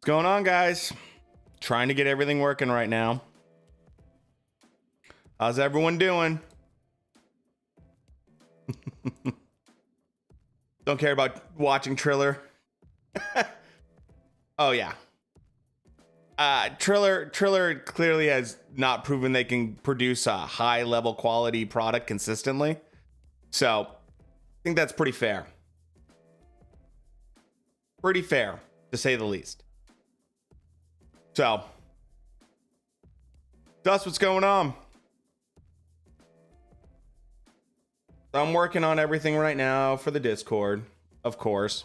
going on, guys? Trying to get everything working right now. How's everyone doing? Don't care about watching Triller. Oh yeah. Triller clearly has not proven they can produce a high level quality product consistently. So I think that's pretty fair. Pretty fair, to say the least. So that's what's going on. I'm working on everything right now for the Discord, of course.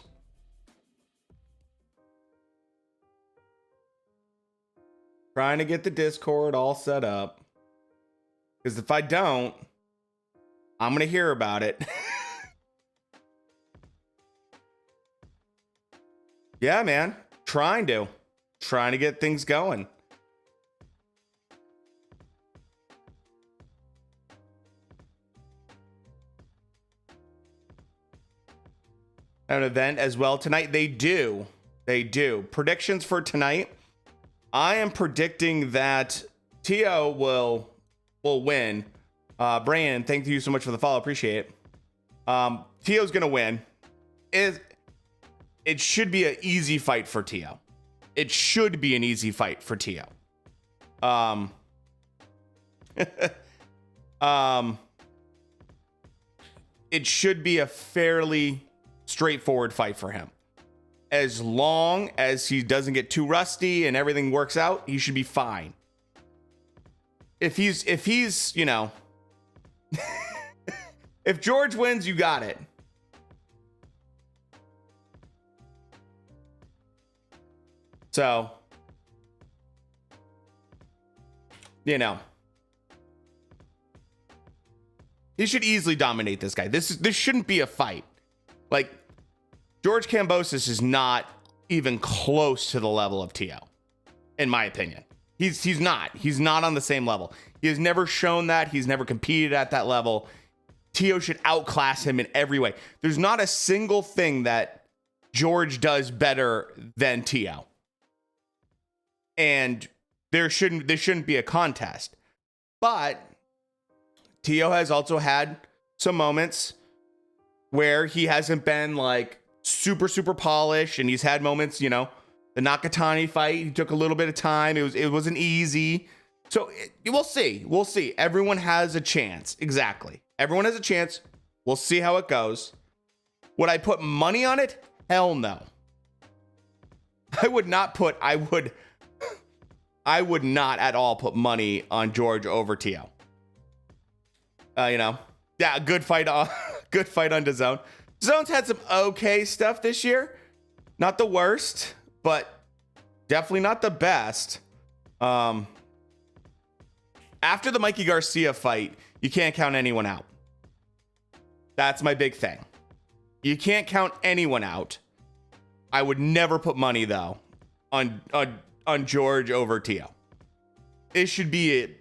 Trying to get the Discord all set up. Because if I don't, I'm going to hear about it. Yeah, man. Trying to get things going. An event as well tonight. They do. Predictions for tonight. I am predicting that Teo will win. Brandon, thank you so much for the follow. Appreciate it. Teo's gonna win. It should be an easy fight for Teo. It should be an easy fight for Teo. It should be a fairly straightforward fight for him. As long as he doesn't get too rusty and everything works out, he should be fine. If he's, you know, if George wins, you got it. So, you know, he should easily dominate this guy. This shouldn't be a fight. Like, George Kambosos is not even close to the level of Teo, in my opinion. He's not on the same level. He has never shown that. He's never competed at that level. Teo should outclass him in every way. There's not a single thing that George does better than Teo. And there shouldn't be a contest. But Teo has also had some moments where he hasn't been like super polished, and he's had moments, you know, the Nakatani fight, he took a little bit of time. It wasn't easy. So we'll see. Everyone has a chance. Exactly. Everyone has a chance. We'll see how it goes. Would I put money on it? Hell no. I would not at all put money on George over Teo. You know, yeah, good fight on DAZN. DAZN's had some okay stuff this year. Not the worst, but definitely not the best. After the Mikey Garcia fight, you can't count anyone out. That's my big thing. You can't count anyone out. I would never put money though on George over Teo. It should be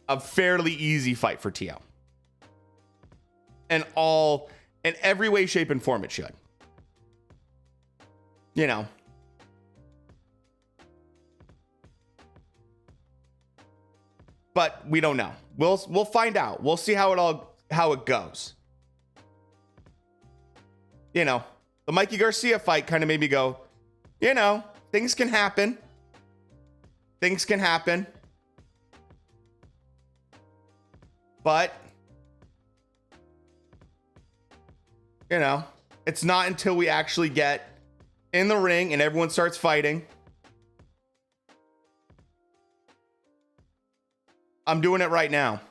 a fairly easy fight for Teo. In every way, shape, and form it should. You know. But we don't know. We'll find out. We'll see how it goes. You know, the Mikey Garcia fight kind of made me go, you know, things can happen. Things can happen. But, you know, it's not until we actually get in the ring and everyone starts fighting. I'm doing it right now.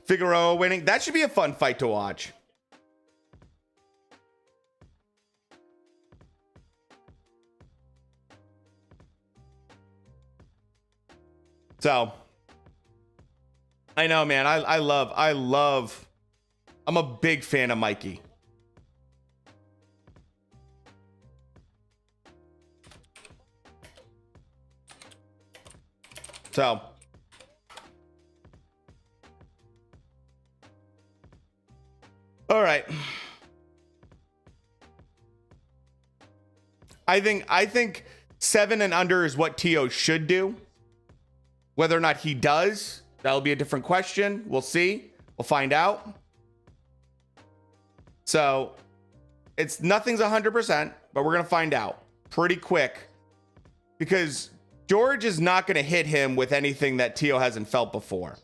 Figueroa winning. That should be a fun fight to watch. So, I know, man. I love. I'm a big fan of Mikey. So all right. I think 7 and under is what Teo should do. Whether or not he does, that'll be a different question. We'll see. We'll find out. So nothing's 100%, but we're going to find out pretty quick because George is not going to hit him with anything that Teo hasn't felt before.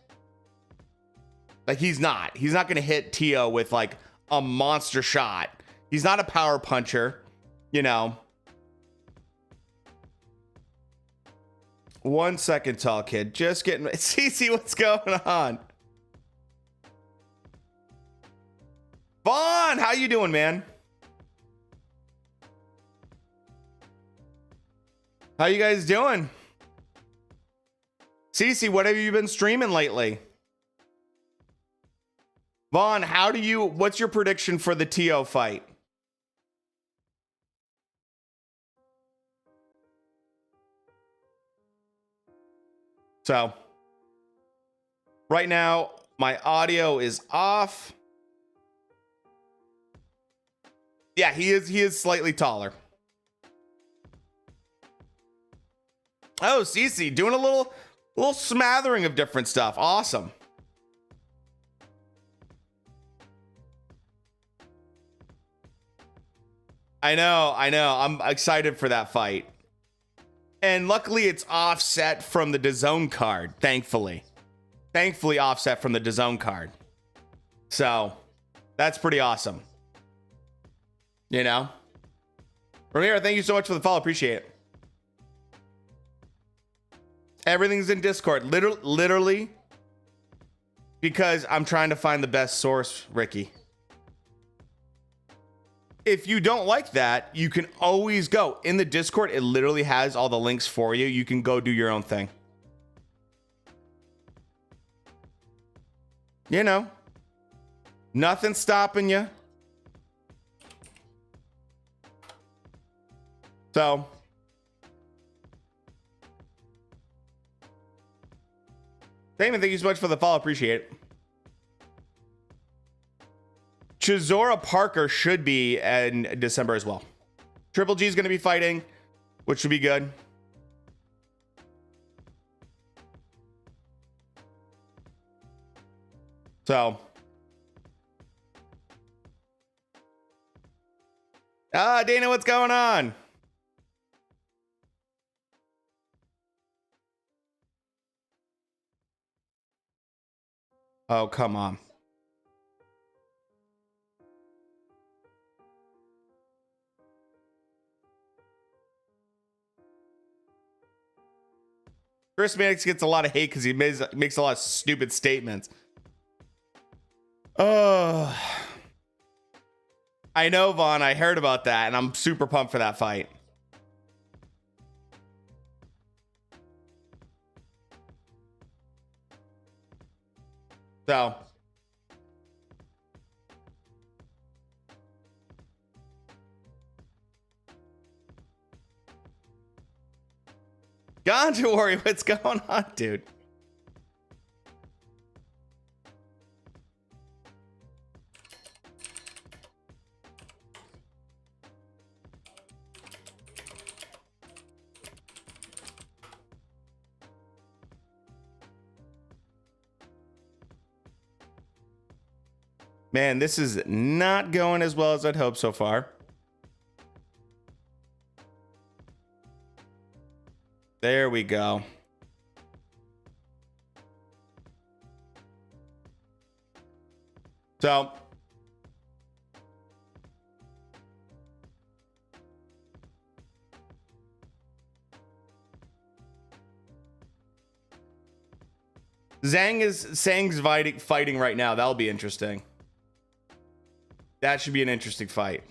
Like he's not going to hit Teo with like a monster shot. He's not a power puncher, you know. 1 second, tall kid. Just getting see what's going on. Vaughn, how you doing, man? How you guys doing? Cece, what have you been streaming lately? Vaughn, what's your prediction for the Teo fight? So, right now, my audio is off. Yeah, he is slightly taller. Oh, Cece, doing a little smattering of different stuff. Awesome. I know. I'm excited for that fight. And luckily it's offset from the DAZN card, thankfully. Thankfully offset from the DAZN card. So, that's pretty awesome. You know? Ramiro, thank you so much for the follow. Appreciate it. Everything's in Discord. Literally. Because I'm trying to find the best source, Ricky. If you don't like that, you can always go in the Discord. It literally has all the links for you. You can go do your own thing. You know, nothing stopping you. So, Damon, thank you so much for the follow. Appreciate it. Chisora Parker should be in December as well. Triple G is going to be fighting, which should be good. So. Dana, what's going on? Oh, come on. Chris Mannix gets a lot of hate because he makes a lot of stupid statements. Oh, I know, Vaughn. I heard about that, and I'm super pumped for that fight. So, Ganja Warrior, what's going on, dude? Man, this is not going as well as I'd hoped so far. There we go. So, Zhang's fighting right now. That'll be interesting. That should be an interesting fight.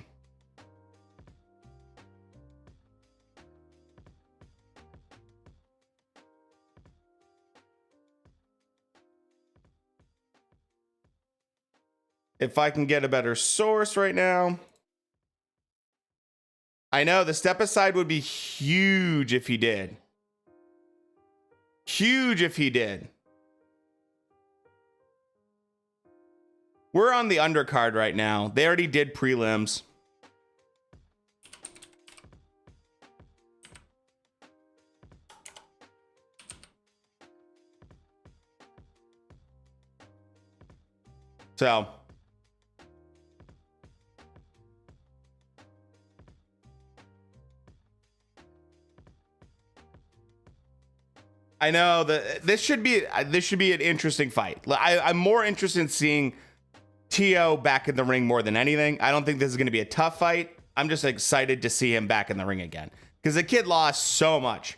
If I can get a better source right now. I know the step aside would be huge if he did. Huge if he did. We're on the undercard right now. They already did prelims. So I know that this should be an interesting fight. I'm more interested in seeing Teo back in the ring more than anything. I don't think this is going to be a tough fight. I'm just excited to see him back in the ring again because the kid lost so much.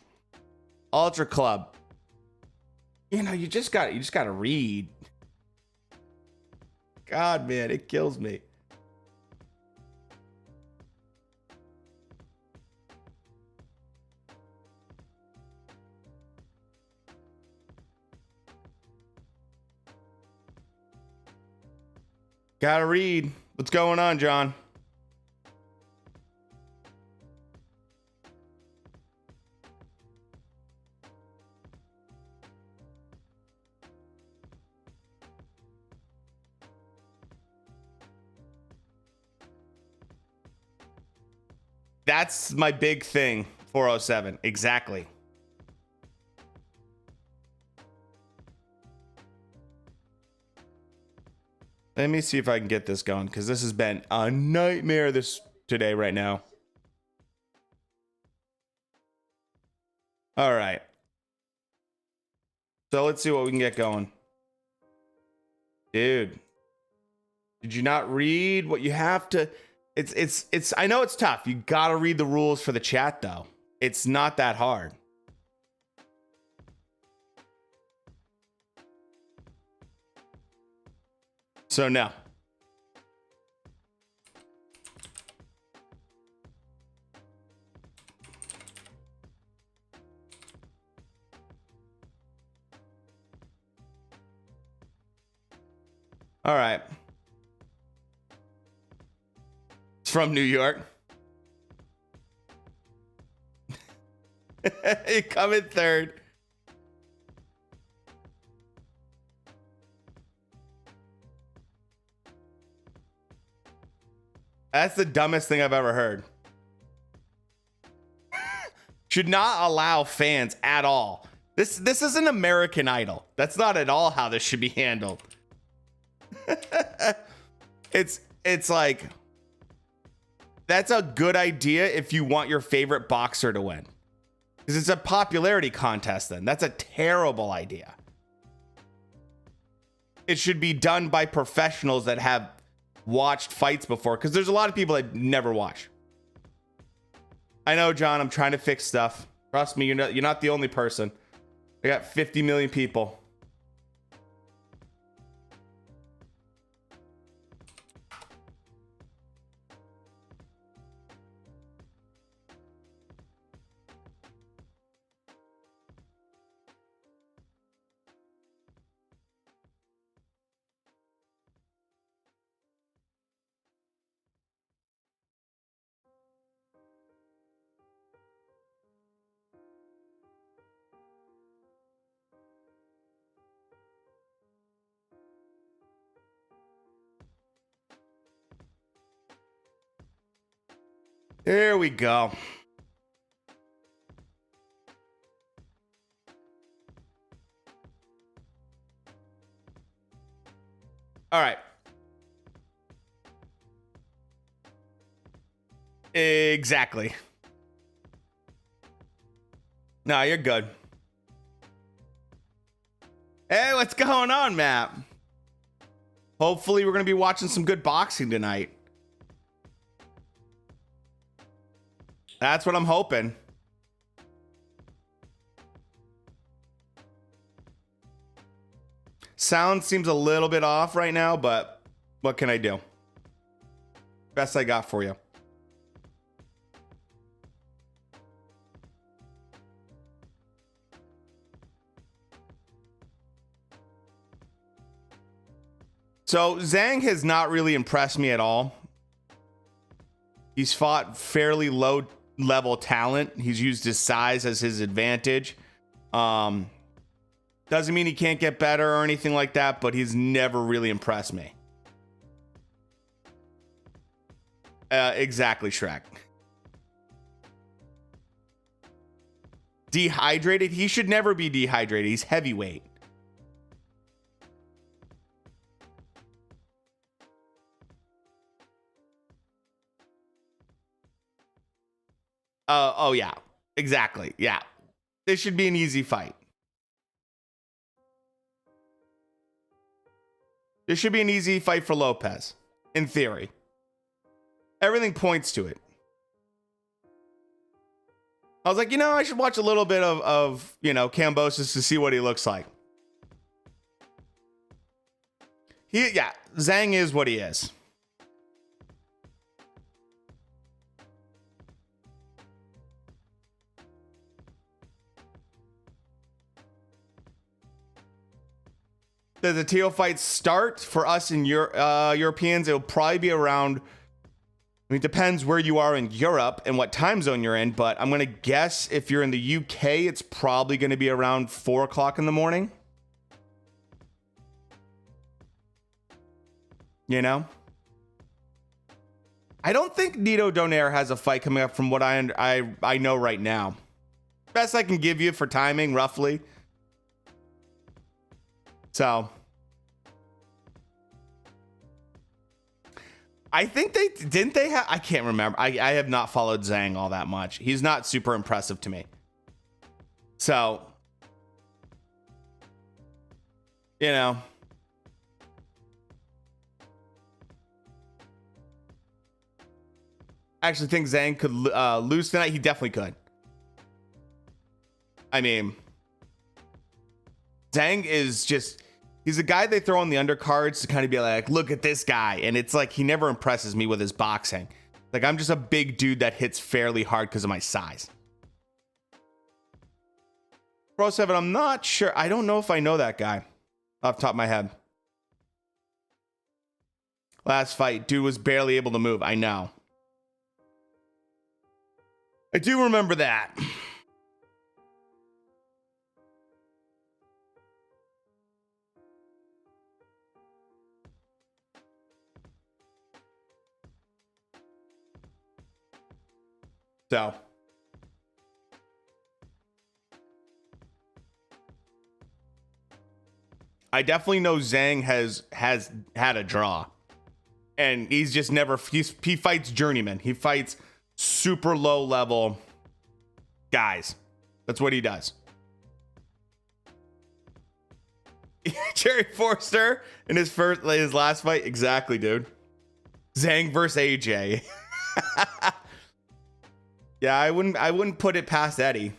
Ultra Club. You know, you just got to read. God, man, it kills me. Gotta read. What's going on, John? That's my big thing, 407. Exactly. Let me see if I can get this going because this has been a nightmare today right now. All right. So let's see what we can get going. Dude, did you not read what you have to? It's I know it's tough. You got to read the rules for the chat though. It's not that hard. So no. All right. It's from New York. You come in third. That's the dumbest thing I've ever heard. Should not allow fans at all. This is an American Idol. That's not at all how this should be handled. It's like, that's a good idea if you want your favorite boxer to win. Because it's a popularity contest then. That's a terrible idea. It should be done by professionals that have watched fights before, because there's a lot of people that never watch. I know, John, I'm trying to fix stuff. Trust me, you're not the only person. I got 50 million people. There we go. All right. Exactly. No, you're good. Hey, what's going on, Matt? Hopefully we're going to be watching some good boxing tonight. That's what I'm hoping. Sound seems a little bit off right now, but what can I do? Best I got for you. So Zhang has not really impressed me at all. He's fought fairly low level talent. He's used his size as his advantage. Doesn't mean he can't get better or anything like that, but he's never really impressed me. Exactly, Shrek. Dehydrated? He should never be dehydrated. He's heavyweight. Oh, yeah. Exactly. Yeah. This should be an easy fight. This should be an easy fight for Lopez, in theory. Everything points to it. I was like, you know, I should watch a little bit of you know, Kambosos to see what he looks like. Yeah, Zhang is what he is. Does the TEO fight start for us in Europeans? It'll probably be around, I mean, it depends where you are in Europe and what time zone you're in, but I'm going to guess if you're in the UK, it's probably going to be around 4 o'clock in the morning. You know? I don't think Nito Donaire has a fight coming up from what I know right now. Best I can give you for timing, roughly. So I think they have, I can't remember. I have not followed Zhang all that much. He's not super impressive to me. So, you know, I actually think Zhang could lose tonight. He definitely could. I mean, Zhang is just, he's a guy they throw on the undercards to kind of be like, look at this guy. And it's like, he never impresses me with his boxing. Like, I'm just a big dude that hits fairly hard because of my size. Pro 7, I'm not sure. I don't know if I know that guy off the top of my head. Last fight, dude was barely able to move. I know. I do remember that. So, I definitely know Zhang has had a draw, and he's just never, he fights journeyman. He fights super low level guys. That's what he does. Jerry Forster in his last fight. Exactly, dude. Zhang versus AJ. Yeah, I wouldn't put it past Eddie.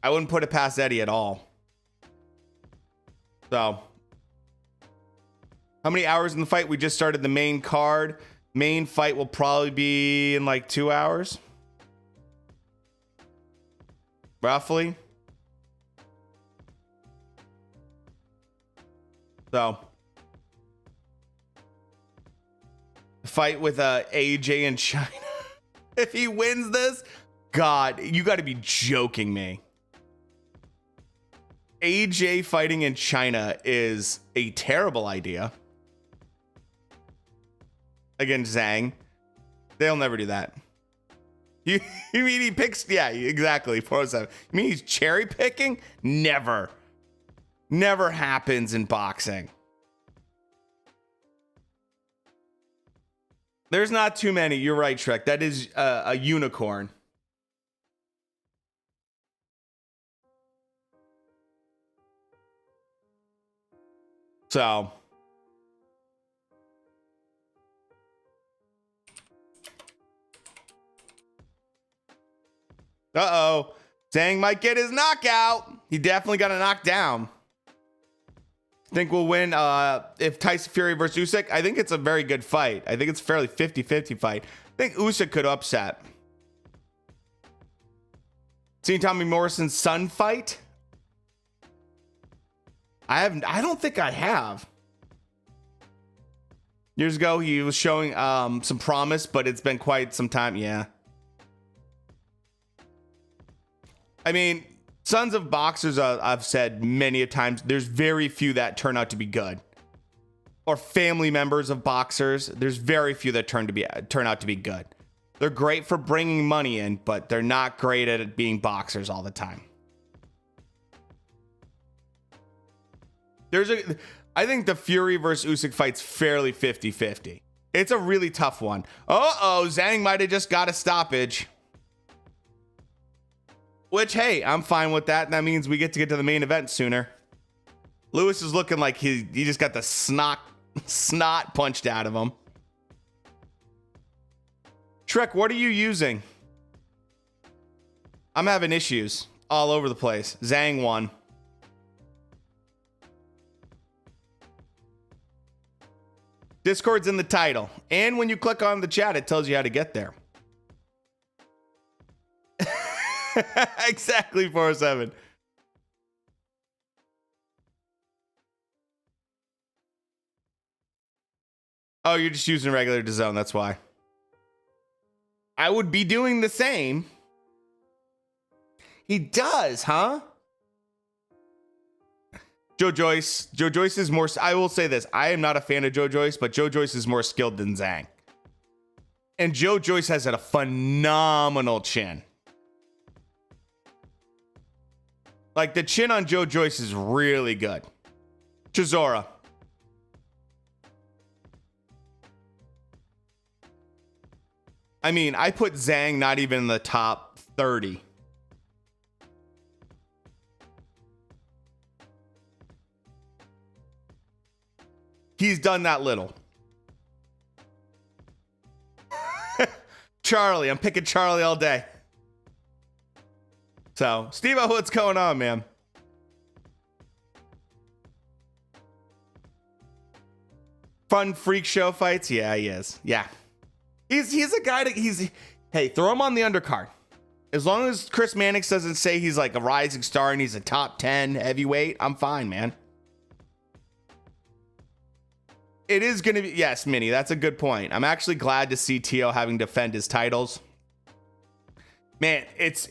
I wouldn't put it past Eddie at all. So, how many hours in the fight? We just started the main card. Main fight will probably be in like 2 hours. Roughly. So, fight with AJ in China. If he wins this, God, you got to be joking me. AJ fighting in China is a terrible idea. Against Zhang. They'll never do that. You mean he picks? Yeah, exactly. 407. You mean he's cherry picking? Never. Never happens in boxing. There's not too many. You're right, Shrek. That is a unicorn. So. Uh-oh. Zhang might get his knockout. He definitely got a knockdown. Think we'll win if Tyson Fury versus Usyk. I think it's a very good fight. I think it's a fairly 50-50 fight. I think Usyk could upset. Seen Tommy Morrison's son fight? I don't think I have. Years ago, he was showing some promise, but it's been quite some time. Yeah. I mean, Sons of boxers, I've said many a times, there's very few that turn out to be good. Or family members of boxers, there's very few that turn out to be good. They're great for bringing money in, but they're not great at being boxers all the time. I think the Fury versus Usyk fight's fairly 50-50. It's a really tough one. Uh-oh, Zhang might have just got a stoppage. Which, hey, I'm fine with that. That means we get to the main event sooner. Lewis is looking like he just got the snot punched out of him. Shrek, what are you using? I'm having issues all over the place. Zhang won. Discord's in the title. And when you click on the chat, it tells you how to get there. Exactly, 407. Oh, you're just using regular DAZN, that's why. I would be doing the same. He does, huh? Joe Joyce is more, I will say this, I am not a fan of Joe Joyce, but Joe Joyce is more skilled than Zhang. And Joe Joyce has a phenomenal chin. Like, the chin on Joe Joyce is really good. Chisora. I mean, I put Zhang not even in the top 30. He's done that little. Charlie. I'm picking Charlie all day. So, Steve-O, what's going on, man? Fun freak show fights? Yeah, he is. Yeah. He's a guy that hey, throw him on the undercard. As long as Chris Mannix doesn't say he's like a rising star and he's a top 10 heavyweight, I'm fine, man. It is going to be, yes, Minnie, that's a good point. I'm actually glad to see Teo having to defend his titles. Man, it's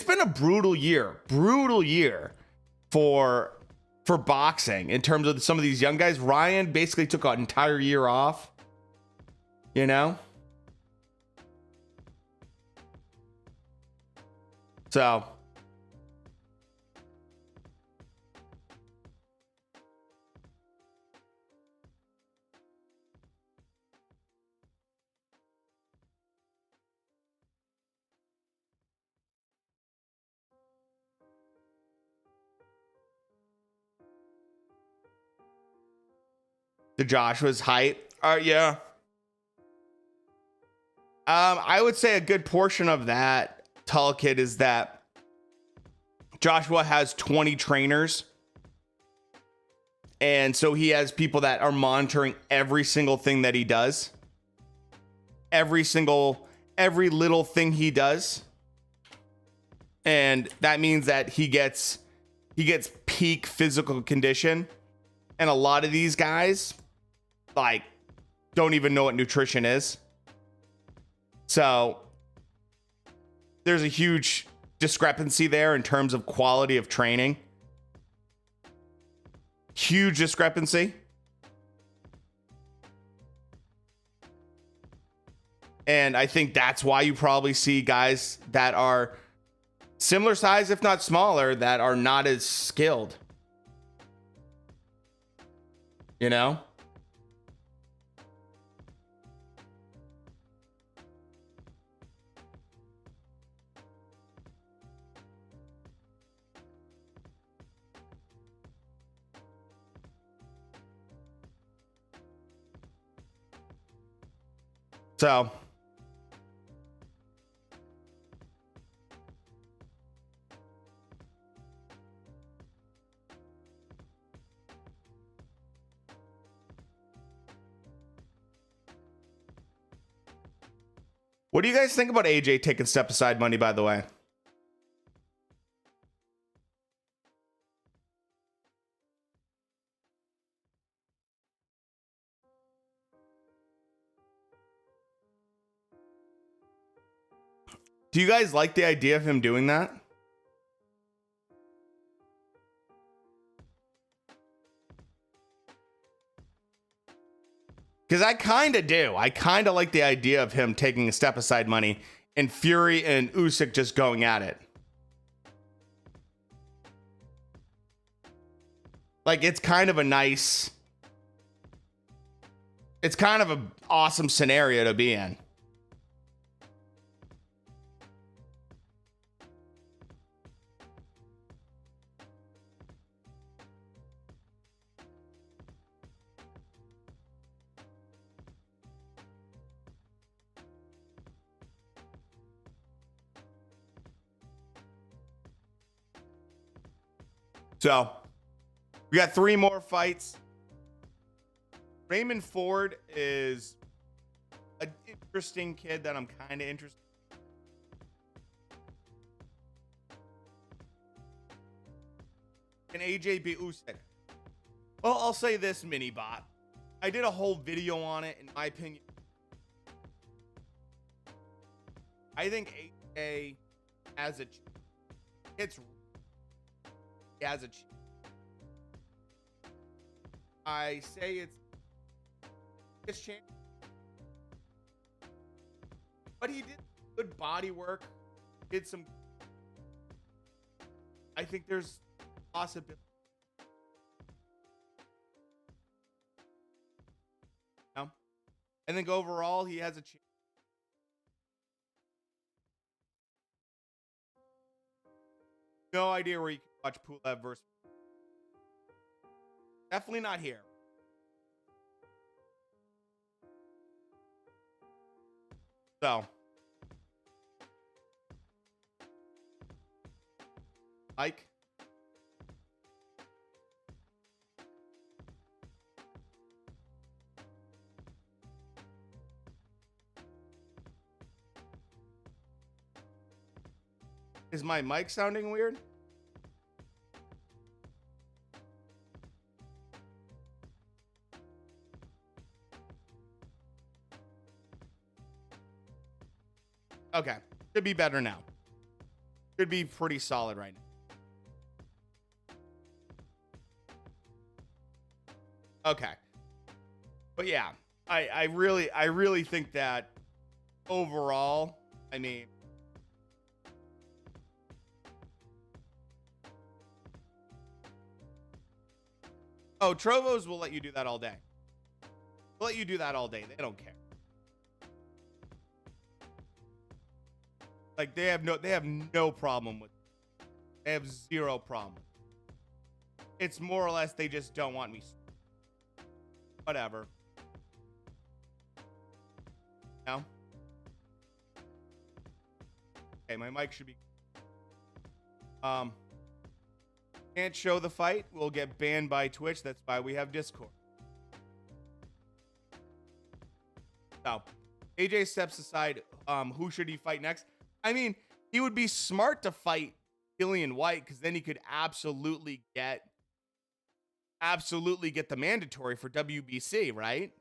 been a brutal year for boxing in terms of some of these young guys. Ryan basically took an entire year off, you know? So the Joshua's hype. Yeah. I would say a good portion of that, Tall Kid, is that Joshua has 20 trainers. And so he has people that are monitoring every single thing that he does. Every little thing he does. And that means that he gets peak physical condition. And a lot of these guys, like, don't even know what nutrition is. So there's a huge discrepancy there in terms of quality of training. Huge discrepancy. And I think that's why you probably see guys that are similar size, if not smaller, that are not as skilled. You know? So what do you guys think about AJ taking step aside money, by the way? Do you guys like the idea of him doing that? Because I kind of do. I kind of like the idea of him taking a step aside money and Fury and Usyk just going at it. Like, it's kind of a nice, it's kind of an awesome scenario to be in. So, we got 3 more fights. Raymond Ford is an interesting kid that I'm kind of interested in. AJ beat Usyk. Well, I'll say this, Minibot. I did a whole video on it. In my opinion, I think AJ has a I say it's his chance, but he did good body work. Did some. I think there's possibility. No? I think overall he has a chance. No idea where you can watch Pulev versus. Definitely not here. So, Mike. Is my mic sounding weird? Okay. Should be better now. Should be pretty solid right now. Okay. But yeah, I really think that overall, I mean, oh, Trovos will let you do that all day. They'll let you do that all day. They don't care. Like, they have no problem with it. They have zero problem. It's more or less they just don't want me. Whatever. No? Okay, my mic should be. Can't show the fight. We'll get banned by Twitch. That's why we have Discord. So, AJ steps aside. Who should he fight next? I mean, he would be smart to fight Dillian White because then he could absolutely get the mandatory for WBC, right?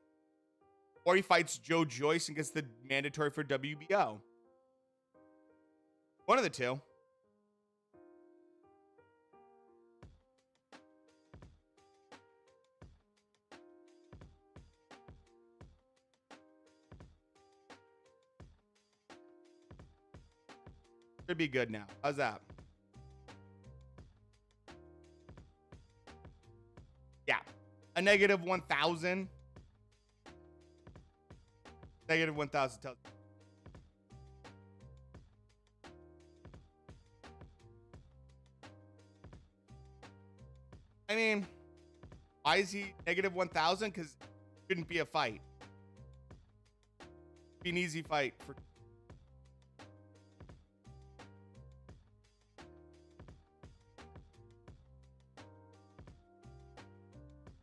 Or he fights Joe Joyce and gets the mandatory for WBO. One of the two. Should be good now. How's that? Yeah. A negative 1,000. Negative 1,000 tells. I mean, why is he negative 1,000? Because it shouldn't be a fight. It'd be an easy fight for.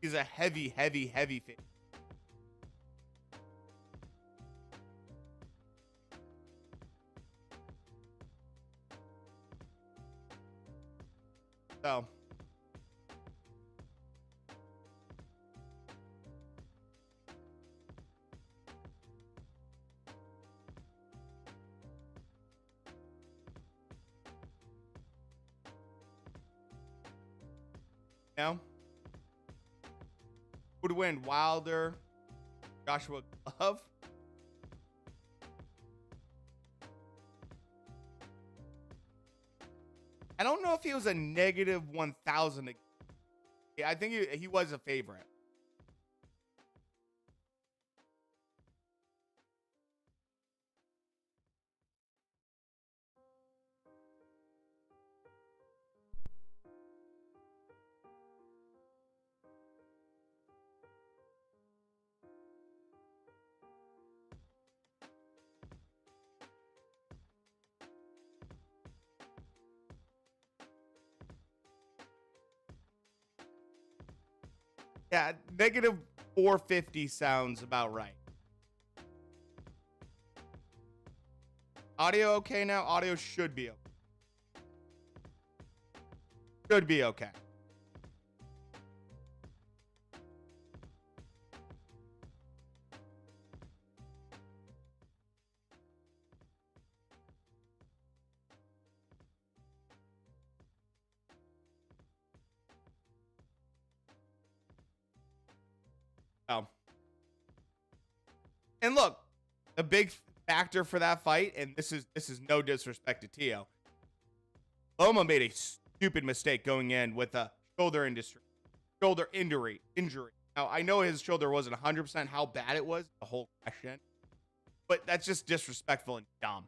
He's a heavy fit. So. Now. Would win Wilder, Joshua Glove. I don't know if he was a negative 1,000. Yeah, I think he was a favorite. Yeah, negative 450 sounds about right. Audio okay now? Audio should be okay. Should be okay. Oh. And look, a big factor for that fight, and this is no disrespect to Teo. Loma made a stupid mistake going in with a shoulder injury. Now, I know his shoulder wasn't 100% how bad it was, the whole question, but that's just disrespectful and dumb.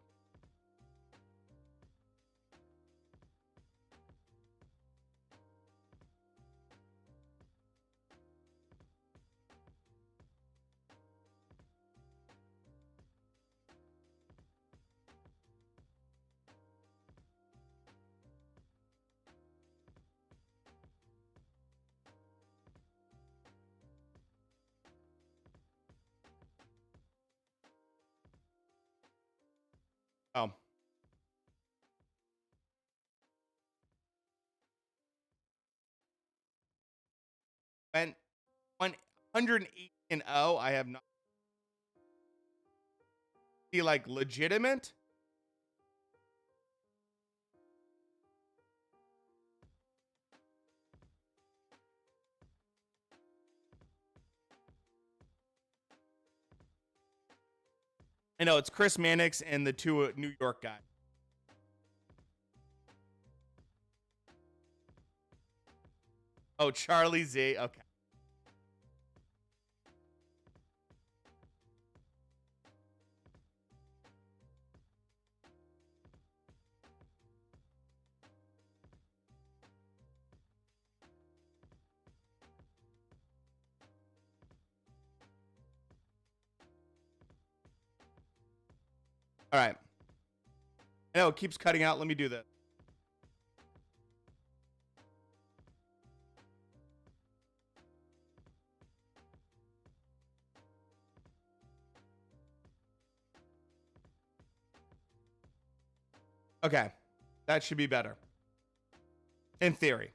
Oh. And 108 and 0, I have not be like legitimate. I know it's Chris Mannix and the two New York guys. Oh, Charlie Z. Okay. All right. I know it keeps cutting out. Let me do this. Okay. That should be better. In theory.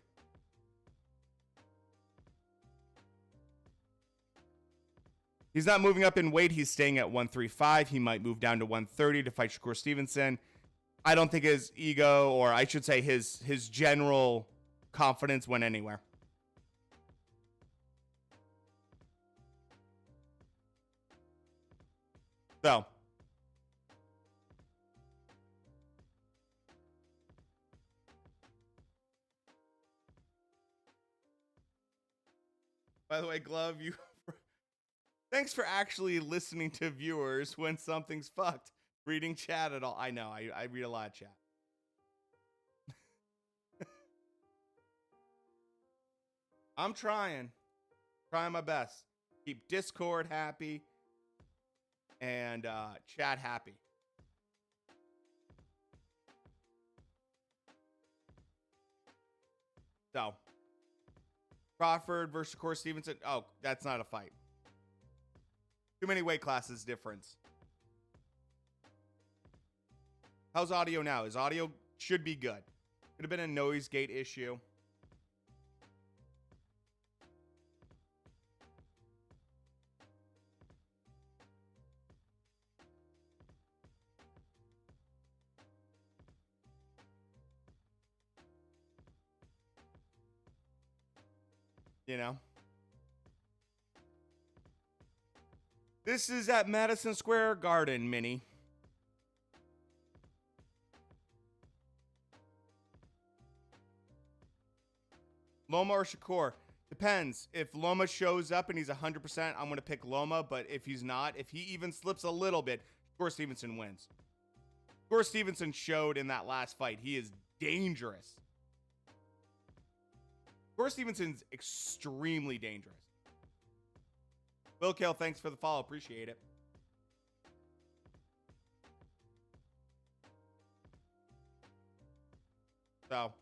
He's not moving up in weight. He's staying at 135. He might move down to 130 to fight Shakur Stevenson. I don't think his ego, or I should say his general confidence, went anywhere. So, by the way, Glove, you thanks for actually listening to viewers when something's fucked. Reading chat at all. I know, I read a lot of chat. I'm trying my best. Keep Discord happy and chat happy. So, Crawford versus Corey Stevenson. Oh, that's not a fight. Too many weight classes difference. How's audio now? His audio should be good. Could have been a noise gate issue. You know? This is at Madison Square Garden, Minnie. Loma or Shakur? Depends. If Loma shows up and he's 100%, I'm going to pick Loma. But if he's not, if he even slips a little bit, Shakur Stevenson wins. Shakur Stevenson showed in that last fight. He is dangerous. Shakur Stevenson's extremely dangerous. Will Kill, thanks for the follow. Appreciate it. So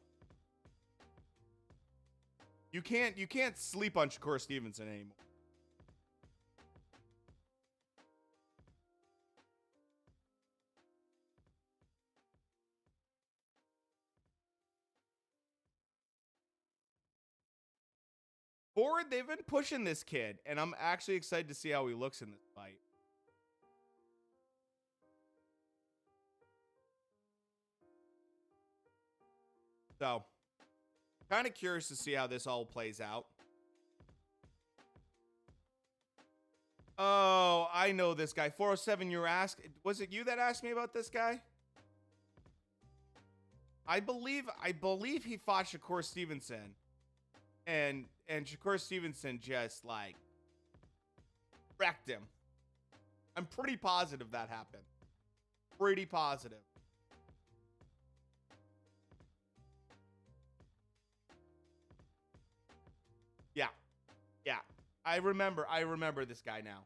you can't sleep on Shakur Stevenson anymore. Forward, they've been pushing this kid, and I'm actually excited to see how he looks in this fight. So, kind of curious to see how this all plays out. Oh, I know this guy. 407, you were asking. Was it you that asked me about this guy? I believe he fought Shakur Stevenson. And Shakur Stevenson just like wrecked him. I'm pretty positive that happened. Pretty positive. Yeah. Yeah. I remember this guy now.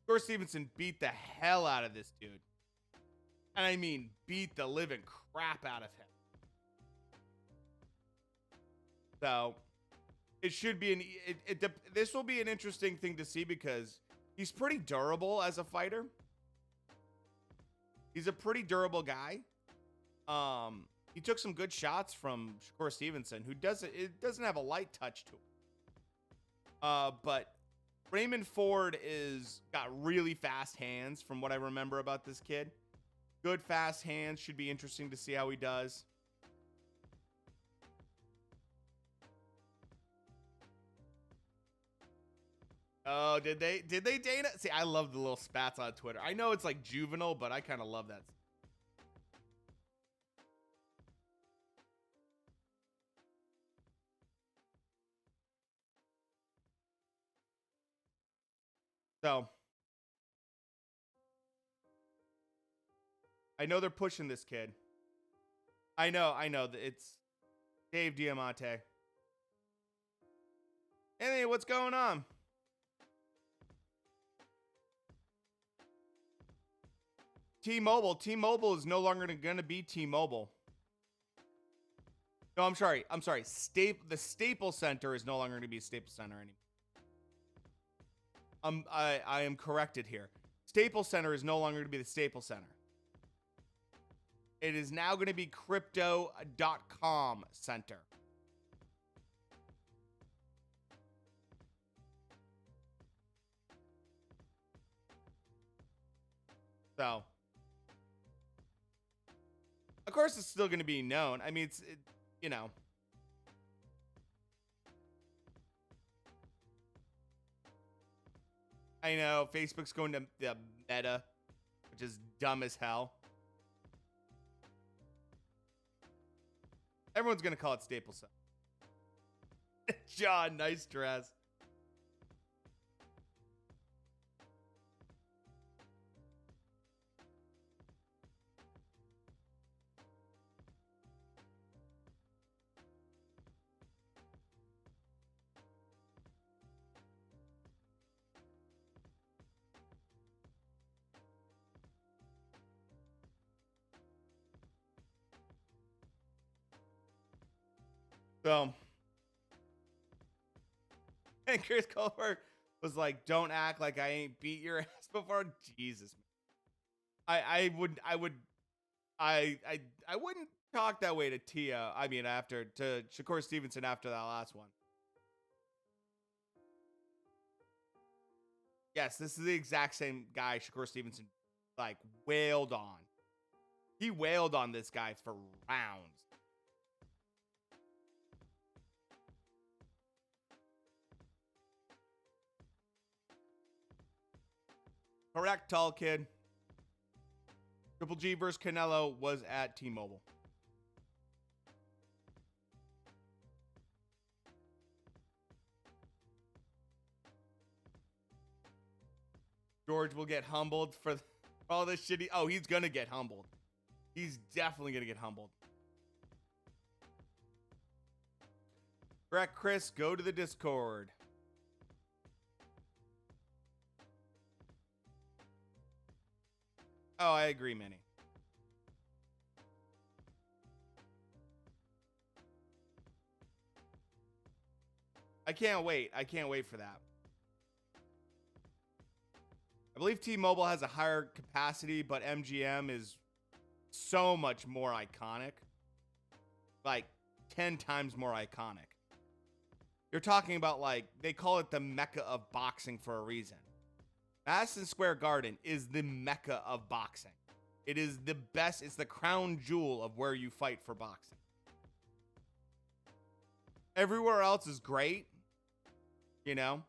Shakur Stevenson beat the hell out of this dude. And I mean beat the living crap out of him. So it should be this will be an interesting thing to see because he's pretty durable as a fighter. He's a pretty durable guy. He took some good shots from Shakur Stevenson, who doesn't have a light touch to him. But Raymond Ford got really fast hands from what I remember about this kid. Good fast hands. Should be interesting to see how he does. Oh, did they Dana? See, I love the little spats on Twitter. I know it's like juvenile, but I kind of love that. So, I know they're pushing this kid. I know. It's Dave Diamante. Anthony, what's going on? T-Mobile is no longer going to be T-Mobile. No, I'm sorry. The Staples Center is no longer going to be Staples Center anymore. I am corrected here. Staples Center is no longer going to be the Staples Center. It is now going to be Crypto.com Center. So, of course, it's still going to be known. I mean, you know. I know Facebook's going to the Meta, which is dumb as hell. Everyone's going to call it Staples Center. John, nice dress. So, and Chris Colbert was like, "Don't act like I ain't beat your ass before." Jesus, I wouldn't talk that way to Tia. I mean, to Shakur Stevenson after that last one. Yes, this is the exact same guy Shakur Stevenson like wailed on. He wailed on this guy for rounds. Correct, tall kid. Triple G versus Canelo was at T-Mobile. George will get humbled for all this shit. Oh, he's going to get humbled. He's definitely going to get humbled. Correct, Chris. Go to the Discord. Oh, I agree, Minnie. I can't wait. I can't wait for that. I believe T-Mobile has a higher capacity, but MGM is so much more iconic. Like 10 times more iconic. You're talking about, like, they call it the Mecca of boxing for a reason. Madison Square Garden is the Mecca of boxing. It is the best. It's the crown jewel of where you fight for boxing. Everywhere else is great. You know,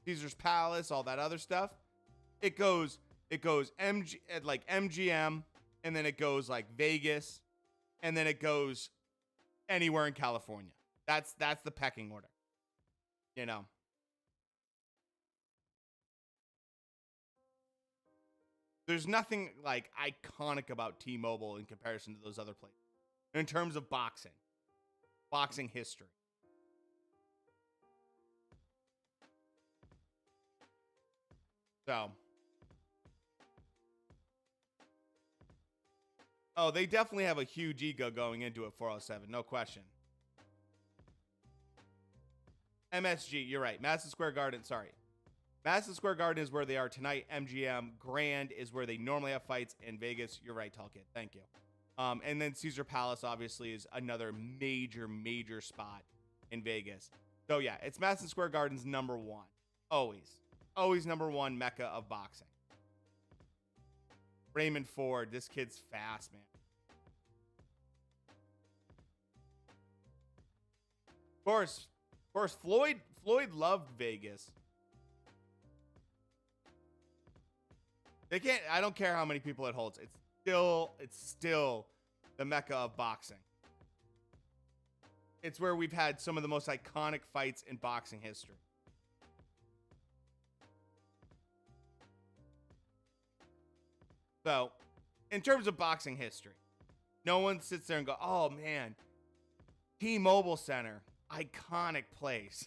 Caesar's Palace, all that other stuff. It goes MGM, and then it goes like Vegas, and then it goes anywhere in California. That's the pecking order. You know. There's nothing like iconic about T-Mobile in comparison to those other places in terms of boxing history. So, oh, they definitely have a huge ego going into it. 407, no question. MSG, you're right. Madison Square Garden, sorry. Madison Square Garden is where they are tonight. MGM Grand is where they normally have fights. In Vegas, you're right, tall kid. Thank you. And then Caesar Palace, obviously, is another major spot in Vegas. So, yeah, it's Madison Square Garden's number one. Always number one Mecca of boxing. Raymond Ford, this kid's fast, man. Of course, Floyd loved Vegas. They can't. I don't care how many people it holds. It's still the Mecca of boxing. It's where we've had some of the most iconic fights in boxing history. So, in terms of boxing history, no one sits there and go, "Oh man, T-Mobile Center, iconic place."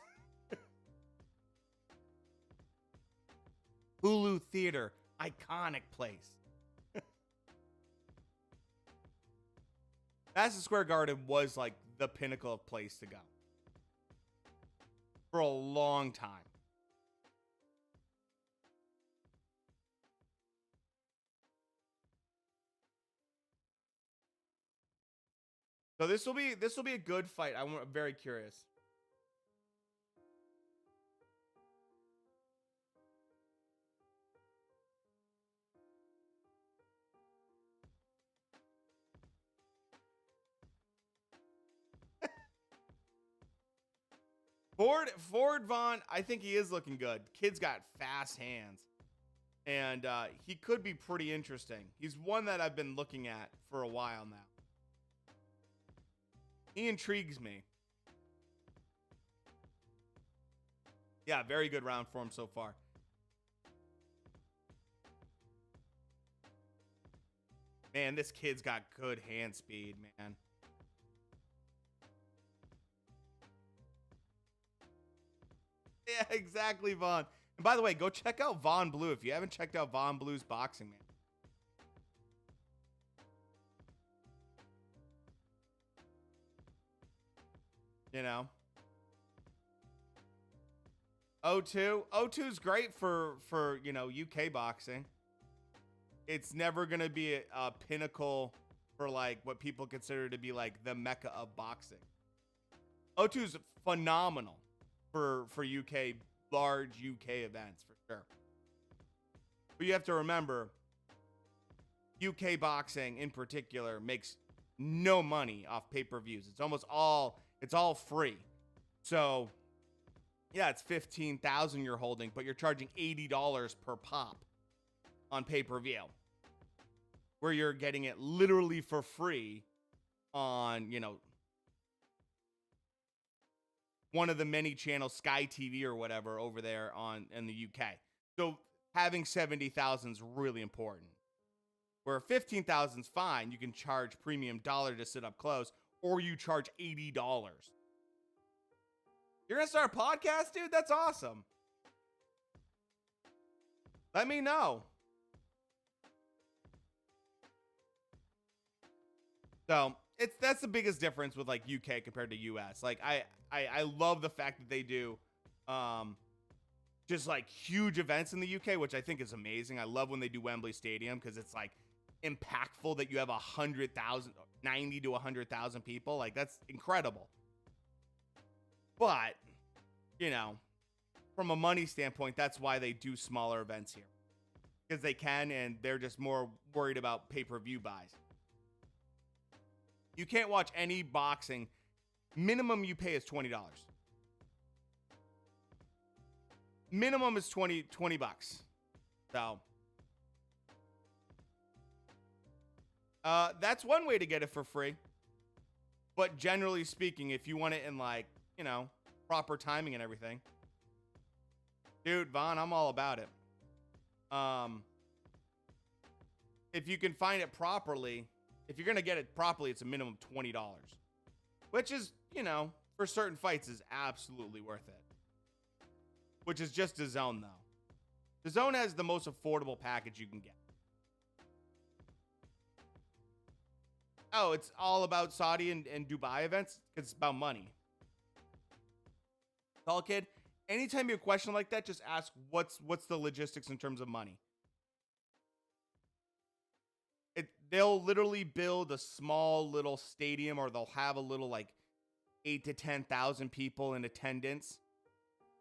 Hulu Theater, iconic place. Madison Square Garden was like the pinnacle of place to go for a long time. So this will be a good fight. I'm very curious. Ford Vaughn, I think he is looking good. Kid's got fast hands. And he could be pretty interesting. He's one that I've been looking at for a while now. He intrigues me. Yeah, very good round for him so far. Man, this kid's got good hand speed, man. Yeah, exactly, Vaughn. And by the way, go check out Vaughn Blue if you haven't checked out Vaughn Blue's boxing, man. You know, O2 is great for you know, UK boxing. It's never gonna be a pinnacle for like what people consider to be like the Mecca of boxing. O2 is phenomenal for UK, large UK events for sure. But you have to remember, UK boxing in particular makes no money off pay-per-views. It's all free. So yeah, it's 15,000 you're holding, but you're charging $80 per pop. on pay-per-view, where you're getting it literally for free on, you know, one of the many channels, Sky TV or whatever, over there in the UK. So having 70,000 is really important. Where 15,000 is fine, you can charge premium dollar to sit up close, or you charge $80. You're gonna start a podcast, dude? That's awesome. Let me know. So that's the biggest difference with like UK compared to US. Like I love the fact that they do just like huge events in the UK, which I think is amazing. I love when they do Wembley Stadium because it's like impactful that you have 100,000, 90 to 100,000 people. Like that's incredible. But, you know, from a money standpoint, that's why they do smaller events here. Because they can, and they're just more worried about pay-per-view buys. You can't watch any boxing. Minimum you pay is $20. Minimum is 20 bucks. So that's one way to get it for free. But generally speaking, if you want it in like, you know, proper timing and everything, dude, Vaughn, I'm all about it. If you can find it properly, if you're going to get it properly, it's a minimum $20, which is, you know, for certain fights is absolutely worth it. Which is just DAZN though. DAZN has the most affordable package you can get. Oh, it's all about Saudi and Dubai events? Because it's about money. Tall kid, anytime you have a question like that, just ask what's the logistics in terms of money. They'll literally build a small little stadium, or they'll have a little like 8 to 10,000 people in attendance.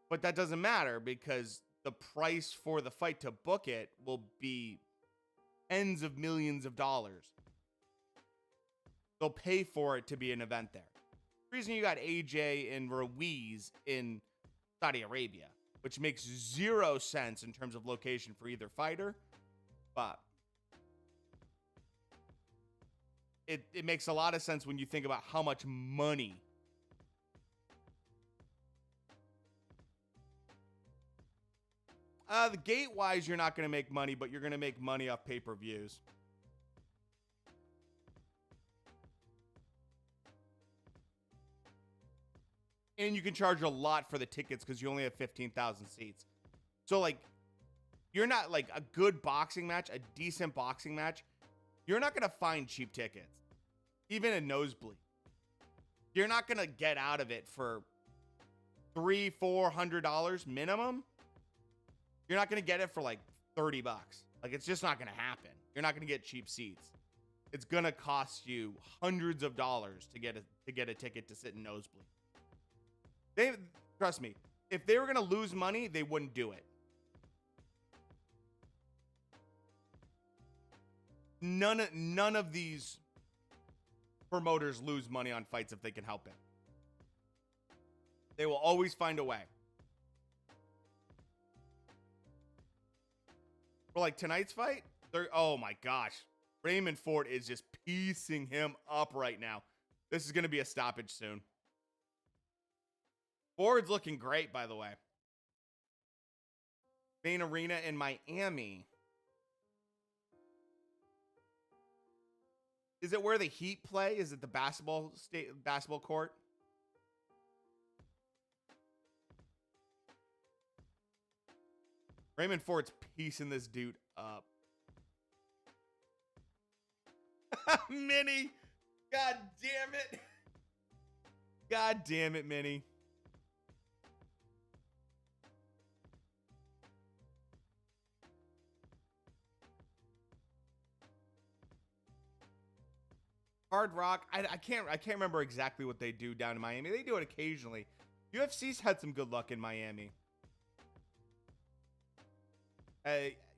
But that doesn't matter because the price for the fight to book it will be tens of millions of dollars. They'll pay for it to be an event there. The reason you got AJ and Ruiz in Saudi Arabia, which makes zero sense in terms of location for either fighter, but it makes a lot of sense when you think about how much money the gate wise, you're not going to make money, but you're going to make money off pay-per-views. And you can charge a lot for the tickets because you only have 15,000 seats. So like, you're not like a good boxing match, a decent boxing match. You're not going to find cheap tickets, even a nosebleed. You're not going to get out of it for $300-400 minimum. You're not going to get it for like 30 bucks. Like, it's just not going to happen. You're not going to get cheap seats. It's going to cost you hundreds of dollars to get a ticket to sit in nosebleed. Trust me, if they were going to lose money, they wouldn't do it. None of these promoters lose money on fights if they can help it. They will always find a way. For like tonight's fight, oh my gosh, Raymond Ford is just piecing him up right now. This is going to be a stoppage soon. Ford's looking great, by the way. Main arena in Miami. Is it where the Heat play? Is it the basketball court? Raymond Ford's piecing this dude up. Minnie. God damn it. God damn it, Minnie. Hard Rock. I can't remember exactly what they do down in Miami. They do it occasionally. UFC's had some good luck in Miami.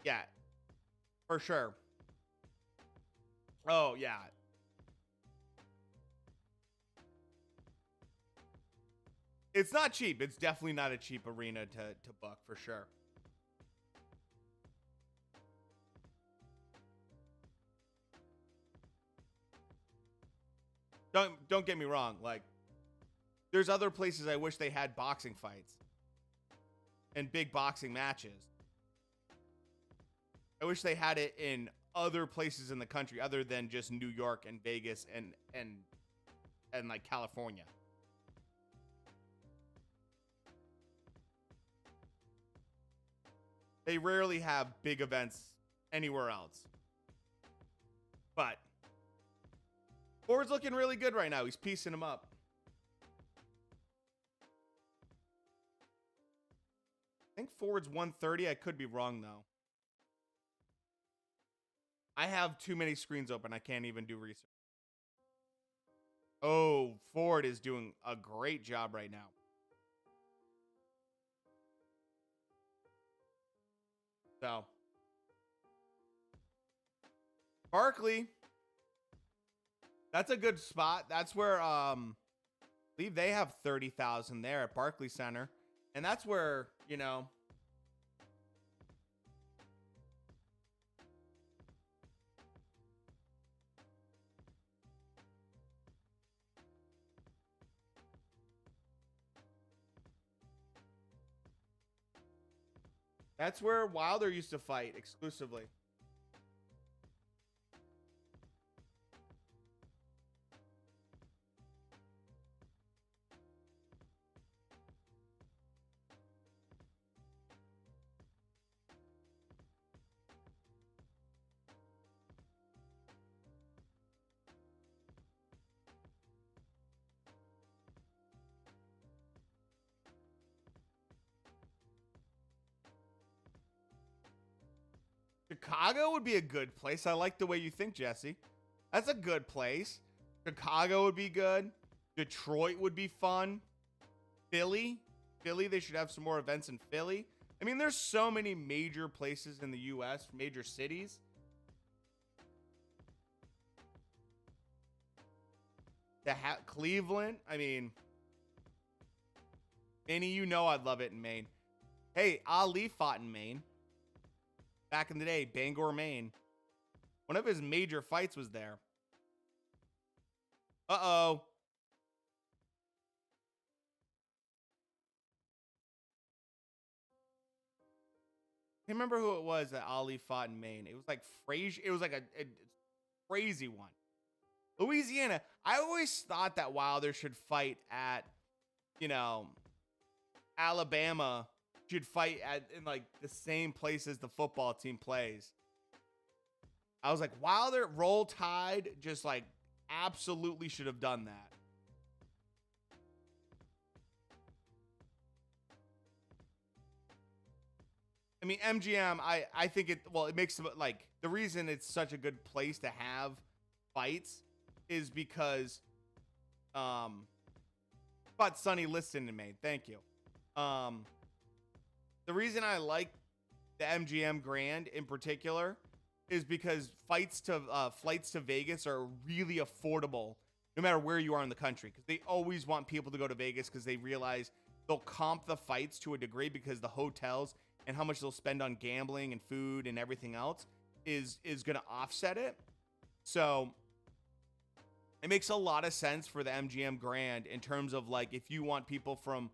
Yeah, for sure. Oh yeah. It's not cheap. It's definitely not a cheap arena to book for sure. Don't get me wrong. Like, there's other places I wish they had boxing fights and big boxing matches. I wish they had it in other places in the country other than just New York and Vegas and like California. They rarely have big events anywhere else. But Ford's looking really good right now. He's piecing them up. I think Ford's 130. I could be wrong, though. I have too many screens open. I can't even do research. Oh, Ford is doing a great job right now. So, Barkley, that's a good spot. That's where I believe they have 30,000 there at Barclays Center. And that's where, you know, that's where Wilder used to fight exclusively. Chicago would be a good place. I like the way you think, Jesse. That's a good place. Chicago would be good. Detroit would be fun. Philly, they should have some more events in Philly. I mean, there's so many major places in the U.S., major cities. Cleveland, I mean, Manny, you know I'd love it in Maine. Hey, Ali fought in Maine. Back in the day, Bangor, Maine. One of his major fights was there. Uh-oh. I can't remember who it was that Ali fought in Maine. It was like Frazier. It was like a crazy one. Louisiana. I always thought that Wilder should fight at, you know, Alabama. Should fight in like the same place as the football team plays. I was like, Wilder, Roll Tide, just like absolutely should have done that. I mean, MGM, I think it makes like the reason it's such a good place to have fights is because but Sonny Liston and Maine. Thank you. The reason I like the MGM Grand in particular is because flights to Vegas are really affordable no matter where you are in the country, because they always want people to go to Vegas because they realize they'll comp the fights to a degree because the hotels and how much they'll spend on gambling and food and everything else is going to offset it. So it makes a lot of sense for the MGM Grand in terms of like if you want people from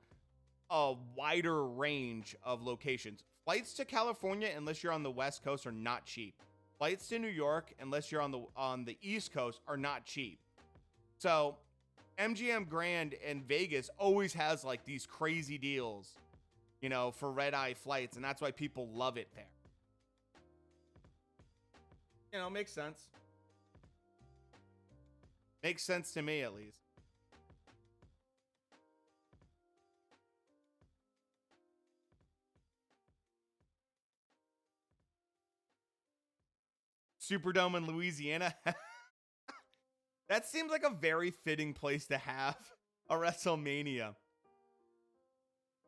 a wider range of locations. Flights to California, unless you're on the West Coast, are not cheap. Flights to New York, unless you're on the East Coast, are not cheap. So MGM Grand and Vegas always has like these crazy deals, you know, for red-eye flights, and that's why people love it there. You know, makes sense. Makes sense to me, at least. Superdome in Louisiana. That seems like a very fitting place to have a WrestleMania.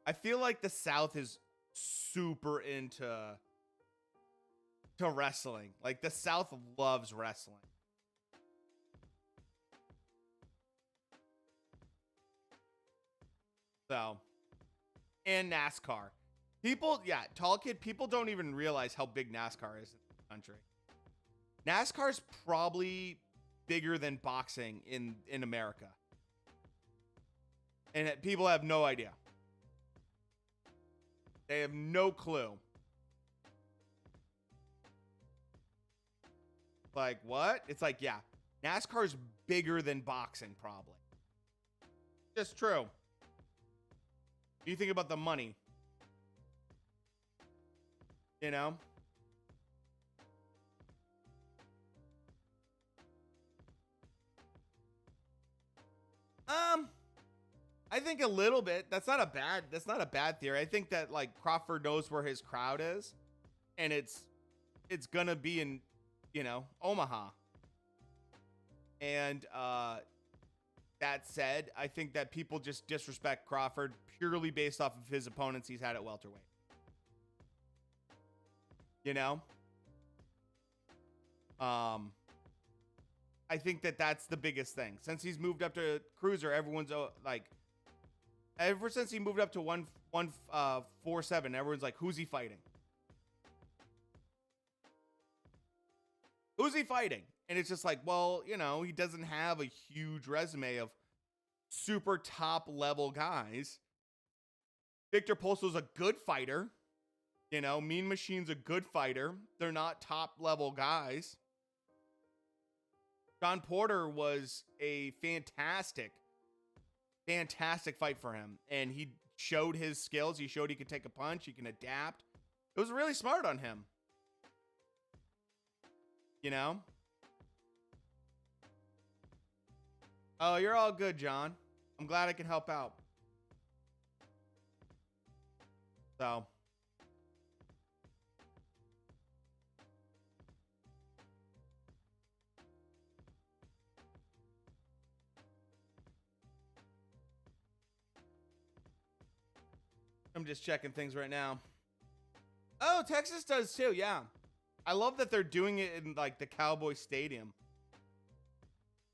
I feel like the South is super into wrestling. Like the South loves wrestling. So, and NASCAR. People, yeah, tall kid, people don't even realize how big NASCAR is in the country. NASCAR is probably bigger than boxing in America. And people have no idea. They have no clue. Like, what? It's like, yeah, NASCAR's bigger than boxing, probably. Just true. You think about the money. You know? I think a little bit. That's not a bad theory. I think that like Crawford knows where his crowd is, and it's gonna be in, you know, Omaha. And that said, I think that people just disrespect Crawford purely based off of his opponents he's had at welterweight. You know? I think that that's the biggest thing. Since he's moved up to cruiser, everyone's like, ever since he moved up to 147, everyone's like, who's he fighting? Who's he fighting? And it's just like, well, you know, he doesn't have a huge resume of super top level guys. Victor Posto's a good fighter. You know, Mean Machine's a good fighter. They're not top level guys. John Porter was a fantastic fight for him. And he showed his skills. He showed he could take a punch. He can adapt. It was really smart on him. You know? Oh, you're all good, John. I'm glad I can help out. So. I'm just checking things right now. Oh, Texas does too, yeah. I love that they're doing it in like the Cowboy Stadium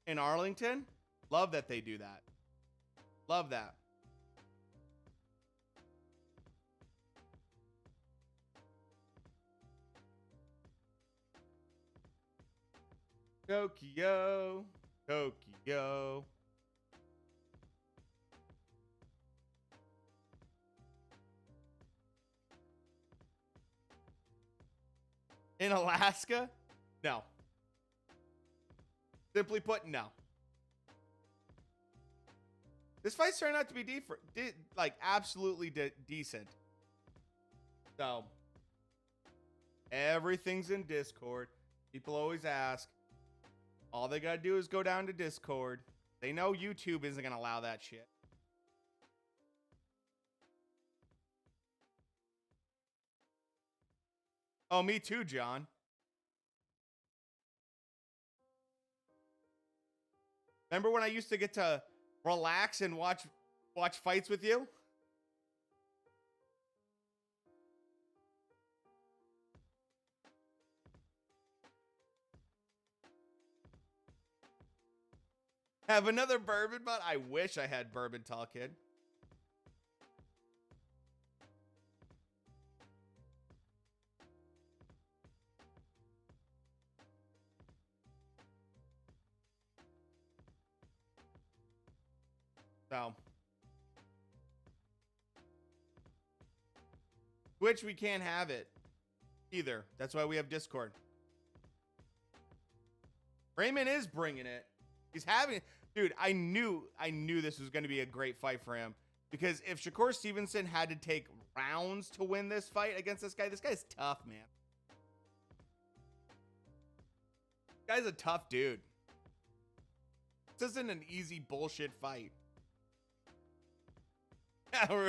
in Arlington. Love that they do that. Love that. Tokyo. Tokyo. In Alaska? No. Simply put, no. This fight's turned out to be like absolutely decent. So, everything's in Discord. People always ask. All they gotta do is go down to Discord. They know YouTube isn't gonna allow that shit. Oh, me too, John. Remember when I used to get to relax and watch fights with you? Have another bourbon, but I wish I had bourbon, tall kid. So, Twitch, we can't have it either. That's why we have Discord. Raymond is bringing it. He's having, dude. I knew this was going to be a great fight for him, because if Shakur Stevenson had to take rounds to win this fight against this guy's tough, man. This guy's a tough dude. This isn't an easy bullshit fight.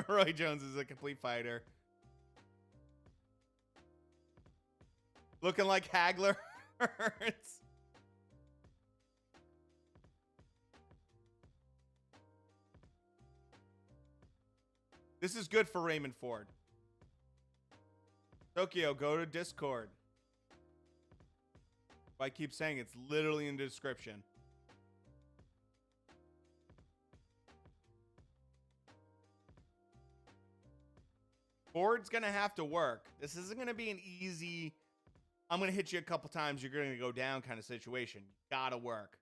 Roy Jones is a complete fighter. Looking like Hagler. This is good for Raymond Ford. Tokyo, go to Discord. I keep saying it's literally in the description. Ford's going to have to work. This isn't going to be an easy, I'm going to hit you a couple times, you're going to go down kind of situation. You got to work.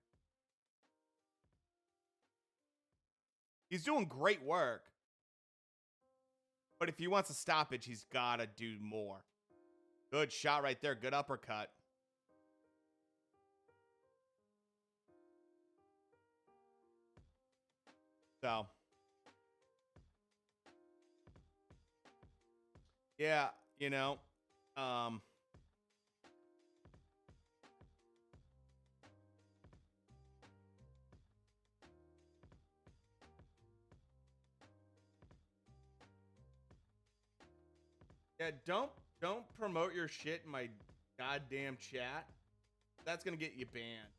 He's doing great work. But if he wants a stoppage, he's got to do more. Good shot right there. Good uppercut. So. Yeah, you know. Yeah, don't promote your shit in my goddamn chat. That's gonna get you banned.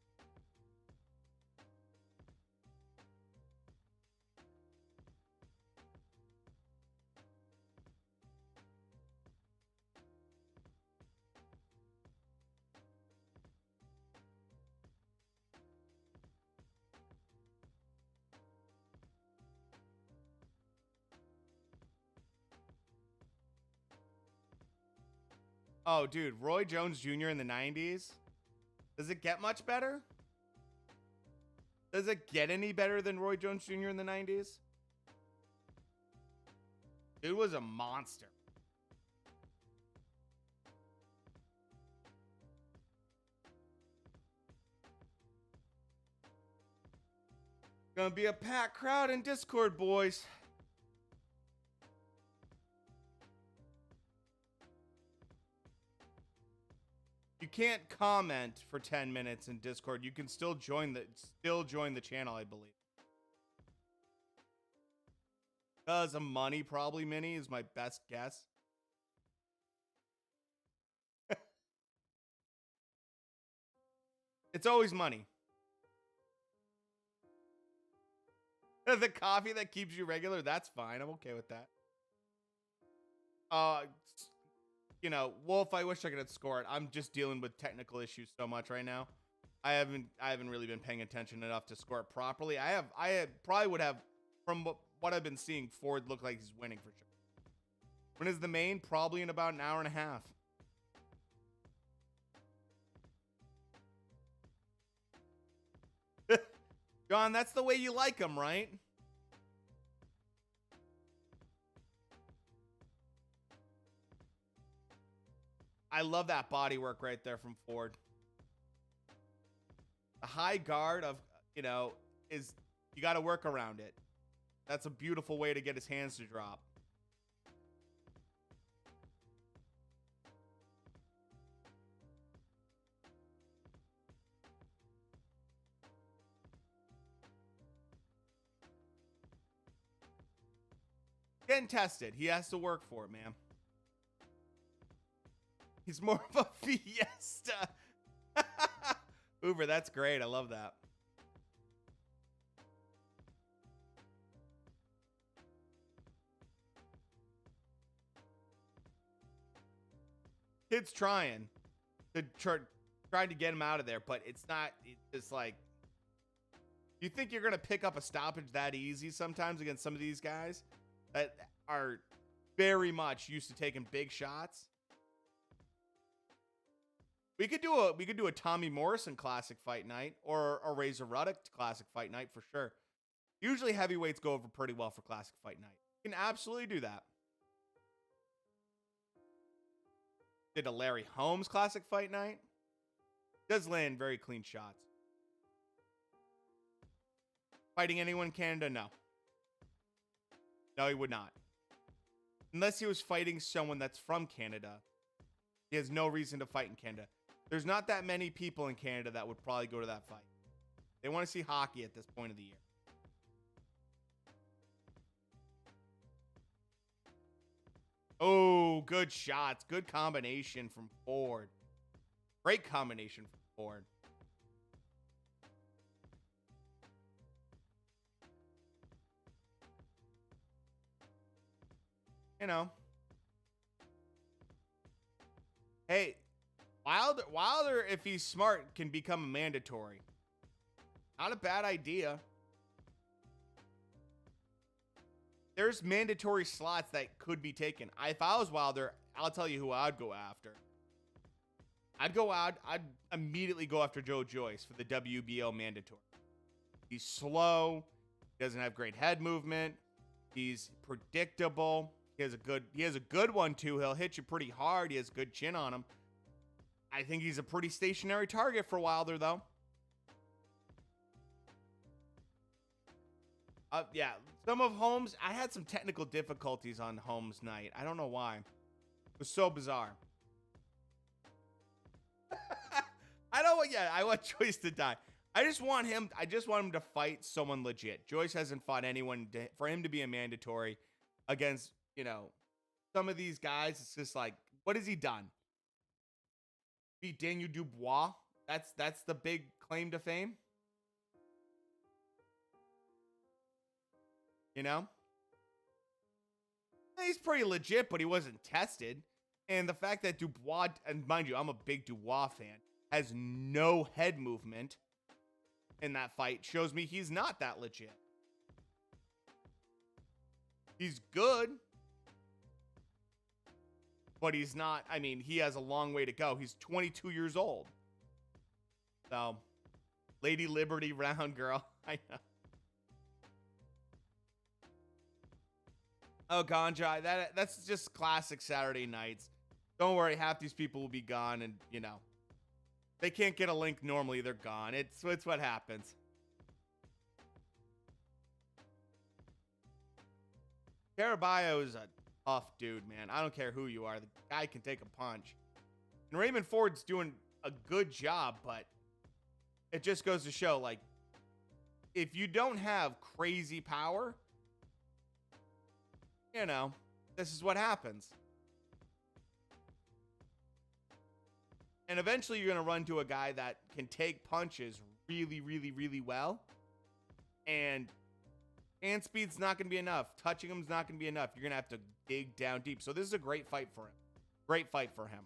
Oh, dude, Roy Jones Jr. in the 90s? Does it get much better? Does it get any better than Roy Jones Jr. in the 90s? Dude was a monster. Gonna be a packed crowd in Discord, boys. You can't comment for 10 minutes in Discord. You can still join the channel, I believe. Because of money, probably, Mini, is my best guess. It's always money. The coffee that keeps you regular, that's fine. I'm okay with that. You know, Wolf, I wish I could score it. I'm just dealing with technical issues so much right now. I haven't really been paying attention enough to score it properly. I probably would have, from what I've been seeing, Ford look like he's winning for sure. When is the main? Probably in about an hour and a half. John, that's the way you like him, right? I love that body work right there from Ford. The high guard of, you know, is, you got to work around it. That's a beautiful way to get his hands to drop. Getting tested. He has to work for it, man. He's more of a fiesta. Uber, that's great. I love that. Kid's trying to try to get him out of there, but it's not. It's like, you think you're gonna pick up a stoppage that easy sometimes against some of these guys that are very much used to taking big shots? We could do a Tommy Morrison classic fight night or a Razor Ruddock classic fight night for sure. Usually heavyweights go over pretty well for classic fight night. You can absolutely do that. Did a Larry Holmes classic fight night. Does land very clean shots. Fighting anyone in Canada? No. No, he would not. Unless he was fighting someone that's from Canada. He has no reason to fight in Canada. There's not that many people in Canada that would probably go to that fight. They want to see hockey at this point of the year. Oh, good shots. Good combination from Ford. Great combination from Ford. You know. Hey, Wilder, if he's smart, can become a mandatory. Not a bad idea. There's mandatory slots that could be taken. If I was Wilder, I'll tell you who I'd go after. I'd immediately go after Joe Joyce for the WBO mandatory. He's slow. He doesn't have great head movement. He's predictable. He has a good one too. He'll hit you pretty hard. He has a good chin on him. I think he's a pretty stationary target for Wilder, though. Yeah, some of Holmes, I had some technical difficulties on Holmes' night. I don't know why. It was so bizarre. I want Joyce to die. I just want him to fight someone legit. Joyce hasn't fought anyone for him to be a mandatory against, some of these guys. It's just like, what has he done? Beat Daniel Dubois? That's the big claim to fame. He's pretty legit, but he wasn't tested. And the fact that Dubois, and mind you, I'm a big Dubois fan, has no head movement in that fight shows me he's not that legit. He's good, but he's not. I mean, he has a long way to go. He's 22 years old. So, Lady Liberty round, girl. I know. Oh, Ganja, that's just classic Saturday nights. Don't worry, half these people will be gone, and they can't get a link normally. They're gone. It's what happens. Caraballo is a tough dude, man. I don't care who you are. The guy can take a punch. And Raymond Ford's doing a good job, but it just goes to show, like, if you don't have crazy power, this is what happens. And eventually you're going to run to a guy that can take punches really, really, really well. And hand speed's not going to be enough. Touching him's not going to be enough. You're going to have to dig down deep. So this is a great fight for him. Great fight for him.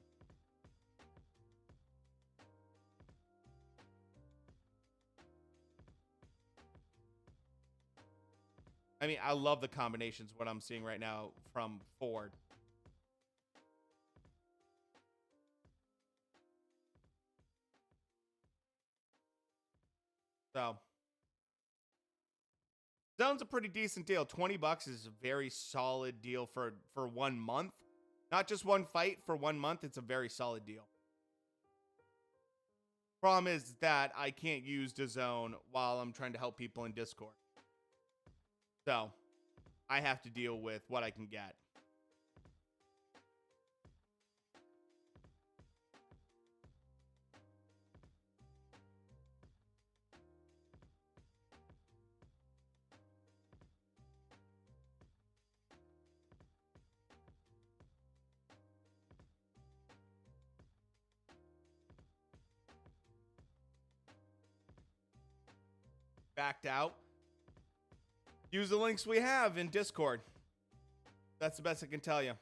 I mean, I love the combinations, what I'm seeing right now from Ford. So, sounds a pretty decent deal. $20 is a very solid deal for 1 month. Not just one fight, for 1 month. It's a very solid deal. Problem is that I can't use DAZN while I'm trying to help people in Discord. So, I have to deal with what I can get. Backed out. Use the links we have in Discord. That's the best I can tell you.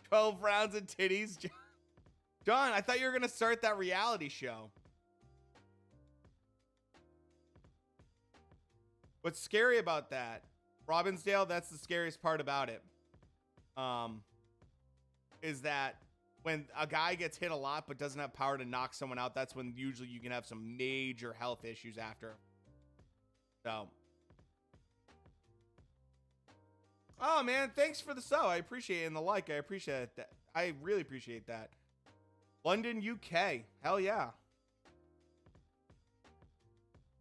12 rounds of titties. John, I thought you were going to start that reality show. What's scary about that, Robbinsdale, that's the scariest part about it. Is that when a guy gets hit a lot but doesn't have power to knock someone out, that's when usually you can have some major health issues after. So. Oh, man, thanks for the sub. I appreciate it. And the like, I appreciate that. I really appreciate that. London, UK. Hell yeah.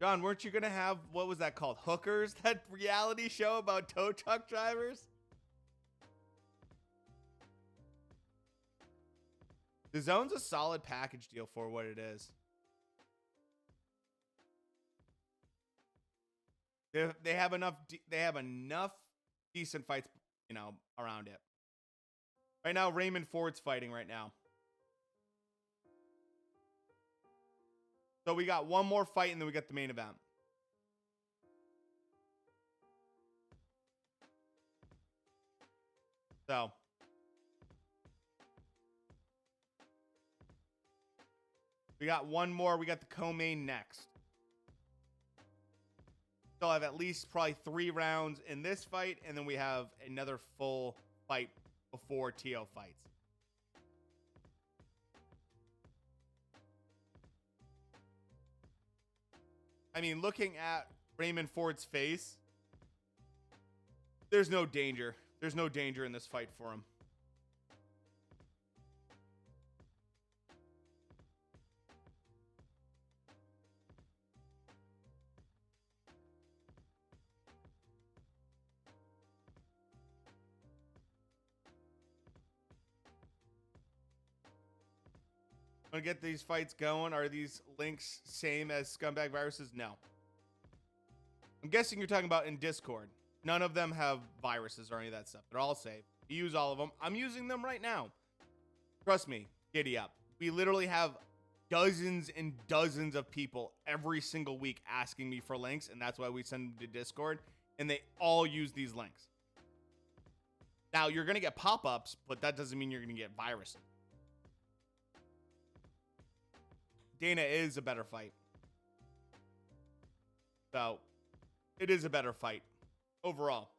John, weren't you going to have, what was that called? Hookers? That reality show about tow truck drivers? The Zone's a solid package deal for what it is. They have enough decent fights, around it. Right now, Raymond Ford's fighting right now. So we got one more fight and then we got the main event. So. We got one more. We got the co-main next. Still have at least probably 3 rounds in this fight, and then we have another full fight before TO fights. I mean, looking at Raymond Ford's face, there's no danger. There's no danger in this fight for him. Want to get these fights going? Are these links same as Scumbag Viruses? No. I'm guessing you're talking about in Discord. None of them have viruses or any of that stuff. They're all safe. You use all of them. I'm using them right now. Trust me, giddy up. We literally have dozens and dozens of people every single week asking me for links, and that's why we send them to Discord, and they all use these links. Now, you're going to get pop-ups, but that doesn't mean you're going to get viruses. Dana is a better fight. So, it is a better fight overall.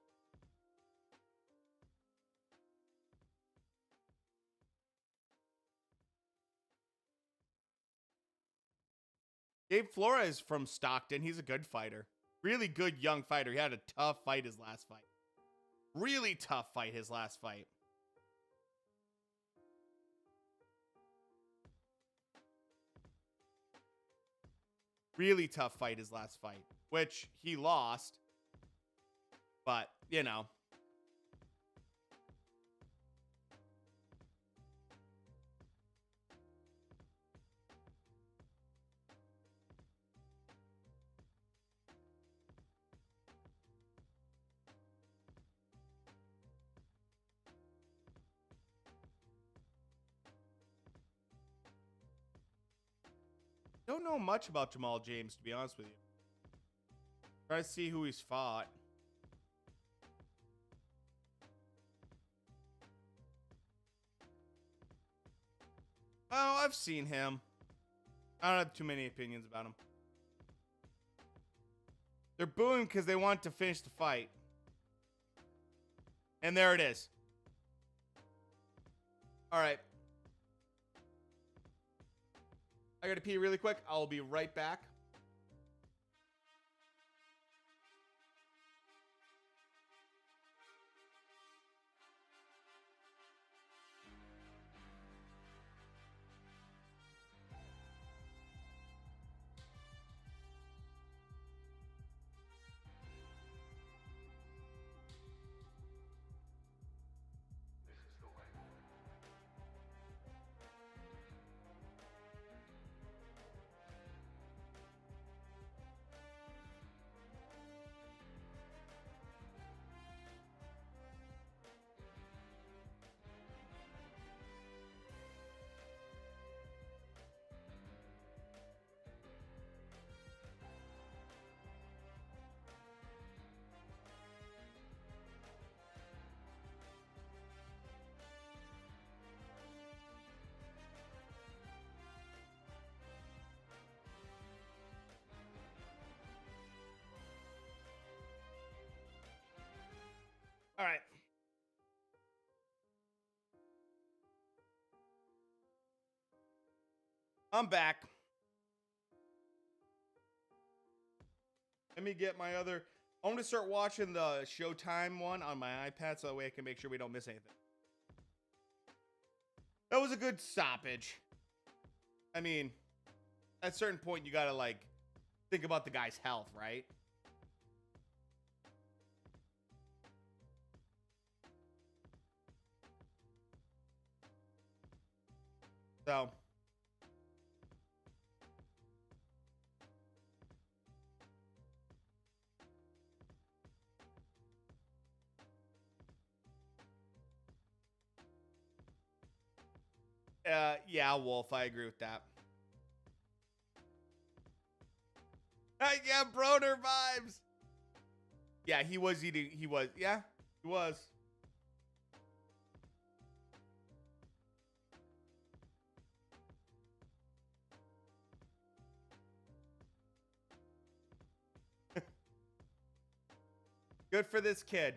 Gabe Flores from Stockton. He's a good fighter. Really good young fighter. He had a tough fight his last fight. Really tough fight his last fight. Really tough fight his last fight, which he lost. But, you know. Don't know much about Jamal James, to be honest with you. Try to see who he's fought. Oh, I've seen him. I don't have too many opinions about him. They're booing because they want to finish the fight. And there it is. All right. I gotta pee really quick. I'll be right back. All right. I'm back. Let me get my other. I'm going to start watching the Showtime one on my iPad so that way I can make sure we don't miss anything. That was a good stoppage. I mean, at a certain point, you got to, like, think about the guy's health, right? So. Yeah, Wolf, I agree with that. Yeah, Broner vibes. Yeah, he was eating. He was. Yeah, he was. Good for this kid.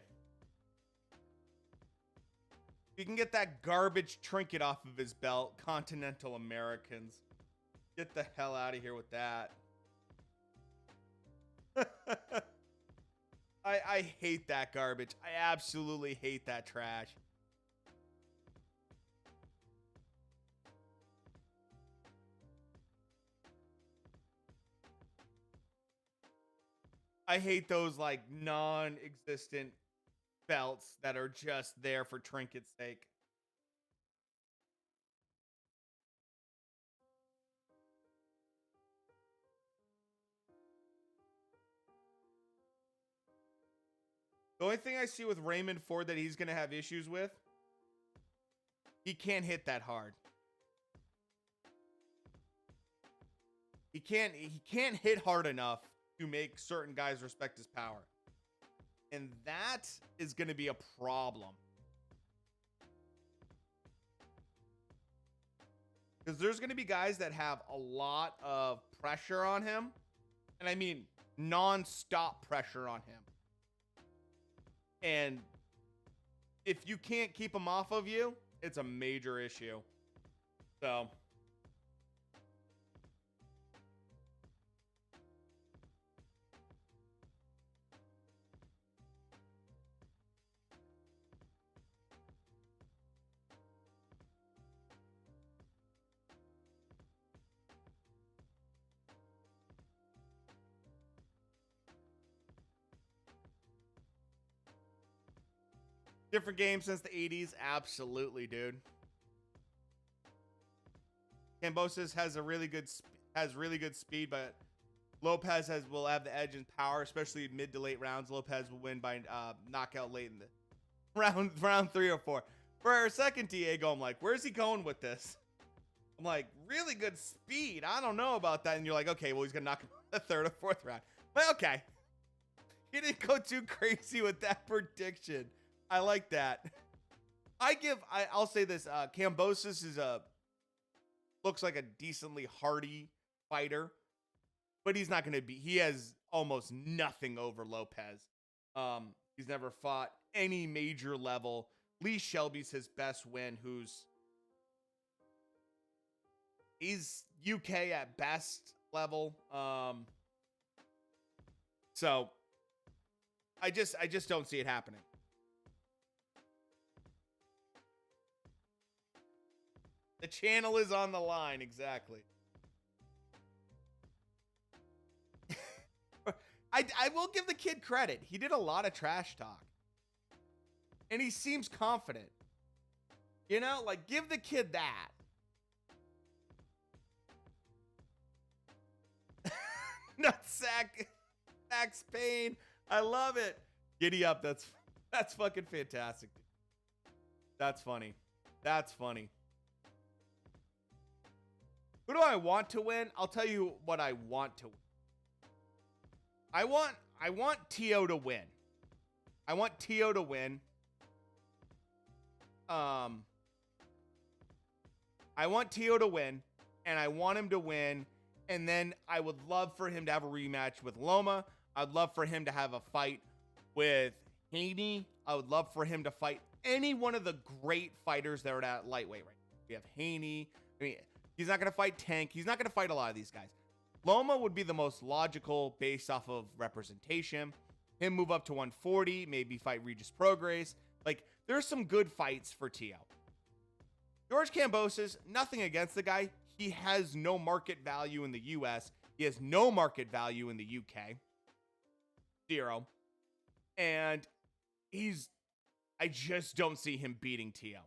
You can get that garbage trinket off of his belt. Continental Americans. Get the hell out of here with that. I hate that garbage. I absolutely hate that trash. I hate those like non-existent belts that are just there for trinket's sake. The only thing I see with Raymond Ford that he's going to have issues with, he can't hit that hard. He can't hit hard enough to make certain guys respect his power. And that is going to be a problem. Because there's going to be guys that have a lot of pressure on him. And I mean non-stop pressure on him. And if you can't keep him off of you, it's a major issue. So different game since the 80s? Absolutely, dude. Kambosos has a really good speed, but Lopez will have the edge in power, especially mid to late rounds. Lopez will win by knockout late in the round 3 or 4. For our second Diego, I'm like, where's he going with this? I'm like, really good speed. I don't know about that. And you're like, okay, well, he's gonna knock him the 3rd or 4th round. But okay, he didn't go too crazy with that prediction. I like that. I'll say this. Kambosos is looks like a decently hardy fighter, but he's not going to be. He has almost nothing over Lopez. He's never fought any major level. Lee Shelby's his best win, he's UK at best level. So I just don't see it happening. The channel is on the line, exactly. I will give the kid credit. He did a lot of trash talk. And he seems confident. You know, like, give the kid that. Nutsack. Max Payne. I love it. Giddy up. That's fucking fantastic. That's funny. That's funny. Who do I want to win? I'll tell you what I want to win. I want Teo to win. I want Teo to win. I want Teo to win, and I want him to win, and then I would love for him to have a rematch with Loma. I'd love for him to have a fight with Haney. I would love for him to fight any one of the great fighters that are at lightweight right now. We have Haney. I mean, he's not going to fight Tank. He's not going to fight a lot of these guys. Loma would be the most logical based off of representation. Him move up to 140, maybe fight Regis Prograis. Like, there's some good fights for Teo. George Kambosos, nothing against the guy. He has no market value in the US. He has no market value in the UK. 0. And I just don't see him beating Teo.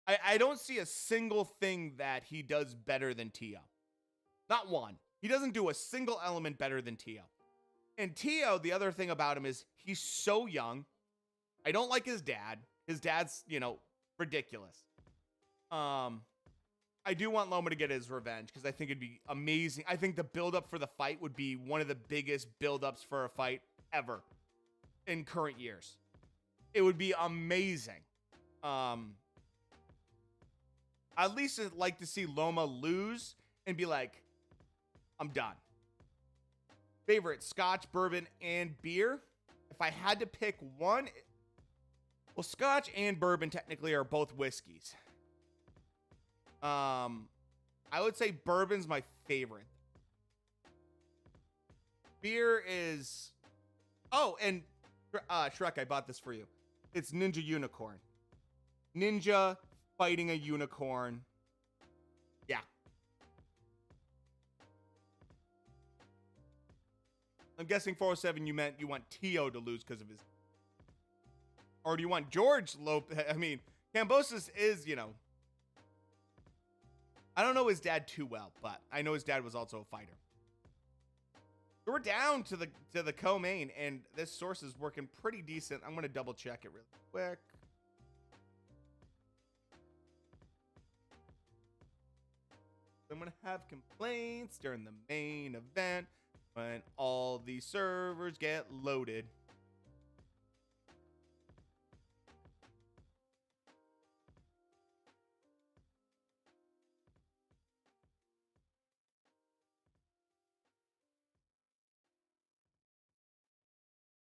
I don't see a single thing that he does better than Teo. Not one. He doesn't do a single element better than Teo. And Teo, the other thing about him is he's so young. I don't like his dad. His dad's, ridiculous. I do want Loma to get his revenge because I think it'd be amazing. I think the buildup for the fight would be one of the biggest buildups for a fight ever in current years. It would be amazing. At least I'd like to see Loma lose and be like, I'm done. Favorite, scotch, bourbon, and beer? If I had to pick one, well, scotch and bourbon technically are both whiskeys. I would say bourbon's my favorite. Beer is Oh, and Shrek, I bought this for you. It's Ninja Unicorn. Ninja fighting a unicorn. Yeah. I'm guessing 407 you meant you want Tio to lose because of his... Or do you want George Lopez? I mean, Kambosos is, you know... I don't know his dad too well, but I know his dad was also a fighter. So we're down to the co-main, and this source is working pretty decent. I'm going to double check it really quick. I'm going to have complaints during the main event when all the servers get loaded.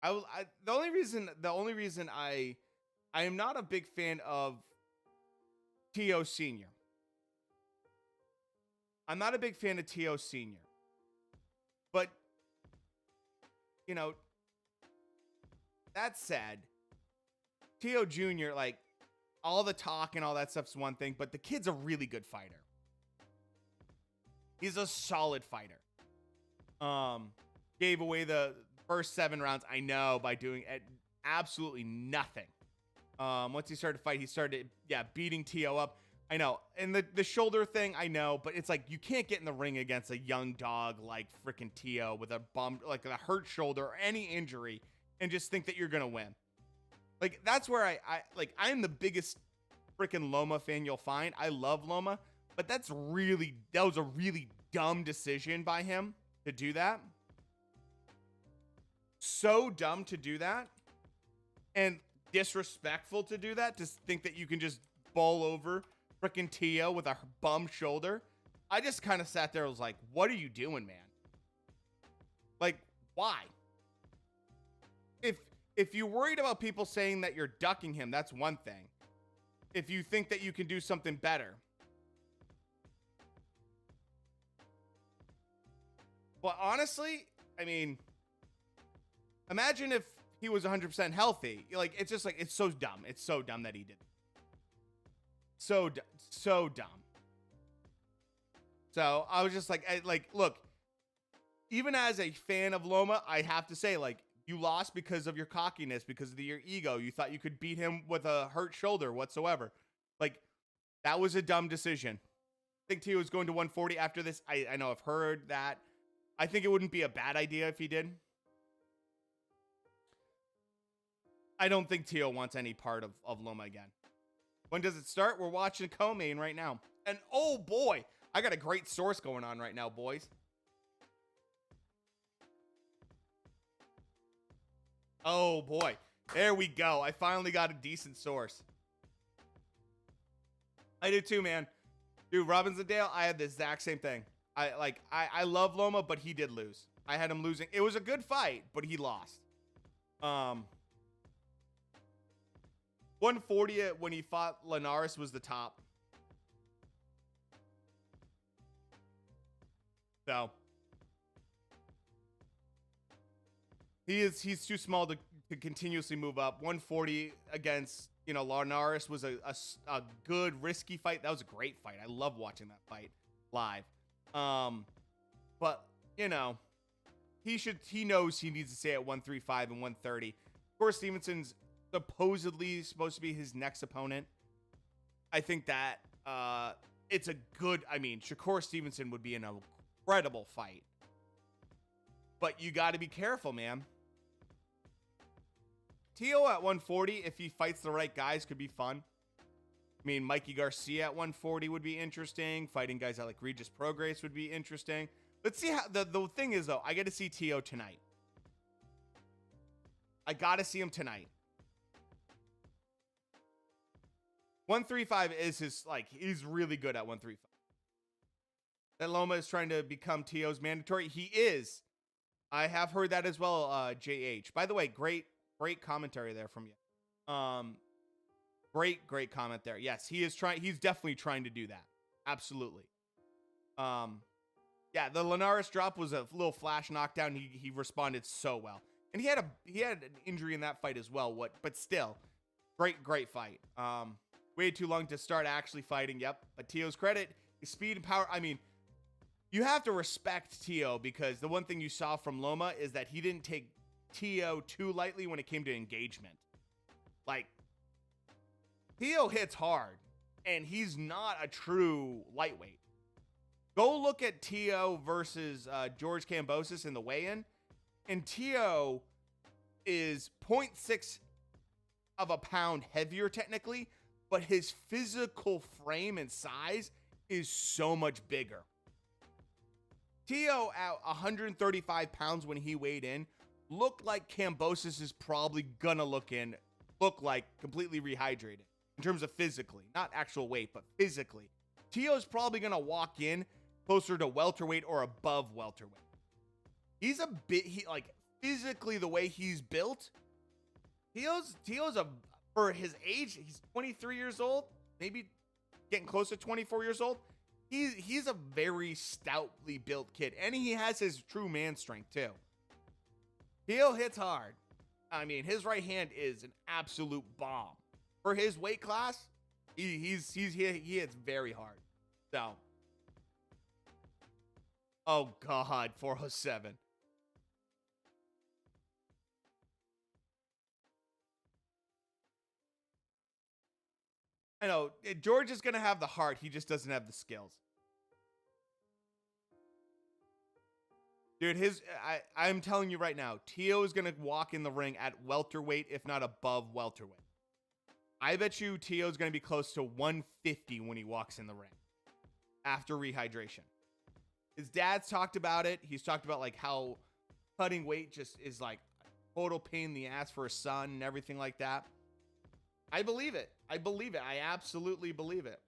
The only reason I am not a big fan of Tio Senior. I'm not a big fan of Tio Senior. But, you know, that said, Tio Jr., like, all the talk and all that stuff's one thing, but the kid's a really good fighter. He's a solid fighter. Gave away the first 7 rounds, I know, by doing absolutely nothing. Once he started to fight, he started, beating Tio up. I know. And the shoulder thing, I know, but it's like you can't get in the ring against a young dog like freaking Tio with a like a hurt shoulder or any injury and just think that you're going to win. Like, that's where I'm the biggest freaking Loma fan you'll find. I love Loma, but that was a really dumb decision by him to do that. So dumb to do that. And disrespectful to do that, to think that you can just bowl over freaking Tio with a bum shoulder. I just kind of sat there and was like, what are you doing, man? Like, why? If you're worried about people saying that you're ducking him, that's one thing. If you think that you can do something better. But honestly, I mean, imagine if he was 100% healthy. Like, it's just like, it's so dumb. It's so dumb that he did. So dumb. So I was just like, look, even as a fan of Loma, I have to say, like, you lost because of your cockiness, because of your ego. You thought you could beat him with a hurt shoulder whatsoever. Like, that was a dumb decision. I think Tio was going to 140 after this. I know I've heard that. I think it wouldn't be a bad idea if he did. I don't think Tio wants any part of Loma again. When does it start? We're watching co-main right now. And oh boy, I got a great source going on right now, boys. Oh boy, there we go. I finally got a decent source. I did too, man. Dude, Robinsondale, I had the exact same thing. I love Loma, but he did lose. I had him losing. It was a good fight, but he lost. 140 when he fought Linares was the top. So he's too small to continuously move up. 140 against, you know, Linares was a good risky fight. That was a great fight. I love watching that fight live. But you know, he knows he needs to stay at 135 and 130. Of course, Stevenson's supposedly supposed to be his next opponent. I think that it's a good, I mean, Shakur Stevenson would be an incredible fight. But you got to be careful, man. Tio at 140, if he fights the right guys, could be fun. I mean, Mikey Garcia at 140 would be interesting. Fighting guys like Regis Prograis would be interesting. Let's see how, the thing is, though, I got to see Tio tonight. I got to see him tonight. 135 is his, like, he's really good at 135. That Loma is trying to become Tio's mandatory. He is. I have heard that as well, JH. By the way, great commentary there from you. Great comment there. Yes, he is trying. He's definitely trying to do that. Absolutely. Yeah, the Linares drop was a little flash knockdown. He responded so well. And he had an injury in that fight as well. But still, great fight. Way too long to start actually fighting. Yep. But Teo's credit, his speed and power. I mean, you have to respect Teo, because the one thing you saw from Loma is that he didn't take Teo too lightly when it came to engagement. Like, Teo hits hard, and he's not a true lightweight. Go look at Teo versus George Kambosos in the weigh-in, and Teo is 0.6 of a pound heavier technically, but his physical frame and size is so much bigger. Teo at 135 pounds when he weighed in looked like Kambosos is probably gonna look like completely rehydrated in terms of physically, not actual weight, but physically. Teo's probably gonna walk in closer to welterweight or above welterweight. He's a bit, physically the way he's built. Teo's for his age, he's 23 years old, maybe getting close to 24 years old. He's a very stoutly built kid, and he has his true man strength too. Teo hits hard. I mean, his right hand is an absolute bomb. For his weight class, he hits very hard. So, oh God, 407. I know George is gonna have the heart. He just doesn't have the skills. Dude, I'm telling you right now, Teo is gonna walk in the ring at welterweight, if not above welterweight. I bet you Teo's gonna be close to 150 when he walks in the ring after rehydration. His dad's talked about it. He's talked about like how cutting weight just is like a total pain in the ass for his son and everything like that. I believe it. I believe it. I absolutely believe it.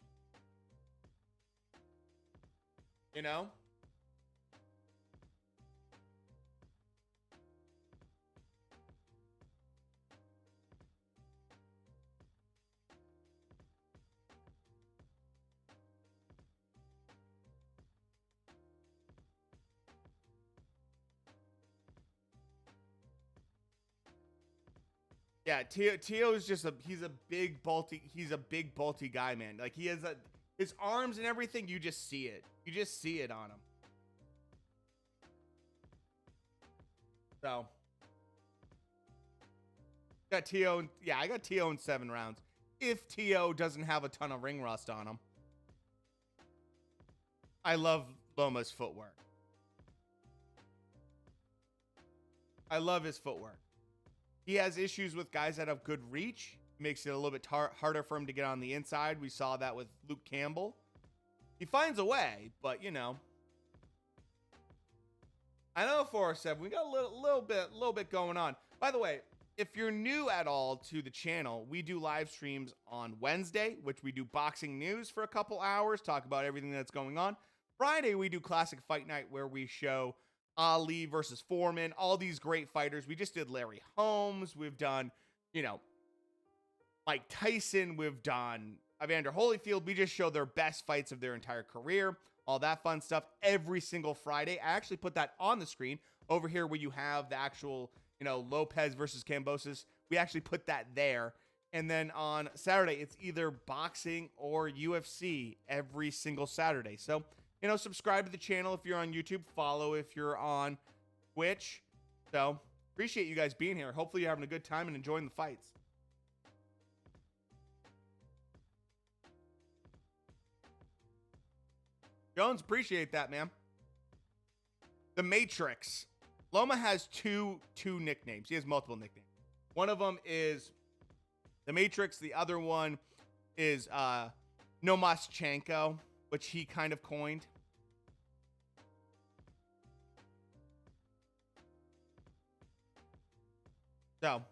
You know? Yeah, Teo is just he's a big bulky guy, man. Like he has his arms and everything, you just see it. You just see it on him. So got Teo, yeah, I got Teo in 7 rounds. If Teo doesn't have a ton of ring rust on him. I love Loma's footwork. I love his footwork. He has issues with guys that have good reach. Makes it a little bit harder for him to get on the inside. We saw that with Luke Campbell. He finds a way, but you know. I know 407. We got a little bit going on. By the way, if you're new at all to the channel, we do live streams on Wednesday, which we do boxing news for a couple hours, talk about everything that's going on. Friday, we do Classic Fight Night, where we show Ali versus Foreman, all these great fighters. We just did Larry Holmes. We've done, you know, Mike Tyson. We've done Evander Holyfield. We just show their best fights of their entire career, all that fun stuff every single Friday. I actually put that on the screen over here where you have the actual, you know, Lopez versus Kambosos. We actually put that there. And then on Saturday, it's either boxing or UFC every single Saturday. So, you know, subscribe to the channel if you're on YouTube. Follow if you're on Twitch. So, appreciate you guys being here. Hopefully you're having a good time and enjoying the fights. Jones, appreciate that, man. The Matrix. Loma has two nicknames. He has multiple nicknames. One of them is The Matrix. The other one is Nomaschenko, which he kind of coined. So,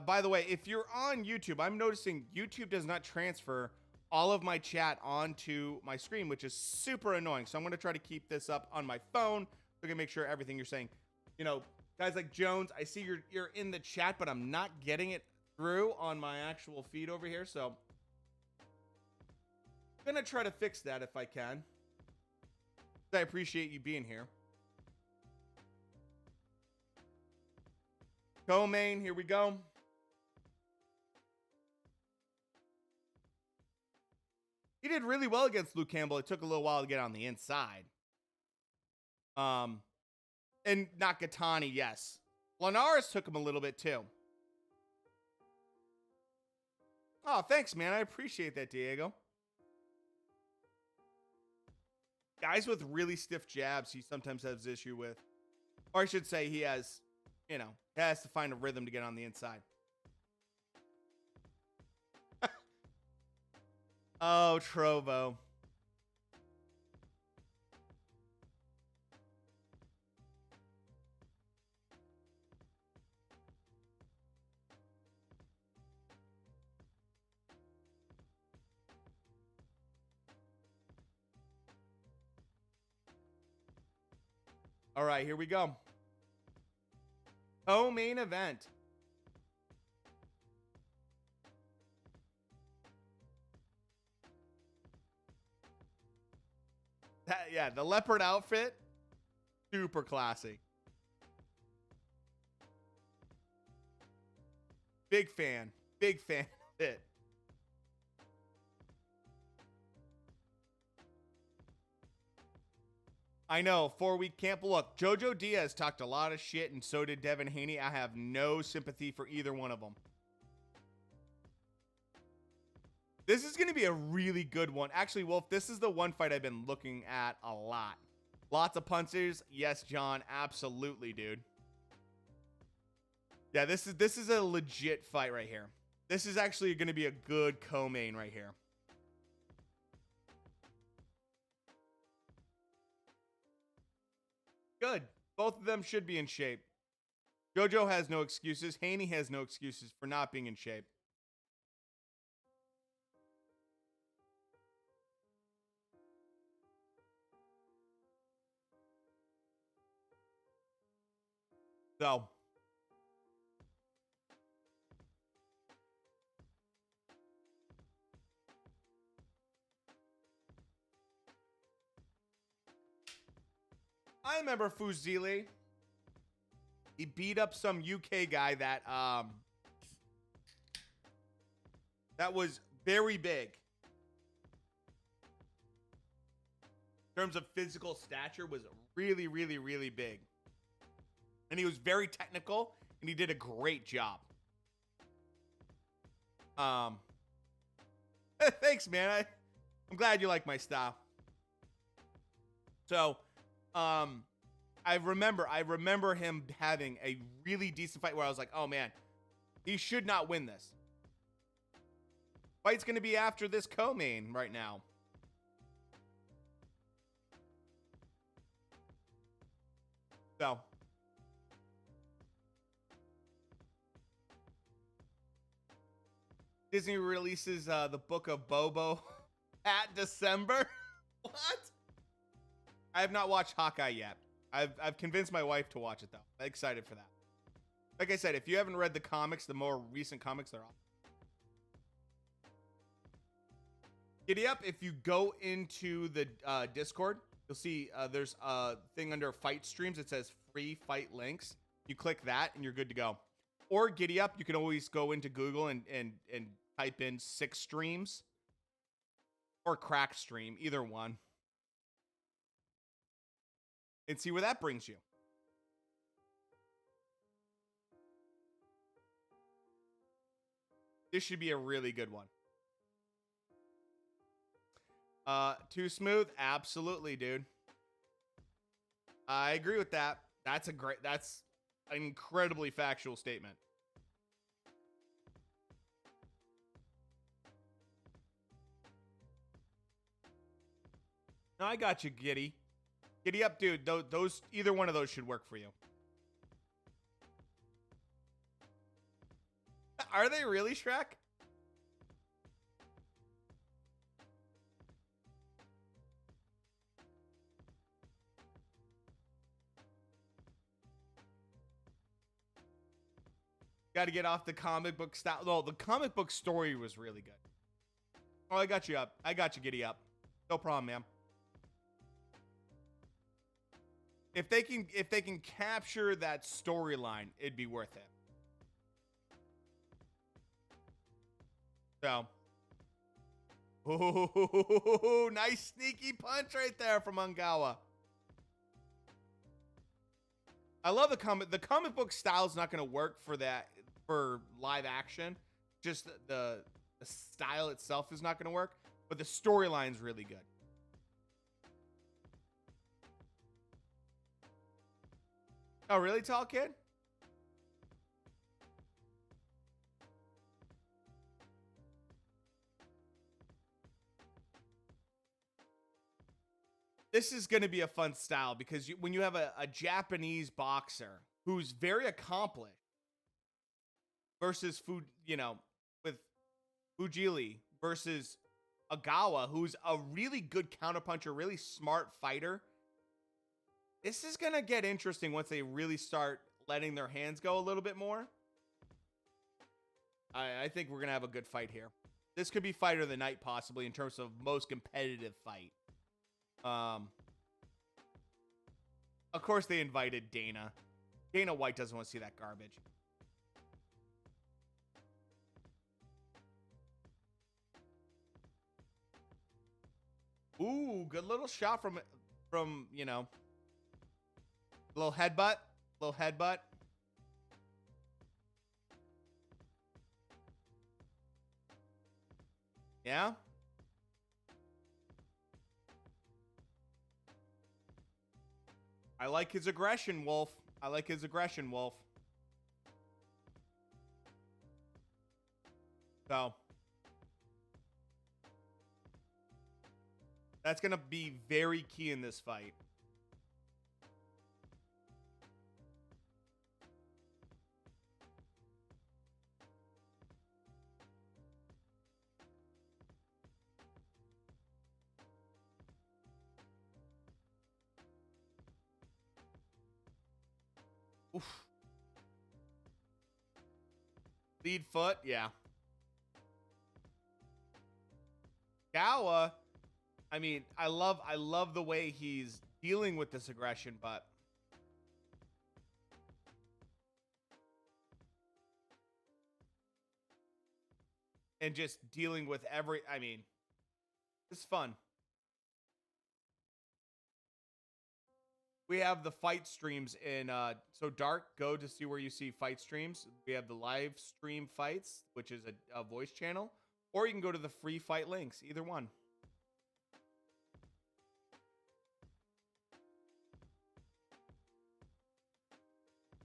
by the way, if you're on YouTube, I'm noticing YouTube does not transfer all of my chat onto my screen, which is super annoying. So I'm going to try to keep this up on my phone so I can make sure everything you're saying, you know, guys like Jones, I see you're in the chat, but I'm not getting it through on my actual feed over here. So Gonna try to fix that if I can. I appreciate you being here. Co-main, here we go. He did really well against Luke Campbell. It took a little while to get on the inside. And Nakatani, yes. Linares took him a little bit too. Oh, thanks, man. I appreciate that, Diego. Guys with really stiff jabs, he sometimes has issue with. Or I should say he has, you know, he has to find a rhythm to get on the inside. Oh, Trovo. All right, here we go. Co-main event. Yeah, the leopard outfit, super classy. Big fan of it. I know, 4-week camp. Look, Jojo Diaz talked a lot of shit, and so did Devin Haney. I have no sympathy for either one of them. This is going to be a really good one. Actually, Wolf, this is the one fight I've been looking at a lot. Lots of punches. Yes, John. Absolutely, dude. Yeah, this is a legit fight right here. This is actually going to be a good co-main right here. Good. Both of them should be in shape. Jojo has no excuses. Haney has no excuses for not being in shape. So, I remember Fuzili. He beat up some UK guy that was very big. In terms of physical stature, was really, really, really big. And he was very technical, and he did a great job. Thanks, man. I'm glad you like my style. So, I remember him having a really decent fight where I was like, oh man, he should not win this. Fight's going to be after this co-main right now. So, Disney releases the Book of Bobo at December. What? I have not watched Hawkeye yet. I've convinced my wife to watch it though. I'm excited for that. Like I said, if you haven't read the comics, the more recent comics, they're awesome. Giddy up, if you go into the Discord, you'll see there's a thing under fight streams. It says free fight links. You click that and you're good to go. Or Giddy up, you can always go into Google and type in 6 streams or crack stream, either one, and see where that brings you. This should be a really good one. Too smooth? Absolutely, dude. I agree with that. That's an incredibly factual statement. No, I got you, Giddy. Giddy up, dude. Those either one of those should work for you. Are they really, Shrek? Got to get off the comic book style. No, the comic book story was really good. Oh, I got you up. I got you, giddy up. No problem, man. If they can capture that storyline, it'd be worth it. So, ooh, nice sneaky punch right there from Ungawa. I love the comic. The comic book style is not going to work for that for live action. Just the style itself is not going to work, but the storyline's really good. Oh, really, tall kid? This is going to be a fun style because when you have a Japanese boxer who's very accomplished versus with Fujili versus Agawa, who's a really good counterpuncher, really smart fighter. This is going to get interesting once they really start letting their hands go a little bit more. I think we're going to have a good fight here. This could be fight of the night possibly in terms of most competitive fight. Of course they invited Dana. Dana White doesn't want to see that garbage. Ooh, good little shot from little headbutt. Little headbutt. Yeah. I like his aggression, Wolf. I like his aggression, Wolf. So that's going to be very key in this fight. Oof. Lead foot, yeah. Gawa, I mean, I love the way he's dealing with this aggression, but and just dealing with it's fun. We have the fight streams in so Dark, go to see where you see fight streams. We have the live stream fights, which is a voice channel, or you can go to the free fight links, either one.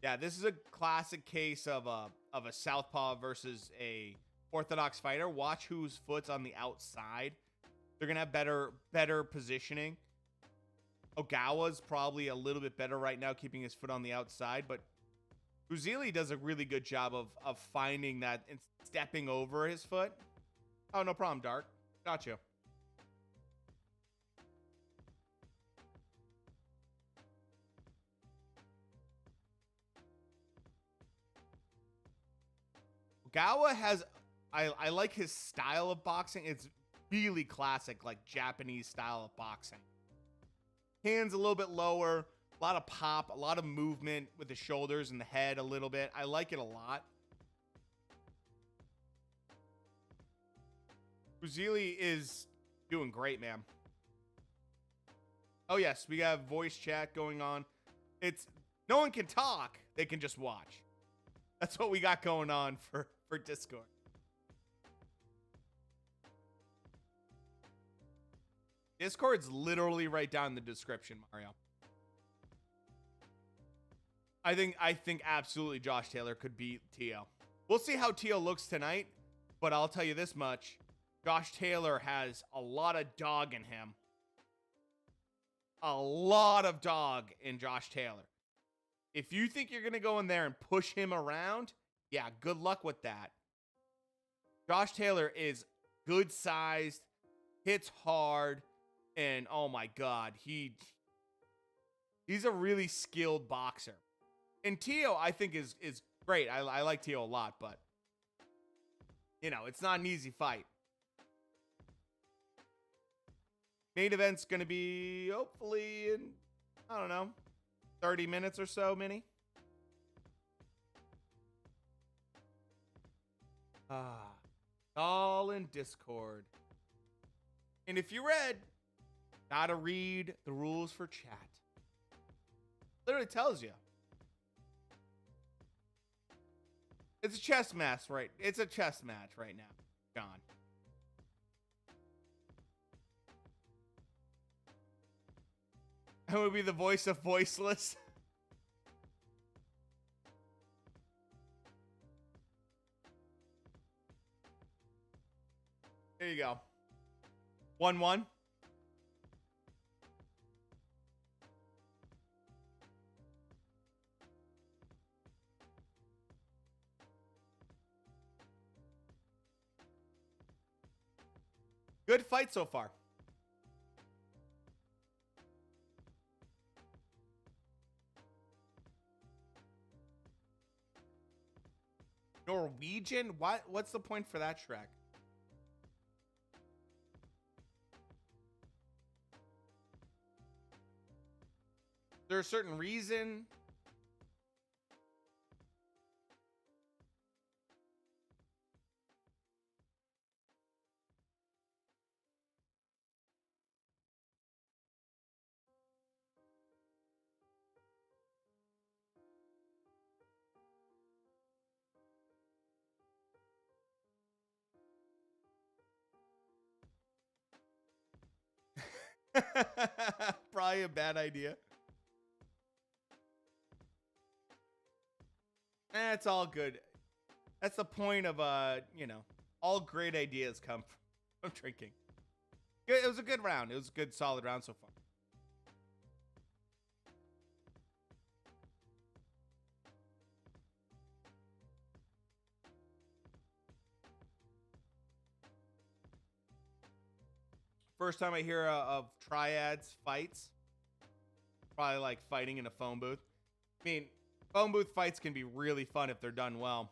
Yeah, this is a classic case of a southpaw versus a orthodox fighter. Watch whose foot's on the outside. They're gonna have better positioning. Ogawa's probably a little bit better right now, keeping his foot on the outside, but Fuzili does a really good job of finding that and stepping over his foot. Oh, no problem, Dark. Got you. Ogawa has, I like his style of boxing. It's really classic, like Japanese style of boxing. Hands a little bit lower, a lot of pop, a lot of movement with the shoulders and the head a little bit. I like it a lot. Fuzili is doing great, man. Oh, yes, we have voice chat going on. It's no one can talk. They can just watch. That's what we got going on for Discord. Discord's literally right down in the description, Mario. I think absolutely Josh Taylor could beat Teo. We'll see how Teo looks tonight, but I'll tell you this much. Josh Taylor has a lot of dog in him. A lot of dog in Josh Taylor. If you think you're going to go in there and push him around, yeah, good luck with that. Josh Taylor is good sized, hits hard, and oh my God, he's a really skilled boxer. And Teo, I think, is great. I like Teo a lot, but, it's not an easy fight. Main event's going to be hopefully in, I don't know, 30 minutes or so, Mini. All in Discord. And if you read, gotta read the rules for chat. Literally tells you. It's a chess match, right? It's a chess match right now. John. I would be the voice of voiceless. There you go. 1-1. Good fight so far. Norwegian? What's the point for that, Shrek? Is there a certain reason? Probably a bad idea. It's all good. That's the point of you know, all great ideas come from drinking. It was a good round. It was a good solid round so far. First time I hear of triads fights. Probably like fighting in a phone booth. I mean, phone booth fights can be really fun if they're done well.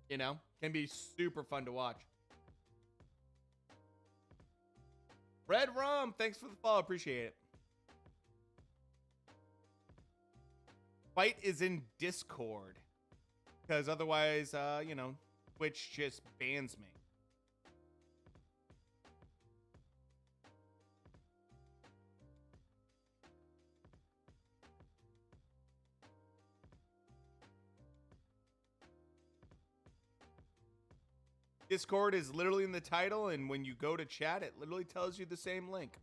You know, can be super fun to watch. Red Rum, thanks for the follow. Appreciate it. Fight is in Discord. Because otherwise, you know, Twitch just bans me. Discord is literally in the title, and when you go to chat, it literally tells you the same link.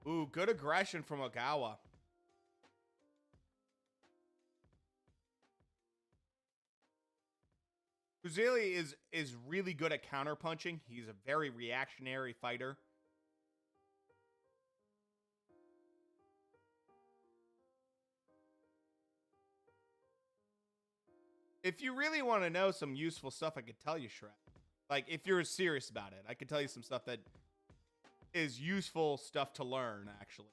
Ooh, good aggression from Ogawa. Fuzili is really good at counterpunching. He's a very reactionary fighter. If you really want to know some useful stuff, I could tell you, Shrek. Like, if you're serious about it, I could tell you some stuff that is useful stuff to learn, actually.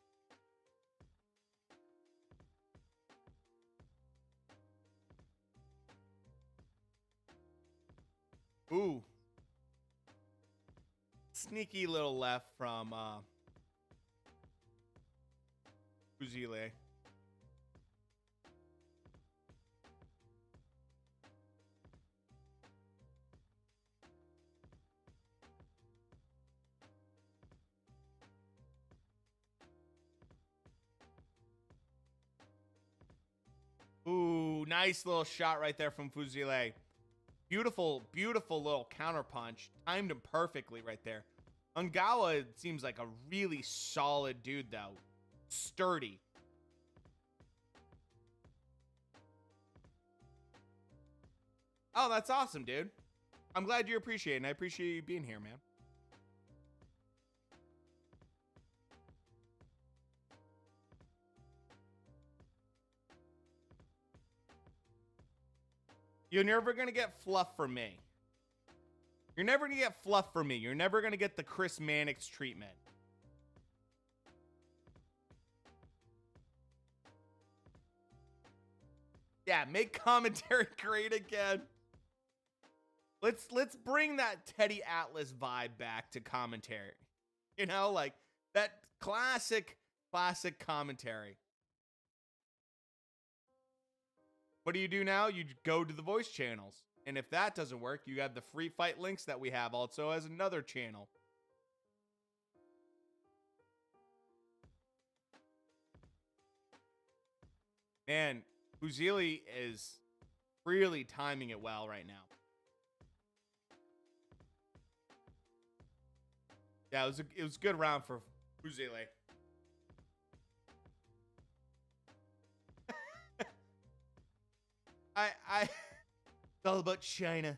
Ooh. Sneaky little left from Fuzile. Ooh, nice little shot right there from Fuzile. Beautiful, beautiful little counter punch. Timed him perfectly right there. Ungawa seems like a really solid dude, though. Sturdy. Oh, that's awesome, dude. I'm glad you appreciate it, and I appreciate you being here, man. You're never going to get fluff from me. You're never going to get fluff from me. You're never going to get the Chris Mannix treatment. Yeah, make commentary great again. Let's bring that Teddy Atlas vibe back to commentary. You know, like that classic commentary. What do you do now? You go to the voice channels. And if that doesn't work, you have the free fight links that we have also as another channel. Man, Fuzili is really timing it well right now. Yeah, it was a good round for Fuzili. It's all about China.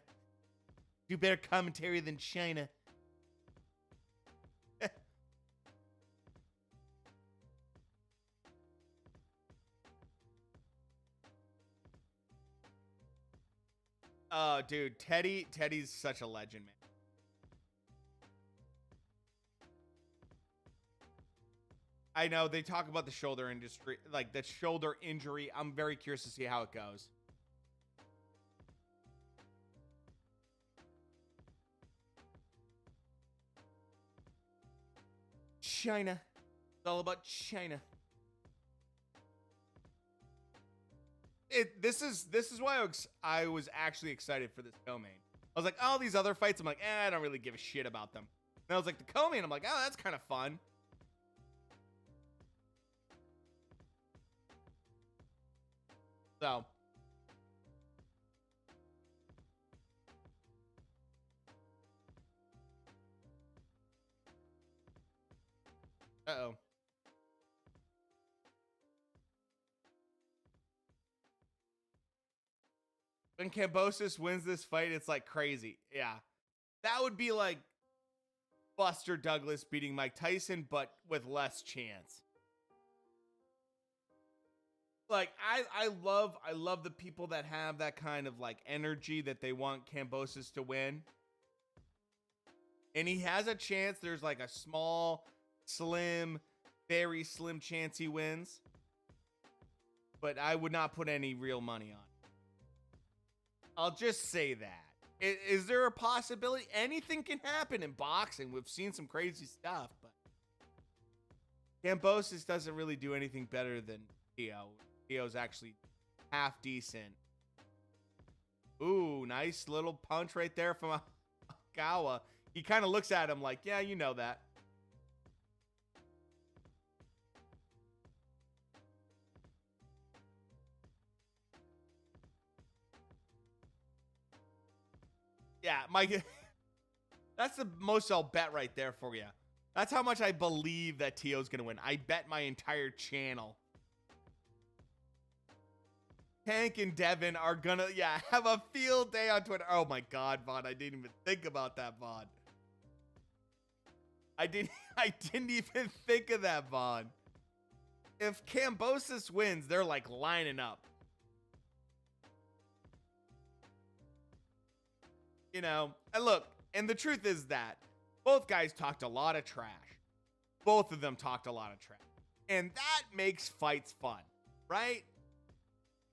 Do better commentary than China. Oh, dude, Teddy's such a legend, man. I know they talk about the shoulder industry, like the shoulder injury. I'm very curious to see how it goes. China. It's all about China. This is why I was actually excited for this co-main. I was like, oh, these other fights, I'm like, I don't really give a shit about them. And I was like, the co-main, I'm like, oh, that's kind of fun. So. Uh-oh. When Kambosos wins this fight, it's like crazy. Yeah. That would be like Buster Douglas beating Mike Tyson, but with less chance. Like, I love the people that have that kind of like energy that they want Kambosos to win. And he has a chance. There's like a small, slim, very slim chance he wins. But I would not put any real money on it. I'll just say that. Is there a possibility? Anything can happen in boxing. We've seen some crazy stuff, but Kambosos doesn't really do anything better than Teo. Teo's actually half decent. Ooh, nice little punch right there from Akawa. He kind of looks at him like, yeah, you know that. Yeah, Mike. That's the most I'll bet right there for you. That's how much I believe that Teo's going to win. I bet my entire channel. Tank and Devin are going to, have a field day on Twitter. Oh my God, Vaughn. I didn't even think about that, Vaughn. I didn't even think of that, Vaughn. If Kambosos wins, they're like lining up. You know, and look, and the truth is that both guys talked a lot of trash. Both of them talked a lot of trash. And that makes fights fun, right?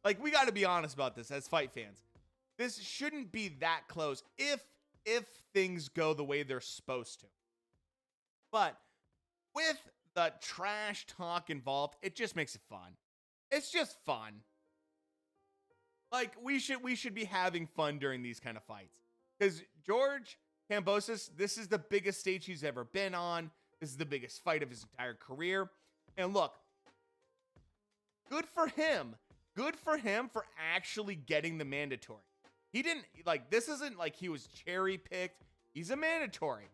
Like, we got to be honest about this as fight fans. This shouldn't be that close if things go the way they're supposed to. But with the trash talk involved, it just makes it fun. It's just fun. Like, we should be having fun during these kind of fights. Because George Kambosos, this is the biggest stage he's ever been on. This is the biggest fight of his entire career. And look, good for him. Good for him for actually getting the mandatory. He didn't, like, this isn't like he was cherry picked. He's a mandatory.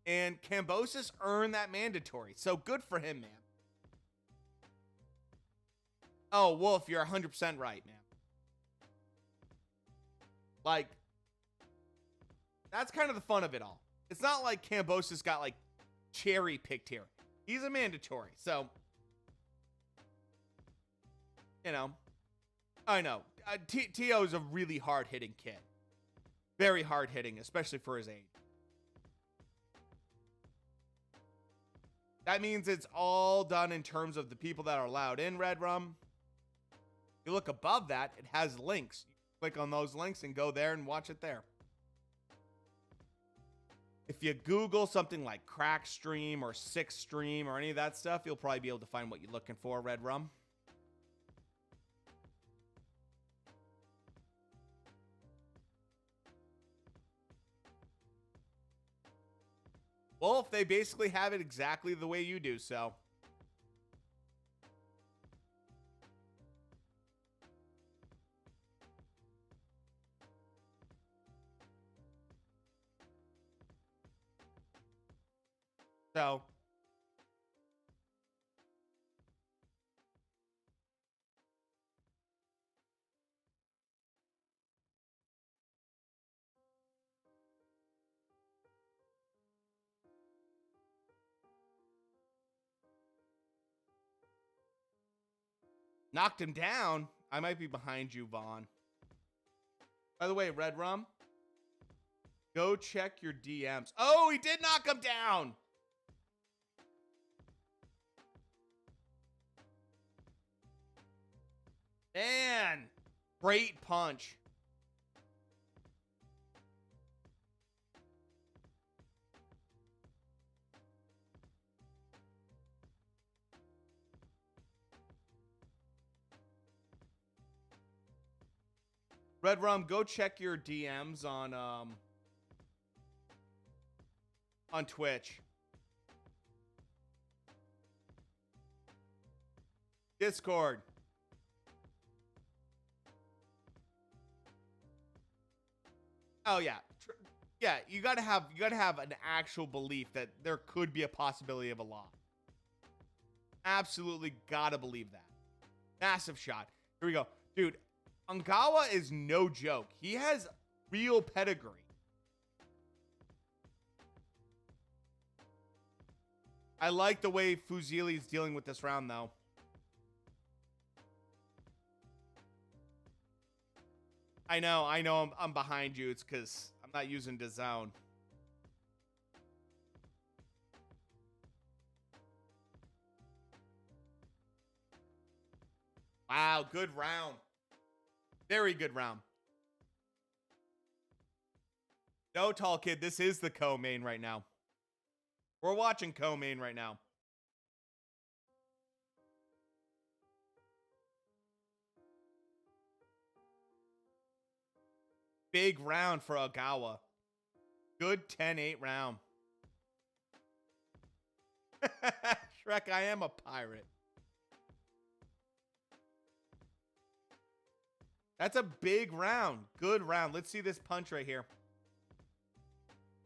And Kambosos earned that mandatory. So good for him, man. Oh, Wolf, you're 100% right, man. Like, that's kind of the fun of it all. It's not like Kambosos got, like, cherry picked here. He's a mandatory. So, you know, I know. Teo is a really hard-hitting kid. Very hard-hitting, especially for his age. That means it's all done in terms of the people that are allowed in Red Rum. You look above that, it has links. You click on those links and go there and watch it there. If you Google something like Crack Stream or Six Stream or any of that stuff, you'll probably be able to find what you're looking for, Red Rum. Wolf, they basically have it exactly the way you do, so. So. Knocked him down. I might be behind you, Vaughn. By the way, Red Rum, go check your DMs. Oh, he did knock him down. Man, great punch. Red Rum, go check your DMs on Twitch. Discord. Oh yeah. Yeah, you gotta have an actual belief that there could be a possibility of a loss. Absolutely gotta believe that. Massive shot. Here we go. Dude, Ongawa is no joke. He has real pedigree. I like the way Fuzili is dealing with this round, though. I know I'm behind you. It's because I'm not using the zone. Wow, good round. Very good round. No, tall kid, this is the co-main right now. We're watching co-main right now. Big round for Ogawa. Good 10-8 round. Shrek, I am a pirate. That's a big round. Good round. Let's see this punch right here.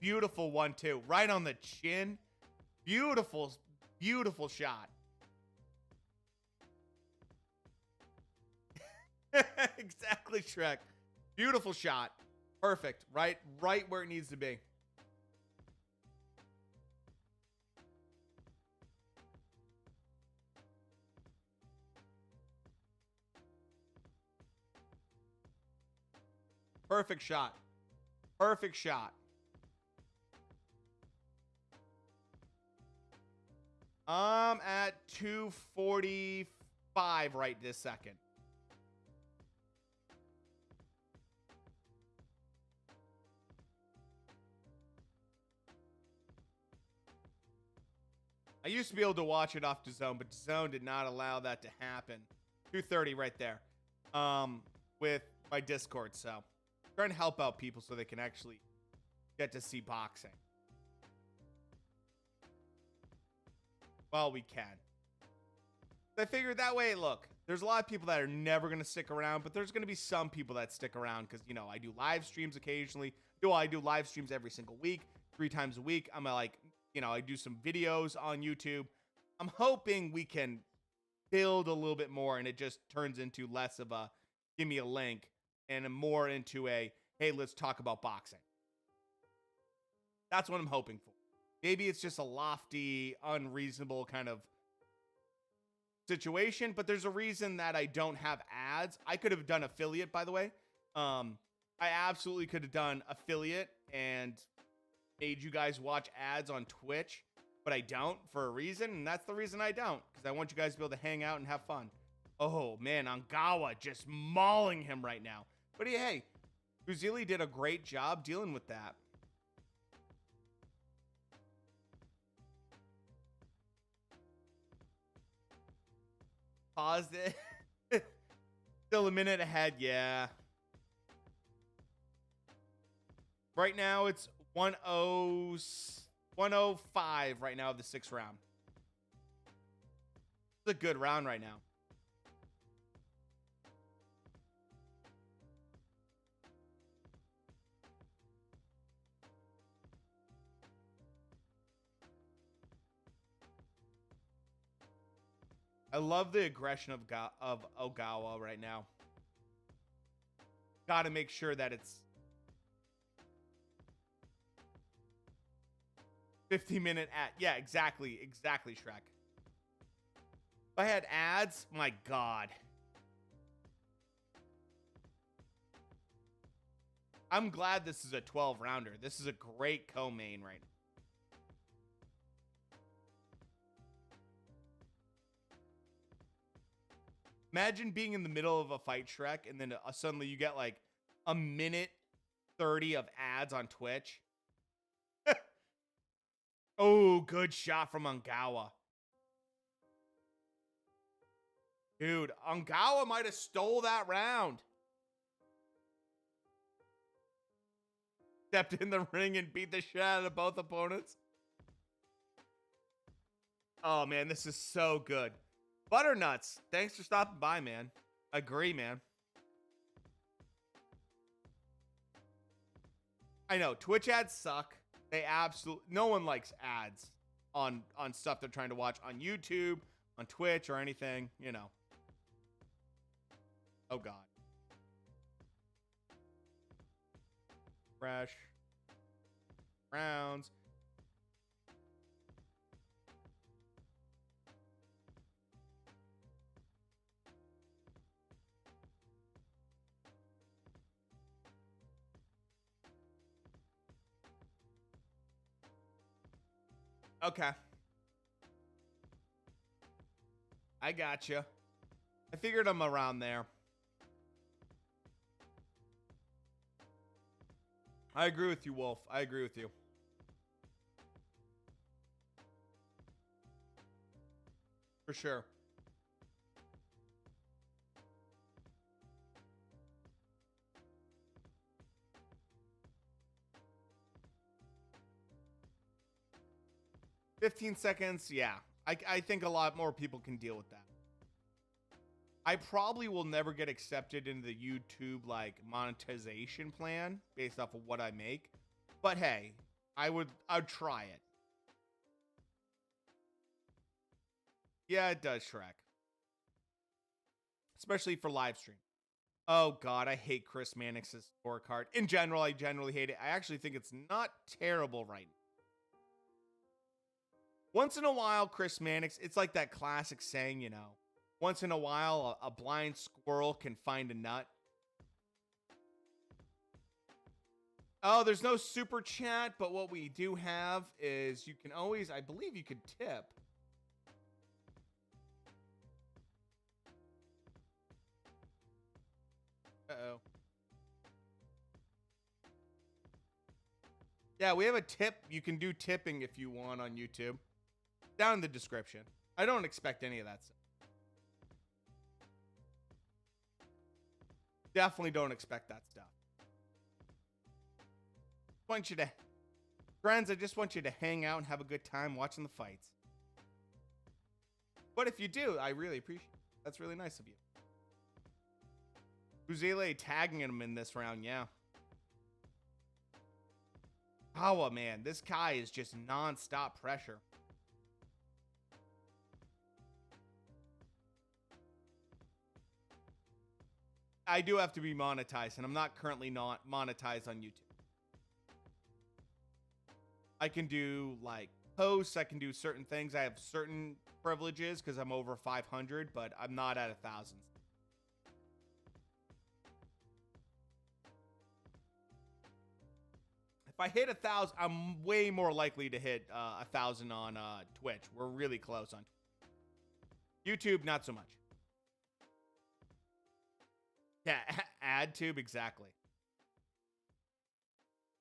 Beautiful 1-2. Right on the chin. Beautiful, beautiful shot. Exactly, Shrek. Beautiful shot. Perfect. Right where it needs to be. Perfect shot. Perfect shot. I'm at 245 right this second. I used to be able to watch it off DAZN, but DAZN did not allow that to happen. 230 right there. With my Discord, so trying to help out people so they can actually get to see boxing. Well, we can. I figured that way, look, there's a lot of people that are never going to stick around, but there's going to be some people that stick around because, you know, I do live streams occasionally. I do live streams every single week, 3 times a week. I'm like, you know, I do some videos on YouTube. I'm hoping we can build a little bit more and it just turns into less of a give me a link and more into a, hey, let's talk about boxing. That's what I'm hoping for. Maybe it's just a lofty, unreasonable kind of situation, but there's a reason that I don't have ads. I could have done affiliate, by the way. I absolutely could have done affiliate and made you guys watch ads on Twitch, but I don't for a reason, and that's the reason I don't, because I want you guys to be able to hang out and have fun. Oh, man, Angawa just mauling him right now. But hey, Fuzili did a great job dealing with that. Paused it. Still a minute ahead, yeah. Right now, it's 105 right now of the 6th round. It's a good round right now. I love the aggression of Ogawa right now. Got to make sure that it's 50-minute ad. Yeah, exactly, Shrek. If I had ads, my God. I'm glad this is a 12-rounder. This is a great co-main right now. Imagine being in the middle of a fight, Shrek, and then suddenly you get like a minute 30 of ads on Twitch. Oh, good shot from Angawa. Dude, Angawa might have stole that round. Stepped in the ring and beat the shit out of both opponents. Oh, man, this is so good. Butternuts, thanks for stopping by, man. Agree, man. I know, Twitch ads suck. They absolutely... No one likes ads on stuff they're trying to watch on YouTube, on Twitch, or anything, you know. Oh, God. Fresh. Rounds. Okay. I gotcha. I figured I'm around there. I agree with you, Wolf. I agree with you. For sure. $15 seconds, yeah. I think a lot more people can deal with that. I probably will never get accepted into the YouTube like monetization plan based off of what I make. But hey, I'd try it. Yeah, it does, Shrek. Especially for live stream. Oh God, I hate Chris Mannix's scorecard. In general, I generally hate it. I actually think it's not terrible right now. Once in a while, Chris Mannix, it's like that classic saying, you know, once in a while, a blind squirrel can find a nut. Oh, there's no super chat, but what we do have is you can always, I believe you could tip. Uh-oh. Yeah, we have a tip. You can do tipping if you want on YouTube. Down in the description. I don't expect any of that stuff. Definitely don't expect that stuff. Want you to, friends, I just want you to hang out and have a good time watching the fights. But if you do, I really appreciate it. That's really nice of you. Uzele tagging him in this round, yeah. Kawa, man, this guy is just non-stop pressure. I do have to be monetized, and I'm not currently not monetized on YouTube. I can do like posts, I can do certain things. I have certain privileges because I'm over 500, but I'm not at 1,000. If I hit 1,000, I'm way more likely to hit 1,000 on Twitch. We're really close on YouTube, not so much. Yeah, ad tube, exactly.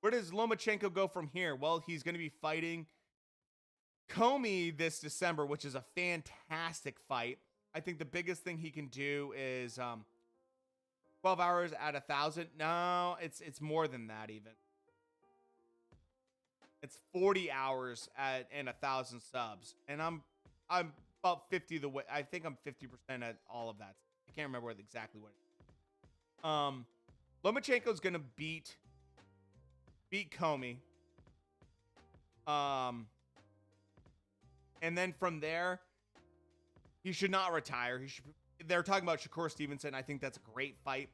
Where does Lomachenko go from here? Well, he's going to be fighting Comey this December, which is a fantastic fight. I think the biggest thing he can do is 12 hours at 1,000. No, it's more than that even. It's 40 hours at and 1,000 subs, and I'm about 50 the way. I think I'm 50% at all of that. I can't remember exactly what. Lomachenko's gonna beat Comey. And then from there, he should not retire. He should. They're talking about Shakur Stevenson. I think that's a great fight.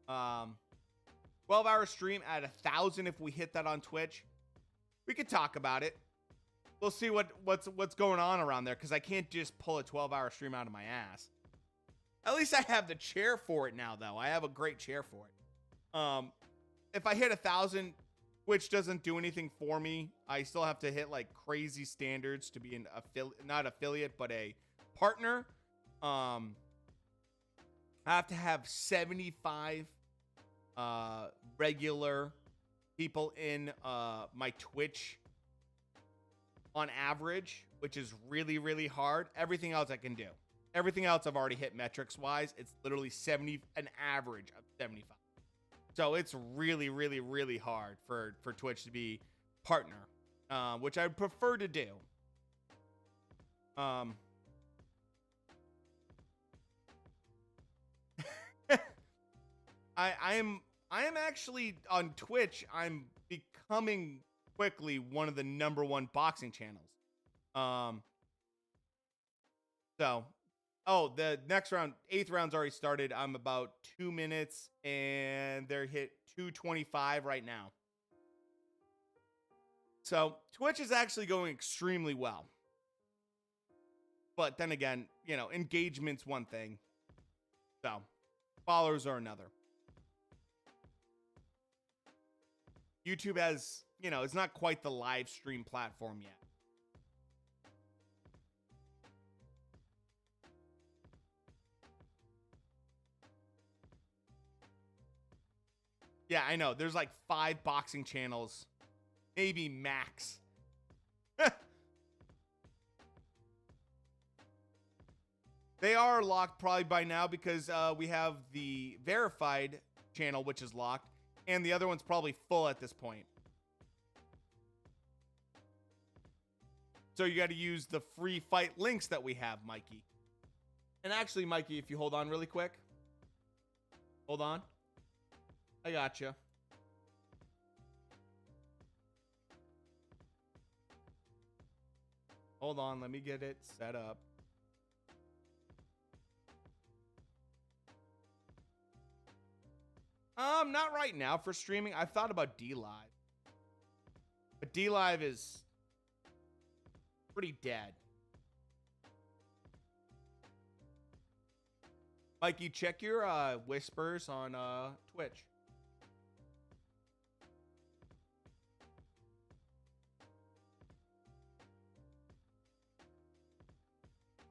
12-hour stream at 1,000. If we hit that on Twitch, we could talk about it. We'll see what's going on around there, because I can't just pull a 12-hour stream out of my ass. At least I have the chair for it now, though. I have a great chair for it. If I hit 1,000, Twitch doesn't do anything for me. I still have to hit like crazy standards to be an not affiliate, but a partner. I have to have 75 regular people in my Twitch on average, which is really, really hard. Everything else I can do. Everything else I've already hit metrics wise. It's literally an average of 75. So it's really, really, really hard for Twitch to be partner, which I prefer to do. I am actually on Twitch. I'm becoming quickly one of the #1 boxing channels. The next round, 8th round's already started. I'm about 2 minutes, and they're hit 225 right now. So Twitch is actually going extremely well. But then again, engagement's one thing. So followers are another. YouTube has, it's not quite the live stream platform yet. Yeah, I know. There's like 5 boxing channels, maybe max. They are locked probably by now, because we have the verified channel, which is locked, and the other one's probably full at this point. So you got to use the free fight links that we have, Mikey. And actually, Mikey, if you hold on really quick. Hold on. I gotcha. Hold on, let me get it set up. Not right now for streaming. I've thought about D-Live. But D-Live is pretty dead. Mikey, check your whispers on Twitch.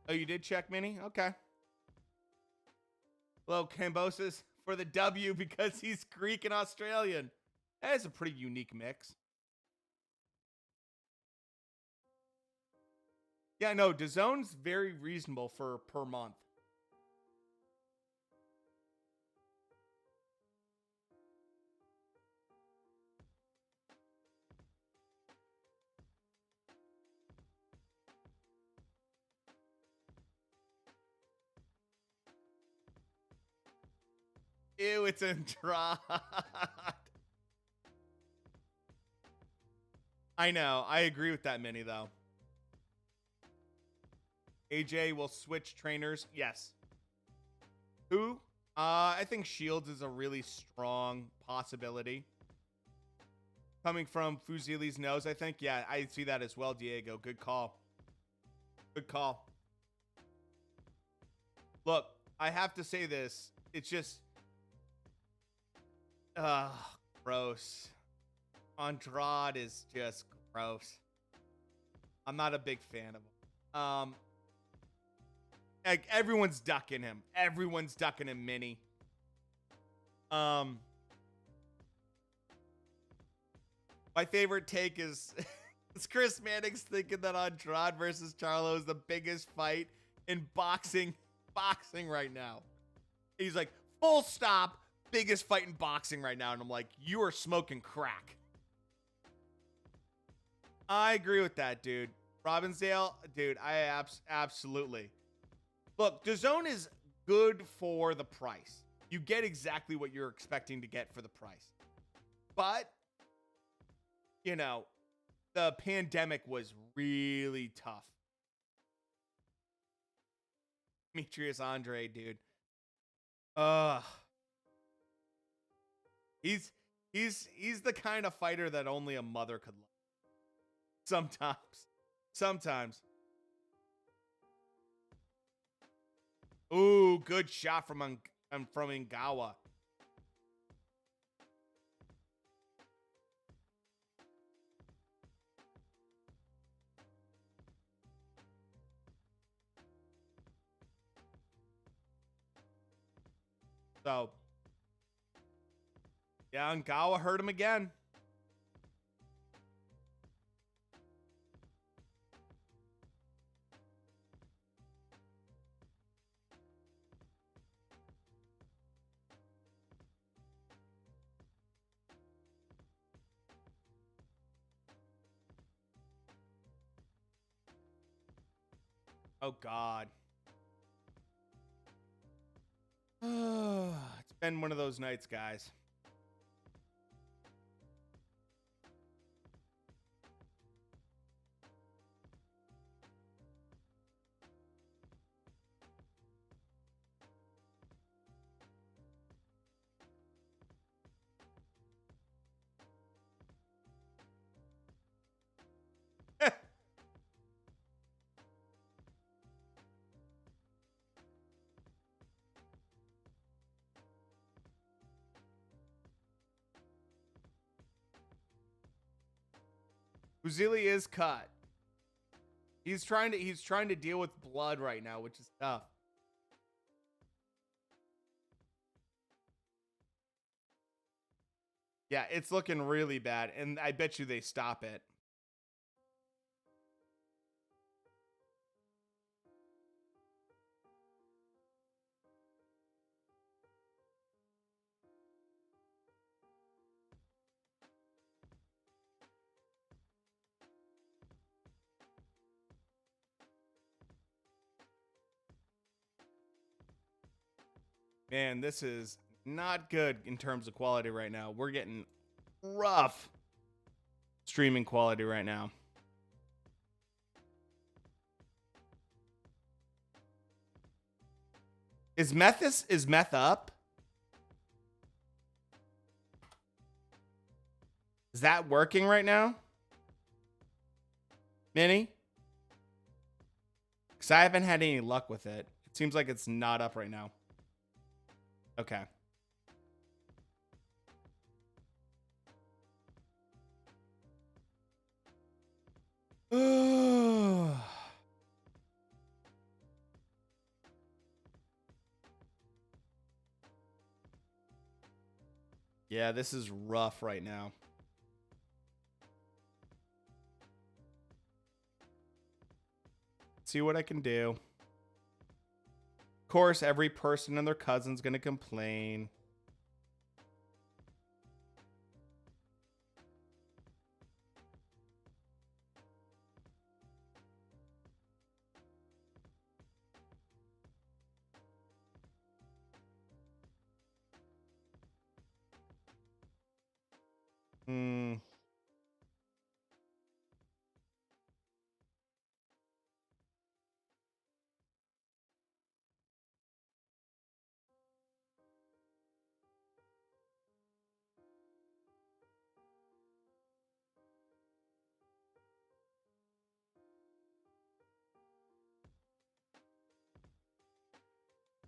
Oh, you did check, Minnie? Okay. Hello, Kambosos for the W, because he's Greek and Australian. That is a pretty unique mix. Yeah, no, DAZN's very reasonable for per month. Ew, it's Andrade. I know. I agree with that, Minnie, though. AJ will switch trainers. Yes. Who? I think Shields is a really strong possibility. Coming from Fuzili's nose, I think. Yeah, I see that as well, Diego. Good call. Good call. Look, I have to say this. It's just... gross. Andrade is just gross. I'm not a big fan of him. Like, everyone's ducking him. Everyone's ducking him, Minnie. My favorite take is it's Chris Manning's thinking that Andrade versus Charlo is the biggest fight in boxing right now. He's like, full stop, biggest fight in boxing right now. And I'm like, you are smoking crack. I agree with that, dude. Robbinsdale, dude, I absolutely. Look, DAZN is good for the price. You get exactly what you're expecting to get for the price. But, you know, the pandemic was really tough. Demetrius Andre, dude. He's the kind of fighter that only a mother could love. Sometimes. Ooh, good shot from Ngawa. So, yeah, Ngawa hurt him again. Oh, God. It's been one of those nights, guys. Uzili is cut. He's trying to deal with blood right now, which is tough. Yeah, it's looking really bad, and I bet you they stop it. Man, this is not good in terms of quality right now. We're getting rough streaming quality right now. Is meth up? Is that working right now? Minnie? Because I haven't had any luck with it. It seems like it's not up right now. Okay. Yeah, this is rough right now. See what I can do. Of course, every person and their cousin's gonna complain.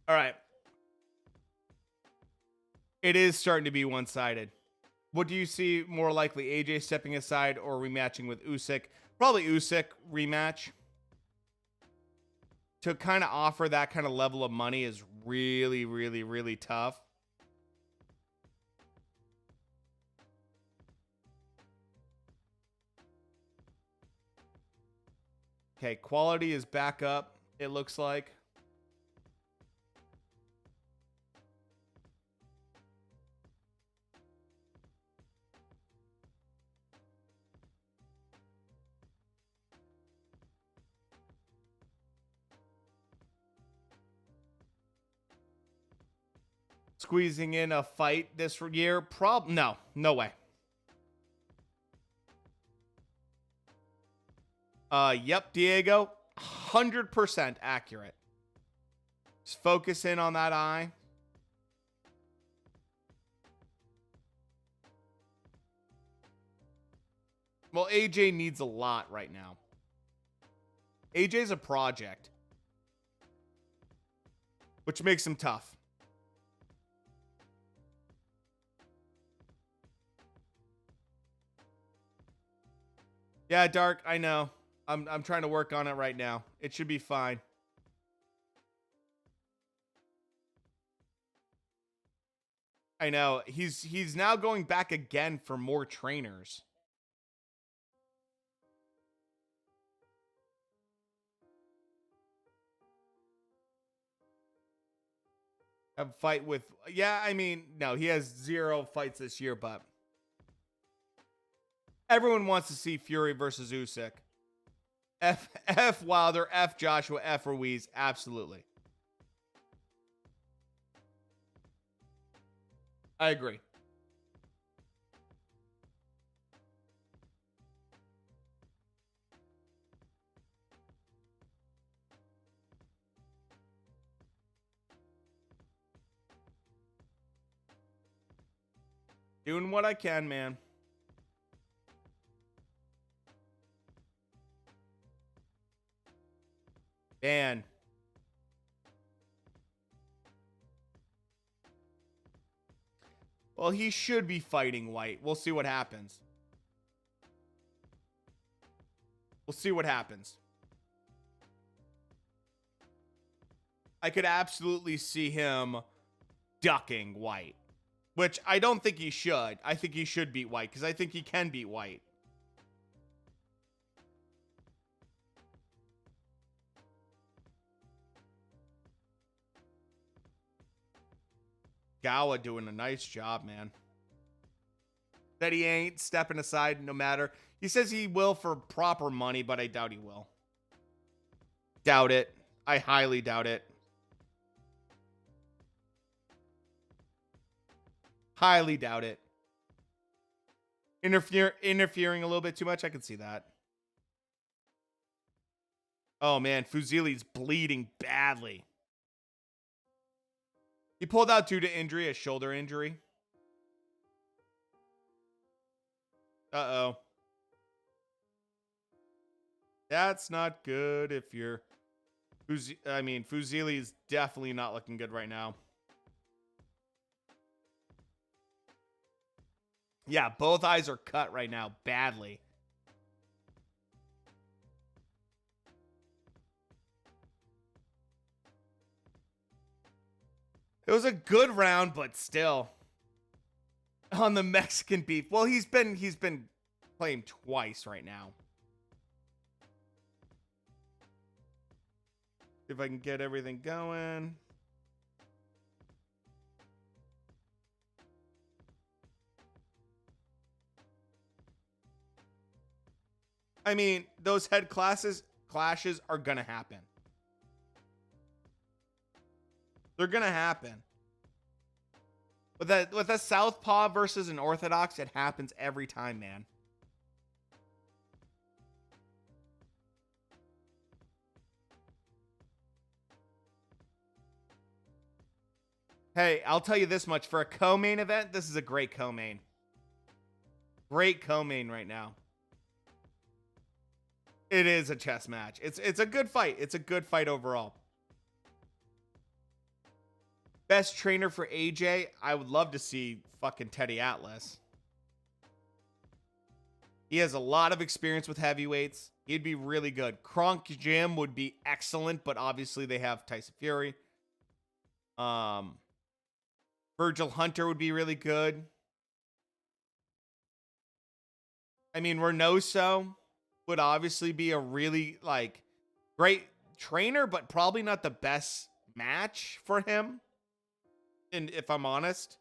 All right. It is starting to be one-sided. What do you see more likely? AJ stepping aside or rematching with Usyk? Probably Usyk rematch. To kind of offer that kind of level of money is really, really, really tough. Okay, quality is back up, it looks like. Squeezing in a fight this year? No way. Yep, Diego, 100% accurate. Just focus in on that eye. Well, AJ needs a lot right now. AJ's a project, which makes him tough. Yeah, Dark, I know. I'm trying to work on it right now. It should be fine. I know. He's now going back again for more trainers. Have a fight with, yeah, I mean, no, he has 0 fights this year, but everyone wants to see Fury versus Usyk. F Wilder, F Joshua, F Ruiz, absolutely. I agree. Doing what I can, man. Man. Well, he should be fighting White. We'll see what happens. We'll see what happens. I could absolutely see him ducking White, which I don't think he should. I think he should beat White because I think he can beat White. Gawa doing a nice job, man. That he ain't stepping aside no matter. He says he will for proper money, but I doubt he will. Doubt it. I highly doubt it. Highly doubt it. Interfering a little bit too much. I can see that. Oh, man. Fuzili's bleeding badly. He pulled out due to injury, a shoulder injury. Uh-oh. That's not good if you're... Fuzili's definitely not looking good right now. Yeah, both eyes are cut right now, badly. It was a good round, but still. On the Mexican beef. Well, he's been claimed twice right now. If I can get everything going. I mean, those head clashes are gonna happen. They're gonna happen. With a southpaw versus an orthodox, it happens every time, man. Hey, I'll tell you this much. For a co-main event, this is a great co-main. Great co-main right now. It is a chess match. It's a good fight. It's a good fight overall. Best trainer for AJ, I would love to see fucking Teddy Atlas. He has a lot of experience with heavyweights. He'd be really good. Kronk Jim would be excellent, but obviously they have Tyson Fury. Virgil Hunter would be really good. I mean, Reynoso would obviously be a really, like, Great trainer, but probably not the best match for him. And if I'm honest,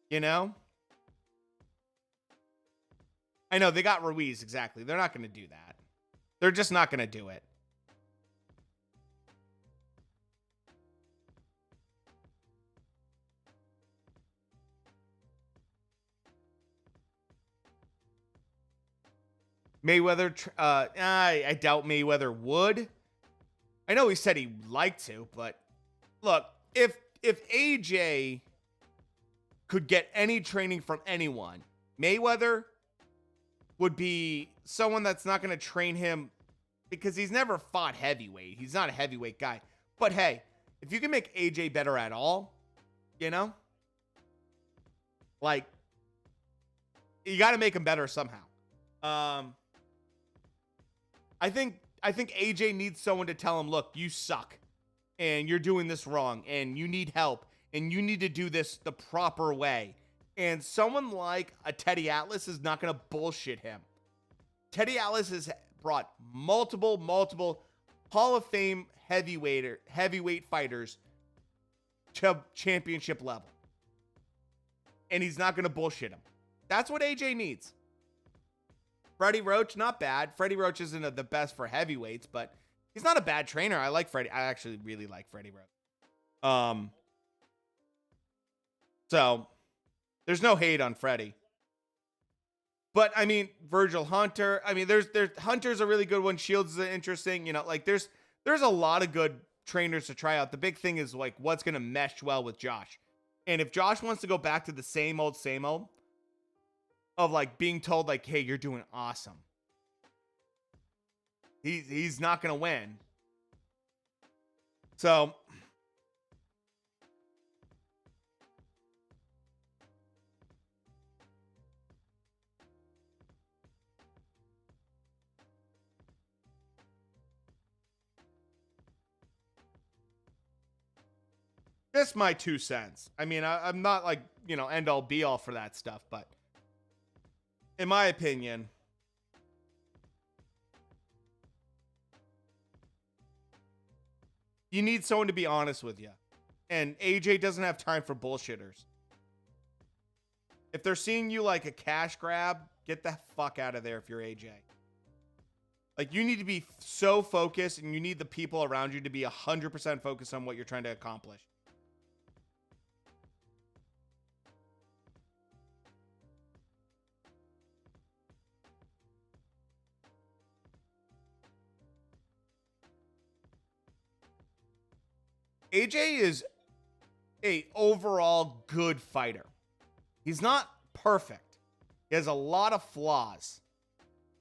you know, I know they got Ruiz. Exactly. They're not going to do that. They're just not going to do it. Mayweather, I doubt Mayweather would. I know he said he'd like to, but look, if AJ could get any training from anyone, Mayweather would be someone that's not going to train him because he's never fought heavyweight. He's not a heavyweight guy. But hey, if you can make AJ better at all, you know, like, you got to make him better somehow. I think AJ needs someone to tell him, look, you suck and you're doing this wrong and you need help and you need to do this the proper way. And someone like a Teddy Atlas is not going to bullshit him. Teddy Atlas has brought multiple Hall of Fame heavyweight fighters to championship level. And he's not going to bullshit him. That's what AJ needs. Freddie Roach, not bad. Freddie Roach isn't the best for heavyweights, but he's not a bad trainer. I like Freddie. I actually really like Freddie Roach. So there's no hate on Freddie. But I mean, Virgil Hunter. I mean, there's Hunter's a really good one. Shields is interesting. You know, like there's a lot of good trainers to try out. The big thing is like what's gonna mesh well with Josh. And if Josh wants to go back to the same old of like being told like, hey, you're doing awesome, he's not gonna win. So that's my 2 cents. I mean, I'm not like, you know, end all be all for that stuff, but in my opinion, you need someone to be honest with you. And AJ doesn't have time for bullshitters. If they're seeing you like a cash grab, get the fuck out of there if you're AJ. Like, you need to be so focused, and you need the people around you to be 100% focused on what you're trying to accomplish. AJ is a overall good fighter. He's not perfect. He has a lot of flaws.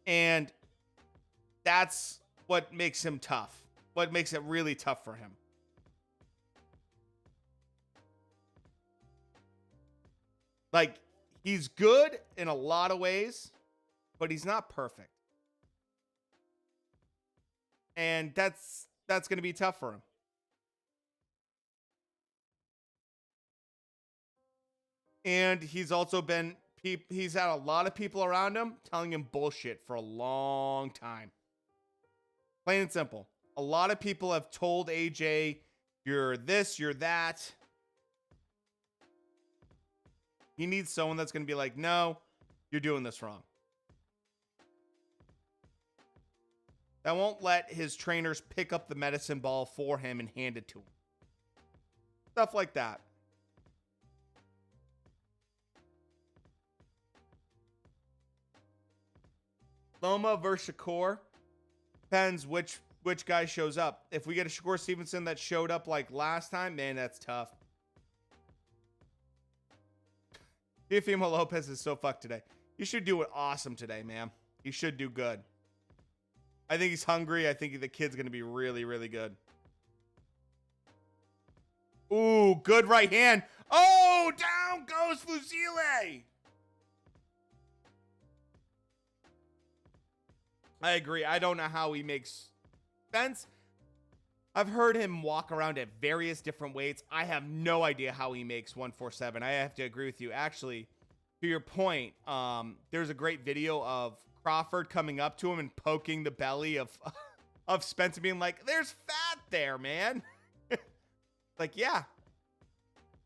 And that's what makes him tough. What makes it really tough for him. Like, he's good in a lot of ways, but he's not perfect. And that's going to be tough for him. And he's also been, he's had a lot of people around him telling him bullshit for a long time. Plain and simple. A lot of people have told AJ, you're this, you're that. He needs someone that's going to be like, no, you're doing this wrong. That won't let his trainers pick up the medicine ball for him and hand it to him. Stuff like that. Loma versus Shakur. Depends which guy shows up. If we get a Shakur Stevenson that showed up like last time, man, that's tough. TEOFIMO Lopez is so fucked today. You should do it awesome today, man. You should do good. I think he's hungry. I think the kid's going to be really, really good. Ooh, good right hand. Oh, down goes Fusile. I agree. I don't know how he makes sense. I've heard him walk around at various different weights. I have no idea how he makes 147. I have to agree with you. Actually, to your point, there's a great video of Crawford coming up to him and poking the belly of Spencer, being like, "There's fat there, man." Like, yeah.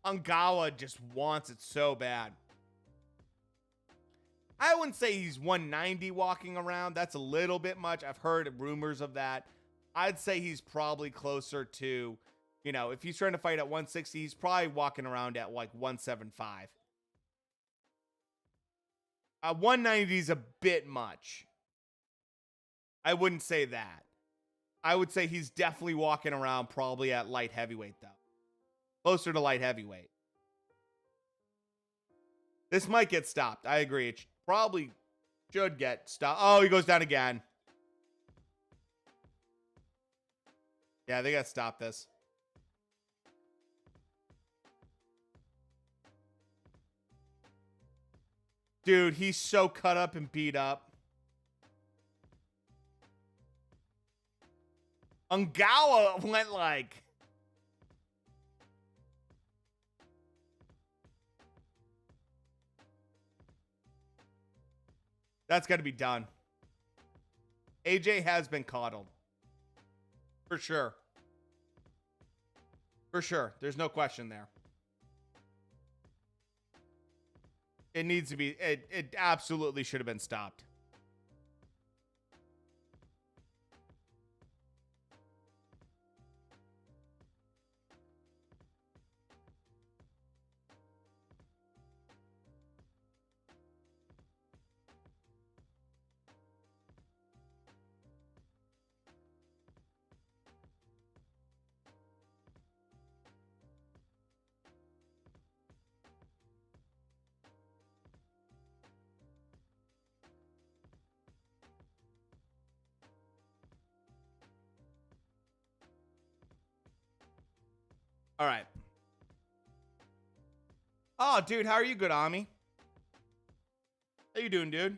Ongawa just wants it so bad. I wouldn't say he's 190 walking around. That's a little bit much. I've heard rumors of that. I'd say he's probably closer to, you know, if he's trying to fight at 160, he's probably walking around at like 175. 190 is a bit much. I wouldn't say that. I would say he's definitely walking around probably at light heavyweight, though. Closer to light heavyweight. This might get stopped. I agree. It probably should get stopped. Oh, he goes down again. Yeah, they got to stop this. Dude, he's so cut up and beat up. Ongawa went like... That's got to be done. AJ has been coddled. For sure. For sure. There's no question there. It needs to be... It absolutely should have been stopped. All right. Oh, dude, how are you, good Ami? How you doing, dude?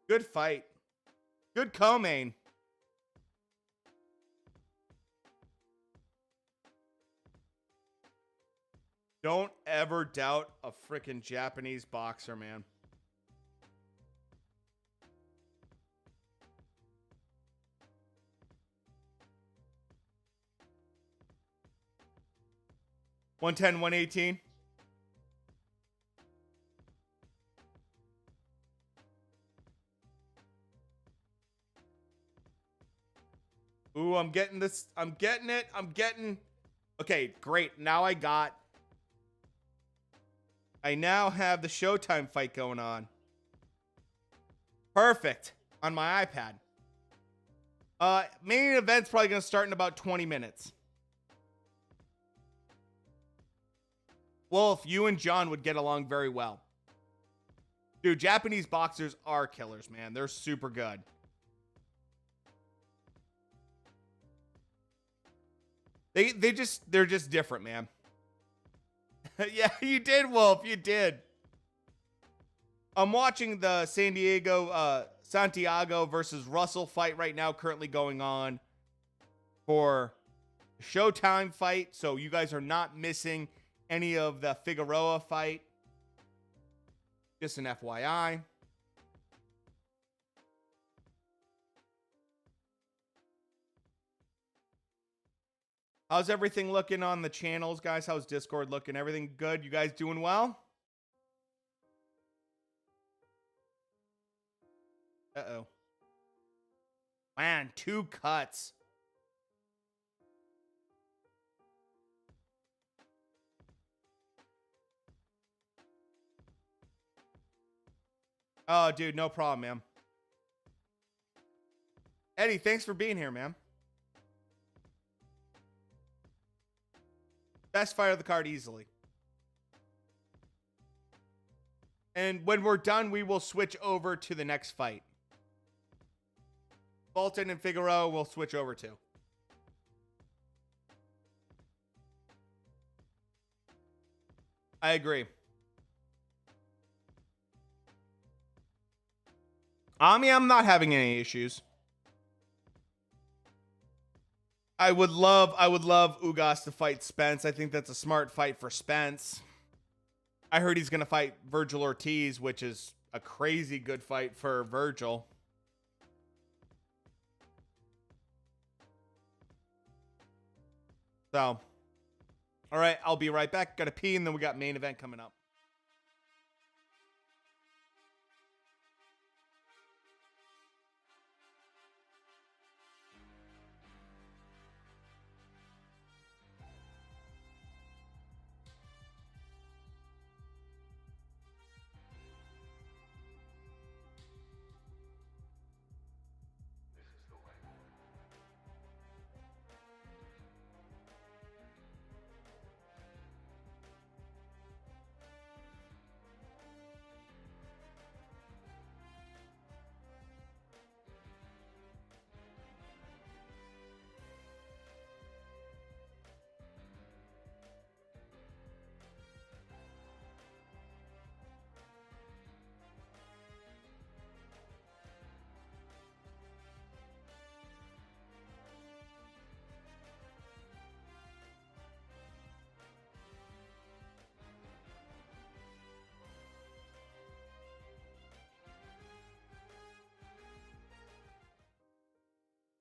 Good fight. Good co-main. Don't ever doubt a freaking Japanese boxer, man. $110, $118. Ooh, I'm getting this. I'm getting it. I'm getting... Okay, great. Now I now have the Showtime fight going on. Perfect. On my iPad. Main event's probably going to start in about 20 minutes. Wolf, you and John would get along very well. Dude, Japanese boxers are killers, man. They're super good. They're just different, man. Yeah, you did, Wolf. You did. I'm watching the Santiago versus Russell fight right now, currently going on for Showtime fight. So you guys are not missing any of the Figueroa fight. Just an FYI. How's everything looking on the channels, guys? How's Discord looking? Everything good? You guys doing well? Uh-oh. Man, 2 cuts. Oh, dude, no problem, man. Eddie, thanks for being here, man. Best fight of the card easily. And when we're done, we will switch over to the next fight. Fulton and Figueroa will switch over to. I agree. I mean, I'm not having any issues. I would love Ugas to fight Spence. I think that's a smart fight for Spence. I heard he's gonna fight Virgil Ortiz, which is a crazy good fight for Virgil. So, all right, I'll be right back. Gotta pee, and then we got main event coming up.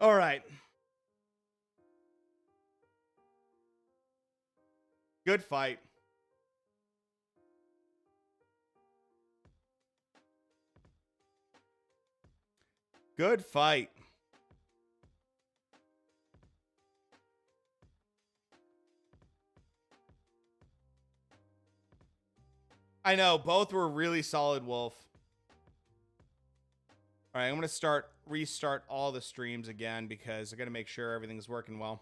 All right. Good fight. Good fight. I know, both were really solid, Wolf. All right, I'm going to restart all the streams again because I got to make sure everything's working well.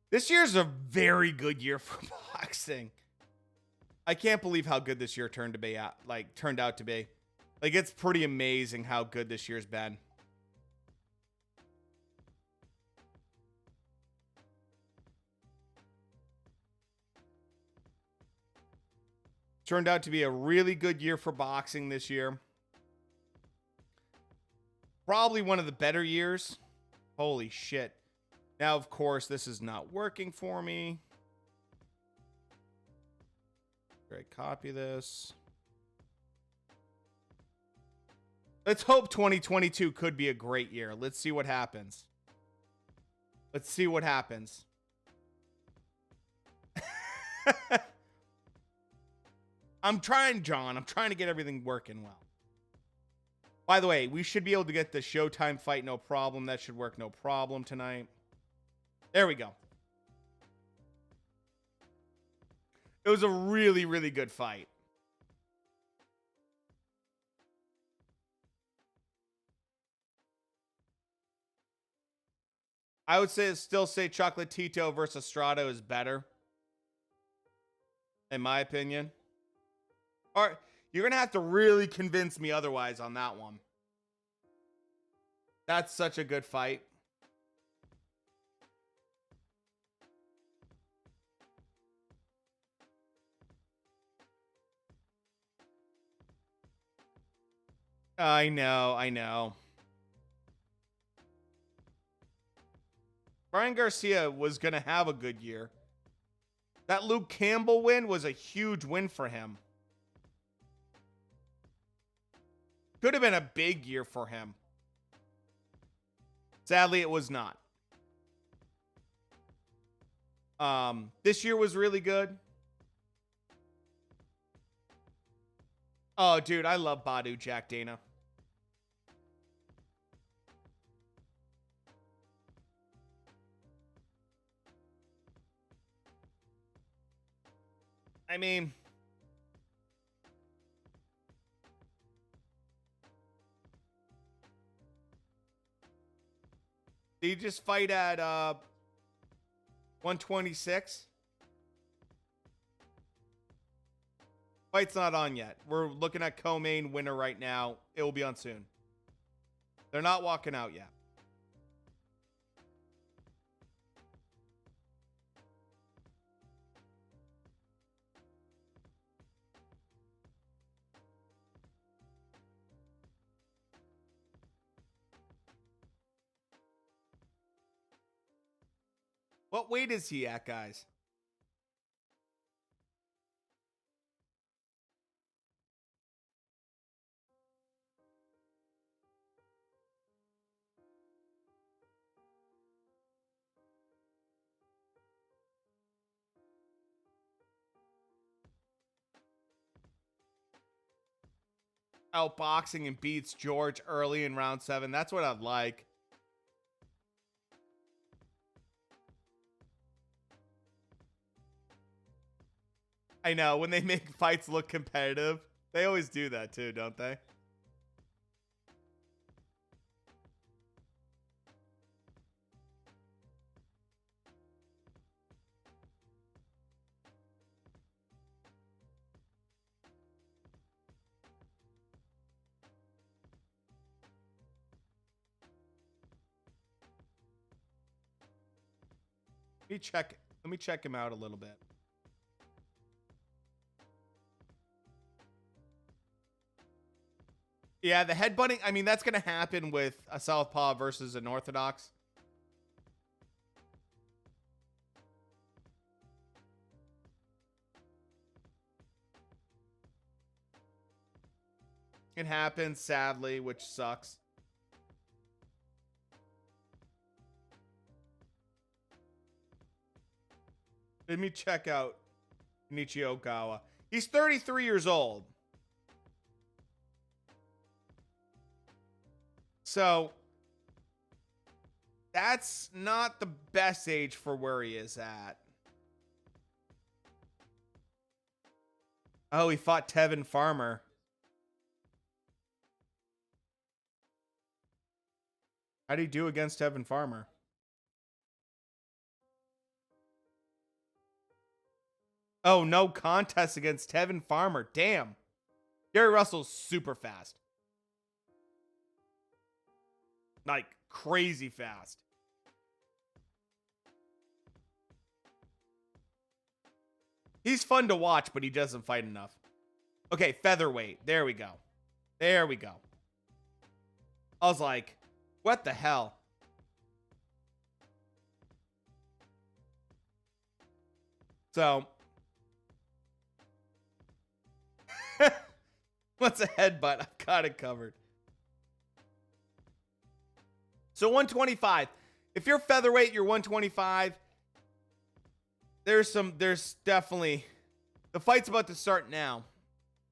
This year's a very good year for boxing. I can't believe how good this year turned out to be. Like, it's pretty amazing how good this year's been. Turned out to be a really good year for boxing this year. Probably one of the better years. Holy shit. Now, of course, this is not working for me. Great, copy this. Let's hope 2022 could be a great year. Let's see what happens. Let's see what happens. I'm trying, John. I'm trying to get everything working well. By the way, we should be able to get the Showtime fight no problem. That should work no problem tonight. There we go. It was a really, really good fight. I would still say Chocolatito versus Strato is better. In my opinion. Or you're going to have to really convince me otherwise on that one. That's such a good fight. I know. Brian Garcia was going to have a good year. That Luke Campbell win was a huge win for him. Could have been a big year for him. Sadly, it was not. This year was really good. Oh, dude, I love Badu Jack Dana. I mean, did you just fight at 126? Fight's not on yet. We're looking at co-main winner right now. It will be on soon. They're not walking out yet. What weight is he at, guys? Outboxing and beats George early in round 7. That's what I'd like. I know, when they make fights look competitive, they always do that too, don't they? Let me check him out a little bit. Yeah, the headbutting, I mean, that's going to happen with a southpaw versus an orthodox. It happens, sadly, which sucks. Let me check out Nichio Ogawa. He's 33 years old. So, that's not the best age for where he is at. Oh, he fought Tevin Farmer. How did he do against Tevin Farmer? Oh, no contest against Tevin Farmer. Damn. Gary Russell's super fast. Like, crazy fast. He's fun to watch, but he doesn't fight enough. Okay, featherweight. There we go. There we go. I was like, what the hell? So, what's a headbutt? I've got it covered. So 125. If you're featherweight, you're 125. There's definitely, the fight's about to start now.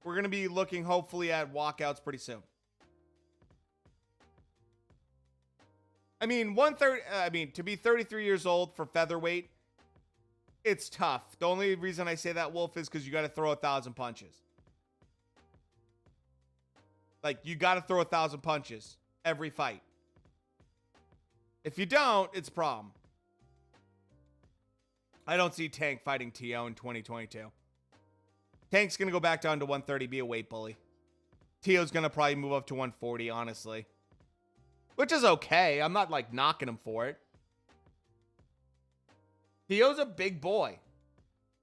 We're going to be looking hopefully at walkouts pretty soon. I mean, to be 33 years old for featherweight, it's tough. The only reason I say that, Wolf, is because you got to throw 1,000 punches. Like, you got to throw 1,000 punches every fight. If you don't, it's a problem. I don't see Tank fighting T.O. in 2022. Tank's going to go back down to 130, be a weight bully. T.O.'s going to probably move up to 140, honestly. Which is okay. I'm not, like, knocking him for it. T.O.'s a big boy.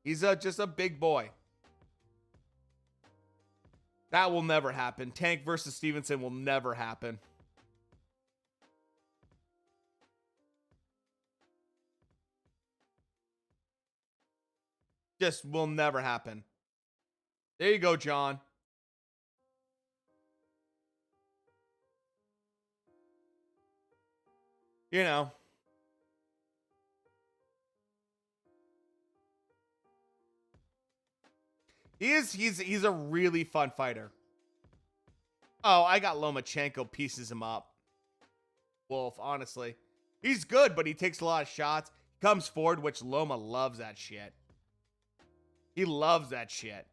He's just a big boy. That will never happen. Tank versus Stevenson will never happen. Just will never happen. There you go, John. You know. He's a really fun fighter. Oh, I got Lomachenko pieces him up. Wolf, honestly. He's good, but he takes a lot of shots. He comes forward, which Loma loves that shit. He loves that shit.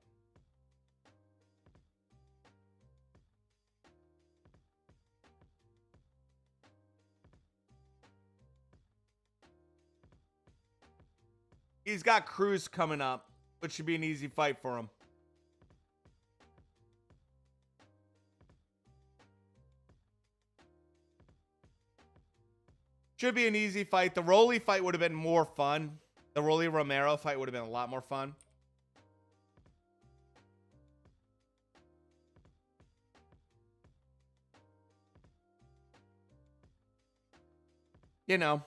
He's got Cruz coming up, which should be an easy fight for him. Should be an easy fight. The Rolly fight would have been more fun. The Rolly Romero fight would have been a lot more fun. You know,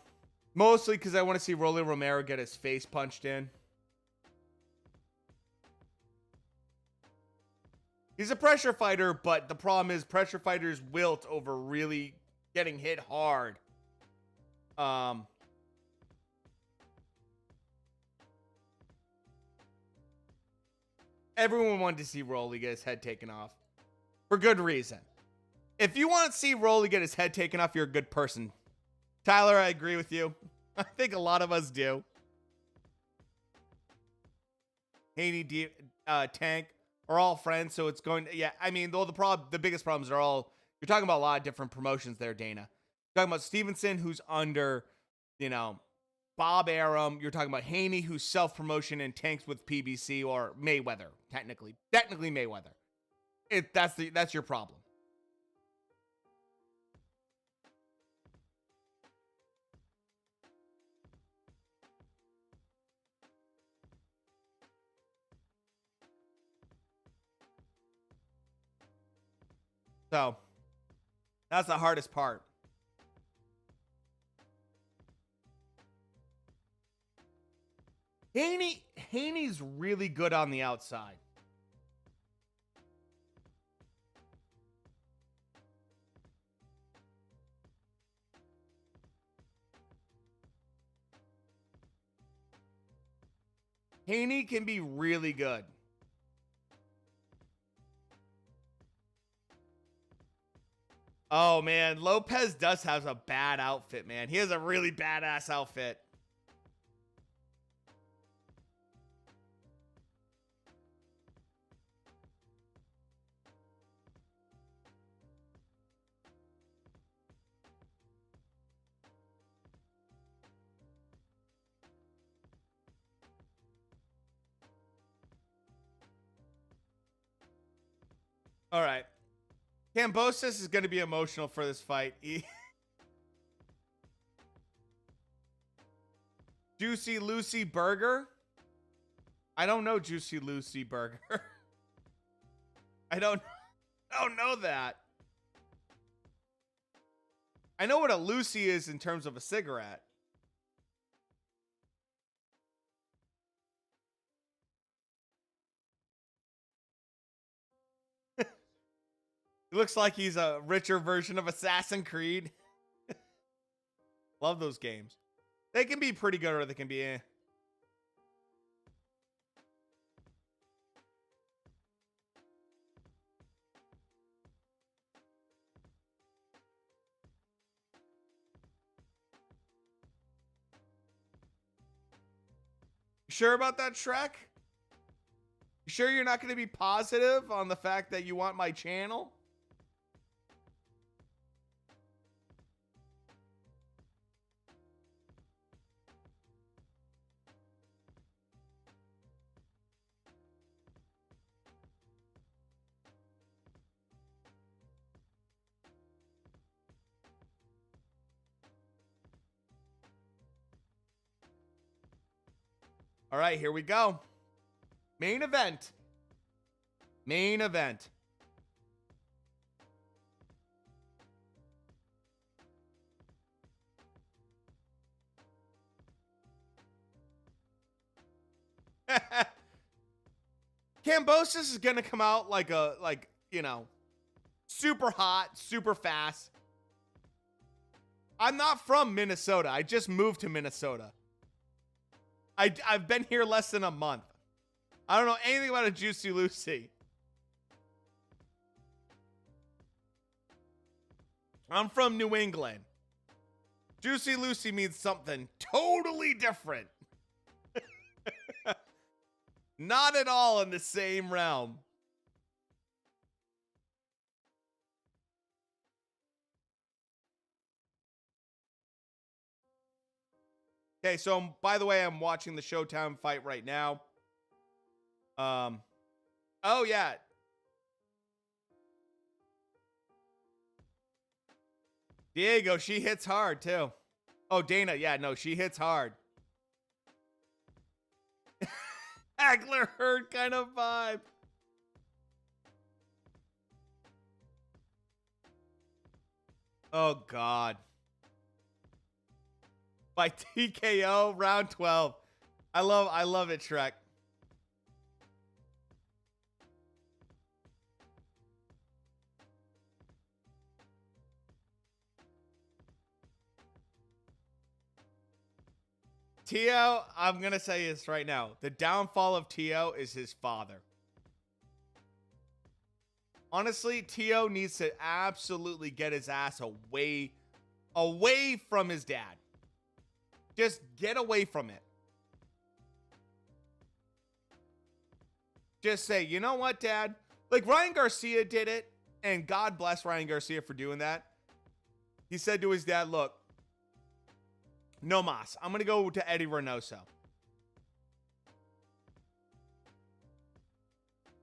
Mostly because I want to see Rolly Romero get his face punched in. He's a pressure fighter, but the problem is pressure fighters wilt over really getting hit hard. Everyone wanted to see Rolly get his head taken off. For good reason. If you want to see Rolly get his head taken off, you're a good person. Tyler, I agree with you. I think a lot of us do. Haney, Tank are all friends, so it's going to, yeah, I mean, though the biggest problems are all, you're talking about a lot of different promotions there, Dana. You're talking about Stevenson, who's under, you know, Bob Arum. You're talking about Haney, who's self-promotion and Tank's with PBC, or Mayweather, technically Mayweather. That's your problem. So that's the hardest part. Haney's really good on the outside. Haney can be really good. Oh, man. Lopez does have a bad outfit, man. He has a really badass outfit. All right. Kambosos is going to be emotional for this fight. Juicy Lucy Burger? I don't know Juicy Lucy Burger. I don't know that. I know what a Lucy is in terms of a cigarette. It looks like he's a richer version of Assassin's Creed. Love those games. They can be pretty good or they can be eh. You sure about that, Shrek? You sure you're not going to be positive on the fact that you want my channel? All right, here we go. Main event. Main event. Kambosos is going to come out like super hot, super fast. I'm not from Minnesota. I just moved to Minnesota. I've been here less than a month. I don't know anything about a Juicy Lucy. I'm from New England. Juicy Lucy means something totally different. Not at all in the same realm. Okay, so by the way, I'm watching the Showtime fight right now. Oh yeah. Diego, she hits hard too. Oh, Dana, yeah, no, she hits hard. Hagler Herd kind of vibe. Oh God. by TKO round 12. I love it, Shrek. Teo, I'm going to say this right now. The downfall of Teo is his father. Honestly, Teo needs to absolutely get his ass away from his dad. Just get away from it. Just say, you know what, Dad? Like Ryan Garcia did it, and God bless Ryan Garcia for doing that. He said to his dad, look, no mas. I'm going to go to Eddie Reynoso.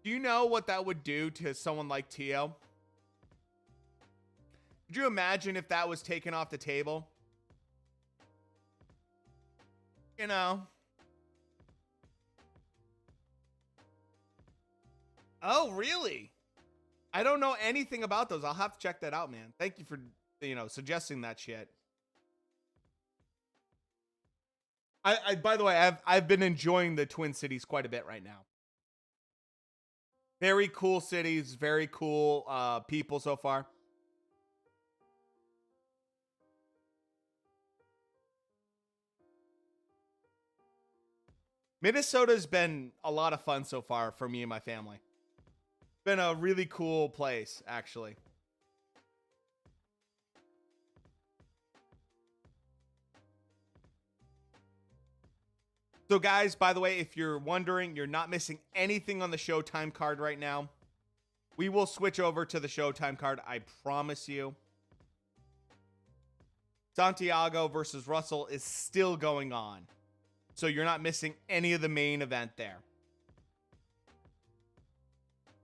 Do you know what that would do to someone like Teo? Could you imagine if that was taken off the table? You know. Oh, really? I don't know anything about those. I'll have to check that out, man. Thank you for, suggesting that shit. I by the way, I've been enjoying the Twin Cities quite a bit right now. Very cool cities, very cool people so far. Minnesota's been a lot of fun so far for me and my family. Been a really cool place, actually. So guys, by the way, if you're wondering, you're not missing anything on the Showtime card right now. We will switch over to the Showtime card, I promise you. Santiago versus Russell is still going on. So you're not missing any of the main event there.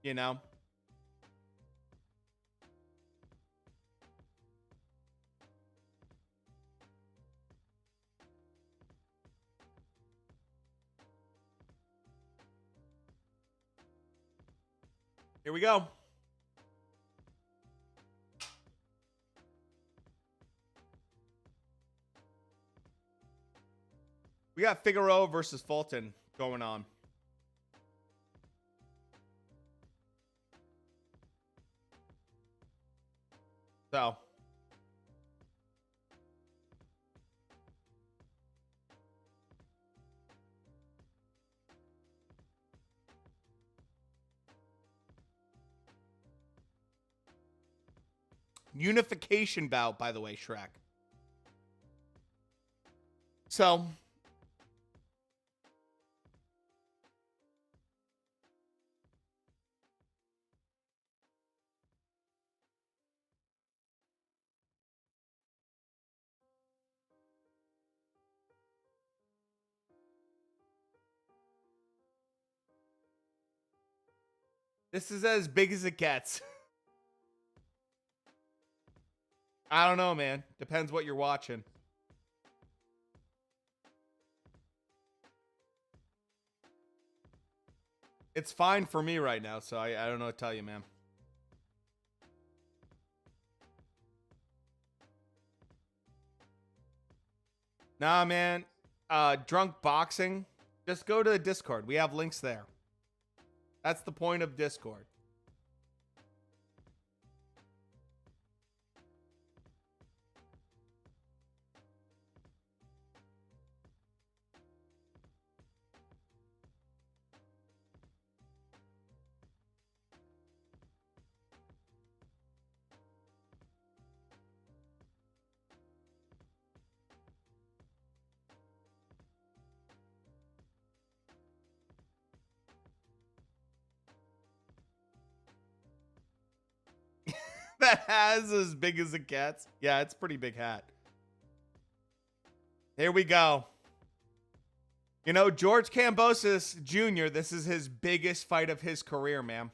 You know? Here we go. We got Figueroa versus Fulton going on. So. Unification bout, by the way, Shrek. So. This is as big as it gets. I don't know, man. Depends what you're watching. It's fine for me right now, so I don't know what to tell you, man. Nah, man. Drunk boxing. Just go to the Discord. We have links there. That's the point of Discord. That has as big as it gets. Yeah, it's a pretty big hat. Here we go. You know, George Kambosos Jr., this is his biggest fight of his career, man.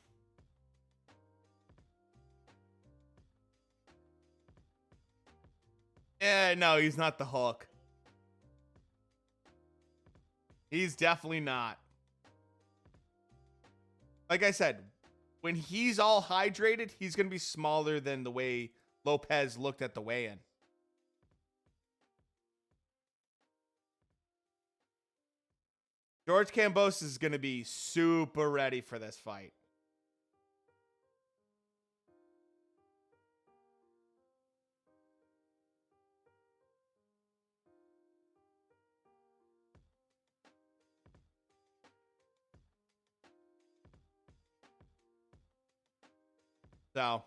No, he's not the Hulk. He's definitely not. Like I said, when he's all hydrated, he's going to be smaller than the way Lopez looked at the weigh-in. George Kambosos is going to be super ready for this fight. So,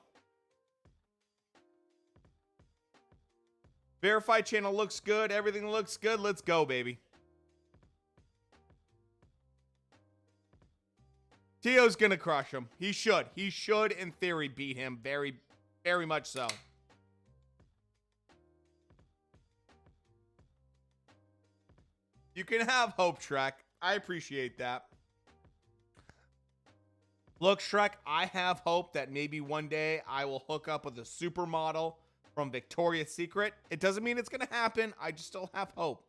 verified channel looks good. Everything looks good. Let's go, baby. Teo's going to crush him. He should. He should, in theory, beat him. Very, very much so. You can have hope, Shrek. I appreciate that. Look, Shrek, I have hope that maybe one day I will hook up with a supermodel from Victoria's Secret. It doesn't mean it's going to happen. I just still have hope.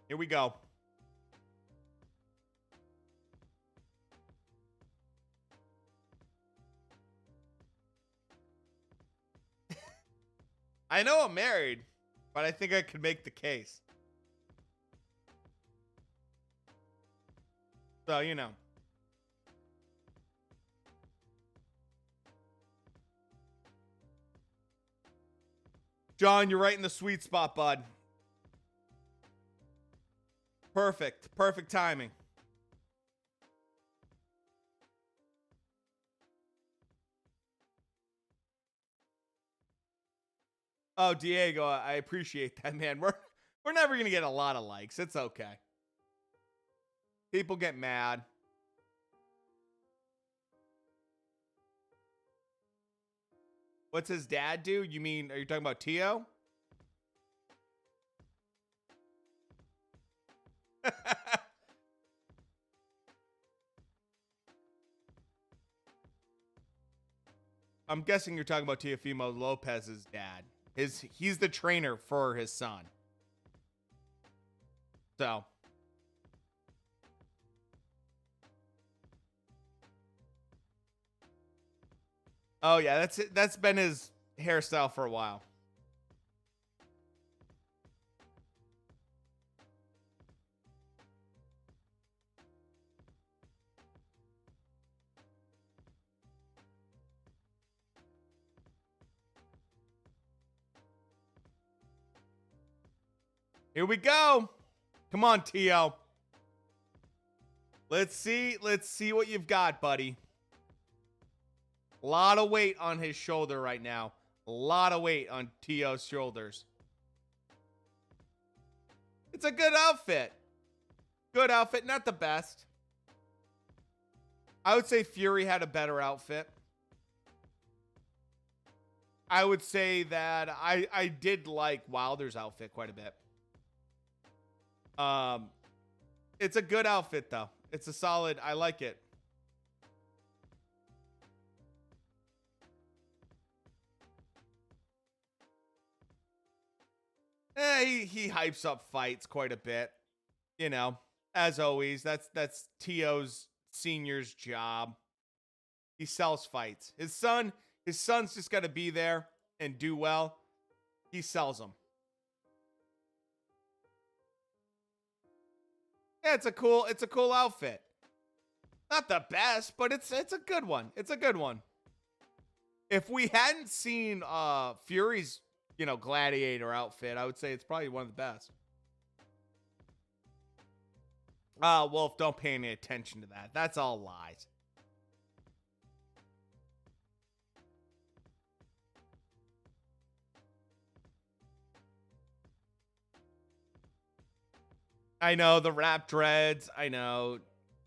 Here we go. I know I'm married, but I think I could make the case. So, you know. John, you're right in the sweet spot, bud. Perfect. Perfect timing. Oh, Diego, I appreciate that, man. We're never going to get a lot of likes. It's okay. People get mad. What's his dad do? You mean, are you talking about Teo? I'm guessing you're talking about Teofimo Lopez's dad. He's the trainer for his son. So. Oh yeah, that's it. That's been his hairstyle for a while. Here we go. Come on, Teo. Let's see what you've got, buddy. A lot of weight on his shoulder right now. A lot of weight on Teo's shoulders. It's a good outfit. Good outfit, not the best. I would say Fury had a better outfit. I would say that I did like Wilder's outfit quite a bit. It's a good outfit though. It's a solid, I like it. He hypes up fights quite a bit. You know, as always, that's Teo's senior's job. He sells fights. His son's just got to be there and do well. He sells them. Yeah, it's a cool outfit. Not the best, but it's a good one. It's a good one. If we hadn't seen Fury's, gladiator outfit, I would say it's probably one of the best. Wolf, don't pay any attention to that. That's all lies. I know the rap dreads. I know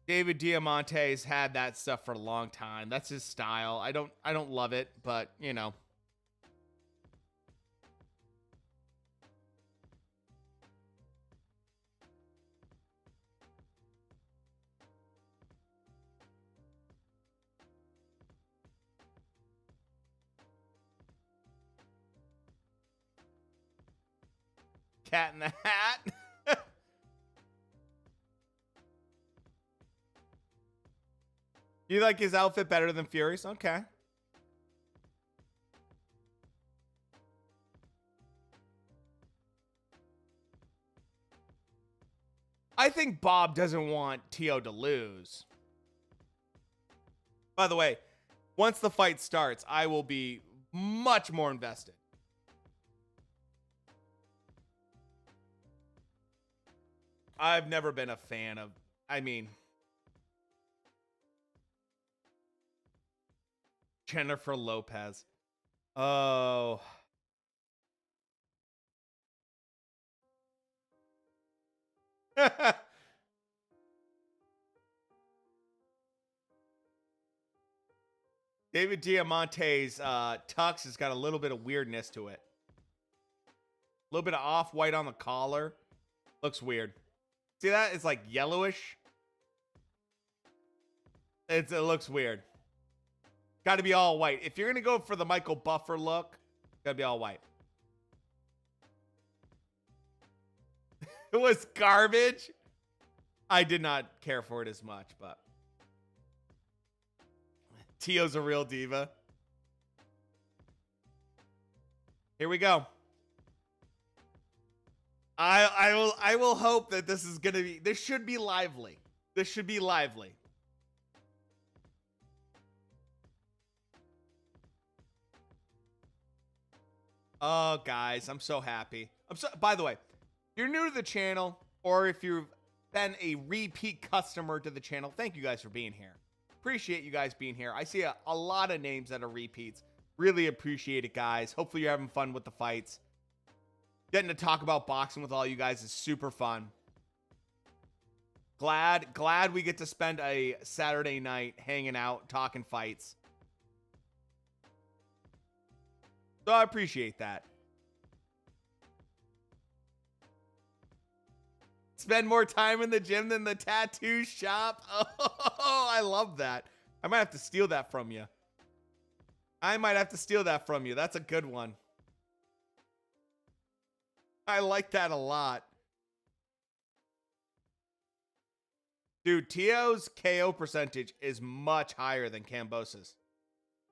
David Diamante's had that stuff for a long time. That's his style. I don't love it, but Cat in the Hat. You like his outfit better than Fury's? Okay. I think Bob doesn't want Tio to lose. By the way, once the fight starts, I will be much more invested. I've never been a fan of, I mean, Jennifer Lopez. Oh. David Diamante's tux has got a little bit of weirdness to it. A little bit of off-white on the collar. Looks weird. See that? It's like yellowish. It looks weird. Got to be all white. If you're going to go for the Michael Buffer look, got to be all white. It was garbage. I did not care for it as much, but Tio's a real diva. Here we go. I will hope that this is gonna be. This should be lively. This should be lively. Oh, guys, I'm so happy. By the way, if you're new to the channel, or if you've been a repeat customer to the channel, thank you guys for being here. Appreciate you guys being here. I see a lot of names that are repeats. Really appreciate it, guys. Hopefully you're having fun with the fights. Getting to talk about boxing with all you guys is super fun. Glad we get to spend a Saturday night hanging out, talking fights. So I appreciate that. Spend more time in the gym than the tattoo shop. Oh, I love that. I might have to steal that from you. That's a good one. I like that a lot. Dude, Tio's KO percentage is much higher than Kambosos.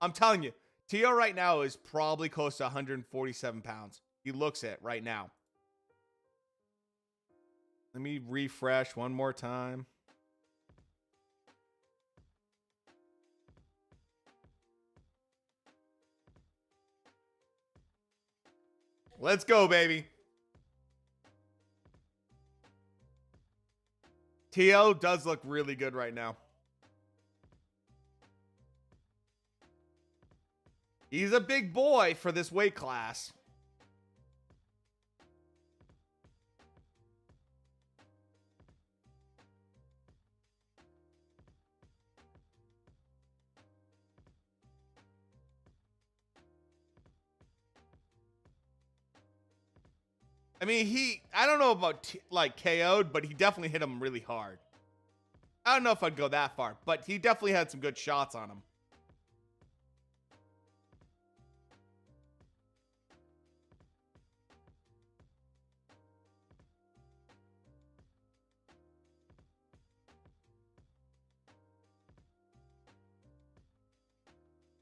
I'm telling you, Tio right now is probably close to 147 pounds. He looks it right now. Let me refresh one more time. Let's go, baby. Tio does look really good right now. He's a big boy for this weight class. I mean, I don't know about like KO'd, but he definitely hit him really hard. I don't know if I'd go that far, but he definitely had some good shots on him.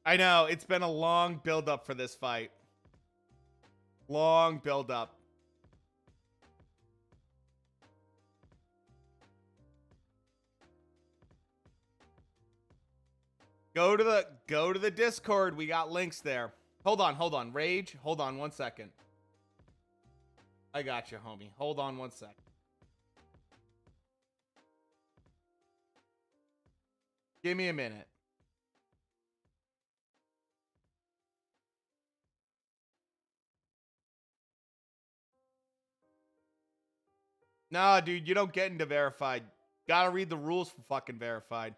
I know, it's been a long build-up for this fight. Long build-up. Go to the Discord. We got links there. Hold on. Rage, hold on 1 second. I got you, homie. Hold on 1 second. Give me a minute. Nah, dude, you don't get into verified. Gotta read the rules for fucking verified.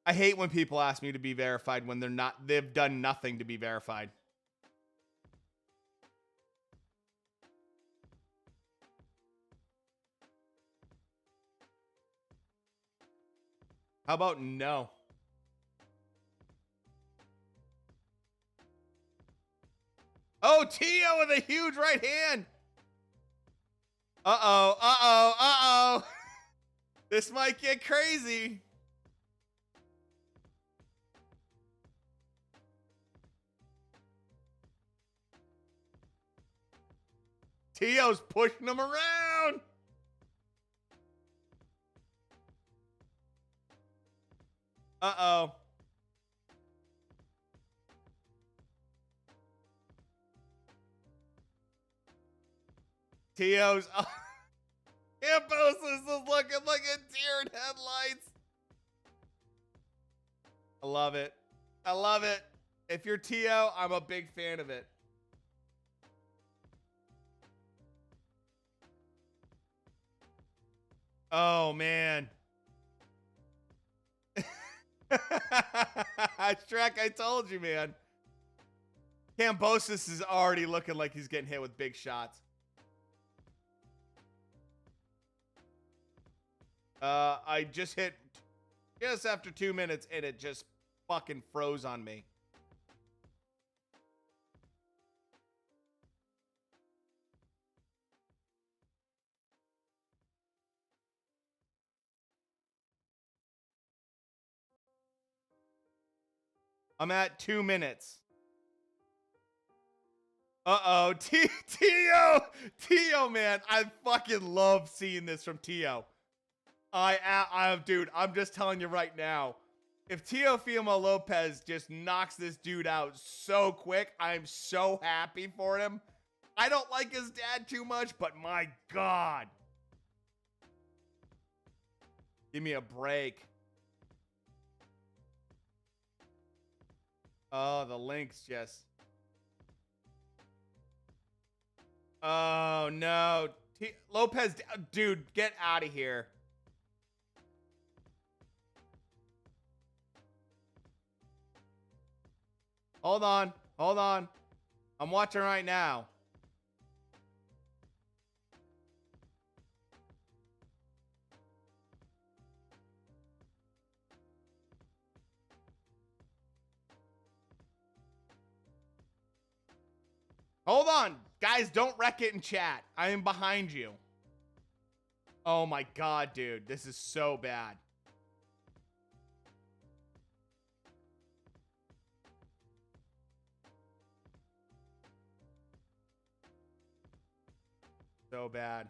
I hate when people ask me to be verified when they've done nothing to be verified. How about no? Oh, Tio with a huge right hand. Uh-oh. This might get crazy. Tio's pushing him around. Uh-oh. Tio's... Kambosos is looking like a deer in headlights. I love it. I love it. If you're Tio, I'm a big fan of it. Oh, man. Shrek, I told you, man. Kambosos is already looking like he's getting hit with big shots. I just hit just after 2 minutes and it just fucking froze on me. I'm at 2 minutes. Uh-oh. Tio, man. I fucking love seeing this from Tio. Dude, I'm just telling you right now. If TEOFIMO Lopez just knocks this dude out so quick, I'm so happy for him. I don't like his dad too much, but my God. Give me a break. Oh, the links just... Oh, no. Lopez, dude, get out of here. Hold on. Hold on. I'm watching right now. Hold on. Guys, don't wreck it in chat. I am behind you. Oh my God, dude. This is so bad. So bad.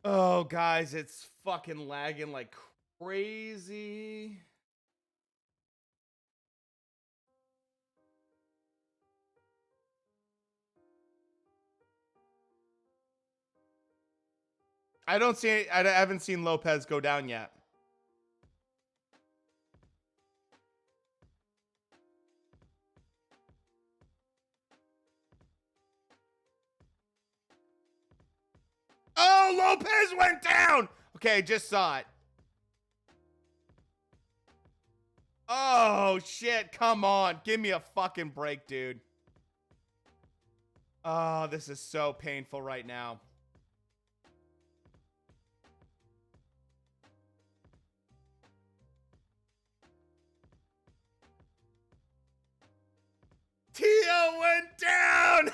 Oh, guys, it's fucking lagging like crazy. I haven't seen Lopez go down yet. Oh, Lopez went down. Okay, just saw it. Oh, shit. Come on. Give me a fucking break, dude. Oh, this is so painful right now. Tio went down.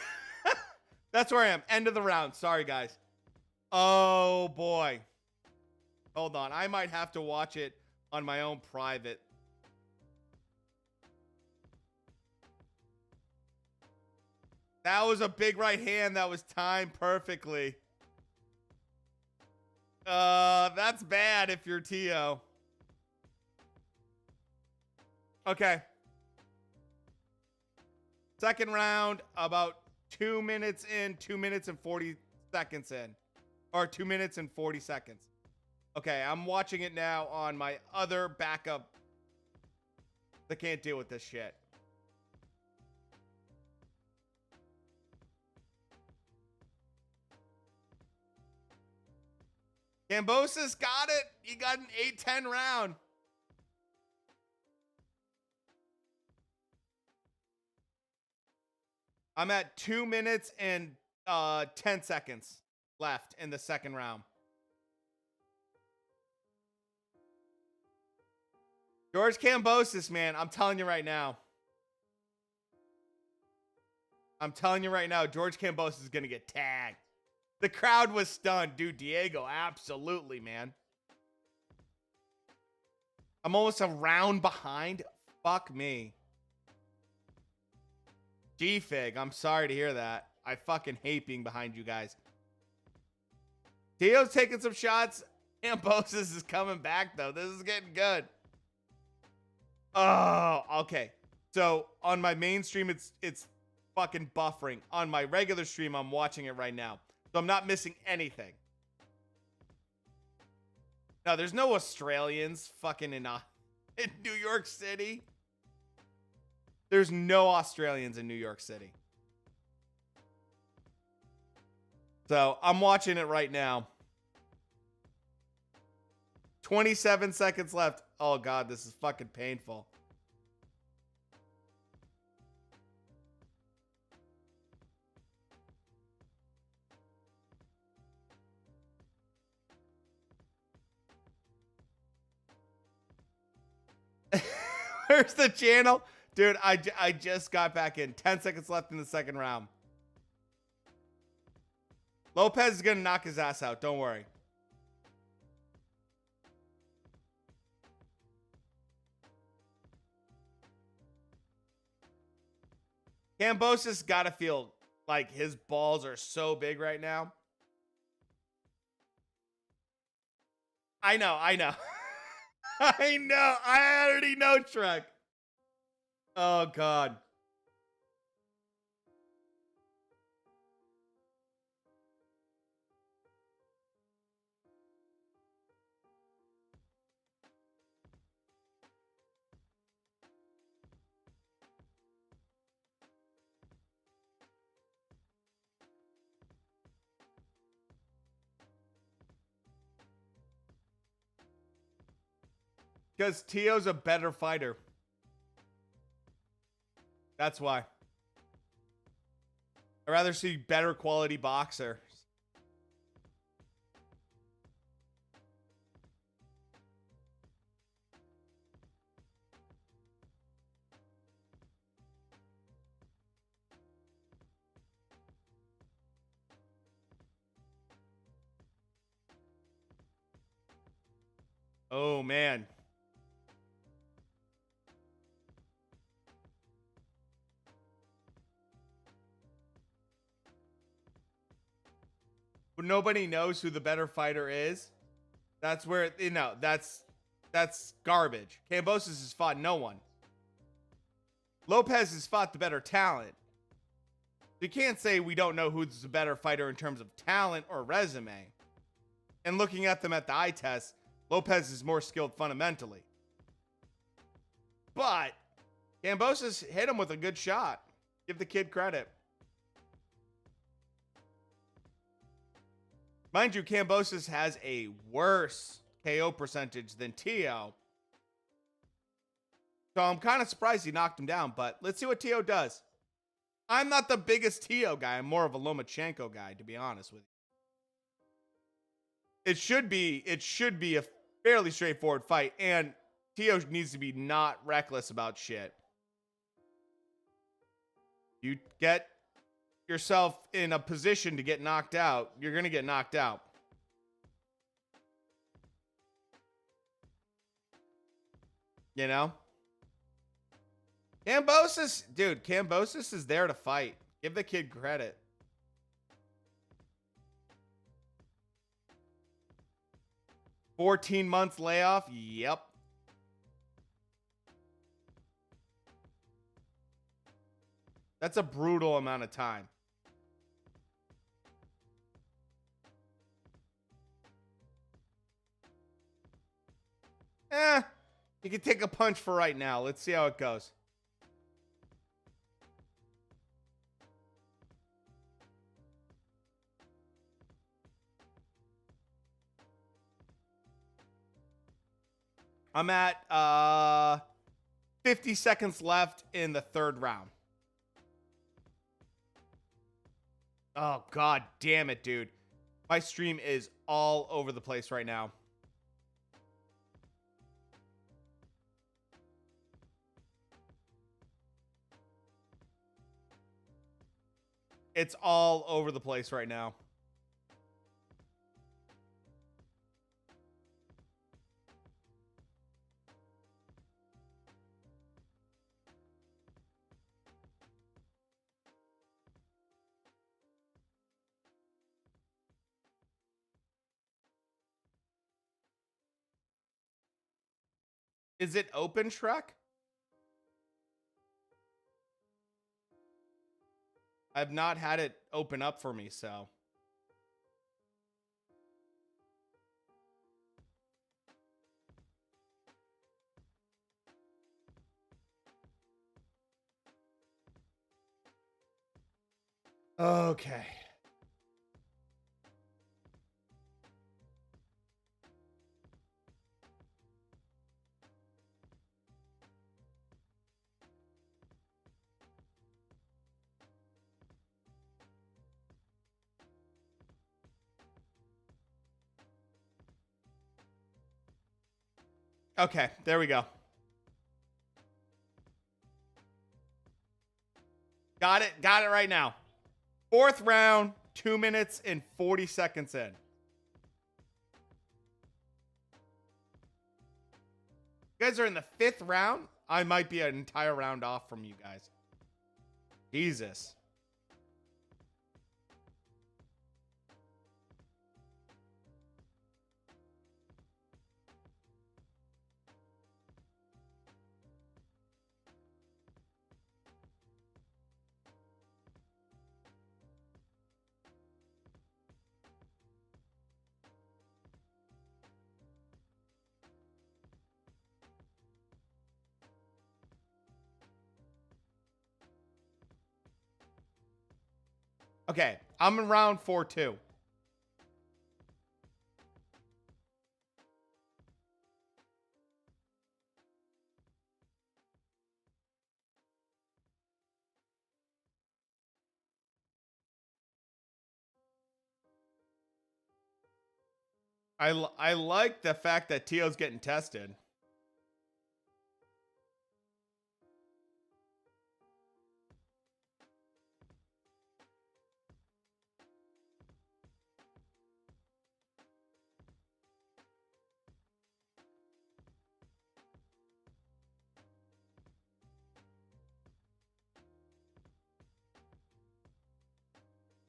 That's where I am. End of the round. Sorry, guys. Oh, boy. Hold on. I might have to watch it on my own private. That was a big right hand that was timed perfectly. That's bad if you're Tio. Okay. Second round, about 2 minutes in, 2 minutes and 40 seconds in. Or 2 minutes and 40 seconds. Okay, I'm watching it now on my other backup. I can't deal with this shit. Kambosos got it. He got an 8-10 round. I'm at 2 minutes and 10 seconds left in the second round. George Kambosos, man, I'm telling you right now. I'm telling you right now, George Kambosos is going to get tagged. The crowd was stunned. Dude, Diego, absolutely, man. I'm almost a round behind. Fuck me. G-Fig, I'm sorry to hear that. I fucking hate being behind you guys. Tio's taking some shots. Kambosos is coming back, though. This is getting good. Oh, okay. So on my main stream, it's fucking buffering. On my regular stream, I'm watching it right now. So I'm not missing anything. No, there's no Australians fucking in New York City. There's no Australians in New York City. So I'm watching it right now. 27 seconds left. Oh, God, this is fucking painful. Where's the channel? Dude, I just got back in. 10 seconds left in the second round. Lopez is going to knock his ass out. Don't worry. Kambosos got to feel like his balls are so big right now. I know. I know. I already know, Trek. Oh, God. Because Tio's a better fighter. That's why. I'd rather see better quality boxers. Oh, man. But nobody knows who the better fighter is. That's where, you know, that's garbage. Kambosos has fought no one. Lopez has fought the better talent. You can't say we don't know who's the better fighter in terms of talent or resume. And looking at them at the eye test, Lopez is more skilled fundamentally. But Kambosos hit him with a good shot. Give the kid credit. Mind you, Kambosos has a worse KO percentage than Tio. So I'm kind of surprised he knocked him down, but let's see what Tio does. I'm not the biggest Tio guy. I'm more of a Lomachenko guy, to be honest with you. It should be a fairly straightforward fight, and Tio needs to be not reckless about shit. You get yourself in a position to get knocked out, you're going to get knocked out. You know? Kambosos, dude, Kambosos is there to fight. Give the kid credit. $14 layoff? Yep. That's a brutal amount of time. You can take a punch for right now. Let's see how it goes. I'm at 50 seconds left in the third round. Oh, God damn it, dude. My stream is all over the place right now. It's all over the place right now. Is it open, Shrek? I've not had it open up for me, so. Okay. Okay, there we go. Got it right now. Fourth round, 2 minutes and 40 seconds in. You guys are in the 5th round. I might be an entire round off from you guys. Jesus. Okay, I'm in round 4 too. I like the fact that Teo's getting tested.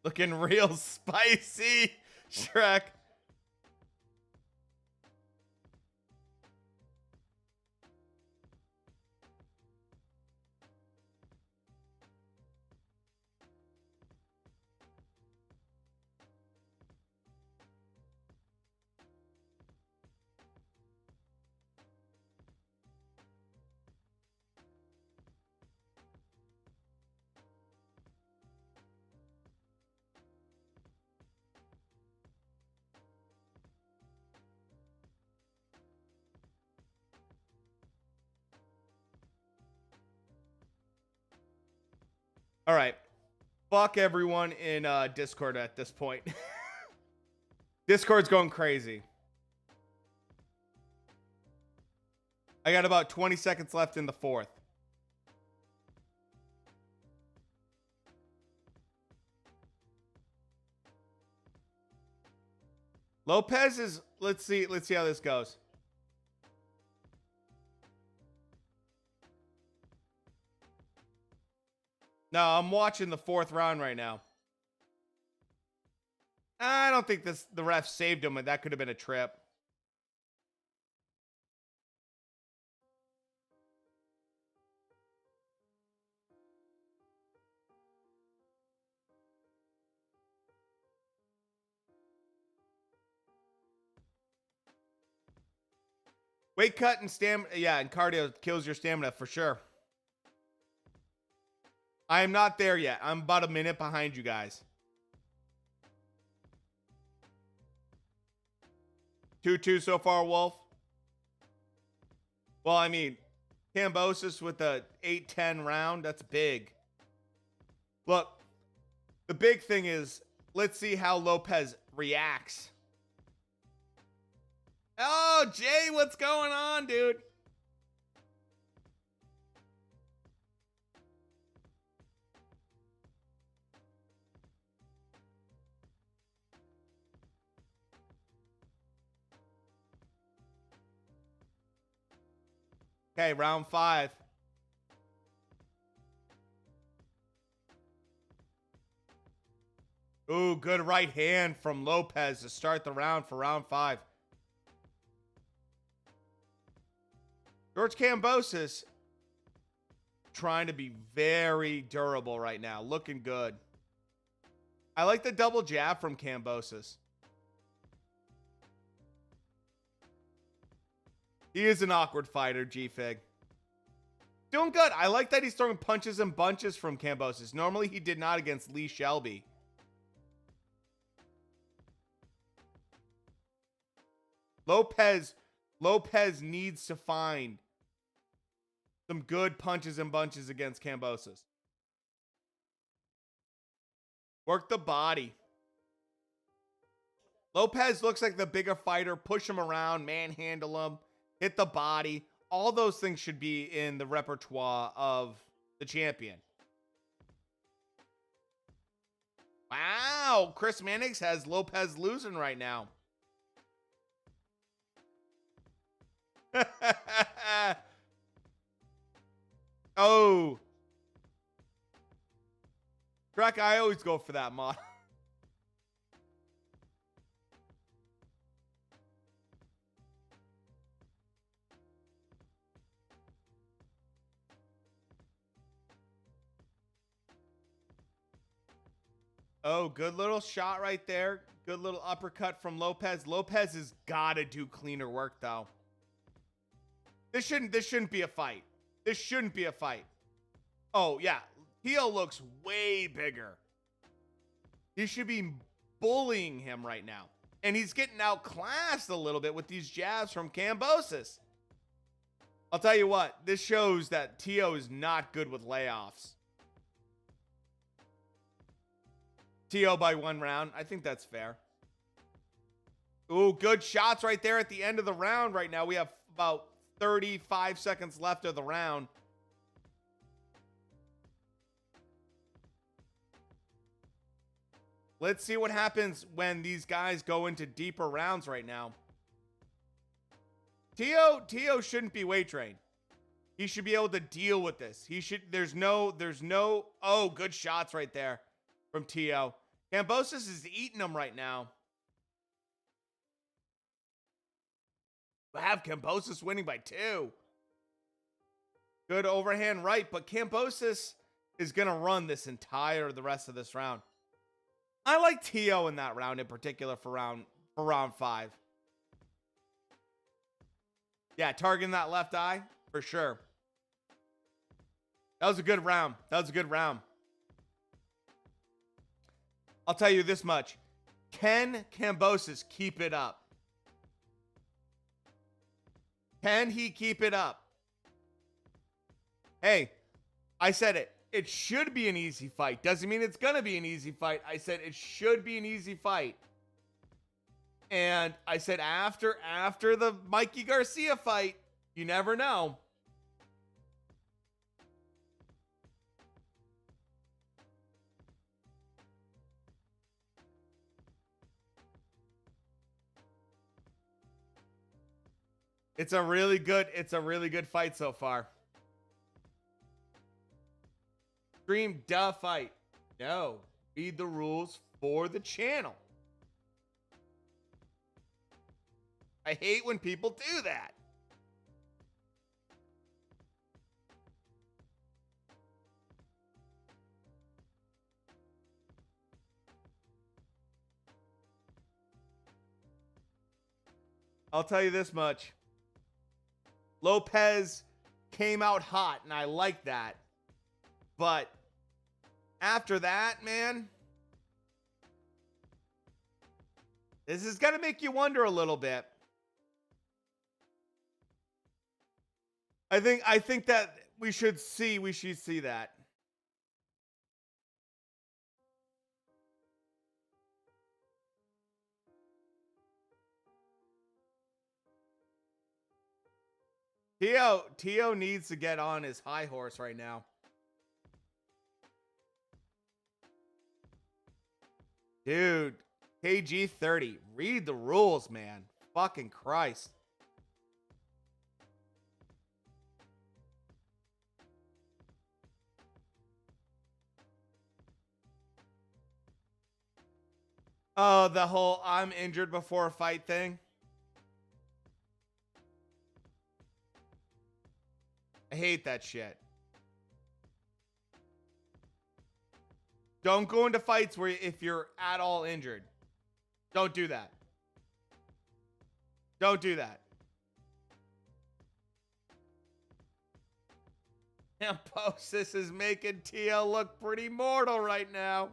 Looking real spicy, Shrek. All right. Fuck everyone in Discord at this point. Discord's going crazy. I got about 20 seconds left in the 4th. Lopez is, let's see how this goes. No, I'm watching the 4th round right now. I don't think the ref saved him, and that could have been a trip. Weight cut and stamina, yeah, and cardio kills your stamina for sure. I am not there yet. I'm about a minute behind you guys. 2-2 so far, Wolf. Well, I mean, Kambosos with the 8-10 round, that's big. Look, the big thing is, let's see how Lopez reacts. Oh, Jay, what's going on, dude? Okay, round 5. Ooh, good right hand from Lopez to start the round for round 5. George Kambosos trying to be very durable right now. Looking good. I like the double jab from Kambosos. He is an awkward fighter, G-Fig. Doing good. I like that he's throwing punches and bunches from Kambosos. Normally he did not against Lee Shelby. Lopez needs to find some good punches and bunches against Kambosos. Work the body. Lopez looks like the bigger fighter. Push him around, manhandle him, hit the body. All those things should be in the repertoire of the champion. Wow, Chris Mannix has Lopez losing right now. Oh. Crack, I always go for that mod. Oh, good little shot right there. Good little uppercut from Lopez. Lopez has got to do cleaner work, though. This shouldn't be a fight. This shouldn't be a fight. Oh, yeah. Teo looks way bigger. He should be bullying him right now. And he's getting outclassed a little bit with these jabs from Kambosos. I'll tell you what. This shows that Teo is not good with layoffs. Teo by 1 round. I think that's fair. Ooh, good shots right there at the end of the round right now. We have about 35 seconds left of the round. Let's see what happens when these guys go into deeper rounds right now. Teo shouldn't be weight trained. He should be able to deal with this. There's no, oh, good shots right there from Teo. Kambosos is eating them right now. We have Kambosos winning by 2. Good overhand right, but Kambosos is going to run the rest of this round. I like Teo in that round in particular for round 5. Yeah, targeting that left eye for sure. That was a good round. I'll tell you this much. Can Kambosos keep it up? Can he keep it up? Hey, I said it. It should be an easy fight. Doesn't mean it's going to be an easy fight. I said it should be an easy fight. And I said after the Mikey Garcia fight, you never know. It's a really good fight so far. Stream duh fight. No. Read the rules for the channel. I hate when people do that. I'll tell you this much. Lopez came out hot, and I like that. But after that, man, this is going to make you wonder a little bit. I think that we should see that. Teo needs to get on his high horse right now. Dude, KG 30. Read the rules, man. Fucking Christ. Oh, the whole I'm injured before a fight thing. I hate that shit. Don't go into fights where if you're at all injured. Don't do that. Don't do that. Kambosos is making TL look pretty mortal right now.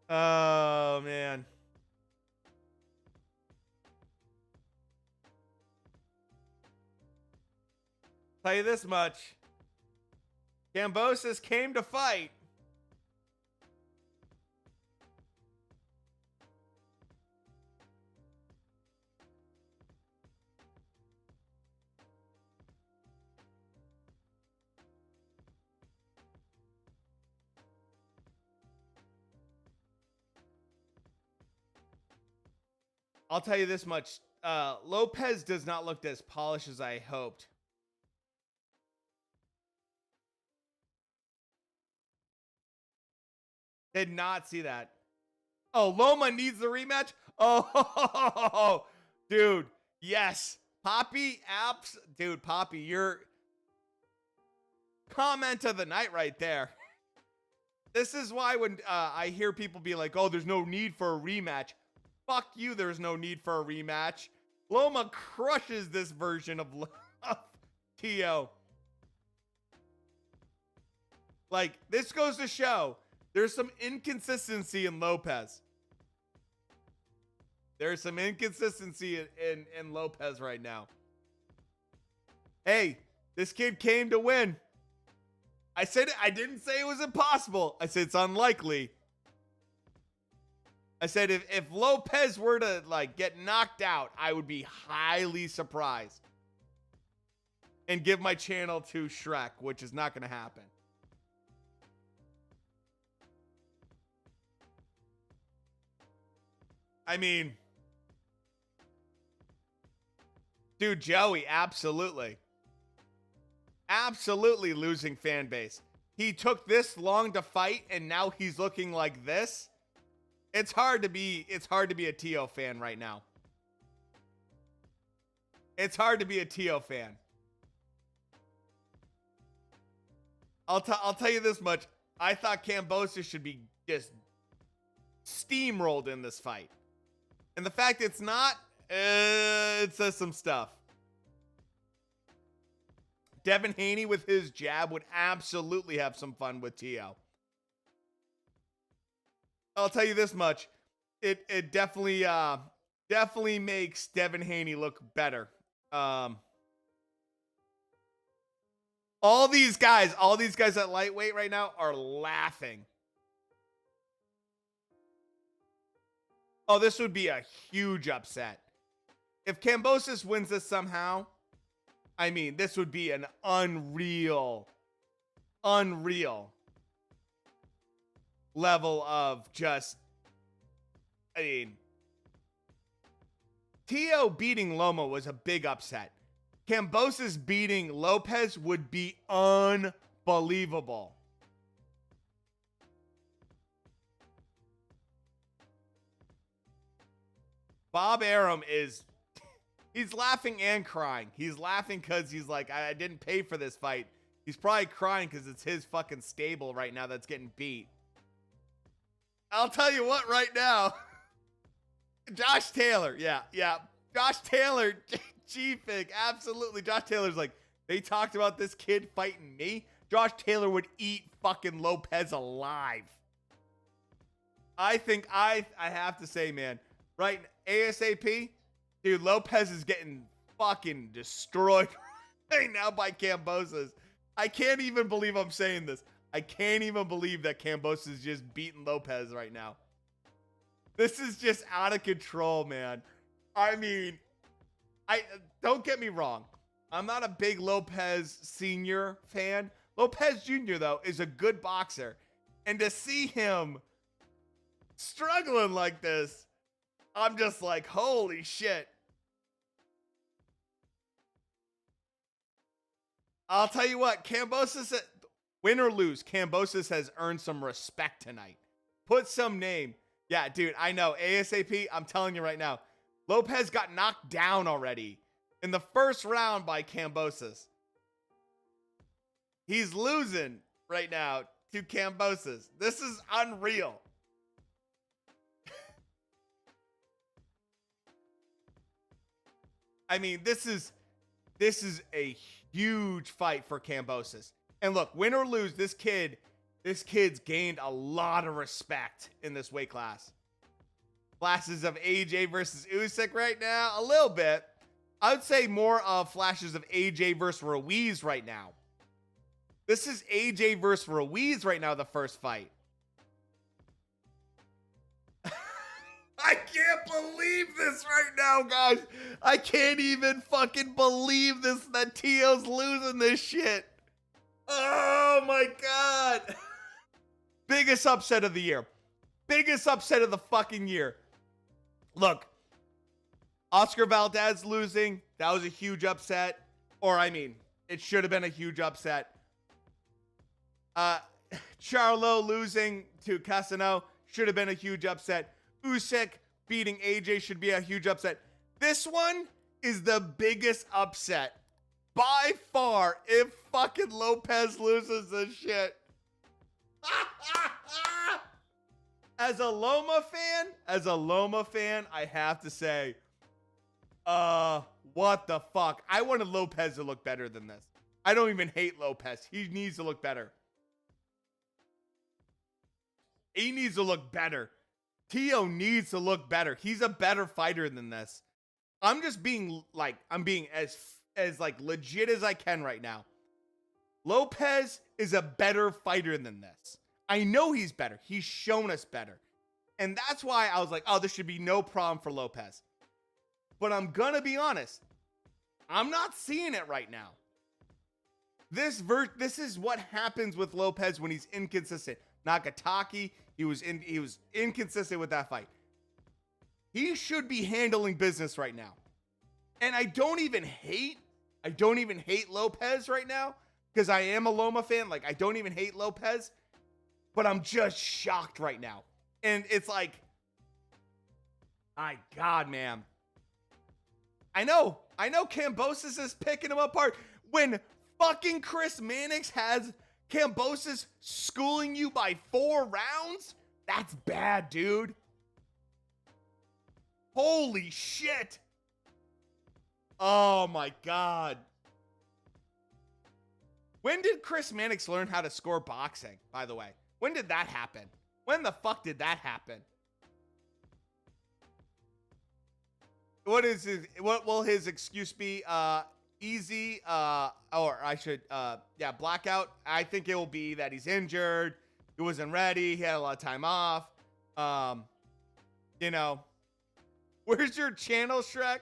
Oh, man. Tell you this much. Kambosos came to fight. I'll tell you this much. Lopez does not look as polished as I hoped. Did not see that. Oh, Loma needs the rematch? Oh, dude. Yes. Poppy, apps. Dude, Poppy, you're comment of the night right there. This is why when I hear people be like, oh, there's no need for a rematch. Fuck you, there's no need for a rematch. Loma crushes this version of Tio. Like, this goes to show there's some inconsistency in Lopez. There's some inconsistency in Lopez right now. Hey, this kid came to win. I said it. I didn't say it was impossible. I said it's unlikely. I said if Lopez were to like get knocked out, I would be highly surprised. And give my channel to Shrek, which is not going to happen. I mean, dude, Joey, absolutely. Absolutely losing fan base. He took this long to fight and now he's looking like this. It's hard to be a Tio fan right now. It's hard to be a Tio fan. I'll tell you this much. I thought Kambosos should be just steamrolled in this fight. And the fact it's not, it says some stuff. Devin Haney with his jab would absolutely have some fun with Tio. I'll tell you this much. It definitely makes Devin Haney look better. All these guys at lightweight right now are laughing. Oh, this would be a huge upset. If Kambosos wins this somehow, I mean, this would be an unreal level of just, I mean, Tio beating Loma was a big upset. Kambosos beating Lopez would be unbelievable. Bob Arum he's laughing and crying. He's laughing because he's like, I didn't pay for this fight. He's probably crying because it's his fucking stable right now that's getting beat. I'll tell you what right now. Josh Taylor. Yeah. Josh Taylor, G-Fig, absolutely. Josh Taylor's like, they talked about this kid fighting me. Josh Taylor would eat fucking Lopez alive. I think I have to say, man, right, ASAP, dude, Lopez is getting fucking destroyed right now by Kambosos. I can't even believe I'm saying this. I can't even believe that Kambosos is just beating Lopez right now. This is just out of control, man. I mean, don't get me wrong. I'm not a big Lopez Sr. fan. Lopez Jr., though, is a good boxer. And to see him struggling like this, I'm just like, holy shit. I'll tell you what, Kambosos, win or lose, Kambosos has earned some respect tonight. Put some name. Yeah, dude, I know. ASAP, I'm telling you right now. Lopez got knocked down already in the first round by Kambosos. He's losing right now to Kambosos. This is unreal. I mean, this is a huge fight for Kambosos. And look, win or lose, this kid's gained a lot of respect in this weight class. Flashes of AJ versus Usyk right now, a little bit. I would say more of flashes of AJ versus Ruiz right now. This is AJ versus Ruiz right now, the first fight. I can't believe this right now, guys. I can't even fucking believe this, that Tio's losing this shit. Oh my God. Biggest upset of the year. Biggest upset of the fucking year. Look, Oscar Valdez losing, that was a huge upset. Or, I mean, it should have been a huge upset. Charlo losing to Casino should have been a huge upset. Usyk beating AJ should be a huge upset. This one is the biggest upset by far if fucking Lopez loses this shit. As a Loma fan, I have to say, what the fuck? I wanted Lopez to look better than this. I don't even hate Lopez. He needs to look better. He needs to look better. Tio needs to look better. He's a better fighter than this. I'm just being like, I'm being as like legit as I can right now. Lopez is a better fighter than this. I know he's better. He's shown us better. And that's why I was like, oh, this should be no problem for Lopez. But I'm gonna be honest. I'm not seeing it right now. This is what happens with Lopez when he's inconsistent. Nagataki, he was inconsistent with that fight. He should be handling business right now. And I don't even hate Lopez right now because I am a Loma fan. Like, I don't even hate Lopez, but I'm just shocked right now. And it's like, my God, man. I know Kambosos is picking him apart when fucking Chris Mannix has Kambosos schooling you by 4 rounds. That's bad, dude. Holy shit. Oh my God. When did Chris Mannix learn how to score boxing, by the way? When did that happen? When the fuck did that happen? What will his excuse be? Easy, or I should, blackout. I think it will be that he's injured. He wasn't ready. He had a lot of time off. Where's your channel, Shrek?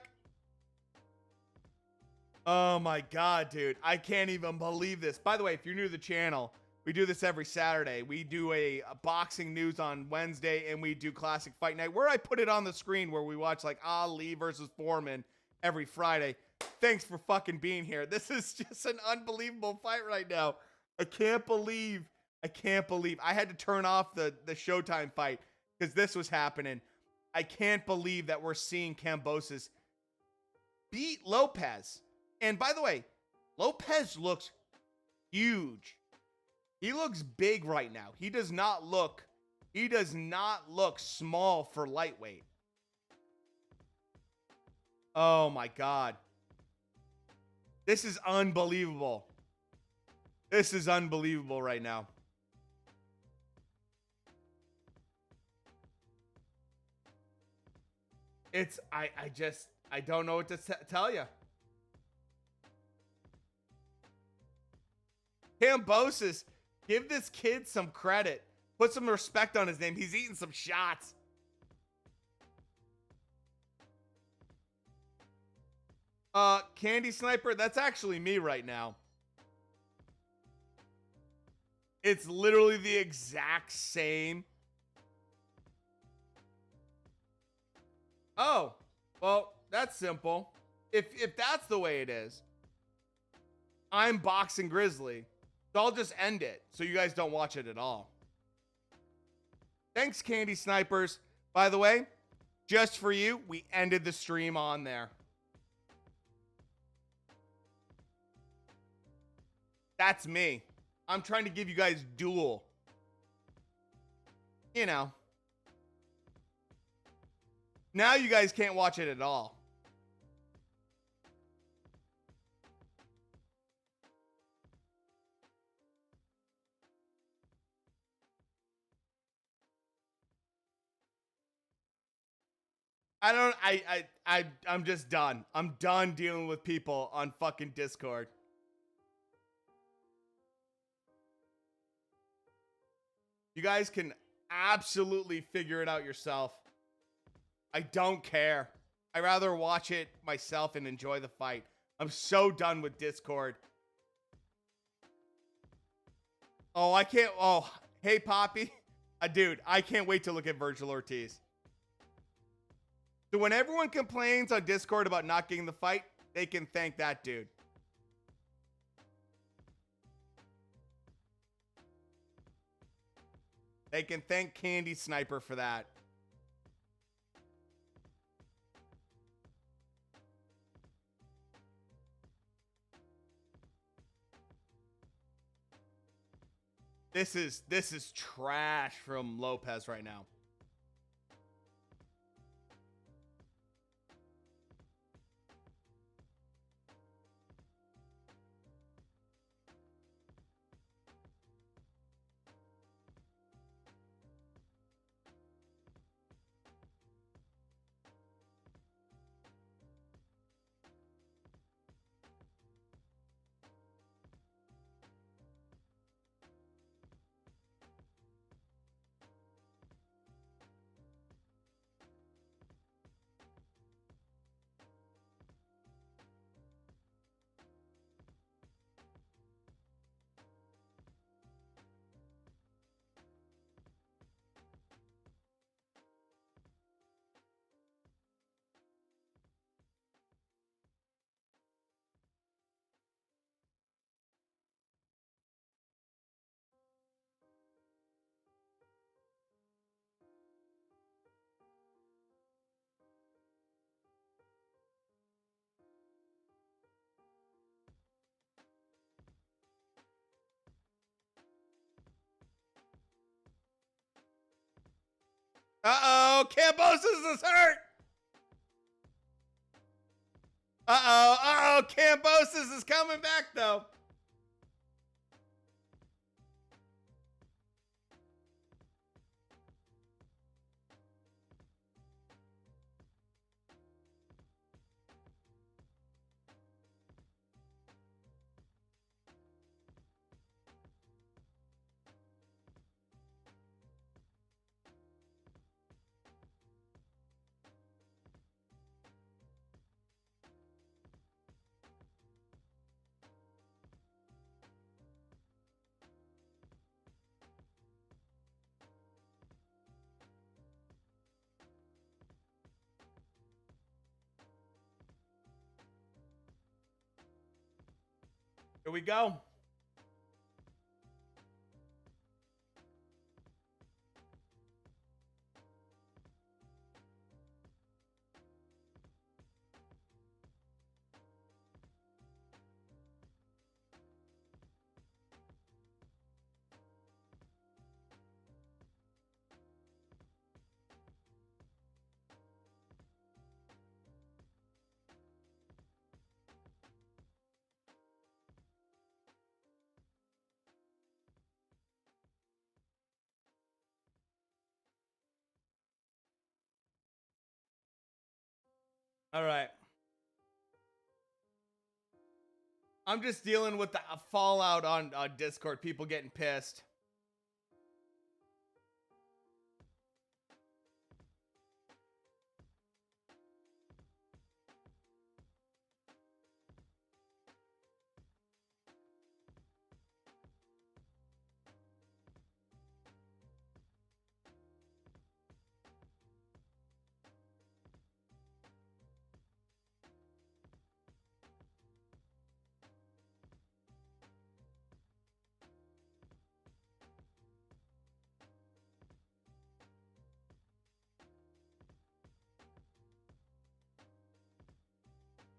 Oh my God, dude. I can't even believe this. By the way, if you're new to the channel, we do this every Saturday. We do a boxing news on Wednesday, and we do Classic Fight Night, where I put it on the screen where we watch like Ali versus Foreman every Friday. Thanks for fucking being here. This is just an unbelievable fight right now. I can't believe I had to turn off the Showtime fight because this was happening. I can't believe that we're seeing Kambosos beat Lopez. And by the way, Lopez looks huge. He looks big right now. He does not look small for lightweight. Oh my God. This is unbelievable. This is unbelievable right now. I don't know what to tell you. Kambosos, give this kid some credit. Put some respect on his name. He's eating some shots. Candy Sniper, that's actually me right now. It's literally the exact same. Oh, well, that's simple. If that's the way it is, I'm Boxing Grizzly. So I'll just end it so you guys don't watch it at all. Thanks, Candy Snipers. By the way, just for you, we ended the stream on there. That's me. I'm trying to give you guys dual. You know. Now you guys can't watch it at all. I'm just done. I'm done dealing with people on fucking Discord. You guys can absolutely figure it out yourself. I don't care. I'd rather watch it myself and enjoy the fight. I'm so done with Discord. Oh, I can't. Oh, hey, Poppy. Dude, I can't wait to look at Virgil Ortiz. So when everyone complains on Discord about not getting the fight, they can thank that dude. They can thank Candy Sniper for that. This is trash from Lopez right now. Uh-oh, Kambosos is hurt. Uh-oh, Kambosos is coming back, though. Here we go. All right. I'm just dealing with the fallout on Discord. People getting pissed.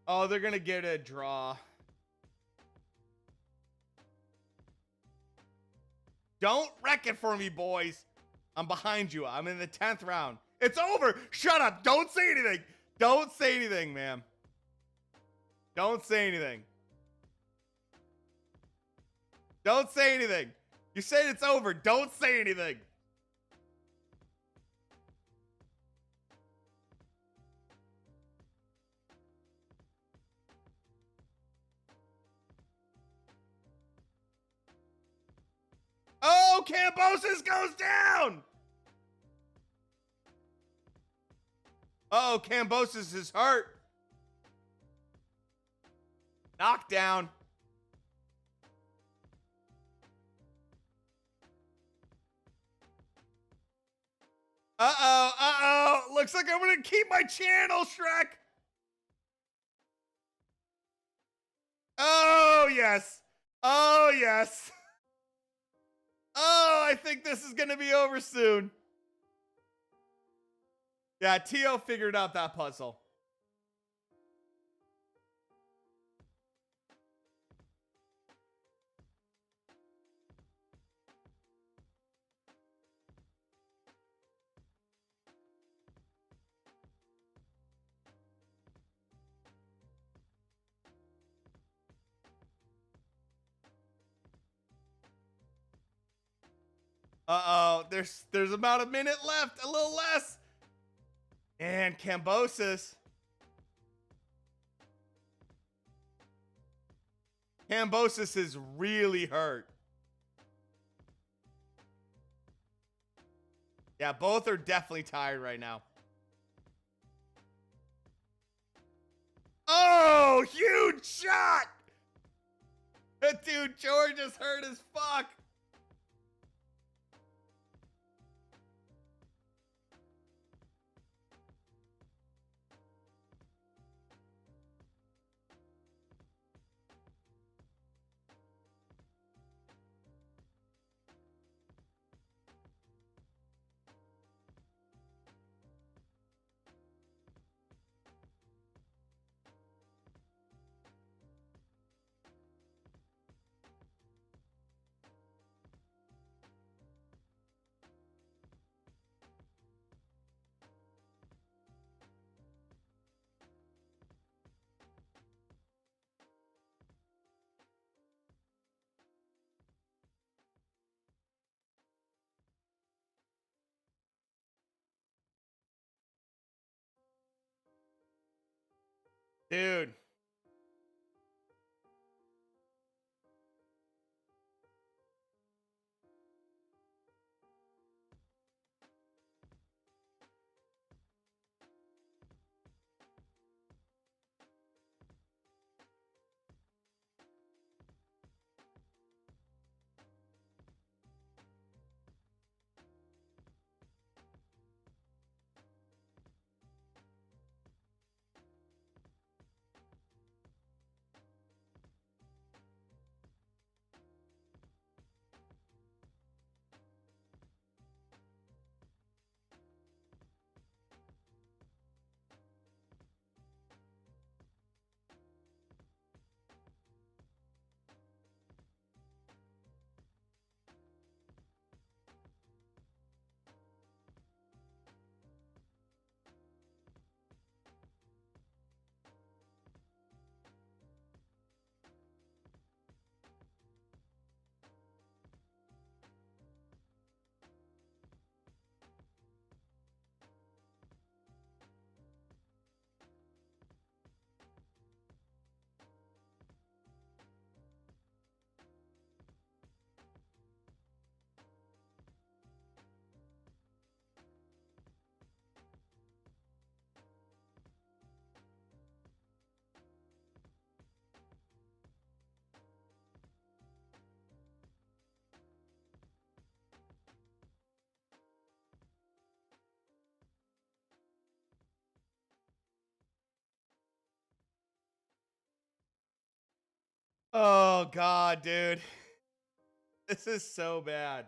Oh, they're gonna get a draw. Don't wreck it for me, boys. I'm behind you. I'm in the 10th round. It's over. Shut up. Don't say anything. Don't say anything, ma'am. Don't say anything. Don't say anything. You said it's over. Don't say anything. Oh, Kambosos goes down. Oh, Kambosos is hurt. Knockdown. Uh-oh. Looks like I'm going to keep my channel, Shrek. Oh, yes. Oh, yes. Oh, I think this is going to be over soon. Yeah, Teo figured out that puzzle. Uh-oh, there's about a minute left, a little less. And Kambosos. Kambosos is really hurt. Yeah, both are definitely tired right now. Oh, huge shot! Dude, George is hurt as fuck. Dude. Oh, God, dude. This is so bad.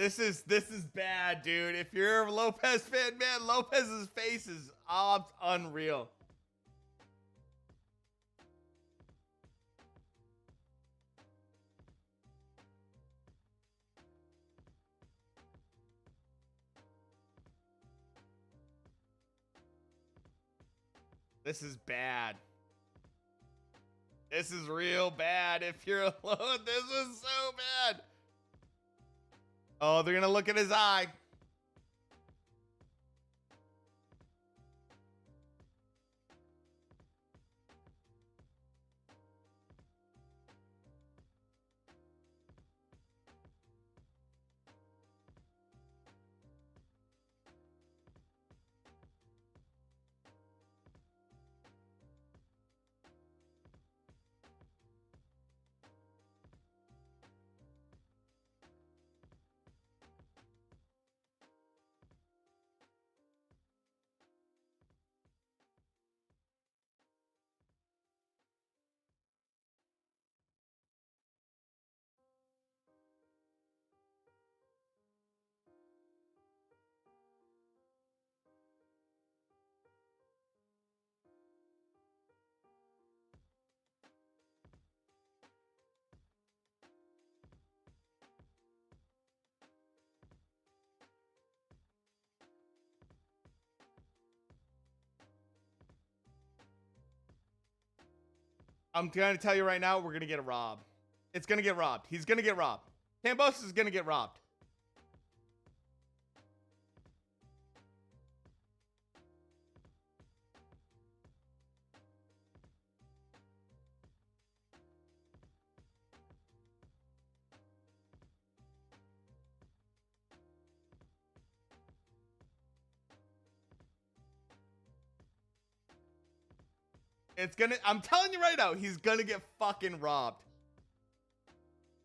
This is bad, dude. If you're a Lopez fan, man, Lopez's face is unreal. This is bad. This is real bad. If you're alone, this is so bad. Oh, they're gonna look at his eye. I'm gonna tell you right now, we're gonna get robbed. It's gonna get robbed. He's gonna get robbed. Kambosos is gonna get robbed. It's gonna, I'm telling you right now, he's gonna get fucking robbed.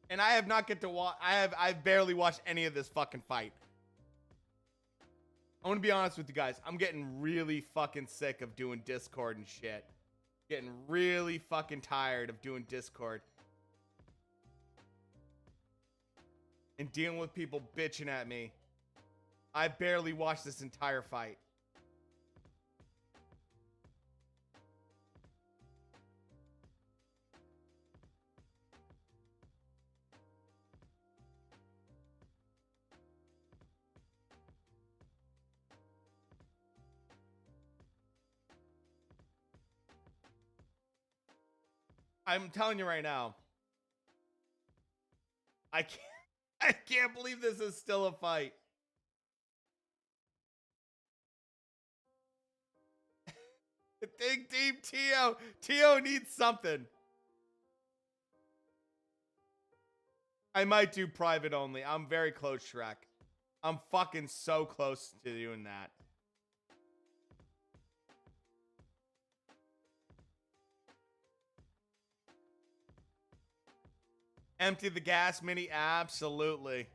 And I have not get to watch, I've barely watched any of this fucking fight. I want to be honest with you guys. I'm getting really fucking sick of doing Discord and shit. Getting really fucking tired of doing Discord. And dealing with people bitching at me. I barely watched this entire fight. I'm telling you right now. I can't believe this is still a fight. Think deep, Teo. Teo needs something. I might do private only. I'm very close, Shrek. I'm fucking so close to doing that. Empty the gas mini? Absolutely.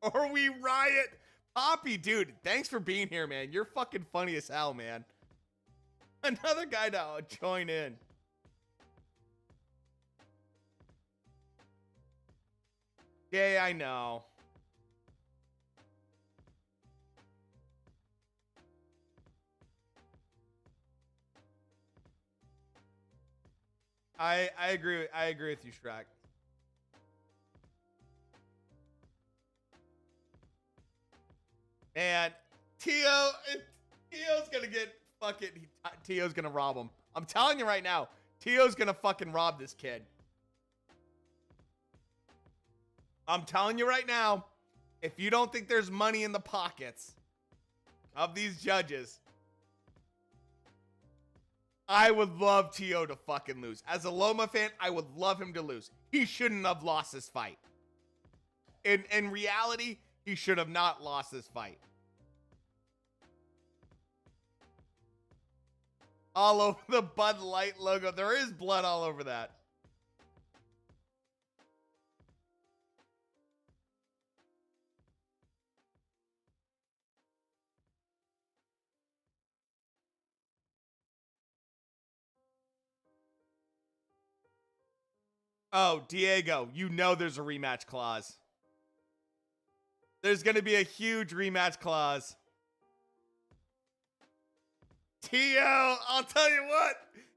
Or we riot. Poppy, dude, thanks for being here, man. You're fucking funny as hell, man. Another guy to join in. Yeah, I know. I agree. I agree with you, Shrek. And Teo's gonna get fucking. Teo's gonna rob him. I'm telling you right now. Teo's gonna fucking rob this kid. I'm telling you right now. If you don't think there's money in the pockets of these judges, I would love Teo to fucking lose. As a Loma fan, I would love him to lose. He shouldn't have lost this fight. In reality, he should have not lost this fight. All over the Bud Light logo. There is blood all over that. Oh, Diego, you know there's a rematch clause. There's going to be a huge rematch clause. Teo, I'll tell you what.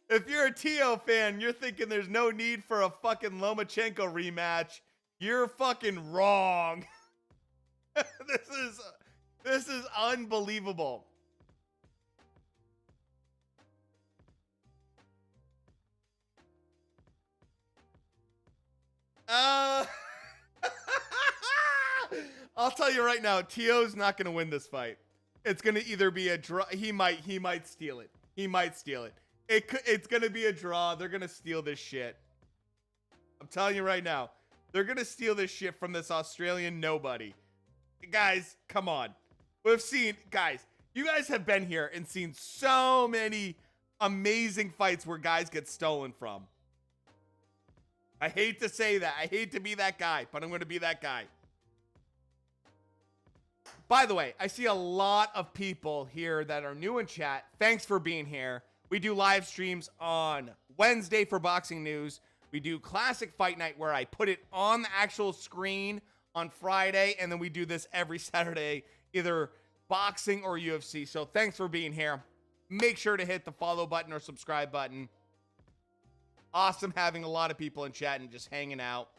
If you're a Teo fan, you're thinking there's no need for a fucking Lomachenko rematch. You're fucking wrong. This is unbelievable. I'll tell you right now, Teo's not going to win this fight. It's going to either be a draw. He might steal it. He might steal it. It's going to be a draw. They're going to steal this shit. I'm telling you right now. They're going to steal this shit from this Australian nobody. Guys, come on. We've seen, guys, you guys have been here and seen so many amazing fights where guys get stolen from. I hate to say that. I hate to be that guy, but I'm going to be that guy. By the way, I see a lot of people here that are new in chat. Thanks for being here. We do live streams on Wednesday for boxing news. We do Classic Fight Night where I put it on the actual screen on Friday, and then we do this every Saturday, either boxing or UFC. So thanks for being here. Make sure to hit the follow button or subscribe button. Awesome having a lot of people in chat and just hanging out.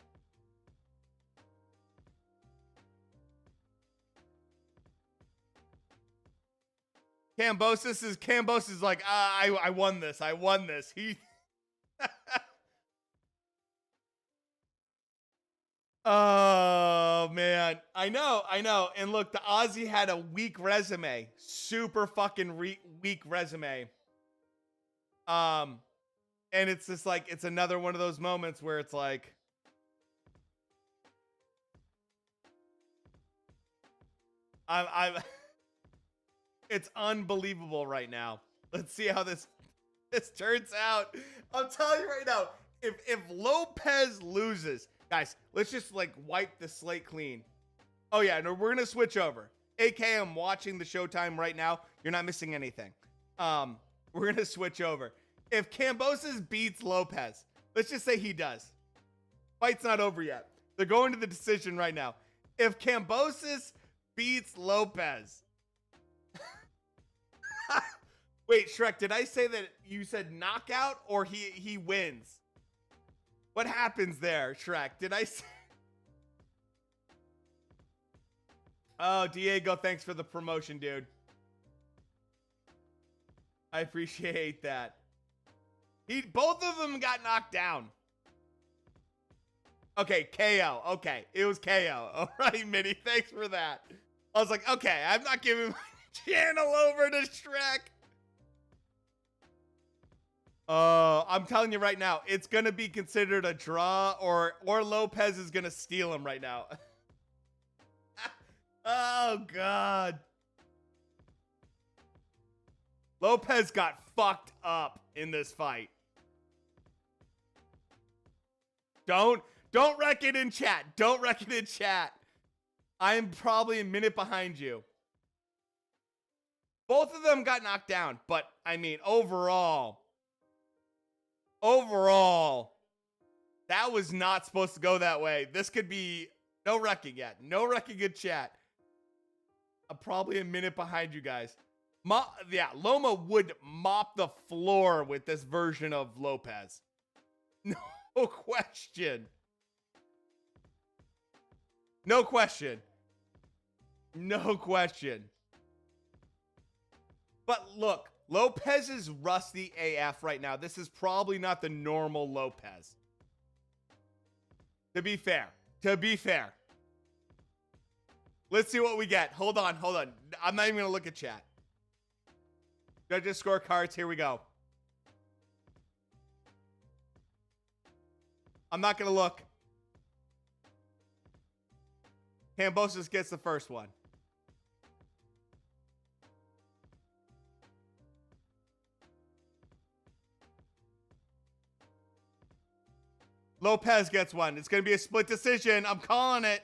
Kambosos is like, I won this. I won this. He Oh man. I know. And look, the Aussie had a weak resume. Super fucking weak resume. And it's just like, it's another one of those moments where it's like, it's unbelievable right now. Let's see how this turns out. I'm telling you right now, if Lopez loses, guys, let's just like wipe the slate clean. Oh yeah, no, we're gonna switch over. AK, I'm watching the Showtime right now. You're not missing anything. We're gonna switch over. If Kambosos beats Lopez, let's just say he does. Fight's not over yet. They're going to the decision right now. If Kambosos beats Lopez. Wait, Shrek, did I say that you said knockout or he wins? What happens there, Shrek? Did I say? Oh, Diego, thanks for the promotion, dude. I appreciate that. Both of them got knocked down. Okay, KO. Okay, it was KO. All right, Minnie, thanks for that. I was like, okay, I'm not giving my channel over to Shrek. I'm telling you right now, it's gonna be considered a draw, or Lopez is gonna steal him right now. Oh God. Lopez got fucked up in this fight. Don't wreck it in chat. Don't wreck it in chat. I'm probably a minute behind you. Both of them got knocked down, but I mean, overall, that was not supposed to go that way. This could be no wrecking yet. No wrecking in chat. I'm probably a minute behind you guys. Yeah, Loma would mop the floor with this version of Lopez. No question. No question. No question. But look, Lopez is rusty AF right now. This is probably not the normal Lopez. To be fair. Let's see what we get. Hold on. I'm not even going to look at chat. Judges scorecards. Here we go. I'm not going to look. Kambosos gets the first one. Lopez gets one. It's going to be a split decision. I'm calling it.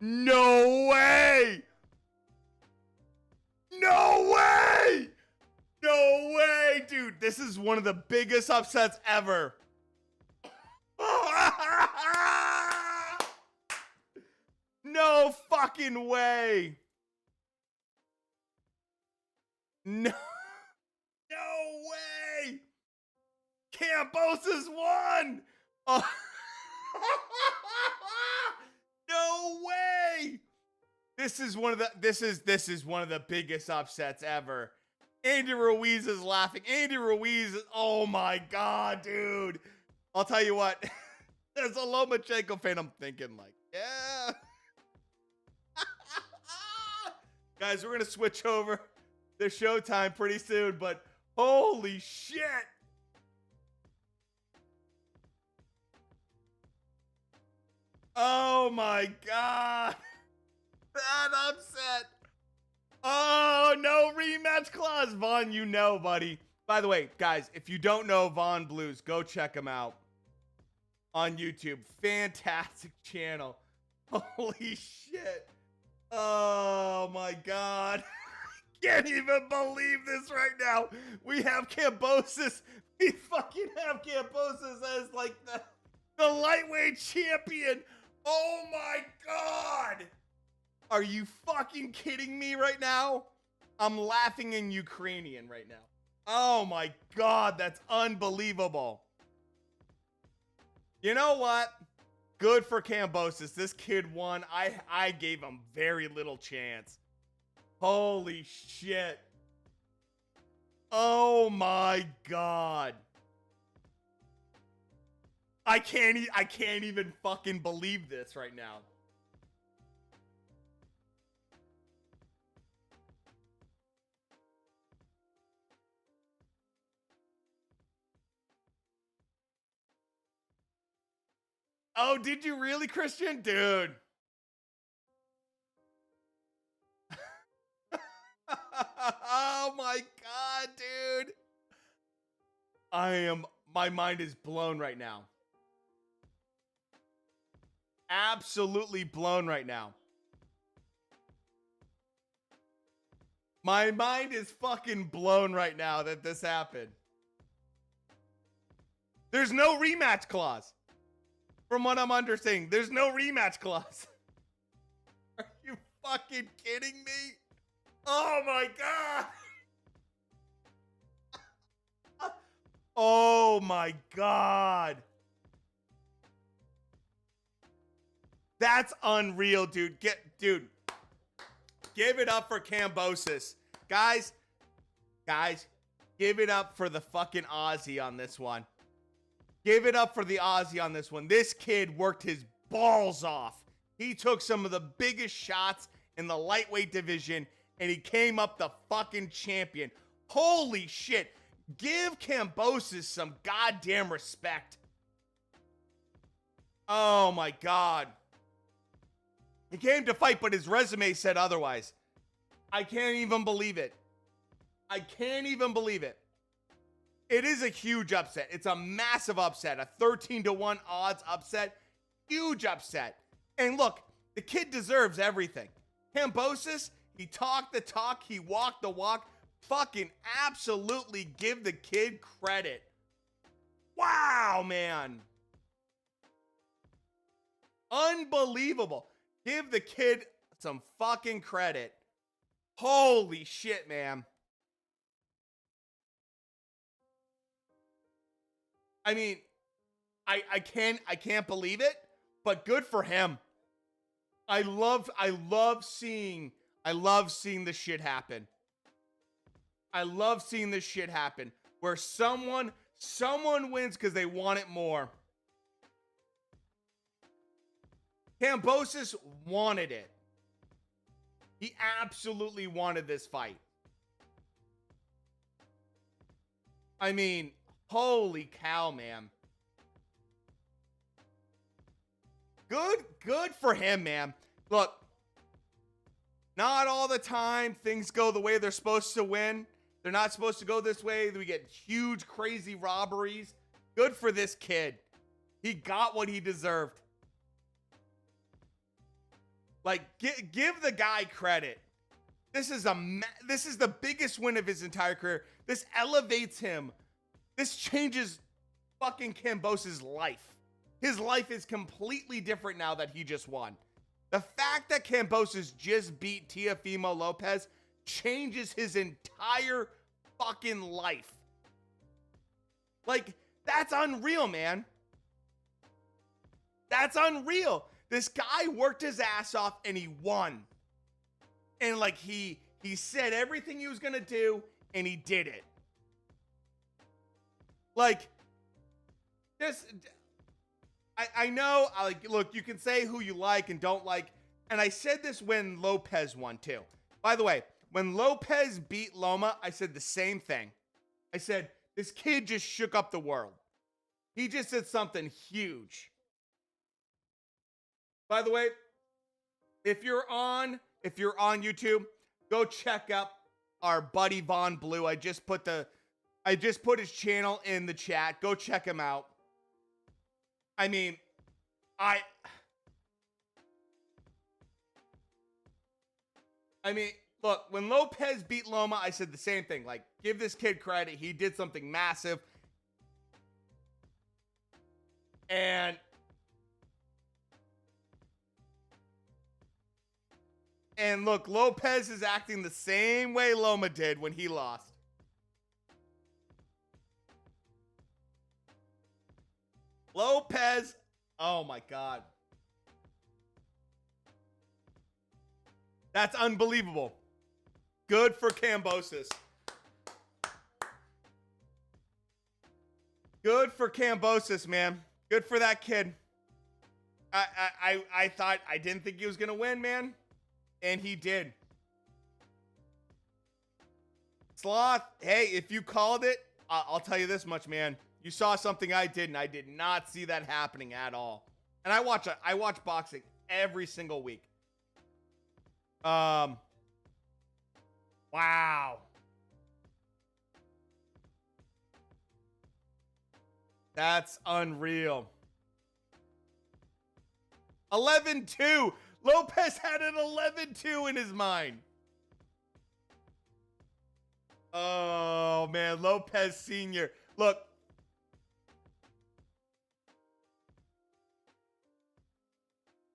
No way! No way! No way, dude. This is one of the biggest upsets ever. No fucking way. No. No way. Kambosos won. Oh. No way. This is one of the biggest upsets ever. Andy Ruiz is laughing. Andy Ruiz is, oh my god, dude. I'll tell you what. As a Lomachenko fan, I'm thinking like, yeah. Guys, we're gonna switch over to Showtime pretty soon, but holy shit. Oh my god. That upset. Oh, no rematch clause. Vaughn, you know, buddy. By the way, guys, if you don't know Vaughn Blues, go check him out on YouTube. Fantastic channel. Holy shit. Oh my god. Can't even believe this right now. We have Kambosos. We fucking have Kambosos as like the lightweight champion. Oh my god. Are you fucking kidding me right now? I'm laughing in Ukrainian right now. Oh my god, that's unbelievable. You know what? Good for Kambosos. This kid won. I gave him very little chance. Holy shit. Oh my god. I can't even fucking believe this right now. Oh, did you really, Christian? Dude. Oh my god, dude. My mind is blown right now. Absolutely blown right now. My mind is fucking blown right now that this happened. There's no rematch clause. From what I'm understanding, there's no rematch clause. Are you fucking kidding me? Oh my god. Oh my god. That's unreal, dude. Dude. Give it up for Kambosos. Guys, give it up for the fucking Aussie on this one. Give it up for the Aussie on this one. This kid worked his balls off. He took some of the biggest shots in the lightweight division, and he came up the fucking champion. Holy shit. Give Kambosos some goddamn respect. Oh my god. He came to fight, but his resume said otherwise. I can't even believe it. I can't even believe it. It is a huge upset. It's a massive upset. A 13-1 odds upset. Huge upset. And look, the kid deserves everything. Kambosos, he talked the talk, he walked the walk. Fucking absolutely give the kid credit. Wow, man. Unbelievable. Give the kid some fucking credit. Holy shit, man. I mean, I can't believe it, but good for him. I love seeing this shit happen. I love seeing this shit happen where someone wins because they want it more. Kambosos wanted it. He absolutely wanted this fight. I mean, holy cow, man. Good for him, man. Look, not all the time things go the way they're supposed to win. They're not supposed to go this way. We get huge, crazy robberies. Good for this kid. He got what he deserved. Like, give the guy credit. This is the biggest win of his entire career. This elevates him. This changes fucking Kambosos' life. His life is completely different now that he just won. The fact that Kambosos just beat TEOFIMO Lopez changes his entire fucking life. Like, that's unreal, man. That's unreal. This guy worked his ass off and he won. And like he said everything he was going to do and he did it. Like, this, I know, like, look, you can say who you like and don't like. And I said this when Lopez won too. By the way, when Lopez beat Loma, I said the same thing. I said, this kid just shook up the world. He just did something huge. By the way, if you're on YouTube, go check out our buddy Von Blue. I just put his channel in the chat. Go check him out. I mean, look, when Lopez beat Loma, I said the same thing. Like, give this kid credit. He did something massive. And look, Lopez is acting the same way Loma did when he lost. Lopez, oh my God. That's unbelievable. Good for Kambosos. Good for Kambosos, man. Good for that kid. I thought, I didn't think he was gonna win, man. And he did. Sloth, hey, if you called it, I'll tell you this much, man. You saw something I did, and I did not see that happening at all. And I watch boxing every single week. Wow. That's unreal. 11-2. Lopez had an 11-2 in his mind. Oh, man. Lopez Sr. Look.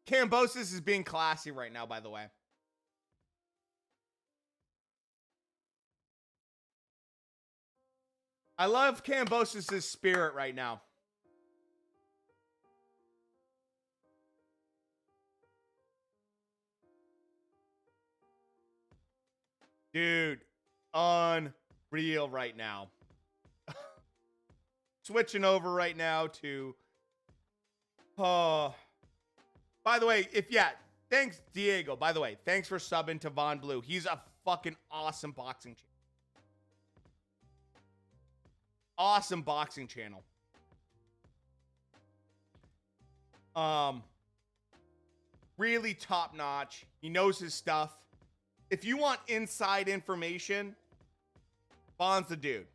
Kambosos is being classy right now, by the way. I love Kambosos' spirit right now. Dude, unreal right now. Switching over right now to... by the way, thanks, Diego. By the way, thanks for subbing to Von Blue. He's a fucking awesome boxing channel. Awesome boxing channel. Really top notch. He knows his stuff. If you want inside information, Von's the dude.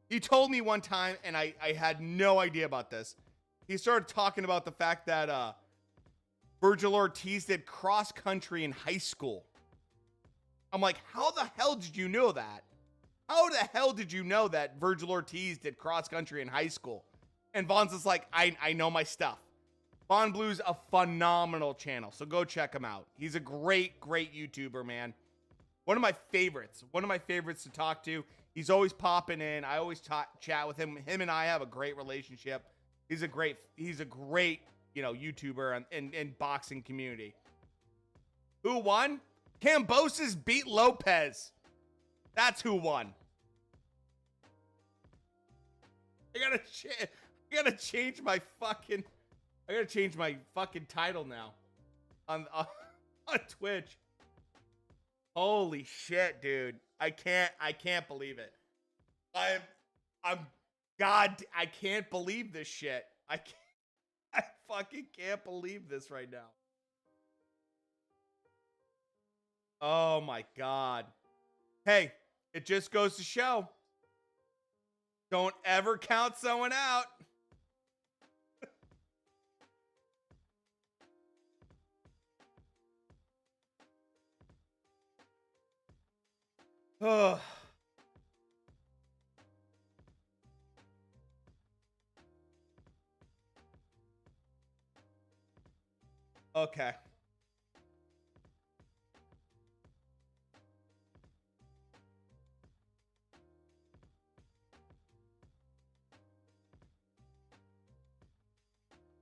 He told me one time, and I had no idea about this. He started talking about the fact that Virgil Ortiz did cross country in high school. I'm like, how the hell did you know that? How the hell did you know that Virgil Ortiz did cross country in high school? And Von's just like, I know my stuff. Von Blue's a phenomenal channel, so go check him out. He's a great, great YouTuber, man. One of my favorites. One of my favorites to talk to. He's always popping in. I always chat with him. Him and I have a great relationship. He's a great, YouTuber and boxing community. Who won? Kambosos beat Lopez. That's who won. I gotta change my fucking title now on Twitch. Holy shit, dude. I can't believe it. I can't believe this shit. I fucking can't believe this right now. Oh my God. Hey, it just goes to show. Don't ever count someone out. Oh. Okay.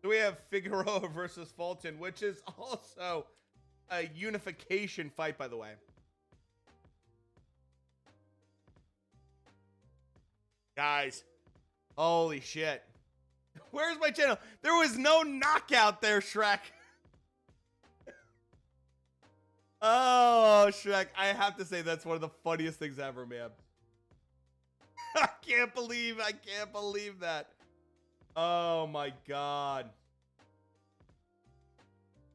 So we have Figueroa versus Fulton, which is also a unification fight, by the way. Guys, holy shit. Where's my channel? There was no knockout there, Shrek. Oh, Shrek. I have to say that's one of the funniest things ever, man. I can't believe that. Oh my God.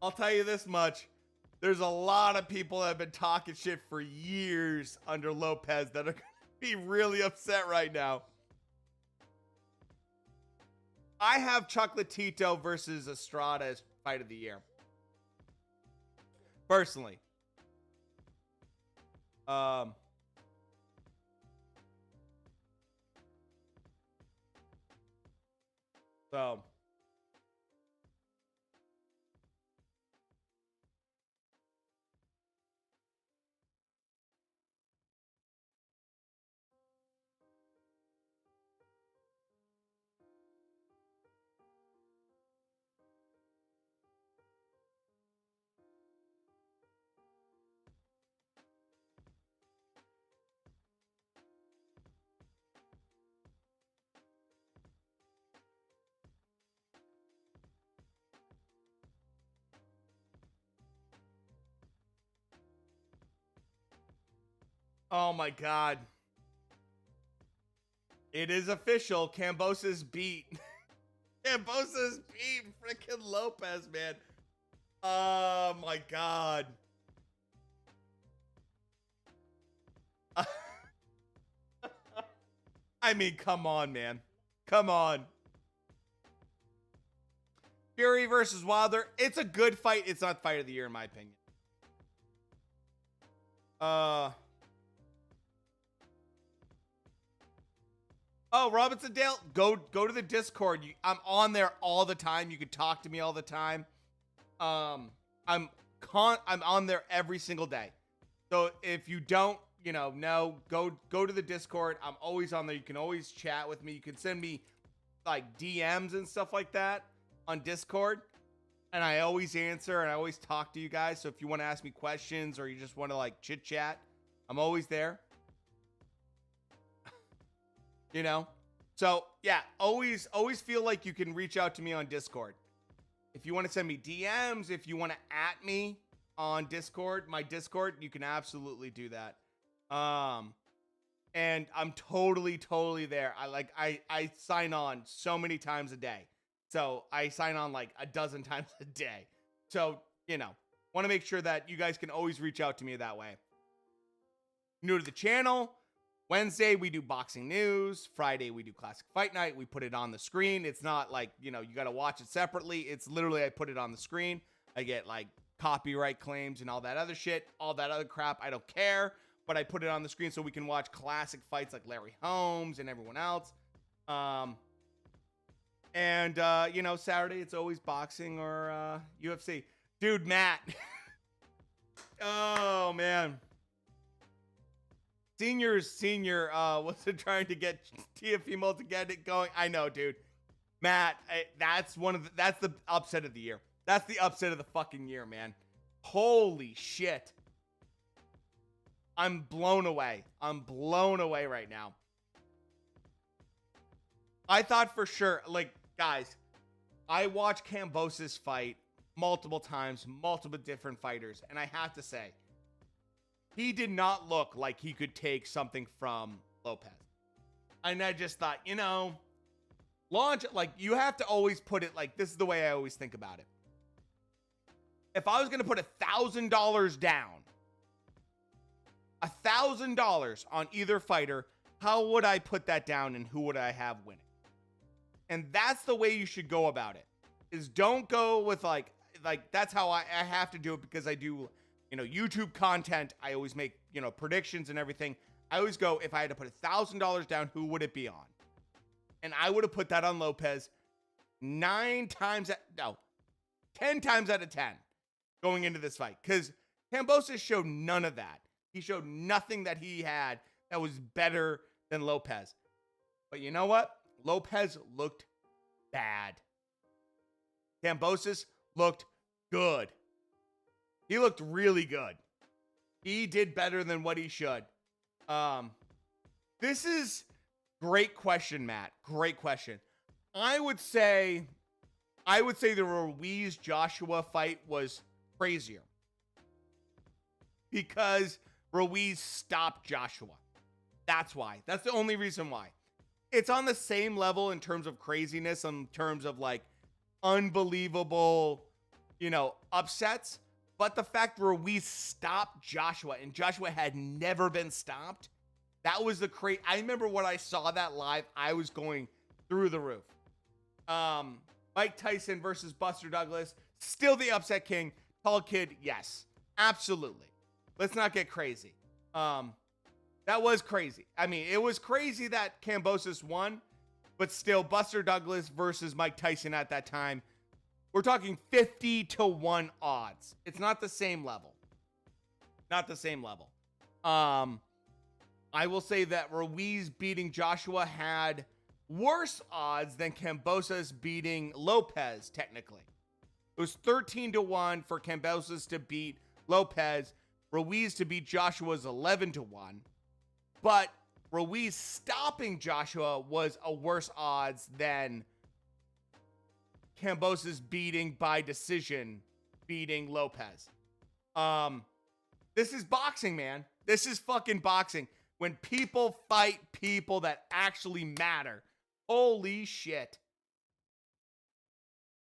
I'll tell you this much. There's a lot of people that have been talking shit for years under Lopez that are going to be really upset right now. I have Chocolatito versus Estrada as fight of the year. Personally. So oh my God. It is official. Kambosos beat. Kambosos beat freaking Lopez, man. Oh my God. I mean, come on, man. Come on. Fury versus Wilder. It's a good fight. It's not fight of the year, in my opinion. Oh, Robinson Dale, go to the Discord. I'm on there all the time. You can talk to me all the time. I'm on there every single day. So if you don't, go to the Discord. I'm always on there. You can always chat with me. You can send me like DMs and stuff like that on Discord. And I always answer and I always talk to you guys. So if you want to ask me questions or you just want to like chit chat, I'm always there. So yeah, always feel like you can reach out to me on Discord. If you want to send me DMs, if you want to at me on Discord, my Discord, you can absolutely do that. And I'm totally there. I sign on so many times a day. So I sign on like a dozen times a day. So, want to make sure that you guys can always reach out to me that way. New to the channel, Wednesday, we do boxing news. Friday, we do classic fight night. We put it on the screen. It's not like, you got to watch it separately. It's literally, I put it on the screen. I get like copyright claims and all that other shit, all that other crap. I don't care, but I put it on the screen so we can watch classic fights like Larry Holmes and everyone else. Saturday, it's always boxing or UFC. Dude, Matt. Oh, man. Senior wasn't trying to get TEOFIMO to get it going. I know, dude. Matt, that's the upset of the year. That's the upset of the fucking year, man. Holy shit. I'm blown away. I'm blown away right now. I thought for sure, like, guys, I watched Kambosos fight multiple times, multiple different fighters, and I have to say, he did not look like he could take something from Lopez. And I just thought, launch, like, you have to always put it like, this is the way I always think about it. If I was going to put $1,000 down, $1,000 on either fighter, how would I put that down and who would I have winning? And that's the way you should go about it, is don't go with like that's how I have to do it because I do, YouTube content. I always make, predictions and everything. I always go, if I had to put $1,000 down, who would it be on? And I would have put that on Lopez 10 times out of 10 going into this fight. Because Kambosos showed none of that. He showed nothing that he had that was better than Lopez. But you know what? Lopez looked bad. Kambosos looked good. He looked really good. He did better than what he should. This is great question, Matt. Great question. I would say the Ruiz Joshua fight was crazier because Ruiz stopped Joshua. That's why. That's the only reason why. It's on the same level in terms of craziness, in terms of like unbelievable, upsets. But the fact Ruiz stopped Joshua and Joshua had never been stopped, that was the crazy. I remember when I saw that live, I was going through the roof. Mike Tyson versus Buster Douglas, still the upset king. Tall kid, yes, absolutely. Let's not get crazy. That was crazy. I mean, it was crazy that Kambosos won, but still, Buster Douglas versus Mike Tyson at that time, we're talking 50-1 odds. It's not the same level. Not the same level. I will say that Ruiz beating Joshua had worse odds than Kambosos beating Lopez, technically. It was 13-1 for Kambosos to beat Lopez. Ruiz to beat Joshua was 11-1. But Ruiz stopping Joshua was a worse odds than Kambosos beating by decision, beating Lopez. This is boxing, man. This is fucking boxing. When people fight people that actually matter. Holy shit.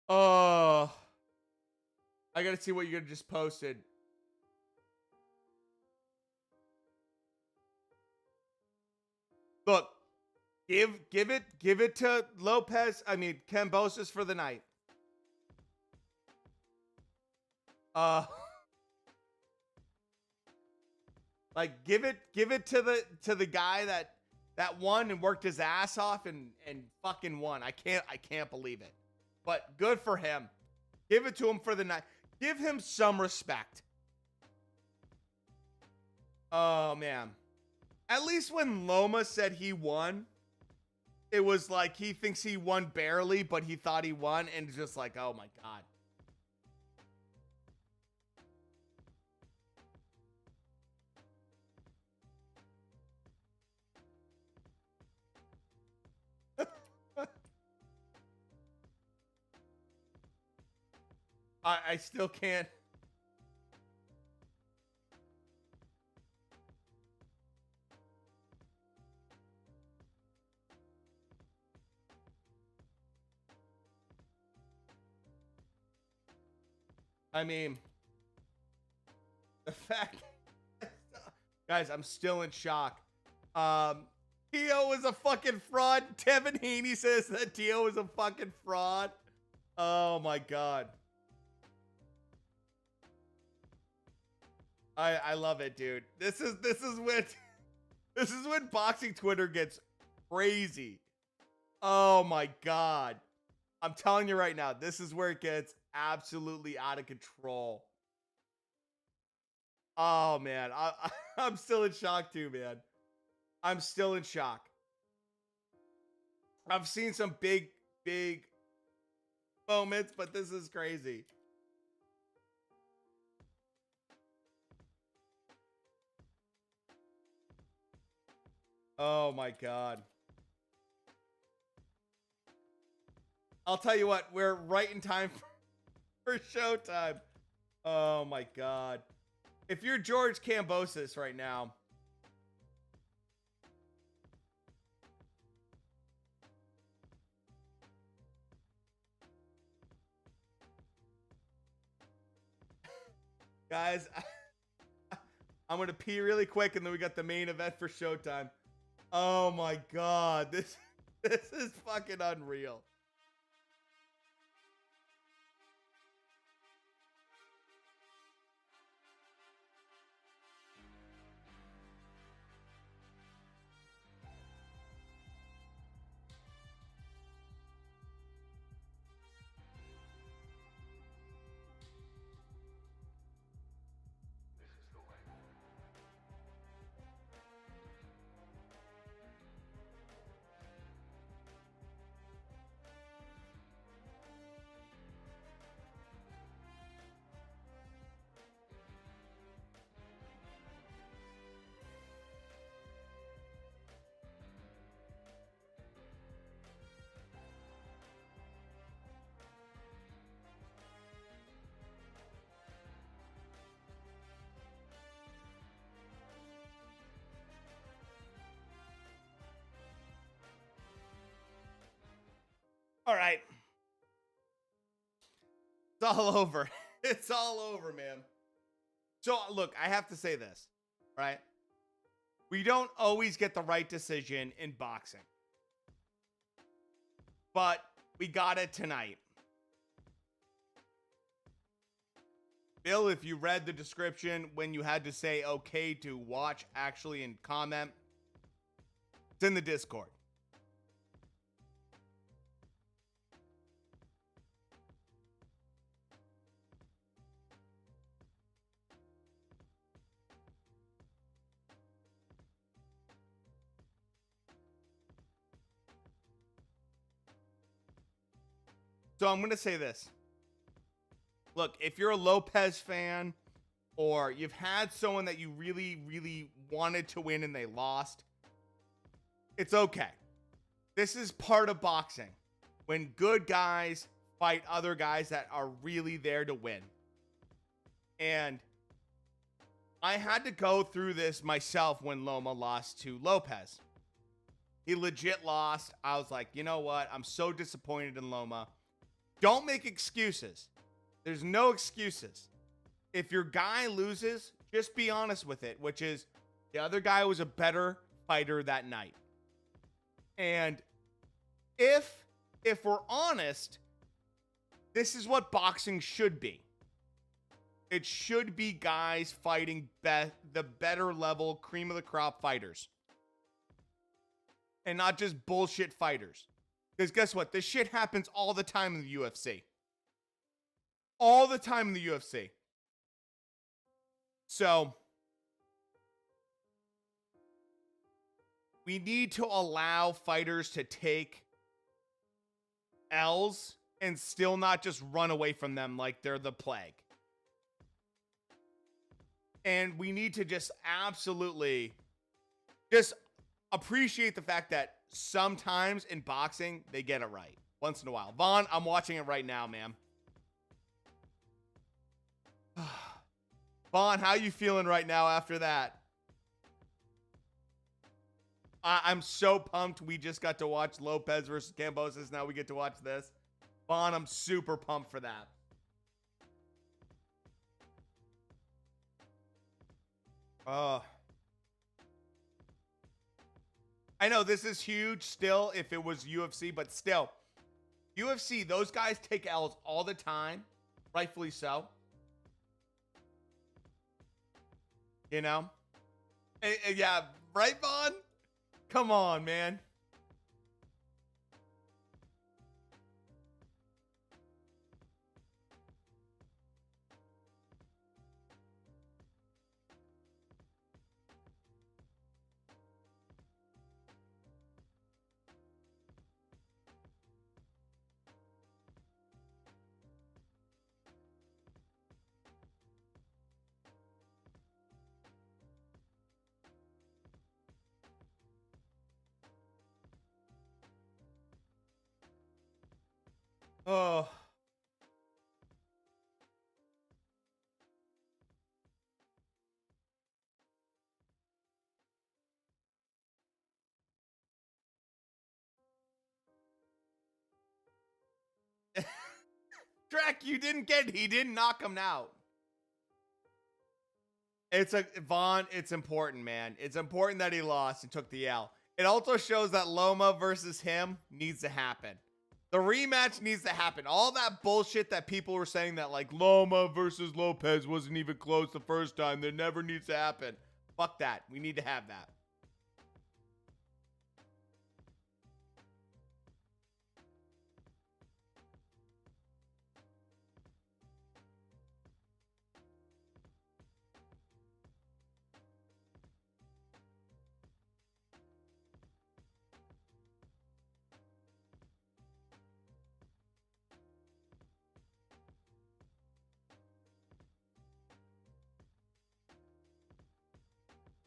Oh. I gotta see what you just posted. Look, give it to Lopez. I mean, Kambosos for the night. Like give it to the guy that won and worked his ass off and fucking won. I can't believe it. But good for him. Give it to him for the night. Give him some respect. Oh man. At least when Loma said he won, it was like he thinks he won barely, but he thought he won, and it's just like, oh my god. I still can't. I mean, the fact, guys, I'm still in shock. Teo is a fucking fraud. Tevin Haney says that Teo is a fucking fraud. Oh my god. I love it, dude. This is when boxing Twitter gets crazy. Oh my god. I'm telling you right now, this is where it gets absolutely out of control. Oh man, I'm still in shock too, man. I'm still in shock. I've seen some big moments, but this is crazy. Oh my god. I'll tell you what, we're right in time for showtime. Oh my god. If you're George Kambosos right now, guys, I'm gonna pee really quick, and then we got the main event for showtime. Oh my god, this is fucking unreal. All right. It's all over. It's all over, man. So, look, I have to say this, right? We don't always get the right decision in boxing, but we got it tonight. Bill, if you read the description when you had to say okay to watch actually and comment, it's in the Discord. So I'm going to say this. Look, if you're a Lopez fan or you've had someone that you really, really wanted to win and they lost, it's okay. This is part of boxing. When good guys fight other guys that are really there to win. And I had to go through this myself when Loma lost to Lopez. He legit lost. I was like, you know what? I'm so disappointed in Loma. Don't make excuses. There's no excuses. If your guy loses, just be honest with it, which is the other guy was a better fighter that night. And if we're honest, this is what boxing should be. It should be guys fighting the better level, cream of the crop fighters. And not just bullshit fighters. Because guess what? This shit happens all the time in the UFC. All the time in the UFC. So, we need to allow fighters to take L's and still not just run away from them like they're the plague. And we need to just absolutely just appreciate the fact that sometimes in boxing, they get it right. Once in a while. Vaughn, I'm watching it right now, man. Vaughn, how you feeling right now after that? I'm so pumped we just got to watch Lopez versus Kambosos. Now we get to watch this. Vaughn, I'm super pumped for that. I know this is huge still if it was UFC, but still. UFC, those guys take L's all the time. Rightfully so. You know? Yeah, right, Vaughn? Come on, man. Oh. Drek, he didn't knock him out. Vaughn, it's important, man. It's important that he lost and took the L. It also shows that Loma versus him needs to happen. The rematch needs to happen. All that bullshit that people were saying that like Loma versus Lopez wasn't even close the first time. That never needs to happen. Fuck that. We need to have that.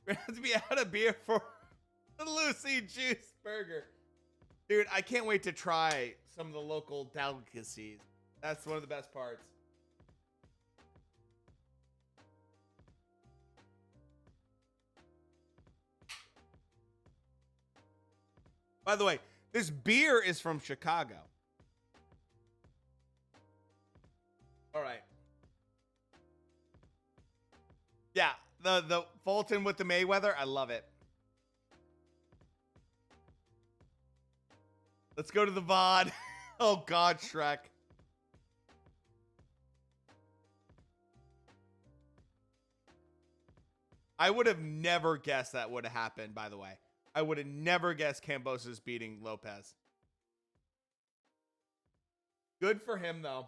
We have to be out of beer for the Lucy Juice Burger. Dude, I can't wait to try some of the local delicacies. That's one of the best parts. By the way, this beer is from Chicago. Yeah, the Fulton with the Mayweather, I love it. Let's go to the VOD. Oh God, Shrek. I would have never guessed that would have happened, by the way. I would have never guessed Kambosos beating Lopez. Good for him, though.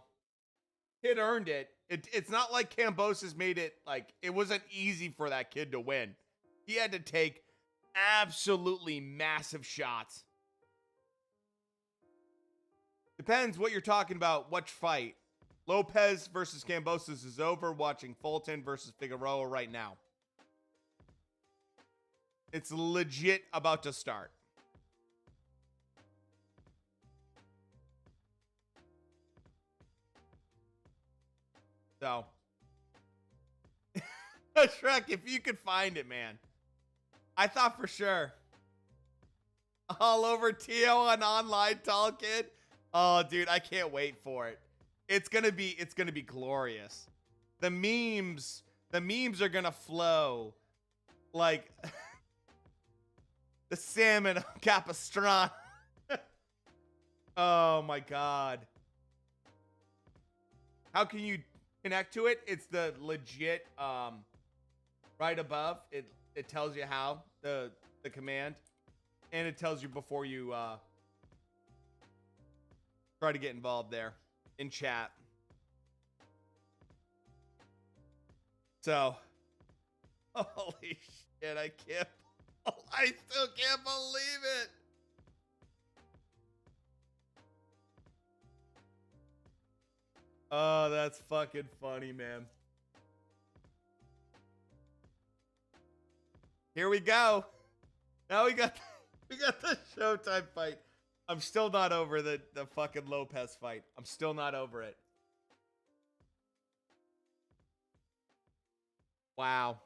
Kid earned it. It's not like Kambosos made it, like, it wasn't easy for that kid to win. He had to take absolutely massive shots. Depends what you're talking about, which fight. Lopez versus Kambosos is over. Watching Fulton versus Figueroa right now. It's legit about to start. So, Shrek, if you could find it, man. I thought for sure. All over Tio on online tall kid. Oh, dude, I can't wait for it. It's gonna be glorious. The memes are gonna flow like the salmon of Capistrano. Oh my God. How can you connect to it? It's the legit right above. It tells you how, the command. And it tells you before you try to get involved there in chat. So, holy shit, I still can't believe it. Oh, that's fucking funny, man. Here we go. Now we got the Showtime fight. I'm still not over the fucking Lopez fight. I'm still not over it. Wow.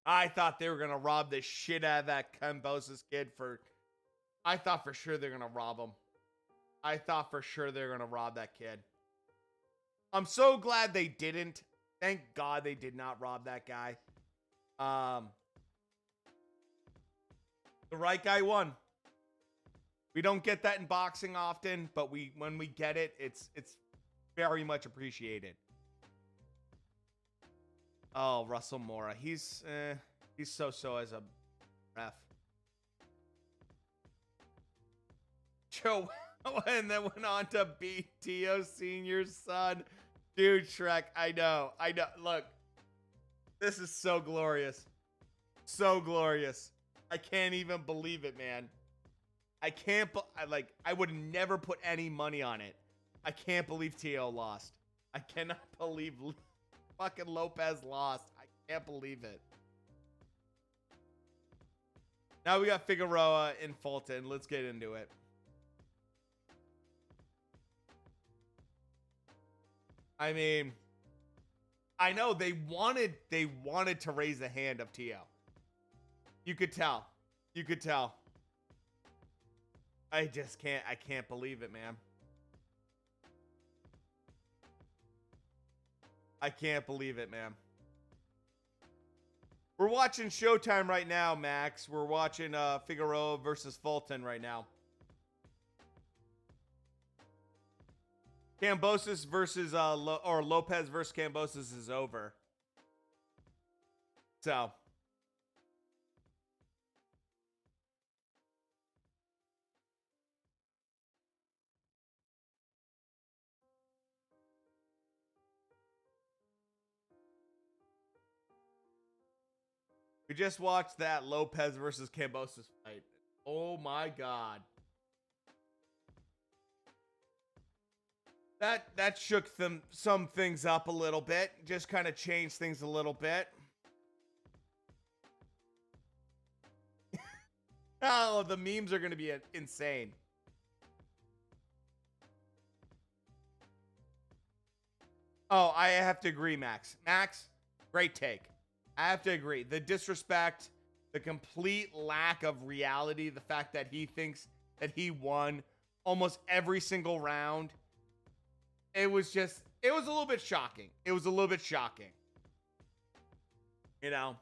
I thought they were going to rob the shit out of that Kambosos kid I thought for sure they're going to rob him. I thought for sure they're going to rob that kid. I'm so glad they didn't. Thank God they did not rob that guy. The right guy won. We don't get that in boxing often, but when we get it, it's very much appreciated. Oh, Russell Mora. He's so as a ref. Joe, and then went on to beat Tio Sr.'s son. Dude, Shrek, I know. Look, this is so glorious. So glorious. I can't even believe it, man. I would never put any money on it. I can't believe Tio lost. I cannot believe fucking Lopez lost. I can't believe it. Now we got Figueroa and Fulton. Let's get into it. I mean, I know they wanted to raise the hand of Tio. You could tell. You could tell. I can't believe it, man. I can't believe it, man. We're watching Showtime right now, Max. We're watching Figueroa versus Fulton right now. Kambosos versus Lopez versus Kambosos is over. So we just watched that Lopez versus Kambosos fight. Oh my God. That shook some things up a little bit. Just kind of changed things a little bit. Oh, the memes are going to be insane. Oh, I have to agree, Max. Max, great take. I have to agree. The disrespect, the complete lack of reality, the fact that he thinks that he won almost every single round. It was just, it was a little bit shocking. It was a little bit shocking. You know?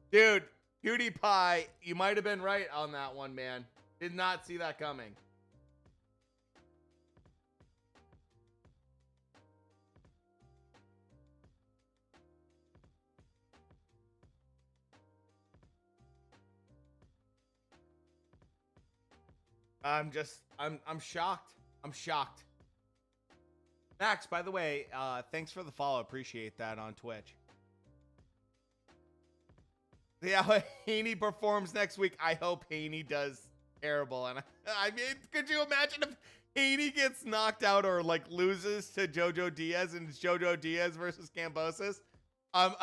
Dude, PewDiePie, you might have been right on that one, man. Did not see that coming. I'm shocked. I'm shocked. Max, by the way, thanks for the follow. Appreciate that on Twitch. Yeah, how Haney performs next week. I hope Haney does terrible. And I mean, could you imagine if Haney gets knocked out or like loses to Jojo Diaz and it's Jojo Diaz versus Kambosos? That'd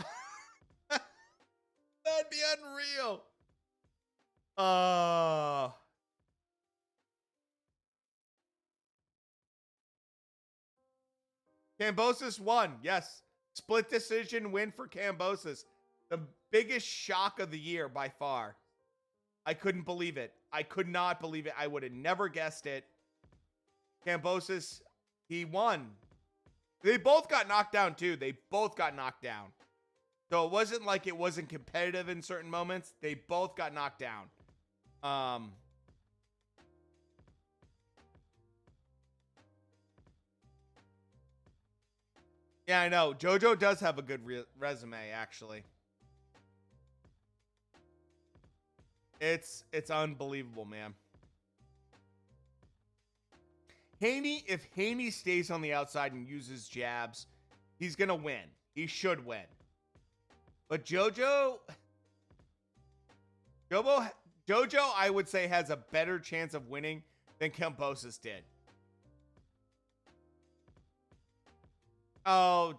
be unreal. Kambosos won. Yes. Split decision win for Kambosos. The biggest shock of the year by far. I couldn't believe it. I could not believe it. I would have never guessed it. Kambosos, he won. They both got knocked down too. They both got knocked down. So it wasn't like it wasn't competitive in certain moments. They both got knocked down. Yeah, I know. JoJo does have a good resume, actually. It's unbelievable, man. Haney, if Haney stays on the outside and uses jabs, he's going to win. He should win. But JoJo, I would say, has a better chance of winning than Kambosos did. Oh,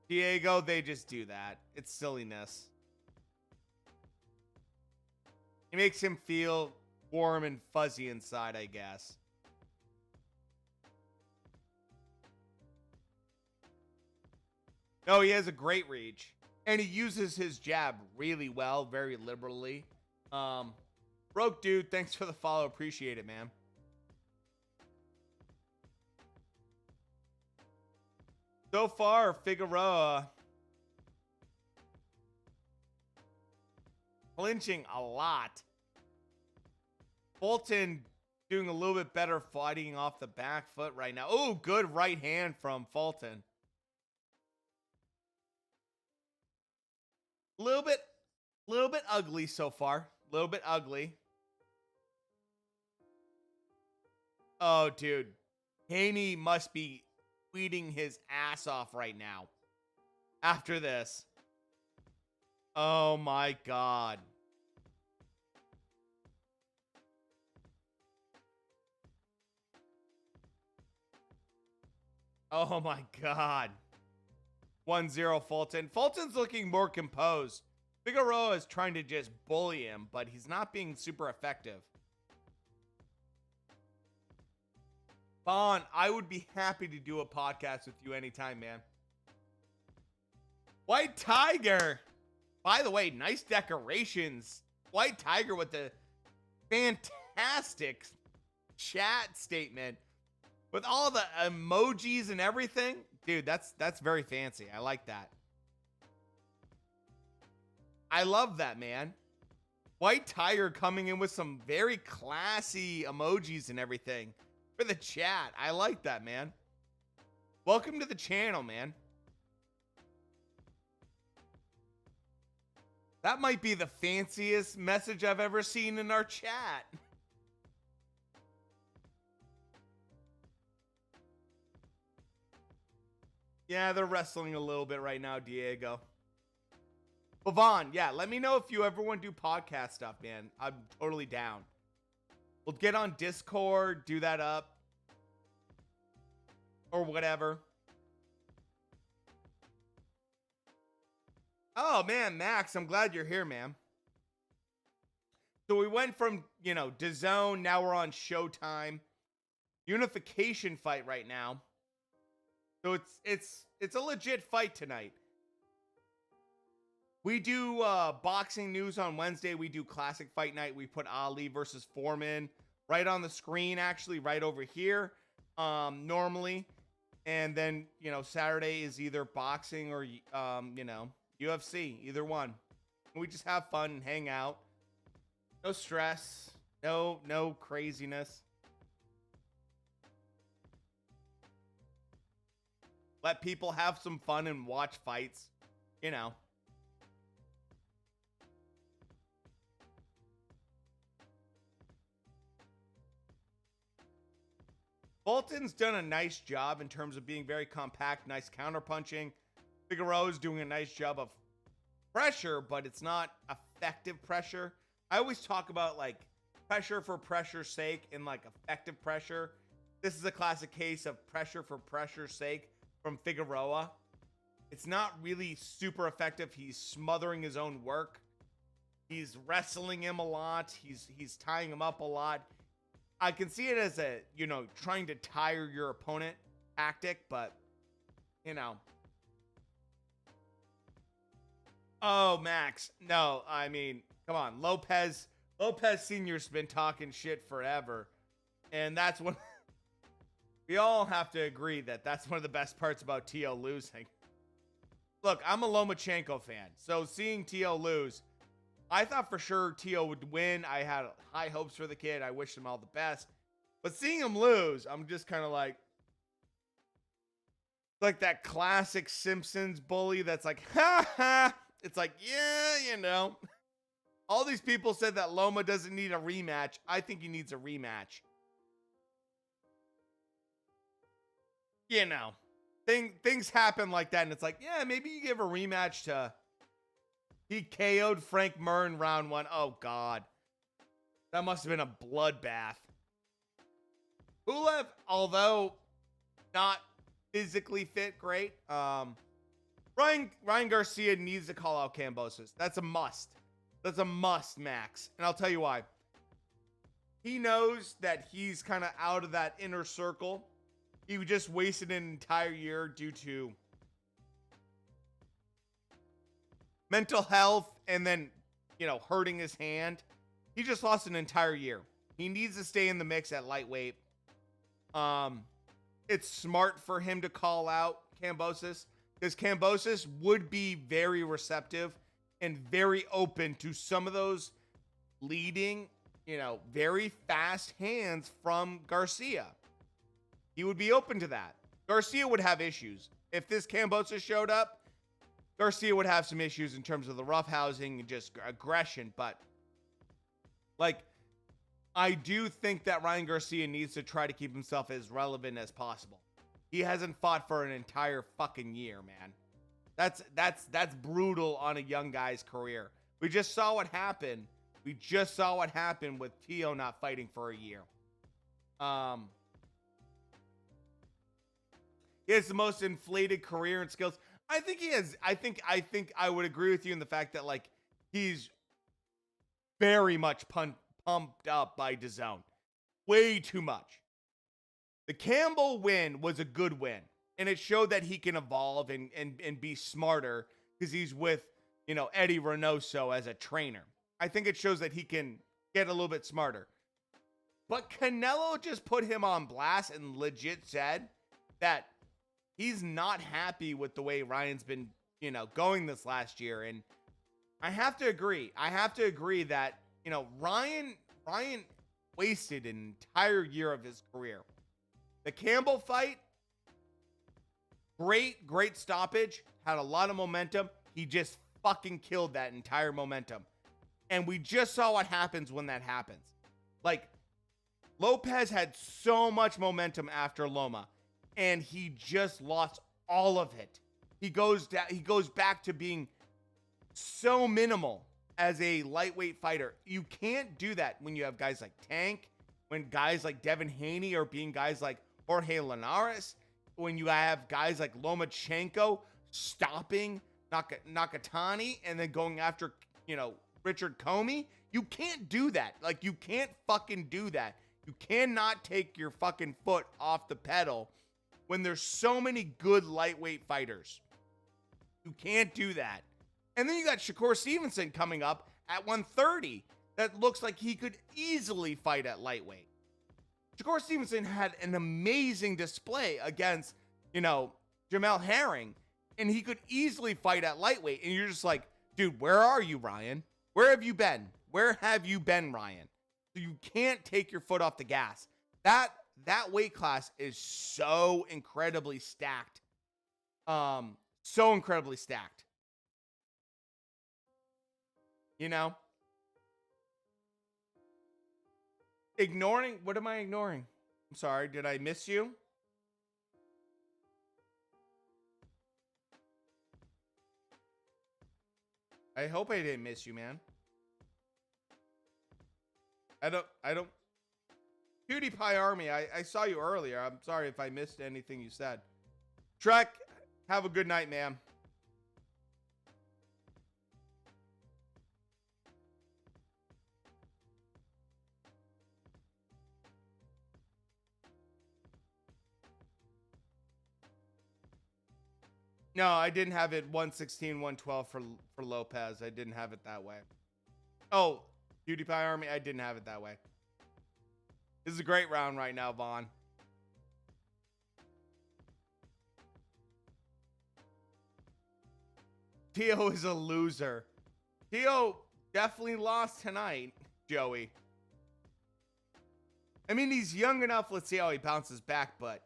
Diego, they just do that. It's silliness. It makes him feel warm and fuzzy inside, I guess. No, he has a great reach. And he uses his jab really well, very liberally. Broke dude, thanks for the follow. Appreciate it, man. So far, Figueroa clinching a lot. Fulton doing a little bit better fighting off the back foot right now. Oh, good right hand from Fulton. A little bit ugly so far. A little bit ugly. Oh, dude. Haney must be tweeting his ass off right now. After this. Oh my God. Oh my God. 1-0 Fulton. Fulton's looking more composed. Figueroa is trying to just bully him, but he's not being super effective. Vaughn, I would be happy to do a podcast with you anytime, man. White Tiger. By the way, nice decorations. White Tiger with the fantastic chat statement. With all the emojis and everything. Dude, that's very fancy. I like that. I love that, man. White Tiger coming in with some very classy emojis and everything for the chat. I like that, man. Welcome to the channel, man. That might be the fanciest message I've ever seen in our chat. Yeah, they're wrestling a little bit right now, Diego. But Vaughn, yeah, let me know if you ever want to do podcast stuff, man. I'm totally down. We'll get on Discord, do that up. Or whatever. Oh, man, Max, I'm glad you're here, man. So we went from, DAZN, now we're on Showtime. Unification fight right now. So it's a legit fight tonight. We do boxing news on Wednesday. We do classic fight night. We put Ali versus Foreman right on the screen, actually, right over here, normally. And then, you know, Saturday is either boxing or, you know, UFC, either one. We just have fun and hang out. No stress, no craziness. Let people have some fun and watch fights, you know. Fulton's done a nice job in terms of being very compact, nice counterpunching. Figueroa's doing a nice job of pressure, but it's not effective pressure. I always talk about like pressure for pressure's sake and like effective pressure. This is a classic case of pressure for pressure's sake from Figueroa. It's not really super effective. He's smothering his own work. He's wrestling him a lot. He's tying him up a lot. I can see it as a, you know, trying to tire your opponent tactic, but, you know. Oh, Max. No, I mean, come on. Lopez Sr.'s been talking shit forever. And that's what we all have to agree that that's one of the best parts about Teo losing. Look, I'm a Lomachenko fan. So seeing Teo lose, I thought for sure Teo would win. I had high hopes for the kid. I wished him all the best. But seeing him lose, I'm just kind of like that classic Simpsons bully that's like, ha ha. It's like, yeah, you know. All these people said that Loma doesn't need a rematch. I think he needs a rematch. You know, things happen like that. And it's like, yeah, maybe you give a rematch to... He KO'd Frank Mir in round 1. Oh, God. That must have been a bloodbath. Pulev, although not physically fit great, Ryan Garcia needs to call out Kambosos. That's a must. That's a must, Max. And I'll tell you why. He knows that he's kind of out of that inner circle. He just wasted an entire year due to mental health and then, you know, hurting his hand. He just lost an entire year. He needs to stay in the mix at lightweight. It's smart for him to call out Kambosos because Kambosos would be very receptive and very open to some of those leading, you know, very fast hands from Garcia. He would be open to that. Garcia would have issues. If this Kambosos showed up, Garcia would have some issues in terms of the roughhousing and just aggression, but like, I do think that Ryan Garcia needs to try to keep himself as relevant as possible. He hasn't fought for an entire fucking year, man. That's brutal on a young guy's career. We just saw what happened. We just saw what happened with Teo not fighting for a year. He has the most inflated career and skills. I think he has. I think I would agree with you in the fact that like he's very much pumped up by DAZN. Way too much. The Campbell win was a good win. And it showed that he can evolve and be smarter because he's with, you know, Eddie Reynoso as a trainer. I think it shows that he can get a little bit smarter. But Canelo just put him on blast and legit said that he's not happy with the way Ryan's been, you know, going this last year. And I have to agree. I have to agree that, you know, Ryan wasted an entire year of his career. The Campbell fight, great stoppage, had a lot of momentum. He just fucking killed that entire momentum. And we just saw what happens when that happens. Like, Lopez had so much momentum after Loma, and he just lost all of it. He goes back to being so minimal as a lightweight fighter. You can't do that when you have guys like Tank, when guys like Devin Haney are being guys like Jorge Linares, when you have guys like Lomachenko stopping Nakatani and then going after, you know, Richard Comey. You can't do that. Like, you can't fucking do that. You cannot take your fucking foot off the pedal when there's so many good lightweight fighters. You can't do that. And then you got Shakur Stevenson coming up at 130. That looks like he could easily fight at lightweight. Shakur Stevenson had an amazing display against, Jamel Herring, and he could easily fight at lightweight. And you're just like, dude, where are you, Ryan? Where have you been? Where have you been, Ryan? You can't take your foot off the gas. That weight class is so incredibly stacked. So incredibly stacked. Ignoring? What am I ignoring? I'm sorry, did I miss you? I hope I didn't miss you, man. I don't. PewDiePie Army, I saw you earlier. I'm sorry if I missed anything you said. Trek, have a good night, man. No, I didn't have it 116, 112 for Lopez. I didn't have it that way. Oh, PewDiePie Army, I didn't have it that way. This is a great round right now, Vaughn. Teo is a loser. Teo definitely lost tonight, Joey. I mean, he's young enough. Let's see how he bounces back, but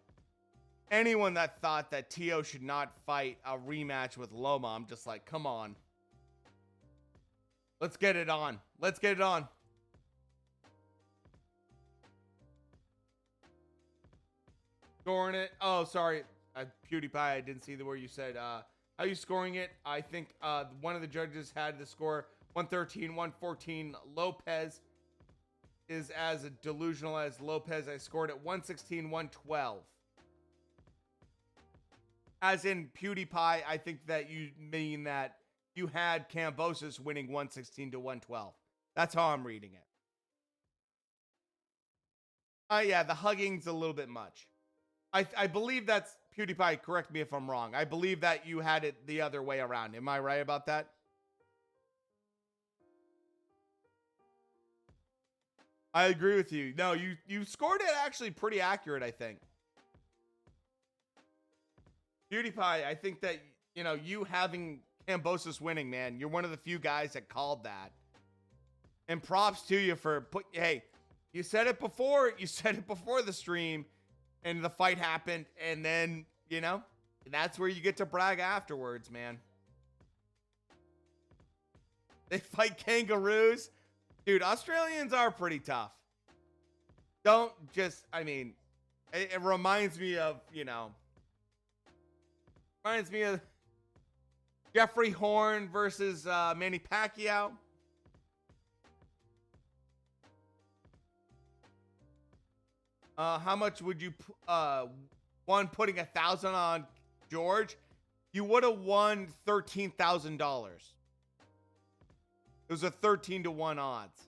anyone that thought that Teo should not fight a rematch with Loma, I'm just like, come on. Let's get it on. Let's get it on. Scoring it. Oh, sorry. PewDiePie, I didn't see the word you said. How are you scoring it? I think one of the judges had the score 113, 114. Lopez is as delusional as Lopez. I scored it 116, 112. As in PewDiePie, I think that you mean that you had Kambosos winning 116 to 112. That's how I'm reading it. Yeah, the hugging's a little bit much. I believe that's PewDiePie. Correct me if I'm wrong. I believe that you had it the other way around. Am I right about that? I agree with you. No, you scored it actually pretty accurate, I think. PewDiePie, I think that, you having Kambosos winning, man, you're one of the few guys that called that. And props to you for hey, you said it before the stream and the fight happened, and then, that's where you get to brag afterwards, man. They fight kangaroos. Dude, Australians are pretty tough. Don't just, it reminds me of, reminds me of Jeffrey Horn versus Manny Pacquiao. How much would you putting 1,000 on George? You would have won $13,000. It was a 13-1 odds,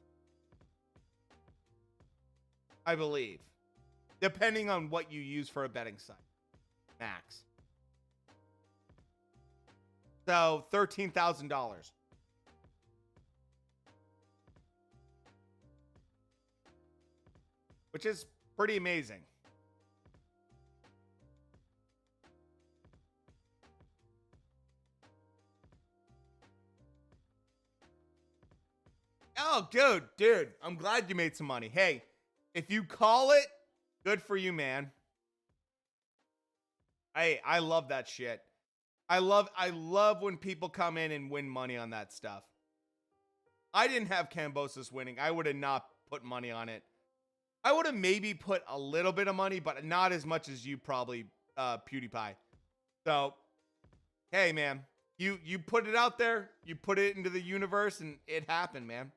I believe, depending on what you use for a betting site. Max. So $13,000. Which is pretty amazing. Oh, dude, I'm glad you made some money. Hey, if you call it, good for you, man. Hey, I love that shit. I love when people come in and win money on that stuff. I didn't have Kambosos winning. I would have not put money on it. I would have maybe put a little bit of money, but not as much as you probably, PewDiePie. So, hey, man, you put it out there, you put it into the universe, and it happened, man.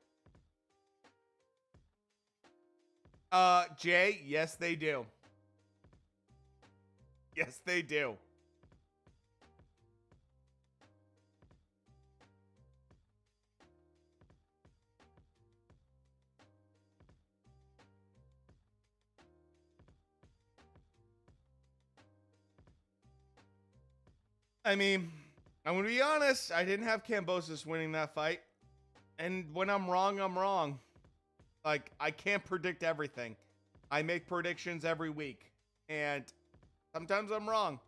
Jay, yes, they do. Yes, they do. I mean, I'm going to be honest. I didn't have Kambosos winning that fight. And when I'm wrong, I'm wrong. Like, I can't predict everything. I make predictions every week. And sometimes I'm wrong.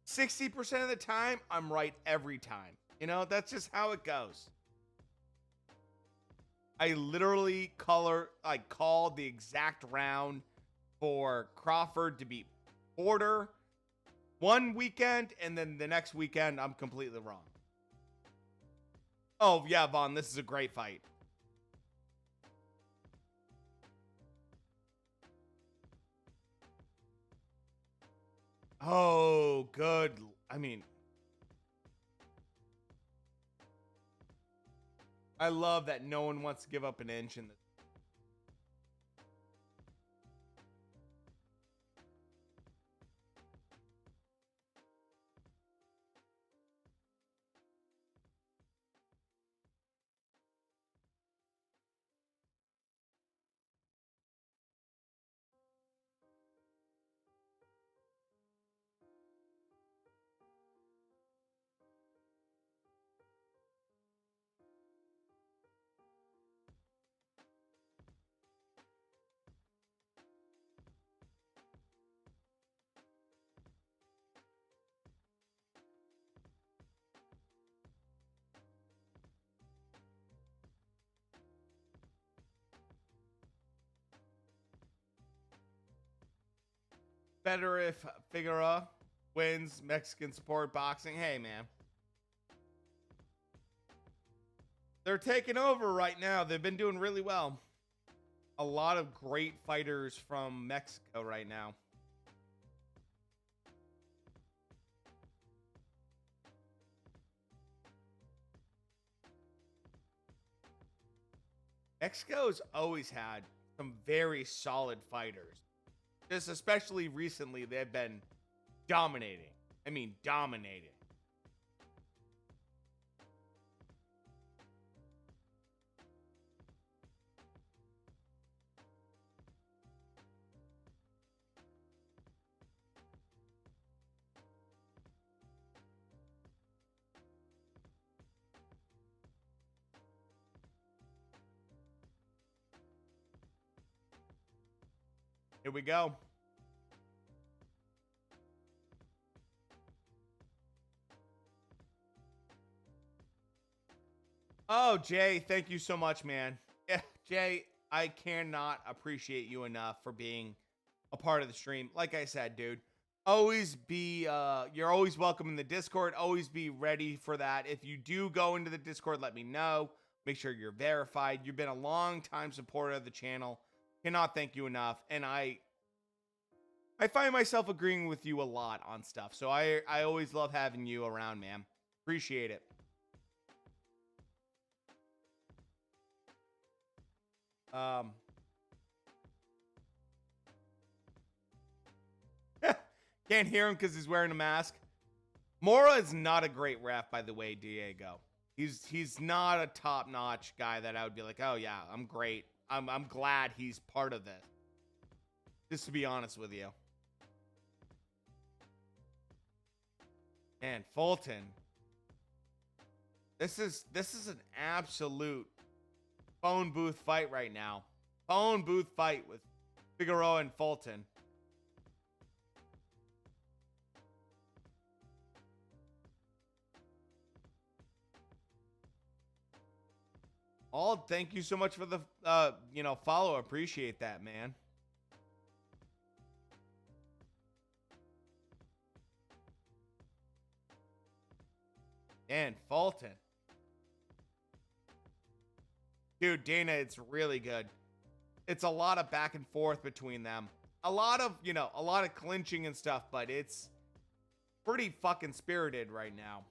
60% of the time, I'm right every time. You know, that's just how it goes. I literally called the exact round for Crawford to beat Porter one weekend, and then the next weekend, I'm completely wrong. Oh, yeah, Vaughn, this is a great fight. Oh, good. I mean, I love that no one wants to give up an inch in this. Better if Figueroa wins Mexican support boxing. Hey, man. They're taking over right now. They've been doing really well. A lot of great fighters from Mexico right now. Mexico's always had some very solid fighters. Just especially recently, they've been dominating. I mean, dominating. Here we go. Oh, Jay, thank you so much, man. Yeah, Jay, I cannot appreciate you enough for being a part of the stream. Like I said, dude, always be you're always welcome in the Discord. Always be ready for that. If you do go into the Discord, let me know. Make sure you're verified. You've been a long time supporter of the channel. Cannot thank you enough. And I find myself agreeing with you a lot on stuff. So I always love having you around, man. Appreciate it. Can't hear him because he's wearing a mask. Mora is not a great ref, by the way, Diego. He's not a top-notch guy that I would be like, oh yeah, I'm great. I'm glad he's part of this. Just to be honest with you. And Fulton. This is an absolute phone booth fight right now. Phone booth fight with Figueroa and Fulton. Thank you so much for the follow. Appreciate that, man. And Fulton. Dude, Dana, it's really good. It's a lot of back and forth between them. A lot of clinching and stuff, but it's pretty fucking spirited right now.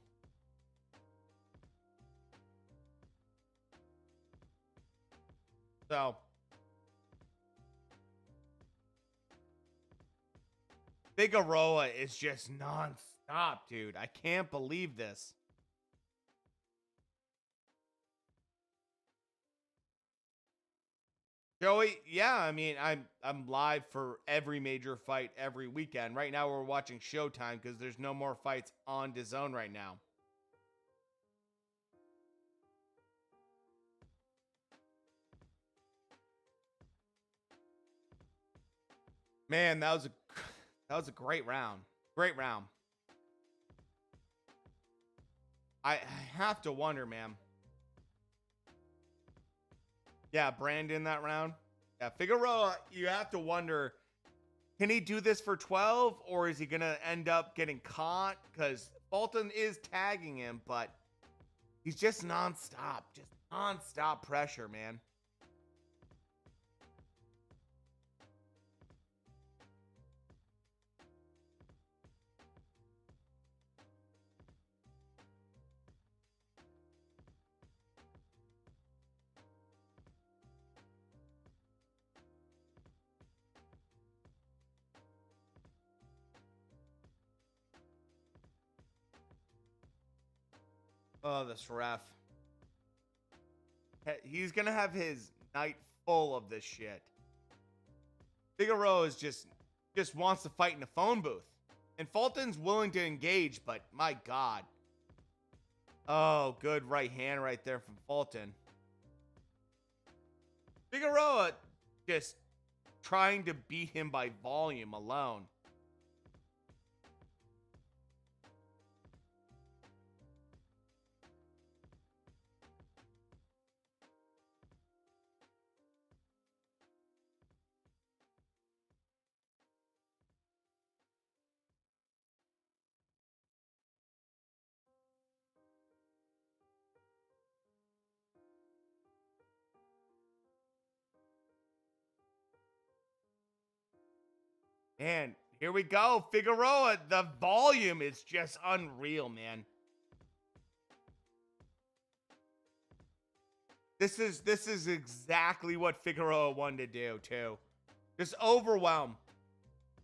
So, Figueroa is just non-stop, dude. I can't believe this. Joey, yeah, I mean, I'm live for every major fight every weekend. Right now, we're watching Showtime because there's no more fights on DAZN right now. Man, that was a great round. Great round. I have to wonder, man. Yeah, Brandon that round. Yeah, Figueroa, you have to wonder, can he do this for 12 or is he going to end up getting caught? Because Fulton is tagging him, but he's just nonstop. Just nonstop pressure, man. Oh, this ref. He's going to have his night full of this shit. Figueroa is just wants to fight in a phone booth. And Fulton's willing to engage, but my God. Oh, good right hand right there from Fulton. Figueroa just trying to beat him by volume alone. And here we go. Figueroa, the volume is just unreal, man. This is exactly what Figueroa wanted to do, too. Just overwhelm.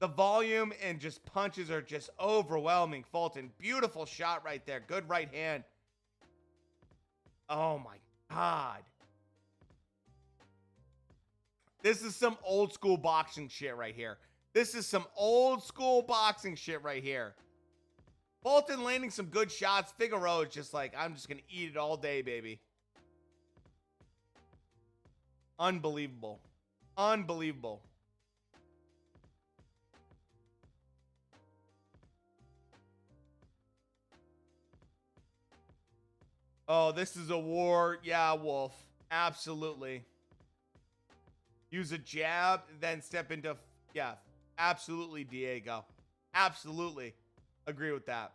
The volume and just punches are just overwhelming Fulton. Beautiful shot right there. Good right hand. Oh, my God. This is some old school boxing shit right here. This is some old school boxing shit right here. Fulton landing some good shots. Figueroa is just like, I'm just going to eat it all day, baby. Unbelievable. Unbelievable. Oh, this is a war. Yeah, Wolf. Absolutely. Use a jab, then step into... Yeah, absolutely, Diego. Absolutely. Agree with that.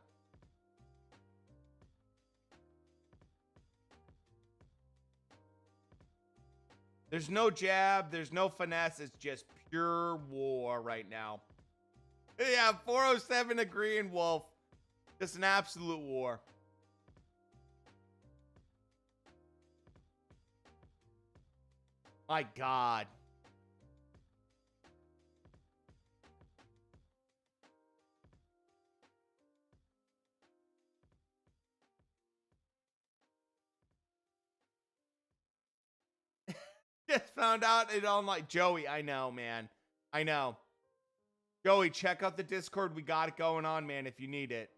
There's no jab. There's no finesse. It's just pure war right now. Yeah, 407 agreeing, Wolf. Just an absolute war. My God. Just found out it on like Joey. I know, man. I know. Joey, check out the Discord. We got it going on, man, if you need it.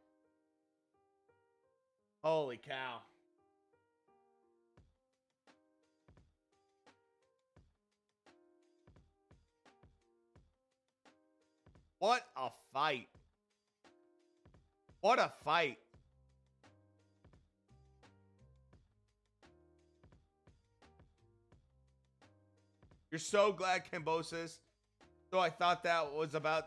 Holy cow. What a fight. What a fight. You're so glad Kambosos. So I thought that was about...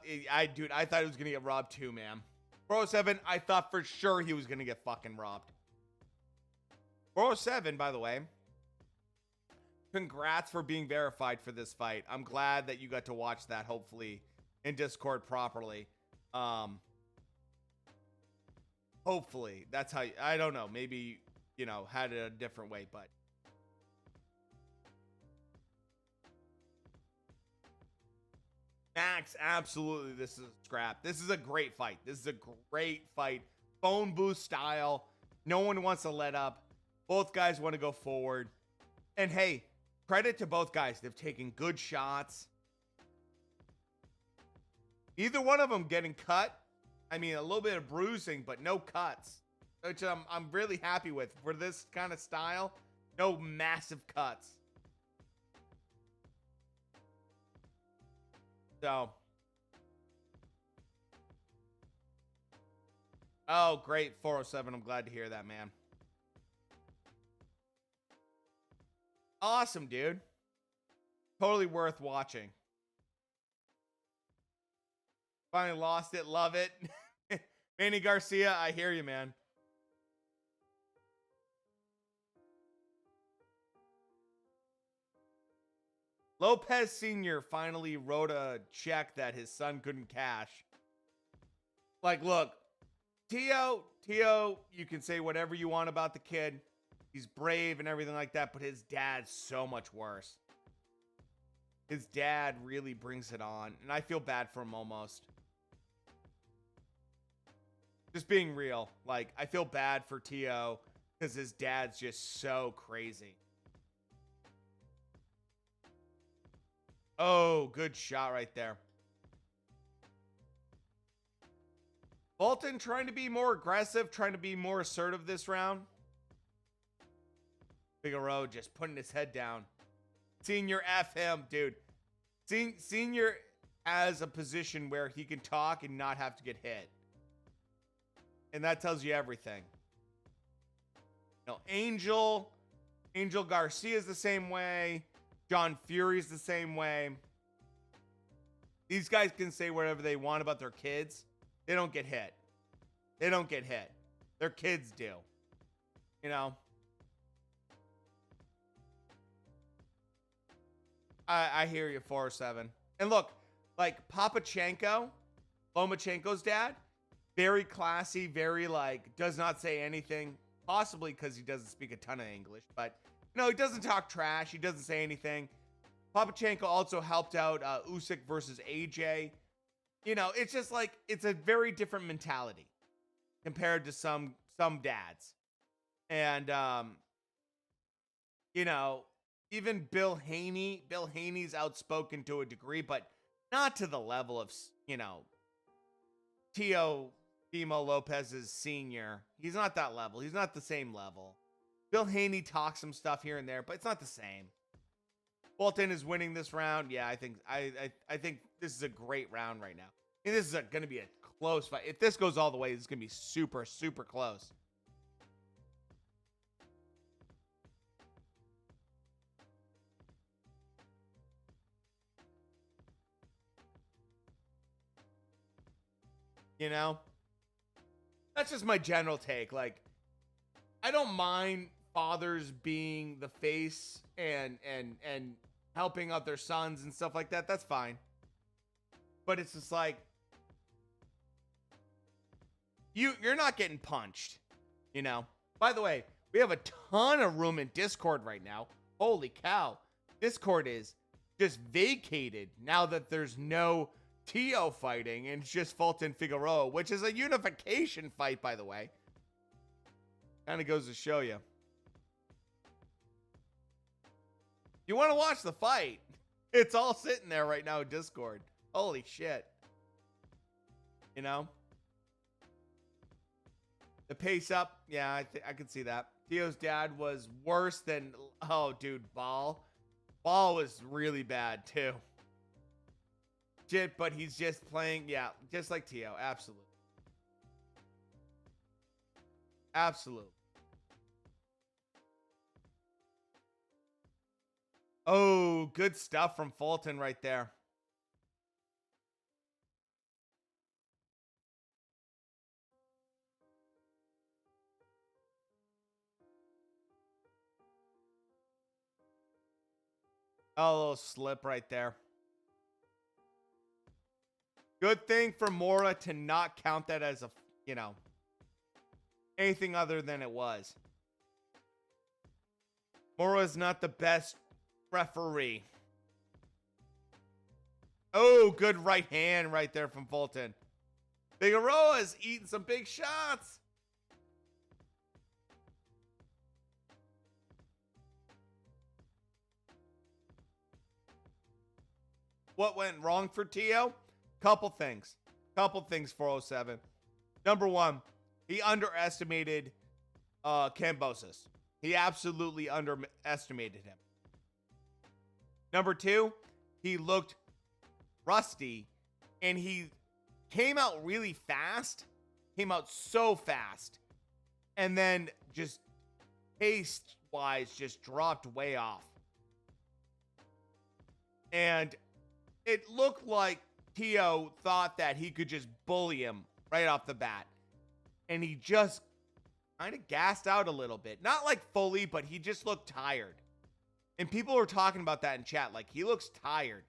Dude, I thought he was going to get robbed too, man. 407, I thought for sure he was going to get fucking robbed. 407, by the way. Congrats for being verified for this fight. I'm glad that you got to watch that, hopefully, in Discord properly. Hopefully. That's how... I don't know. Maybe, you know, had it a different way, but... Max, absolutely, this is a scrap. This is a great fight. This is a great fight. Phone booth style. No one wants to let up. Both guys want to go forward. And hey, credit to both guys. They've taken good shots. Either one of them getting cut. I mean, a little bit of bruising, but no cuts. Which I'm really happy with. For this kind of style, no massive cuts. So, Oh, great. 407. I'm glad to hear that, man. Awesome, dude. Totally worth watching. Finally lost it. Love it. Manny Garcia, I hear you, man. Lopez Sr. finally wrote a check that his son couldn't cash. Like, look, Teo, you can say whatever you want about the kid. He's brave and everything like that, but his dad's so much worse. His dad really brings it on, and I feel bad for him almost. Just being real. Like, I feel bad for Teo because his dad's just so crazy. Oh, good shot right there. Fulton trying to be more aggressive, trying to be more assertive this round. Figueroa just putting his head down. Senior F him, dude. Senior has a position where he can talk and not have to get hit. And that tells you everything. You know, Angel Garcia is the same way. John Fury's the same way. These guys can say whatever they want about their kids. They don't get hit. They don't get hit. Their kids do. You know? I hear you, 407. And look, like Lomachenko's dad, very classy, very like, does not say anything, possibly because he doesn't speak a ton of English, but no, he doesn't talk trash. He doesn't say anything. Lomachenko also helped out Usyk versus AJ. You know, it's just like, it's a very different mentality compared to some dads. And, you know, even Bill Haney's outspoken to a degree, but not to the level of, you know, TEOFIMO Lopez's senior. He's not that level. He's not the same level. Bill Haney talks some stuff here and there, but it's not the same. Fulton is winning this round. Yeah, I think this is a great round right now. And this is going to be a close fight. If this goes all the way, this is going to be super, super close. You know? That's just my general take. Like, I don't mind fathers being the face and helping out their sons and stuff like that. That's fine. But it's just like, you're not getting punched, you know? By the way, we have a ton of room in Discord right now. Holy cow. Discord is just vacated now that there's no Teo fighting and it's just Fulton Figueroa, which is a unification fight, by the way. Kind of goes to show you. You want to watch the fight? It's all sitting there right now in Discord. Holy shit. You know? The pace up. Yeah, I could see that. Teo's dad was worse than... Oh, dude, Ball. Ball was really bad, too. Shit, but he's just playing... Yeah, just like Teo. Absolutely. Absolutely. Oh, good stuff from Fulton right there. Oh, a little slip right there. Good thing for Mora to not count that as a, you know, anything other than it was. Mora is not the best referee. Oh, good right hand right there from Fulton. Figueroa is eating some big shots. What went wrong for Teo? Couple things, 407. Number one, he underestimated KAMBOSOS. He absolutely underestimated him. Number two, he looked rusty and he came out really fast. came out so fast. And then just pace-wise just dropped way off. And it looked like Teo thought that he could just bully him right off the bat. And he just kind of gassed out a little bit. Not like fully, but he just looked tired. And people were talking about that in chat. Like, he looks tired.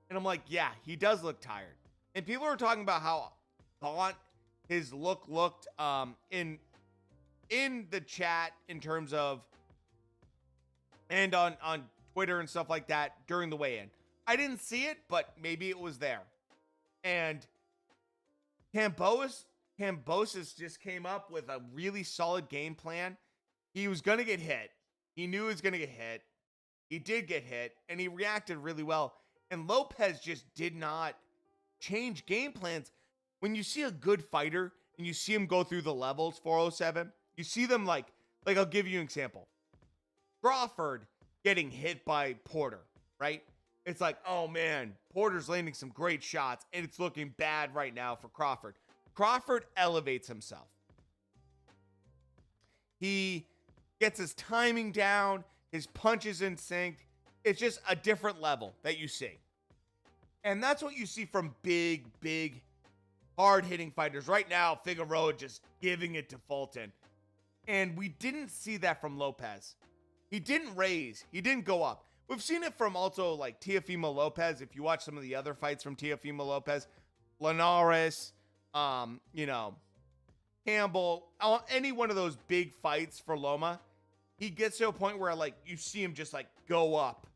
And I'm like, yeah, he does look tired. And people were talking about how gaunt his look looked in the chat in terms of, and on Twitter and stuff like that during the weigh-in. I didn't see it, but maybe it was there. And Kambosos just came up with a really solid game plan. He was going to get hit. He knew he was going to get hit. He did get hit, and he reacted really well. And Lopez just did not change game plans. When you see a good fighter and you see him go through the levels, 407, you see them like I'll give you an example. Crawford getting hit by Porter, right? It's like, oh man, Porter's landing some great shots, and it's looking bad right now for Crawford. Crawford elevates himself. He gets his timing down, his punches in sync. It's just a different level that you see. And that's what you see from big, hard-hitting fighters. Right now, Figueroa just giving it to Fulton. And we didn't see that from Lopez. He didn't raise. He didn't go up. We've seen it from also like TEOFIMO Lopez. If you watch some of the other fights from TEOFIMO Lopez, Linares, Campbell, any one of those big fights for Loma, he gets to a point where like you see him just like go up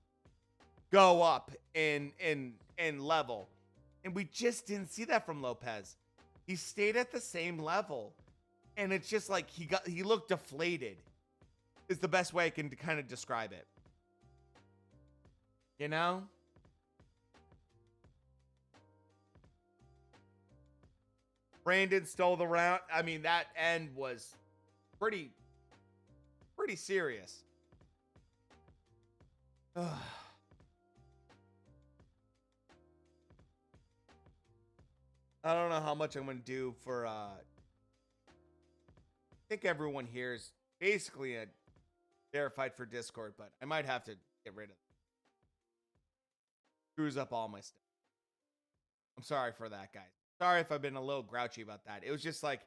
in level. And we just didn't see that from Lopez. He stayed at the same level. And it's just like he looked deflated is the best way I can kind of describe it. You know? Brandon stole the round. I mean, that end was pretty serious. I don't know how much I'm going to do for, I think everyone here is basically verified for Discord, but I might have to get rid of it. Screws up all my stuff. I'm sorry for that, guys. Sorry if I've been a little grouchy about that. It was just like,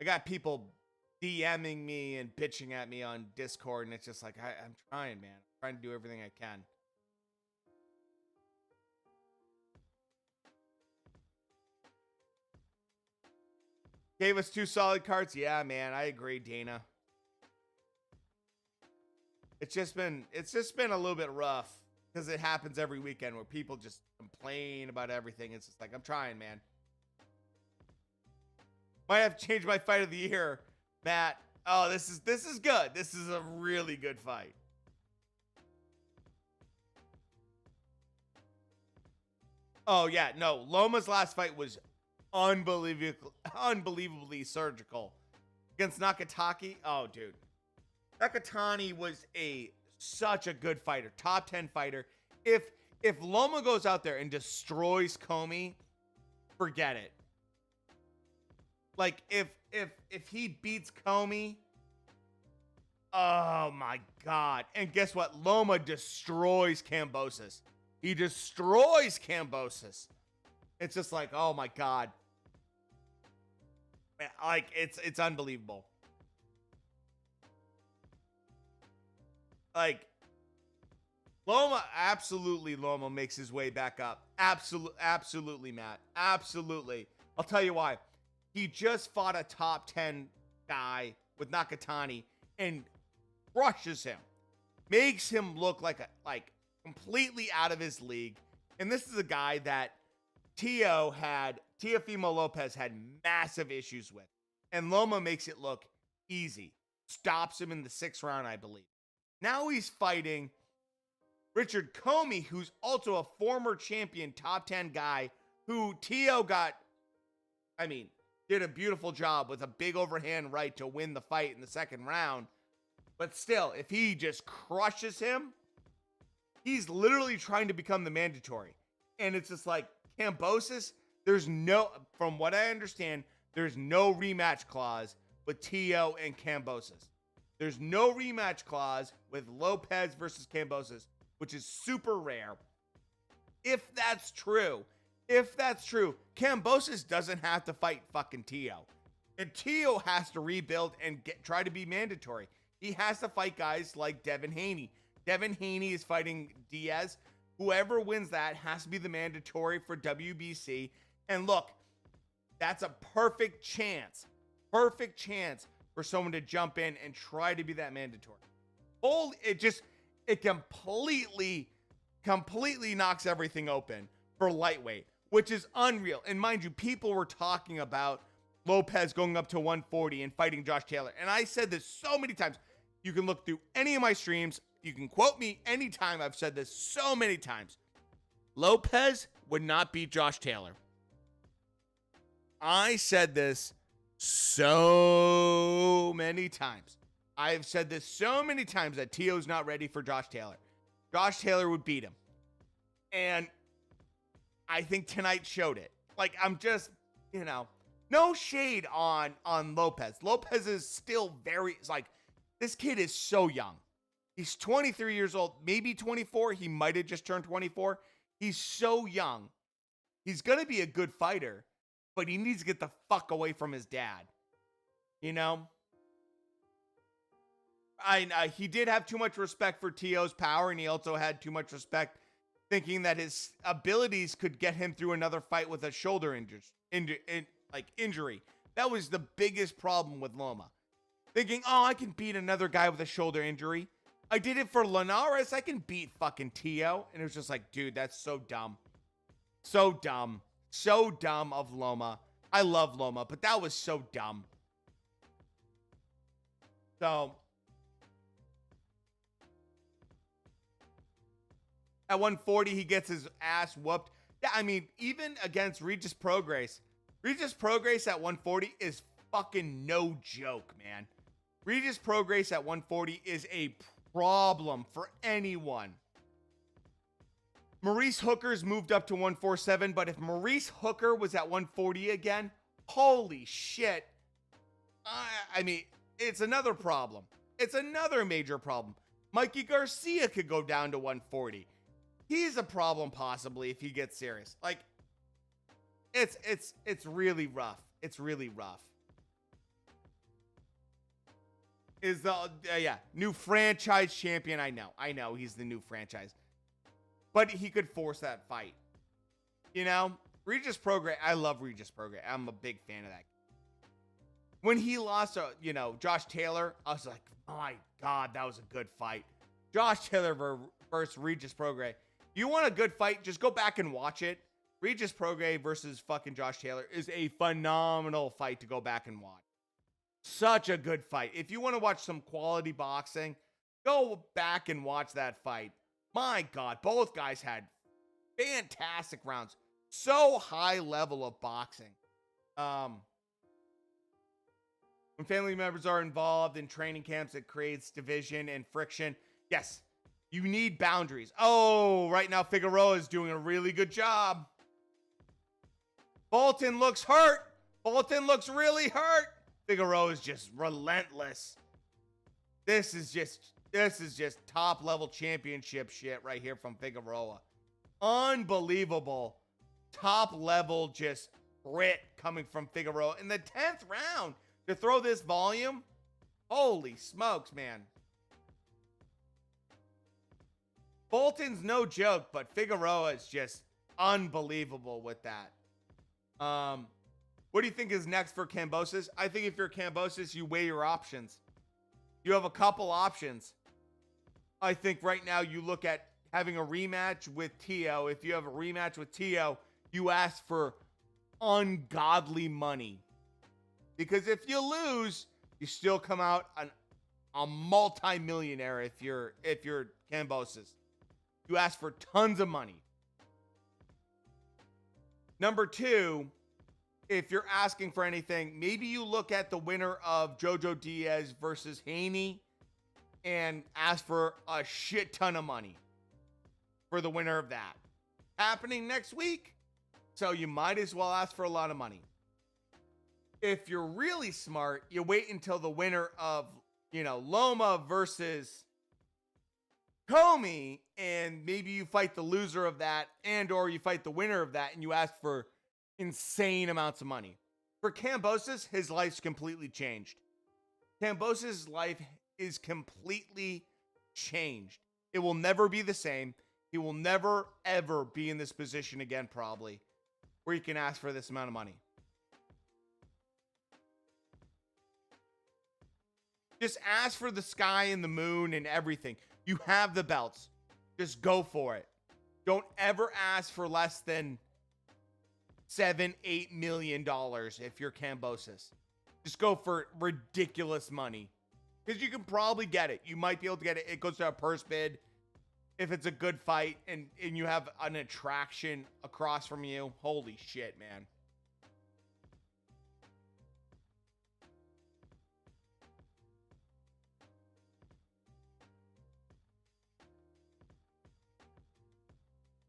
I got people DMing me and bitching at me on Discord, and it's just like, I'm trying, man. I'm trying to do everything I can. Gave us 2 solid cards. Yeah, man, I agree, Dana. It's just been a little bit rough because it happens every weekend where people just complain about everything. It's just like, I'm trying, man. Might have to change my fight of the year, Matt. Oh, this is good. This is a really good fight. Oh yeah, no. Loma's last fight was unbelievably surgical against Nakatani. Oh, dude. Nakatani was such a good fighter, top 10 fighter. If Loma goes out there and destroys Comey, forget it. Like if he beats Comey, oh my god. And guess what? Loma destroys Kambosos. He destroys Kambosos. It's just like, oh my god. Like it's unbelievable. Like Loma makes his way back up. Absolutely, Matt. Absolutely. I'll tell you why. He just fought a top 10 guy with Nakatani and crushes him. Makes him look like completely out of his league. And this is a guy that TEOFIMO Lopez had massive issues with. And Loma makes it look easy. Stops him in the 6th round, I believe. Now he's fighting Richard Comey, who's also a former champion top 10 guy who Teo did a beautiful job with a big overhand right to win the fight in the 2nd round. But still, if he just crushes him, he's literally trying to become the mandatory. And it's just like Kambosos, from what I understand, there's no rematch clause with Teo and Kambosos. There's no rematch clause with Lopez versus Kambosos, which is super rare. If that's true, Kambosos doesn't have to fight fucking Teo. And Teo has to rebuild and try to be mandatory. He has to fight guys like Devin Haney. Devin Haney is fighting Diaz. Whoever wins that has to be the mandatory for WBC. And look, that's a perfect chance for someone to jump in and try to be that mandatory. It completely knocks everything open for lightweight, which is unreal. And mind you, people were talking about Lopez going up to 140 and fighting Josh Taylor. And I said this so many times. You can look through any of my streams. You can quote me anytime. I've said this so many times. Lopez would not beat Josh Taylor. I said this so many times. I've said this so many times that Teo's not ready for Josh Taylor. Josh Taylor would beat him. And I think tonight showed it. Like, I'm just, no shade on Lopez. Lopez is still this kid is so young. He's 23 years old, maybe 24. He might have just turned 24. He's so young. He's going to be a good fighter, but he needs to get the fuck away from his dad. He did have too much respect for Teo's power, and he also had too much respect thinking that his abilities could get him through another fight with a shoulder injury. That was the biggest problem with Loma. Thinking, I can beat another guy with a shoulder injury. I did it for Linares. I can beat fucking Teo. And it was just like, dude, that's so dumb. So dumb. So dumb of Loma. I love Loma, but that was so dumb. So, at 140, he gets his ass whooped. Yeah, I mean, even against Regis Prograis at 140 is fucking no joke, man. Regis Prograis at 140 is a problem for anyone. Maurice Hooker's moved up to 147, but if Maurice Hooker was at 140 again, holy shit. I mean, it's another problem. It's another major problem. Mikey Garcia could go down to 140. He's a problem possibly if he gets serious. Like, it's really rough. It's really rough. Is the new franchise champion. I know he's the new franchise, but he could force that fight. Regis Prograis. I love Regis Prograis. I'm a big fan of that. When he lost, Josh Taylor, I was like, my God, that was a good fight. Josh Taylor versus Regis Prograis. You want a good fight? Just go back and watch it. Regis Prograis versus fucking Josh Taylor is a phenomenal fight to go back and watch. Such a good fight. If you want to watch some quality boxing, go back and watch that fight. My God, both guys had fantastic rounds. So high level of boxing. When family members are involved in training camps, it creates division and friction. Yes, you need boundaries. Oh, right now Figueroa is doing a really good job. Fulton looks hurt. Fulton looks really hurt. Figueroa is just relentless. This is just top level championship shit right here from Figueroa. Unbelievable. Top level just grit coming from Figueroa in the 10th round to throw this volume. Holy smokes, man. Fulton's no joke, but Figueroa is just unbelievable with that. What do you think is next for Kambosos? I think if you're Kambosos, you weigh your options. You have a couple options. I think right now you look at having a rematch with Teo. If you have a rematch with Teo, you ask for ungodly money. Because if you lose, you still come out a multi-millionaire if you're Kambosos. You ask for tons of money. Number two, if you're asking for anything, maybe you look at the winner of Jojo Diaz versus Haney and ask for a shit ton of money for the winner of that. Happening next week, so you might as well ask for a lot of money. If you're really smart, you wait until the winner of, Loma versus Comey, and maybe you fight the loser of that, and or you fight the winner of that, and you ask for insane amounts of money. For Kambosos, his life's completely changed. Kambosos' life is completely changed. It will never be the same. He will never, ever be in this position again, probably, where he can ask for this amount of money. Just ask for the sky and the moon and everything. You have the belts. Just go for it. Don't ever ask for less than $7-8 million if you're Kambosos. Just go for ridiculous money, because you can probably get it. You might be able to get it. It goes to a purse bid if it's a good fight and you have an attraction across from you. Holy shit, man.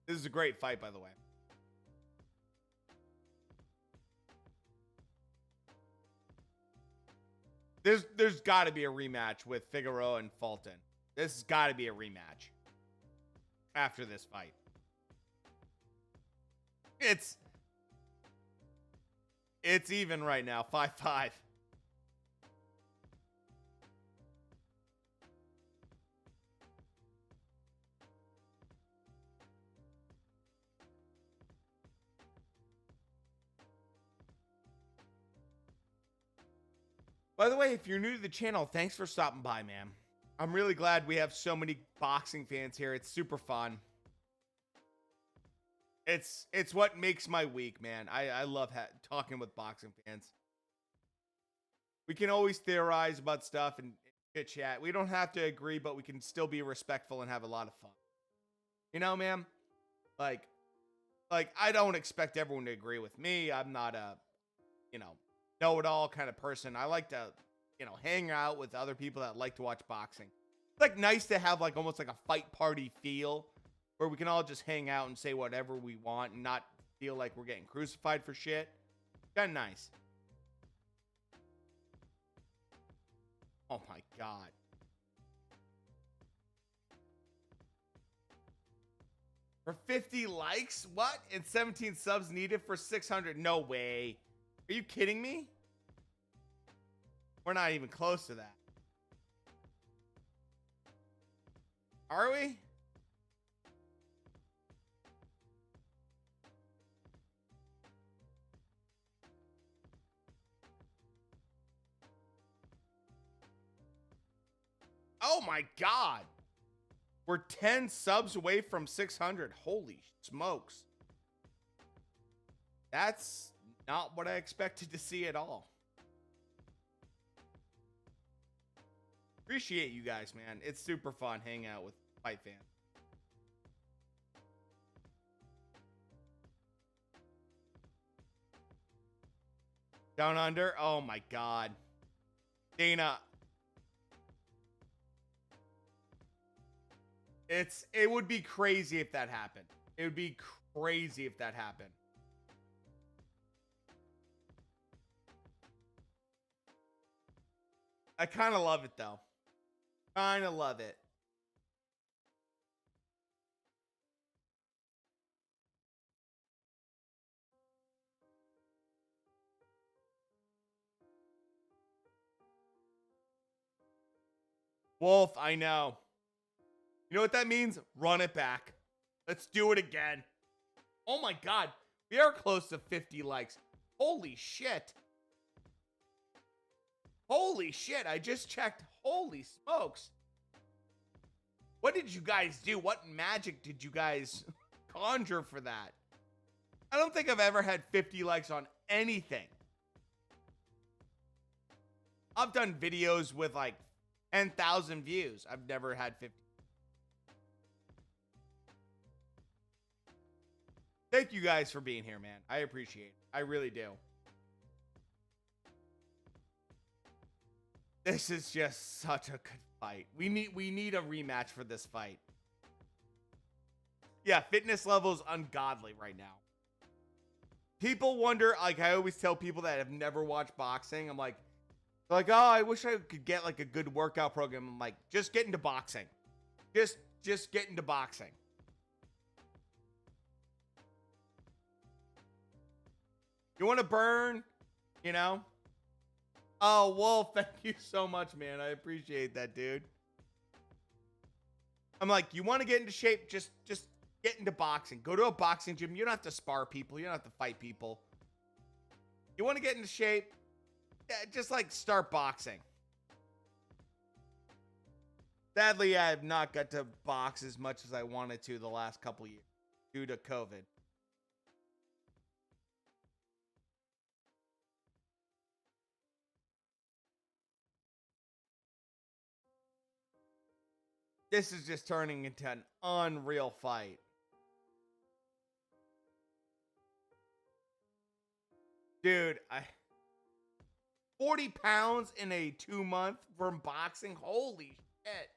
This is a great fight, by the way. There's got to be a rematch with Figueroa and Fulton. This has got to be a rematch after this fight. It's even right now, 5-5. By the way, if you're new to the channel, thanks for stopping by, man. I'm really glad we have so many boxing fans here. It's super fun. It's what makes my week, man. I love talking with boxing fans. We can always theorize about stuff and chit chat. We don't have to agree, but we can still be respectful and have a lot of fun. You know, man? Like I don't expect everyone to agree with me. I'm not a, know-it-all kind of person. I like to, hang out with other people that like to watch boxing. It's like nice to have like almost like a fight party feel where we can all just hang out and say whatever we want and not feel like we're getting crucified for shit. Kind of nice. Oh my God. For 50 likes? What? And 17 subs needed for 600? No way. Are you kidding me? We're not even close to that. Are we? Oh my God. We're 10 subs away from 600. Holy smokes. That's not what I expected to see at all. Appreciate you guys, man. It's super fun hanging out with fight fans. Down under? Oh my God. Dana. It would be crazy if that happened. It would be crazy if that happened. I kind of love it though. Kind of love it. Wolf, I know. You know what that means? Run it back. Let's do it again. Oh my God. We are close to 50 likes. Holy shit. Holy shit. I just checked. Holy smokes. What did you guys do? What magic did you guys conjure for that? I don't think I've ever had 50 likes on anything. I've done videos with like 10,000 views. I've never had 50. Thank you guys for being here, man. I appreciate it. I really do. This is just such a good fight. We need a rematch for this fight. Yeah, fitness level is ungodly right now. people wonder, like, I always tell people that have never watched boxing, I'm like, oh, I wish I could get like a good workout program. I'm like, just get into boxing. Just get into boxing. You want to burn, you know? Oh, Wolf, thank you so much, man. I appreciate that, dude. I'm like, you want to get into shape? Just get into boxing. Go to a boxing gym. You don't have to spar people. You don't have to fight people. You want to get into shape? Yeah, just like start boxing. Sadly, I have not got to box as much as I wanted to the last couple years due to COVID. This is just turning into an unreal fight. Dude, 40 pounds in a 2-month from boxing. Holy shit.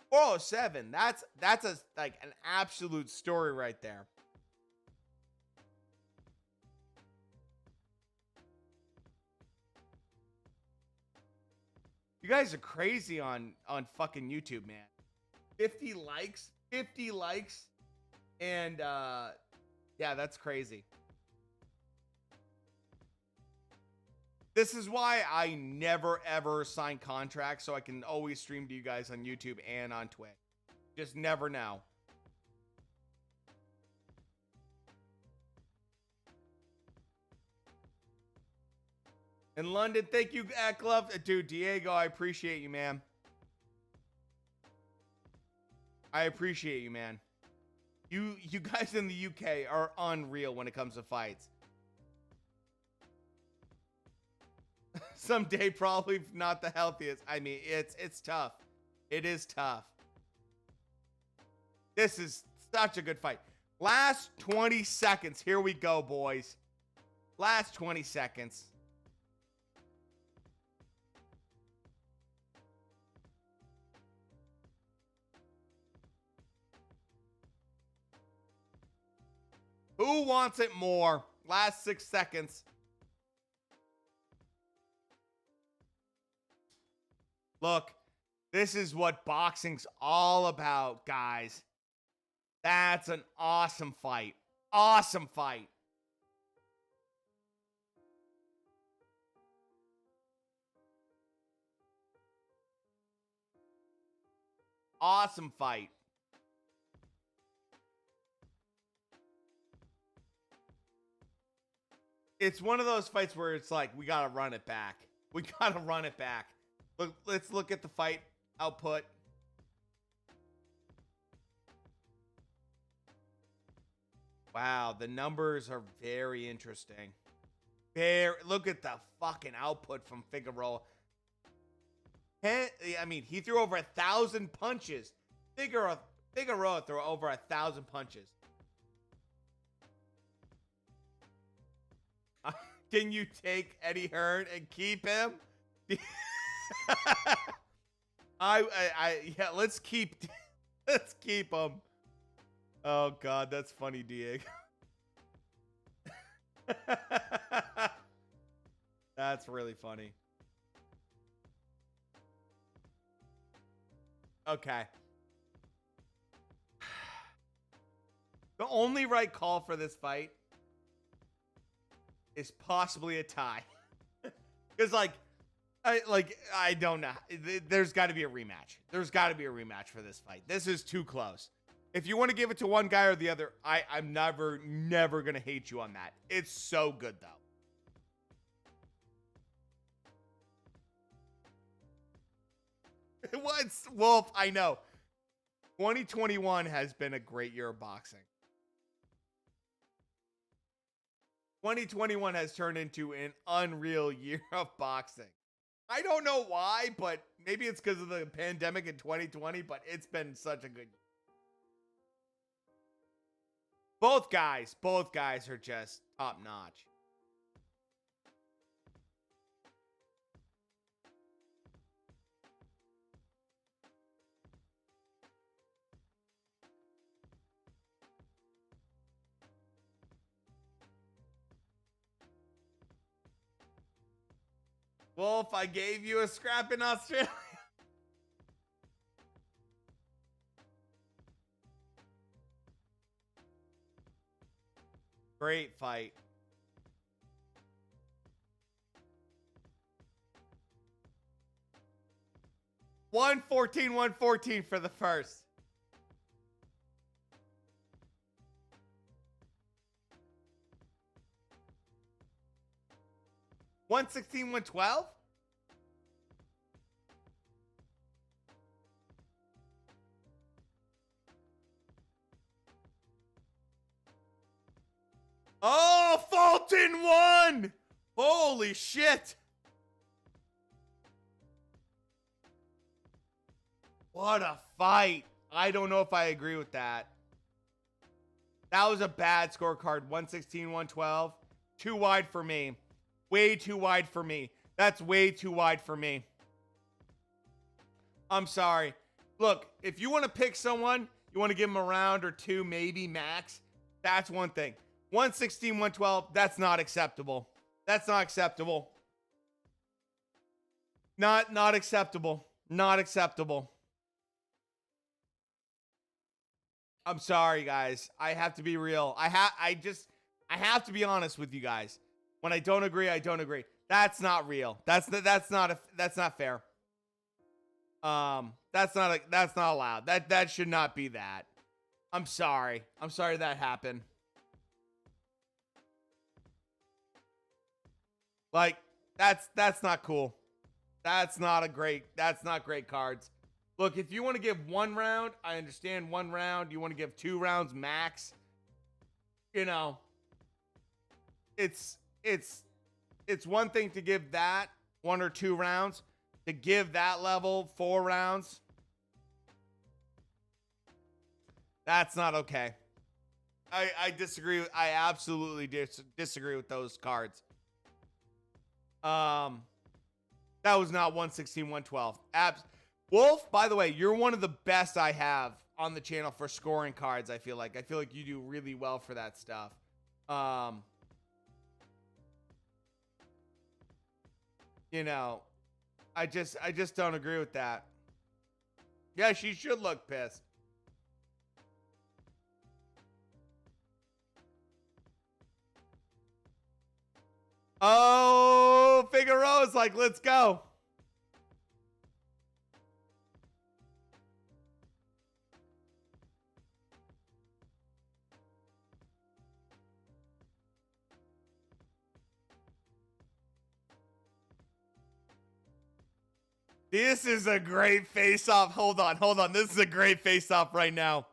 407. That's a like an absolute story right there. You guys are crazy on fucking YouTube, man. 50 likes, and yeah, that's crazy. This is why I never ever sign contracts, so I can always stream to you guys on YouTube and on Twitch. Just never know. In London, thank you, Glove. Dude, Diego, I appreciate you, man. I appreciate you, man. You guys in the UK are unreal when it comes to fights. Someday, probably not the healthiest. I mean, it's tough. It is tough. This is such a good fight. Last 20 seconds. Here we go, boys. Last 20 seconds. Who wants it more? Last 6 seconds. Look, this is what boxing's all about, guys. That's an awesome fight. Awesome fight. Awesome fight. It's one of those fights where it's like, we got to run it back. We got to run it back. Look, let's look at the fight output. Wow, the numbers are very interesting. Look at the fucking output from Figueroa. I mean, he threw over 1,000 punches. Figueroa threw over 1,000 punches. Can you take Eddie Hearn and keep him? Yeah, let's keep him. Oh God, that's funny, Diego. That's really funny. Okay. The only right call for this fight is possibly a tie. Because I don't know. There's got to be a rematch. There's got to be a rematch for this fight. This is too close. If you want to give it to one guy or the other, I'm never going to hate you on that. It's so good, though. What's Wolf? I know. 2021 has been a great year of boxing. 2021 has turned into an unreal year of boxing. I don't know why, but maybe it's because of the pandemic in 2020, but it's been such a good year. Both guys are just top notch. Wolf, I gave you a scrap in Australia. Great fight. $114 for the first. $116-$112? Oh, Fulton won! Holy shit! What a fight. I don't know if I agree with that. That was a bad scorecard. 116-112. Too wide for me. Way too wide for me. That's way too wide for me. I'm sorry. Look, if you want to pick someone, you want to give them a round or two, maybe max. That's one thing. 116-112, that's not acceptable. That's not acceptable. Not acceptable. Not acceptable. I'm sorry, guys. I have to be real. I have to be honest with you guys. When I don't agree, I don't agree. That's not real. That's not fair. That's not allowed. That should not be that. I'm sorry. I'm sorry that happened. Like, that's not cool. That's not great cards. Look, if you want to give one round, I understand one round. You want to give 2 rounds max. You know, it's one thing to give that 1 or 2 rounds. To give that level 4 rounds, that's not okay. I disagree. I absolutely disagree with those cards. That was not 116-112. Wolf, by the way, you're one of the best I have on the channel for scoring cards. I feel like you do really well for that stuff. You know, I just don't agree with that. Yeah, she should look pissed. Oh, Figueroa's like, let's go. This is a great face-off. Hold on. This is a great face-off right now.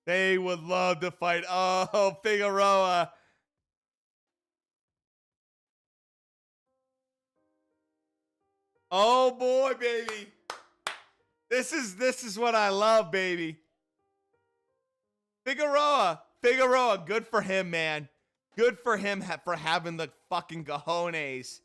They would love to fight. Oh, Figueroa. Oh boy, baby. This is what I love, baby. Figueroa, good for him, man. Good for him for having the fucking cojones.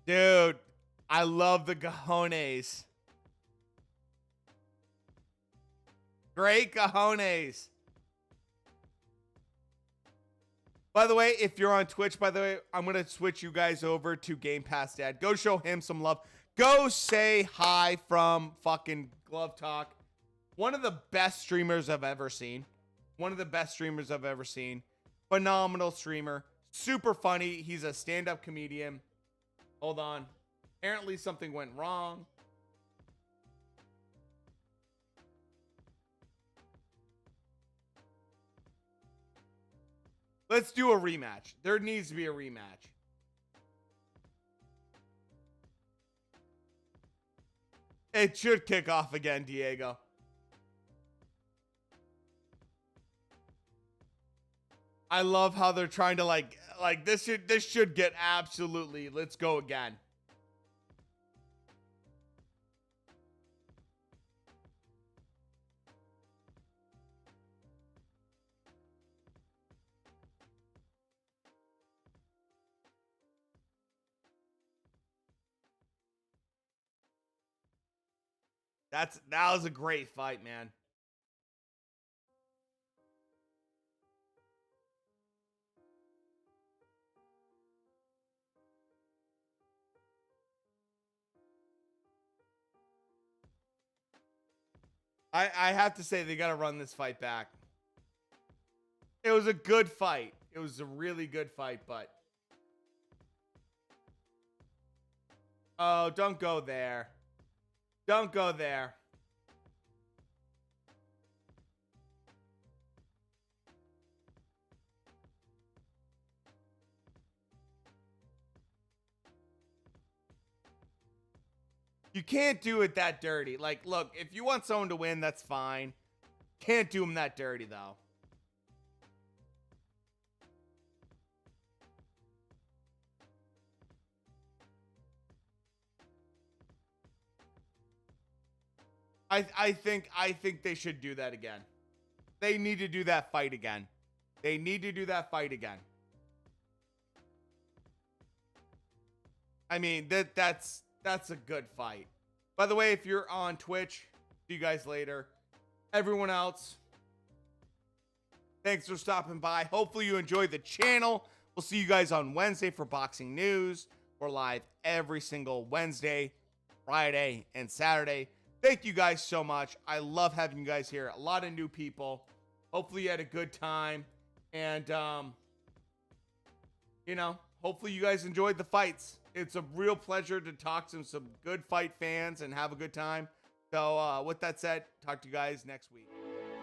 Dude, I love the cojones. Great cojones. By the way, if you're on Twitch, by the way, I'm going to switch you guys over to Game Pass Dad. Go show him some love. Go say hi from fucking Glove Talk. One of the best streamers I've ever seen. Phenomenal streamer. Super funny. He's a stand-up comedian. Hold on. Apparently something went wrong. Let's do a rematch. There needs to be a rematch. It should kick off again, Diego. I love how they're trying to like this should get absolutely. Let's go again. That was a great fight, man. I have to say they got to run this fight back. It was a good fight. It was a really good fight, but oh, don't go there. Don't go there. You can't do it that dirty. Like, look, if you want someone to win, that's fine. Can't do them that dirty, though. I think they should do that again. They need to do that fight again. They need to do that fight again. I mean, that's a good fight. By the way, if you're on Twitch, see you guys later. Everyone else, thanks for stopping by. Hopefully you enjoyed the channel. We'll see you guys on Wednesday for boxing news. We're live every single Wednesday, Friday, and Saturday. Thank you guys so much. I love having you guys here. A lot of new people. Hopefully you had a good time. And, you know, hopefully you guys enjoyed the fights. It's a real pleasure to talk to some good fight fans and have a good time. So with that said, talk to you guys next week.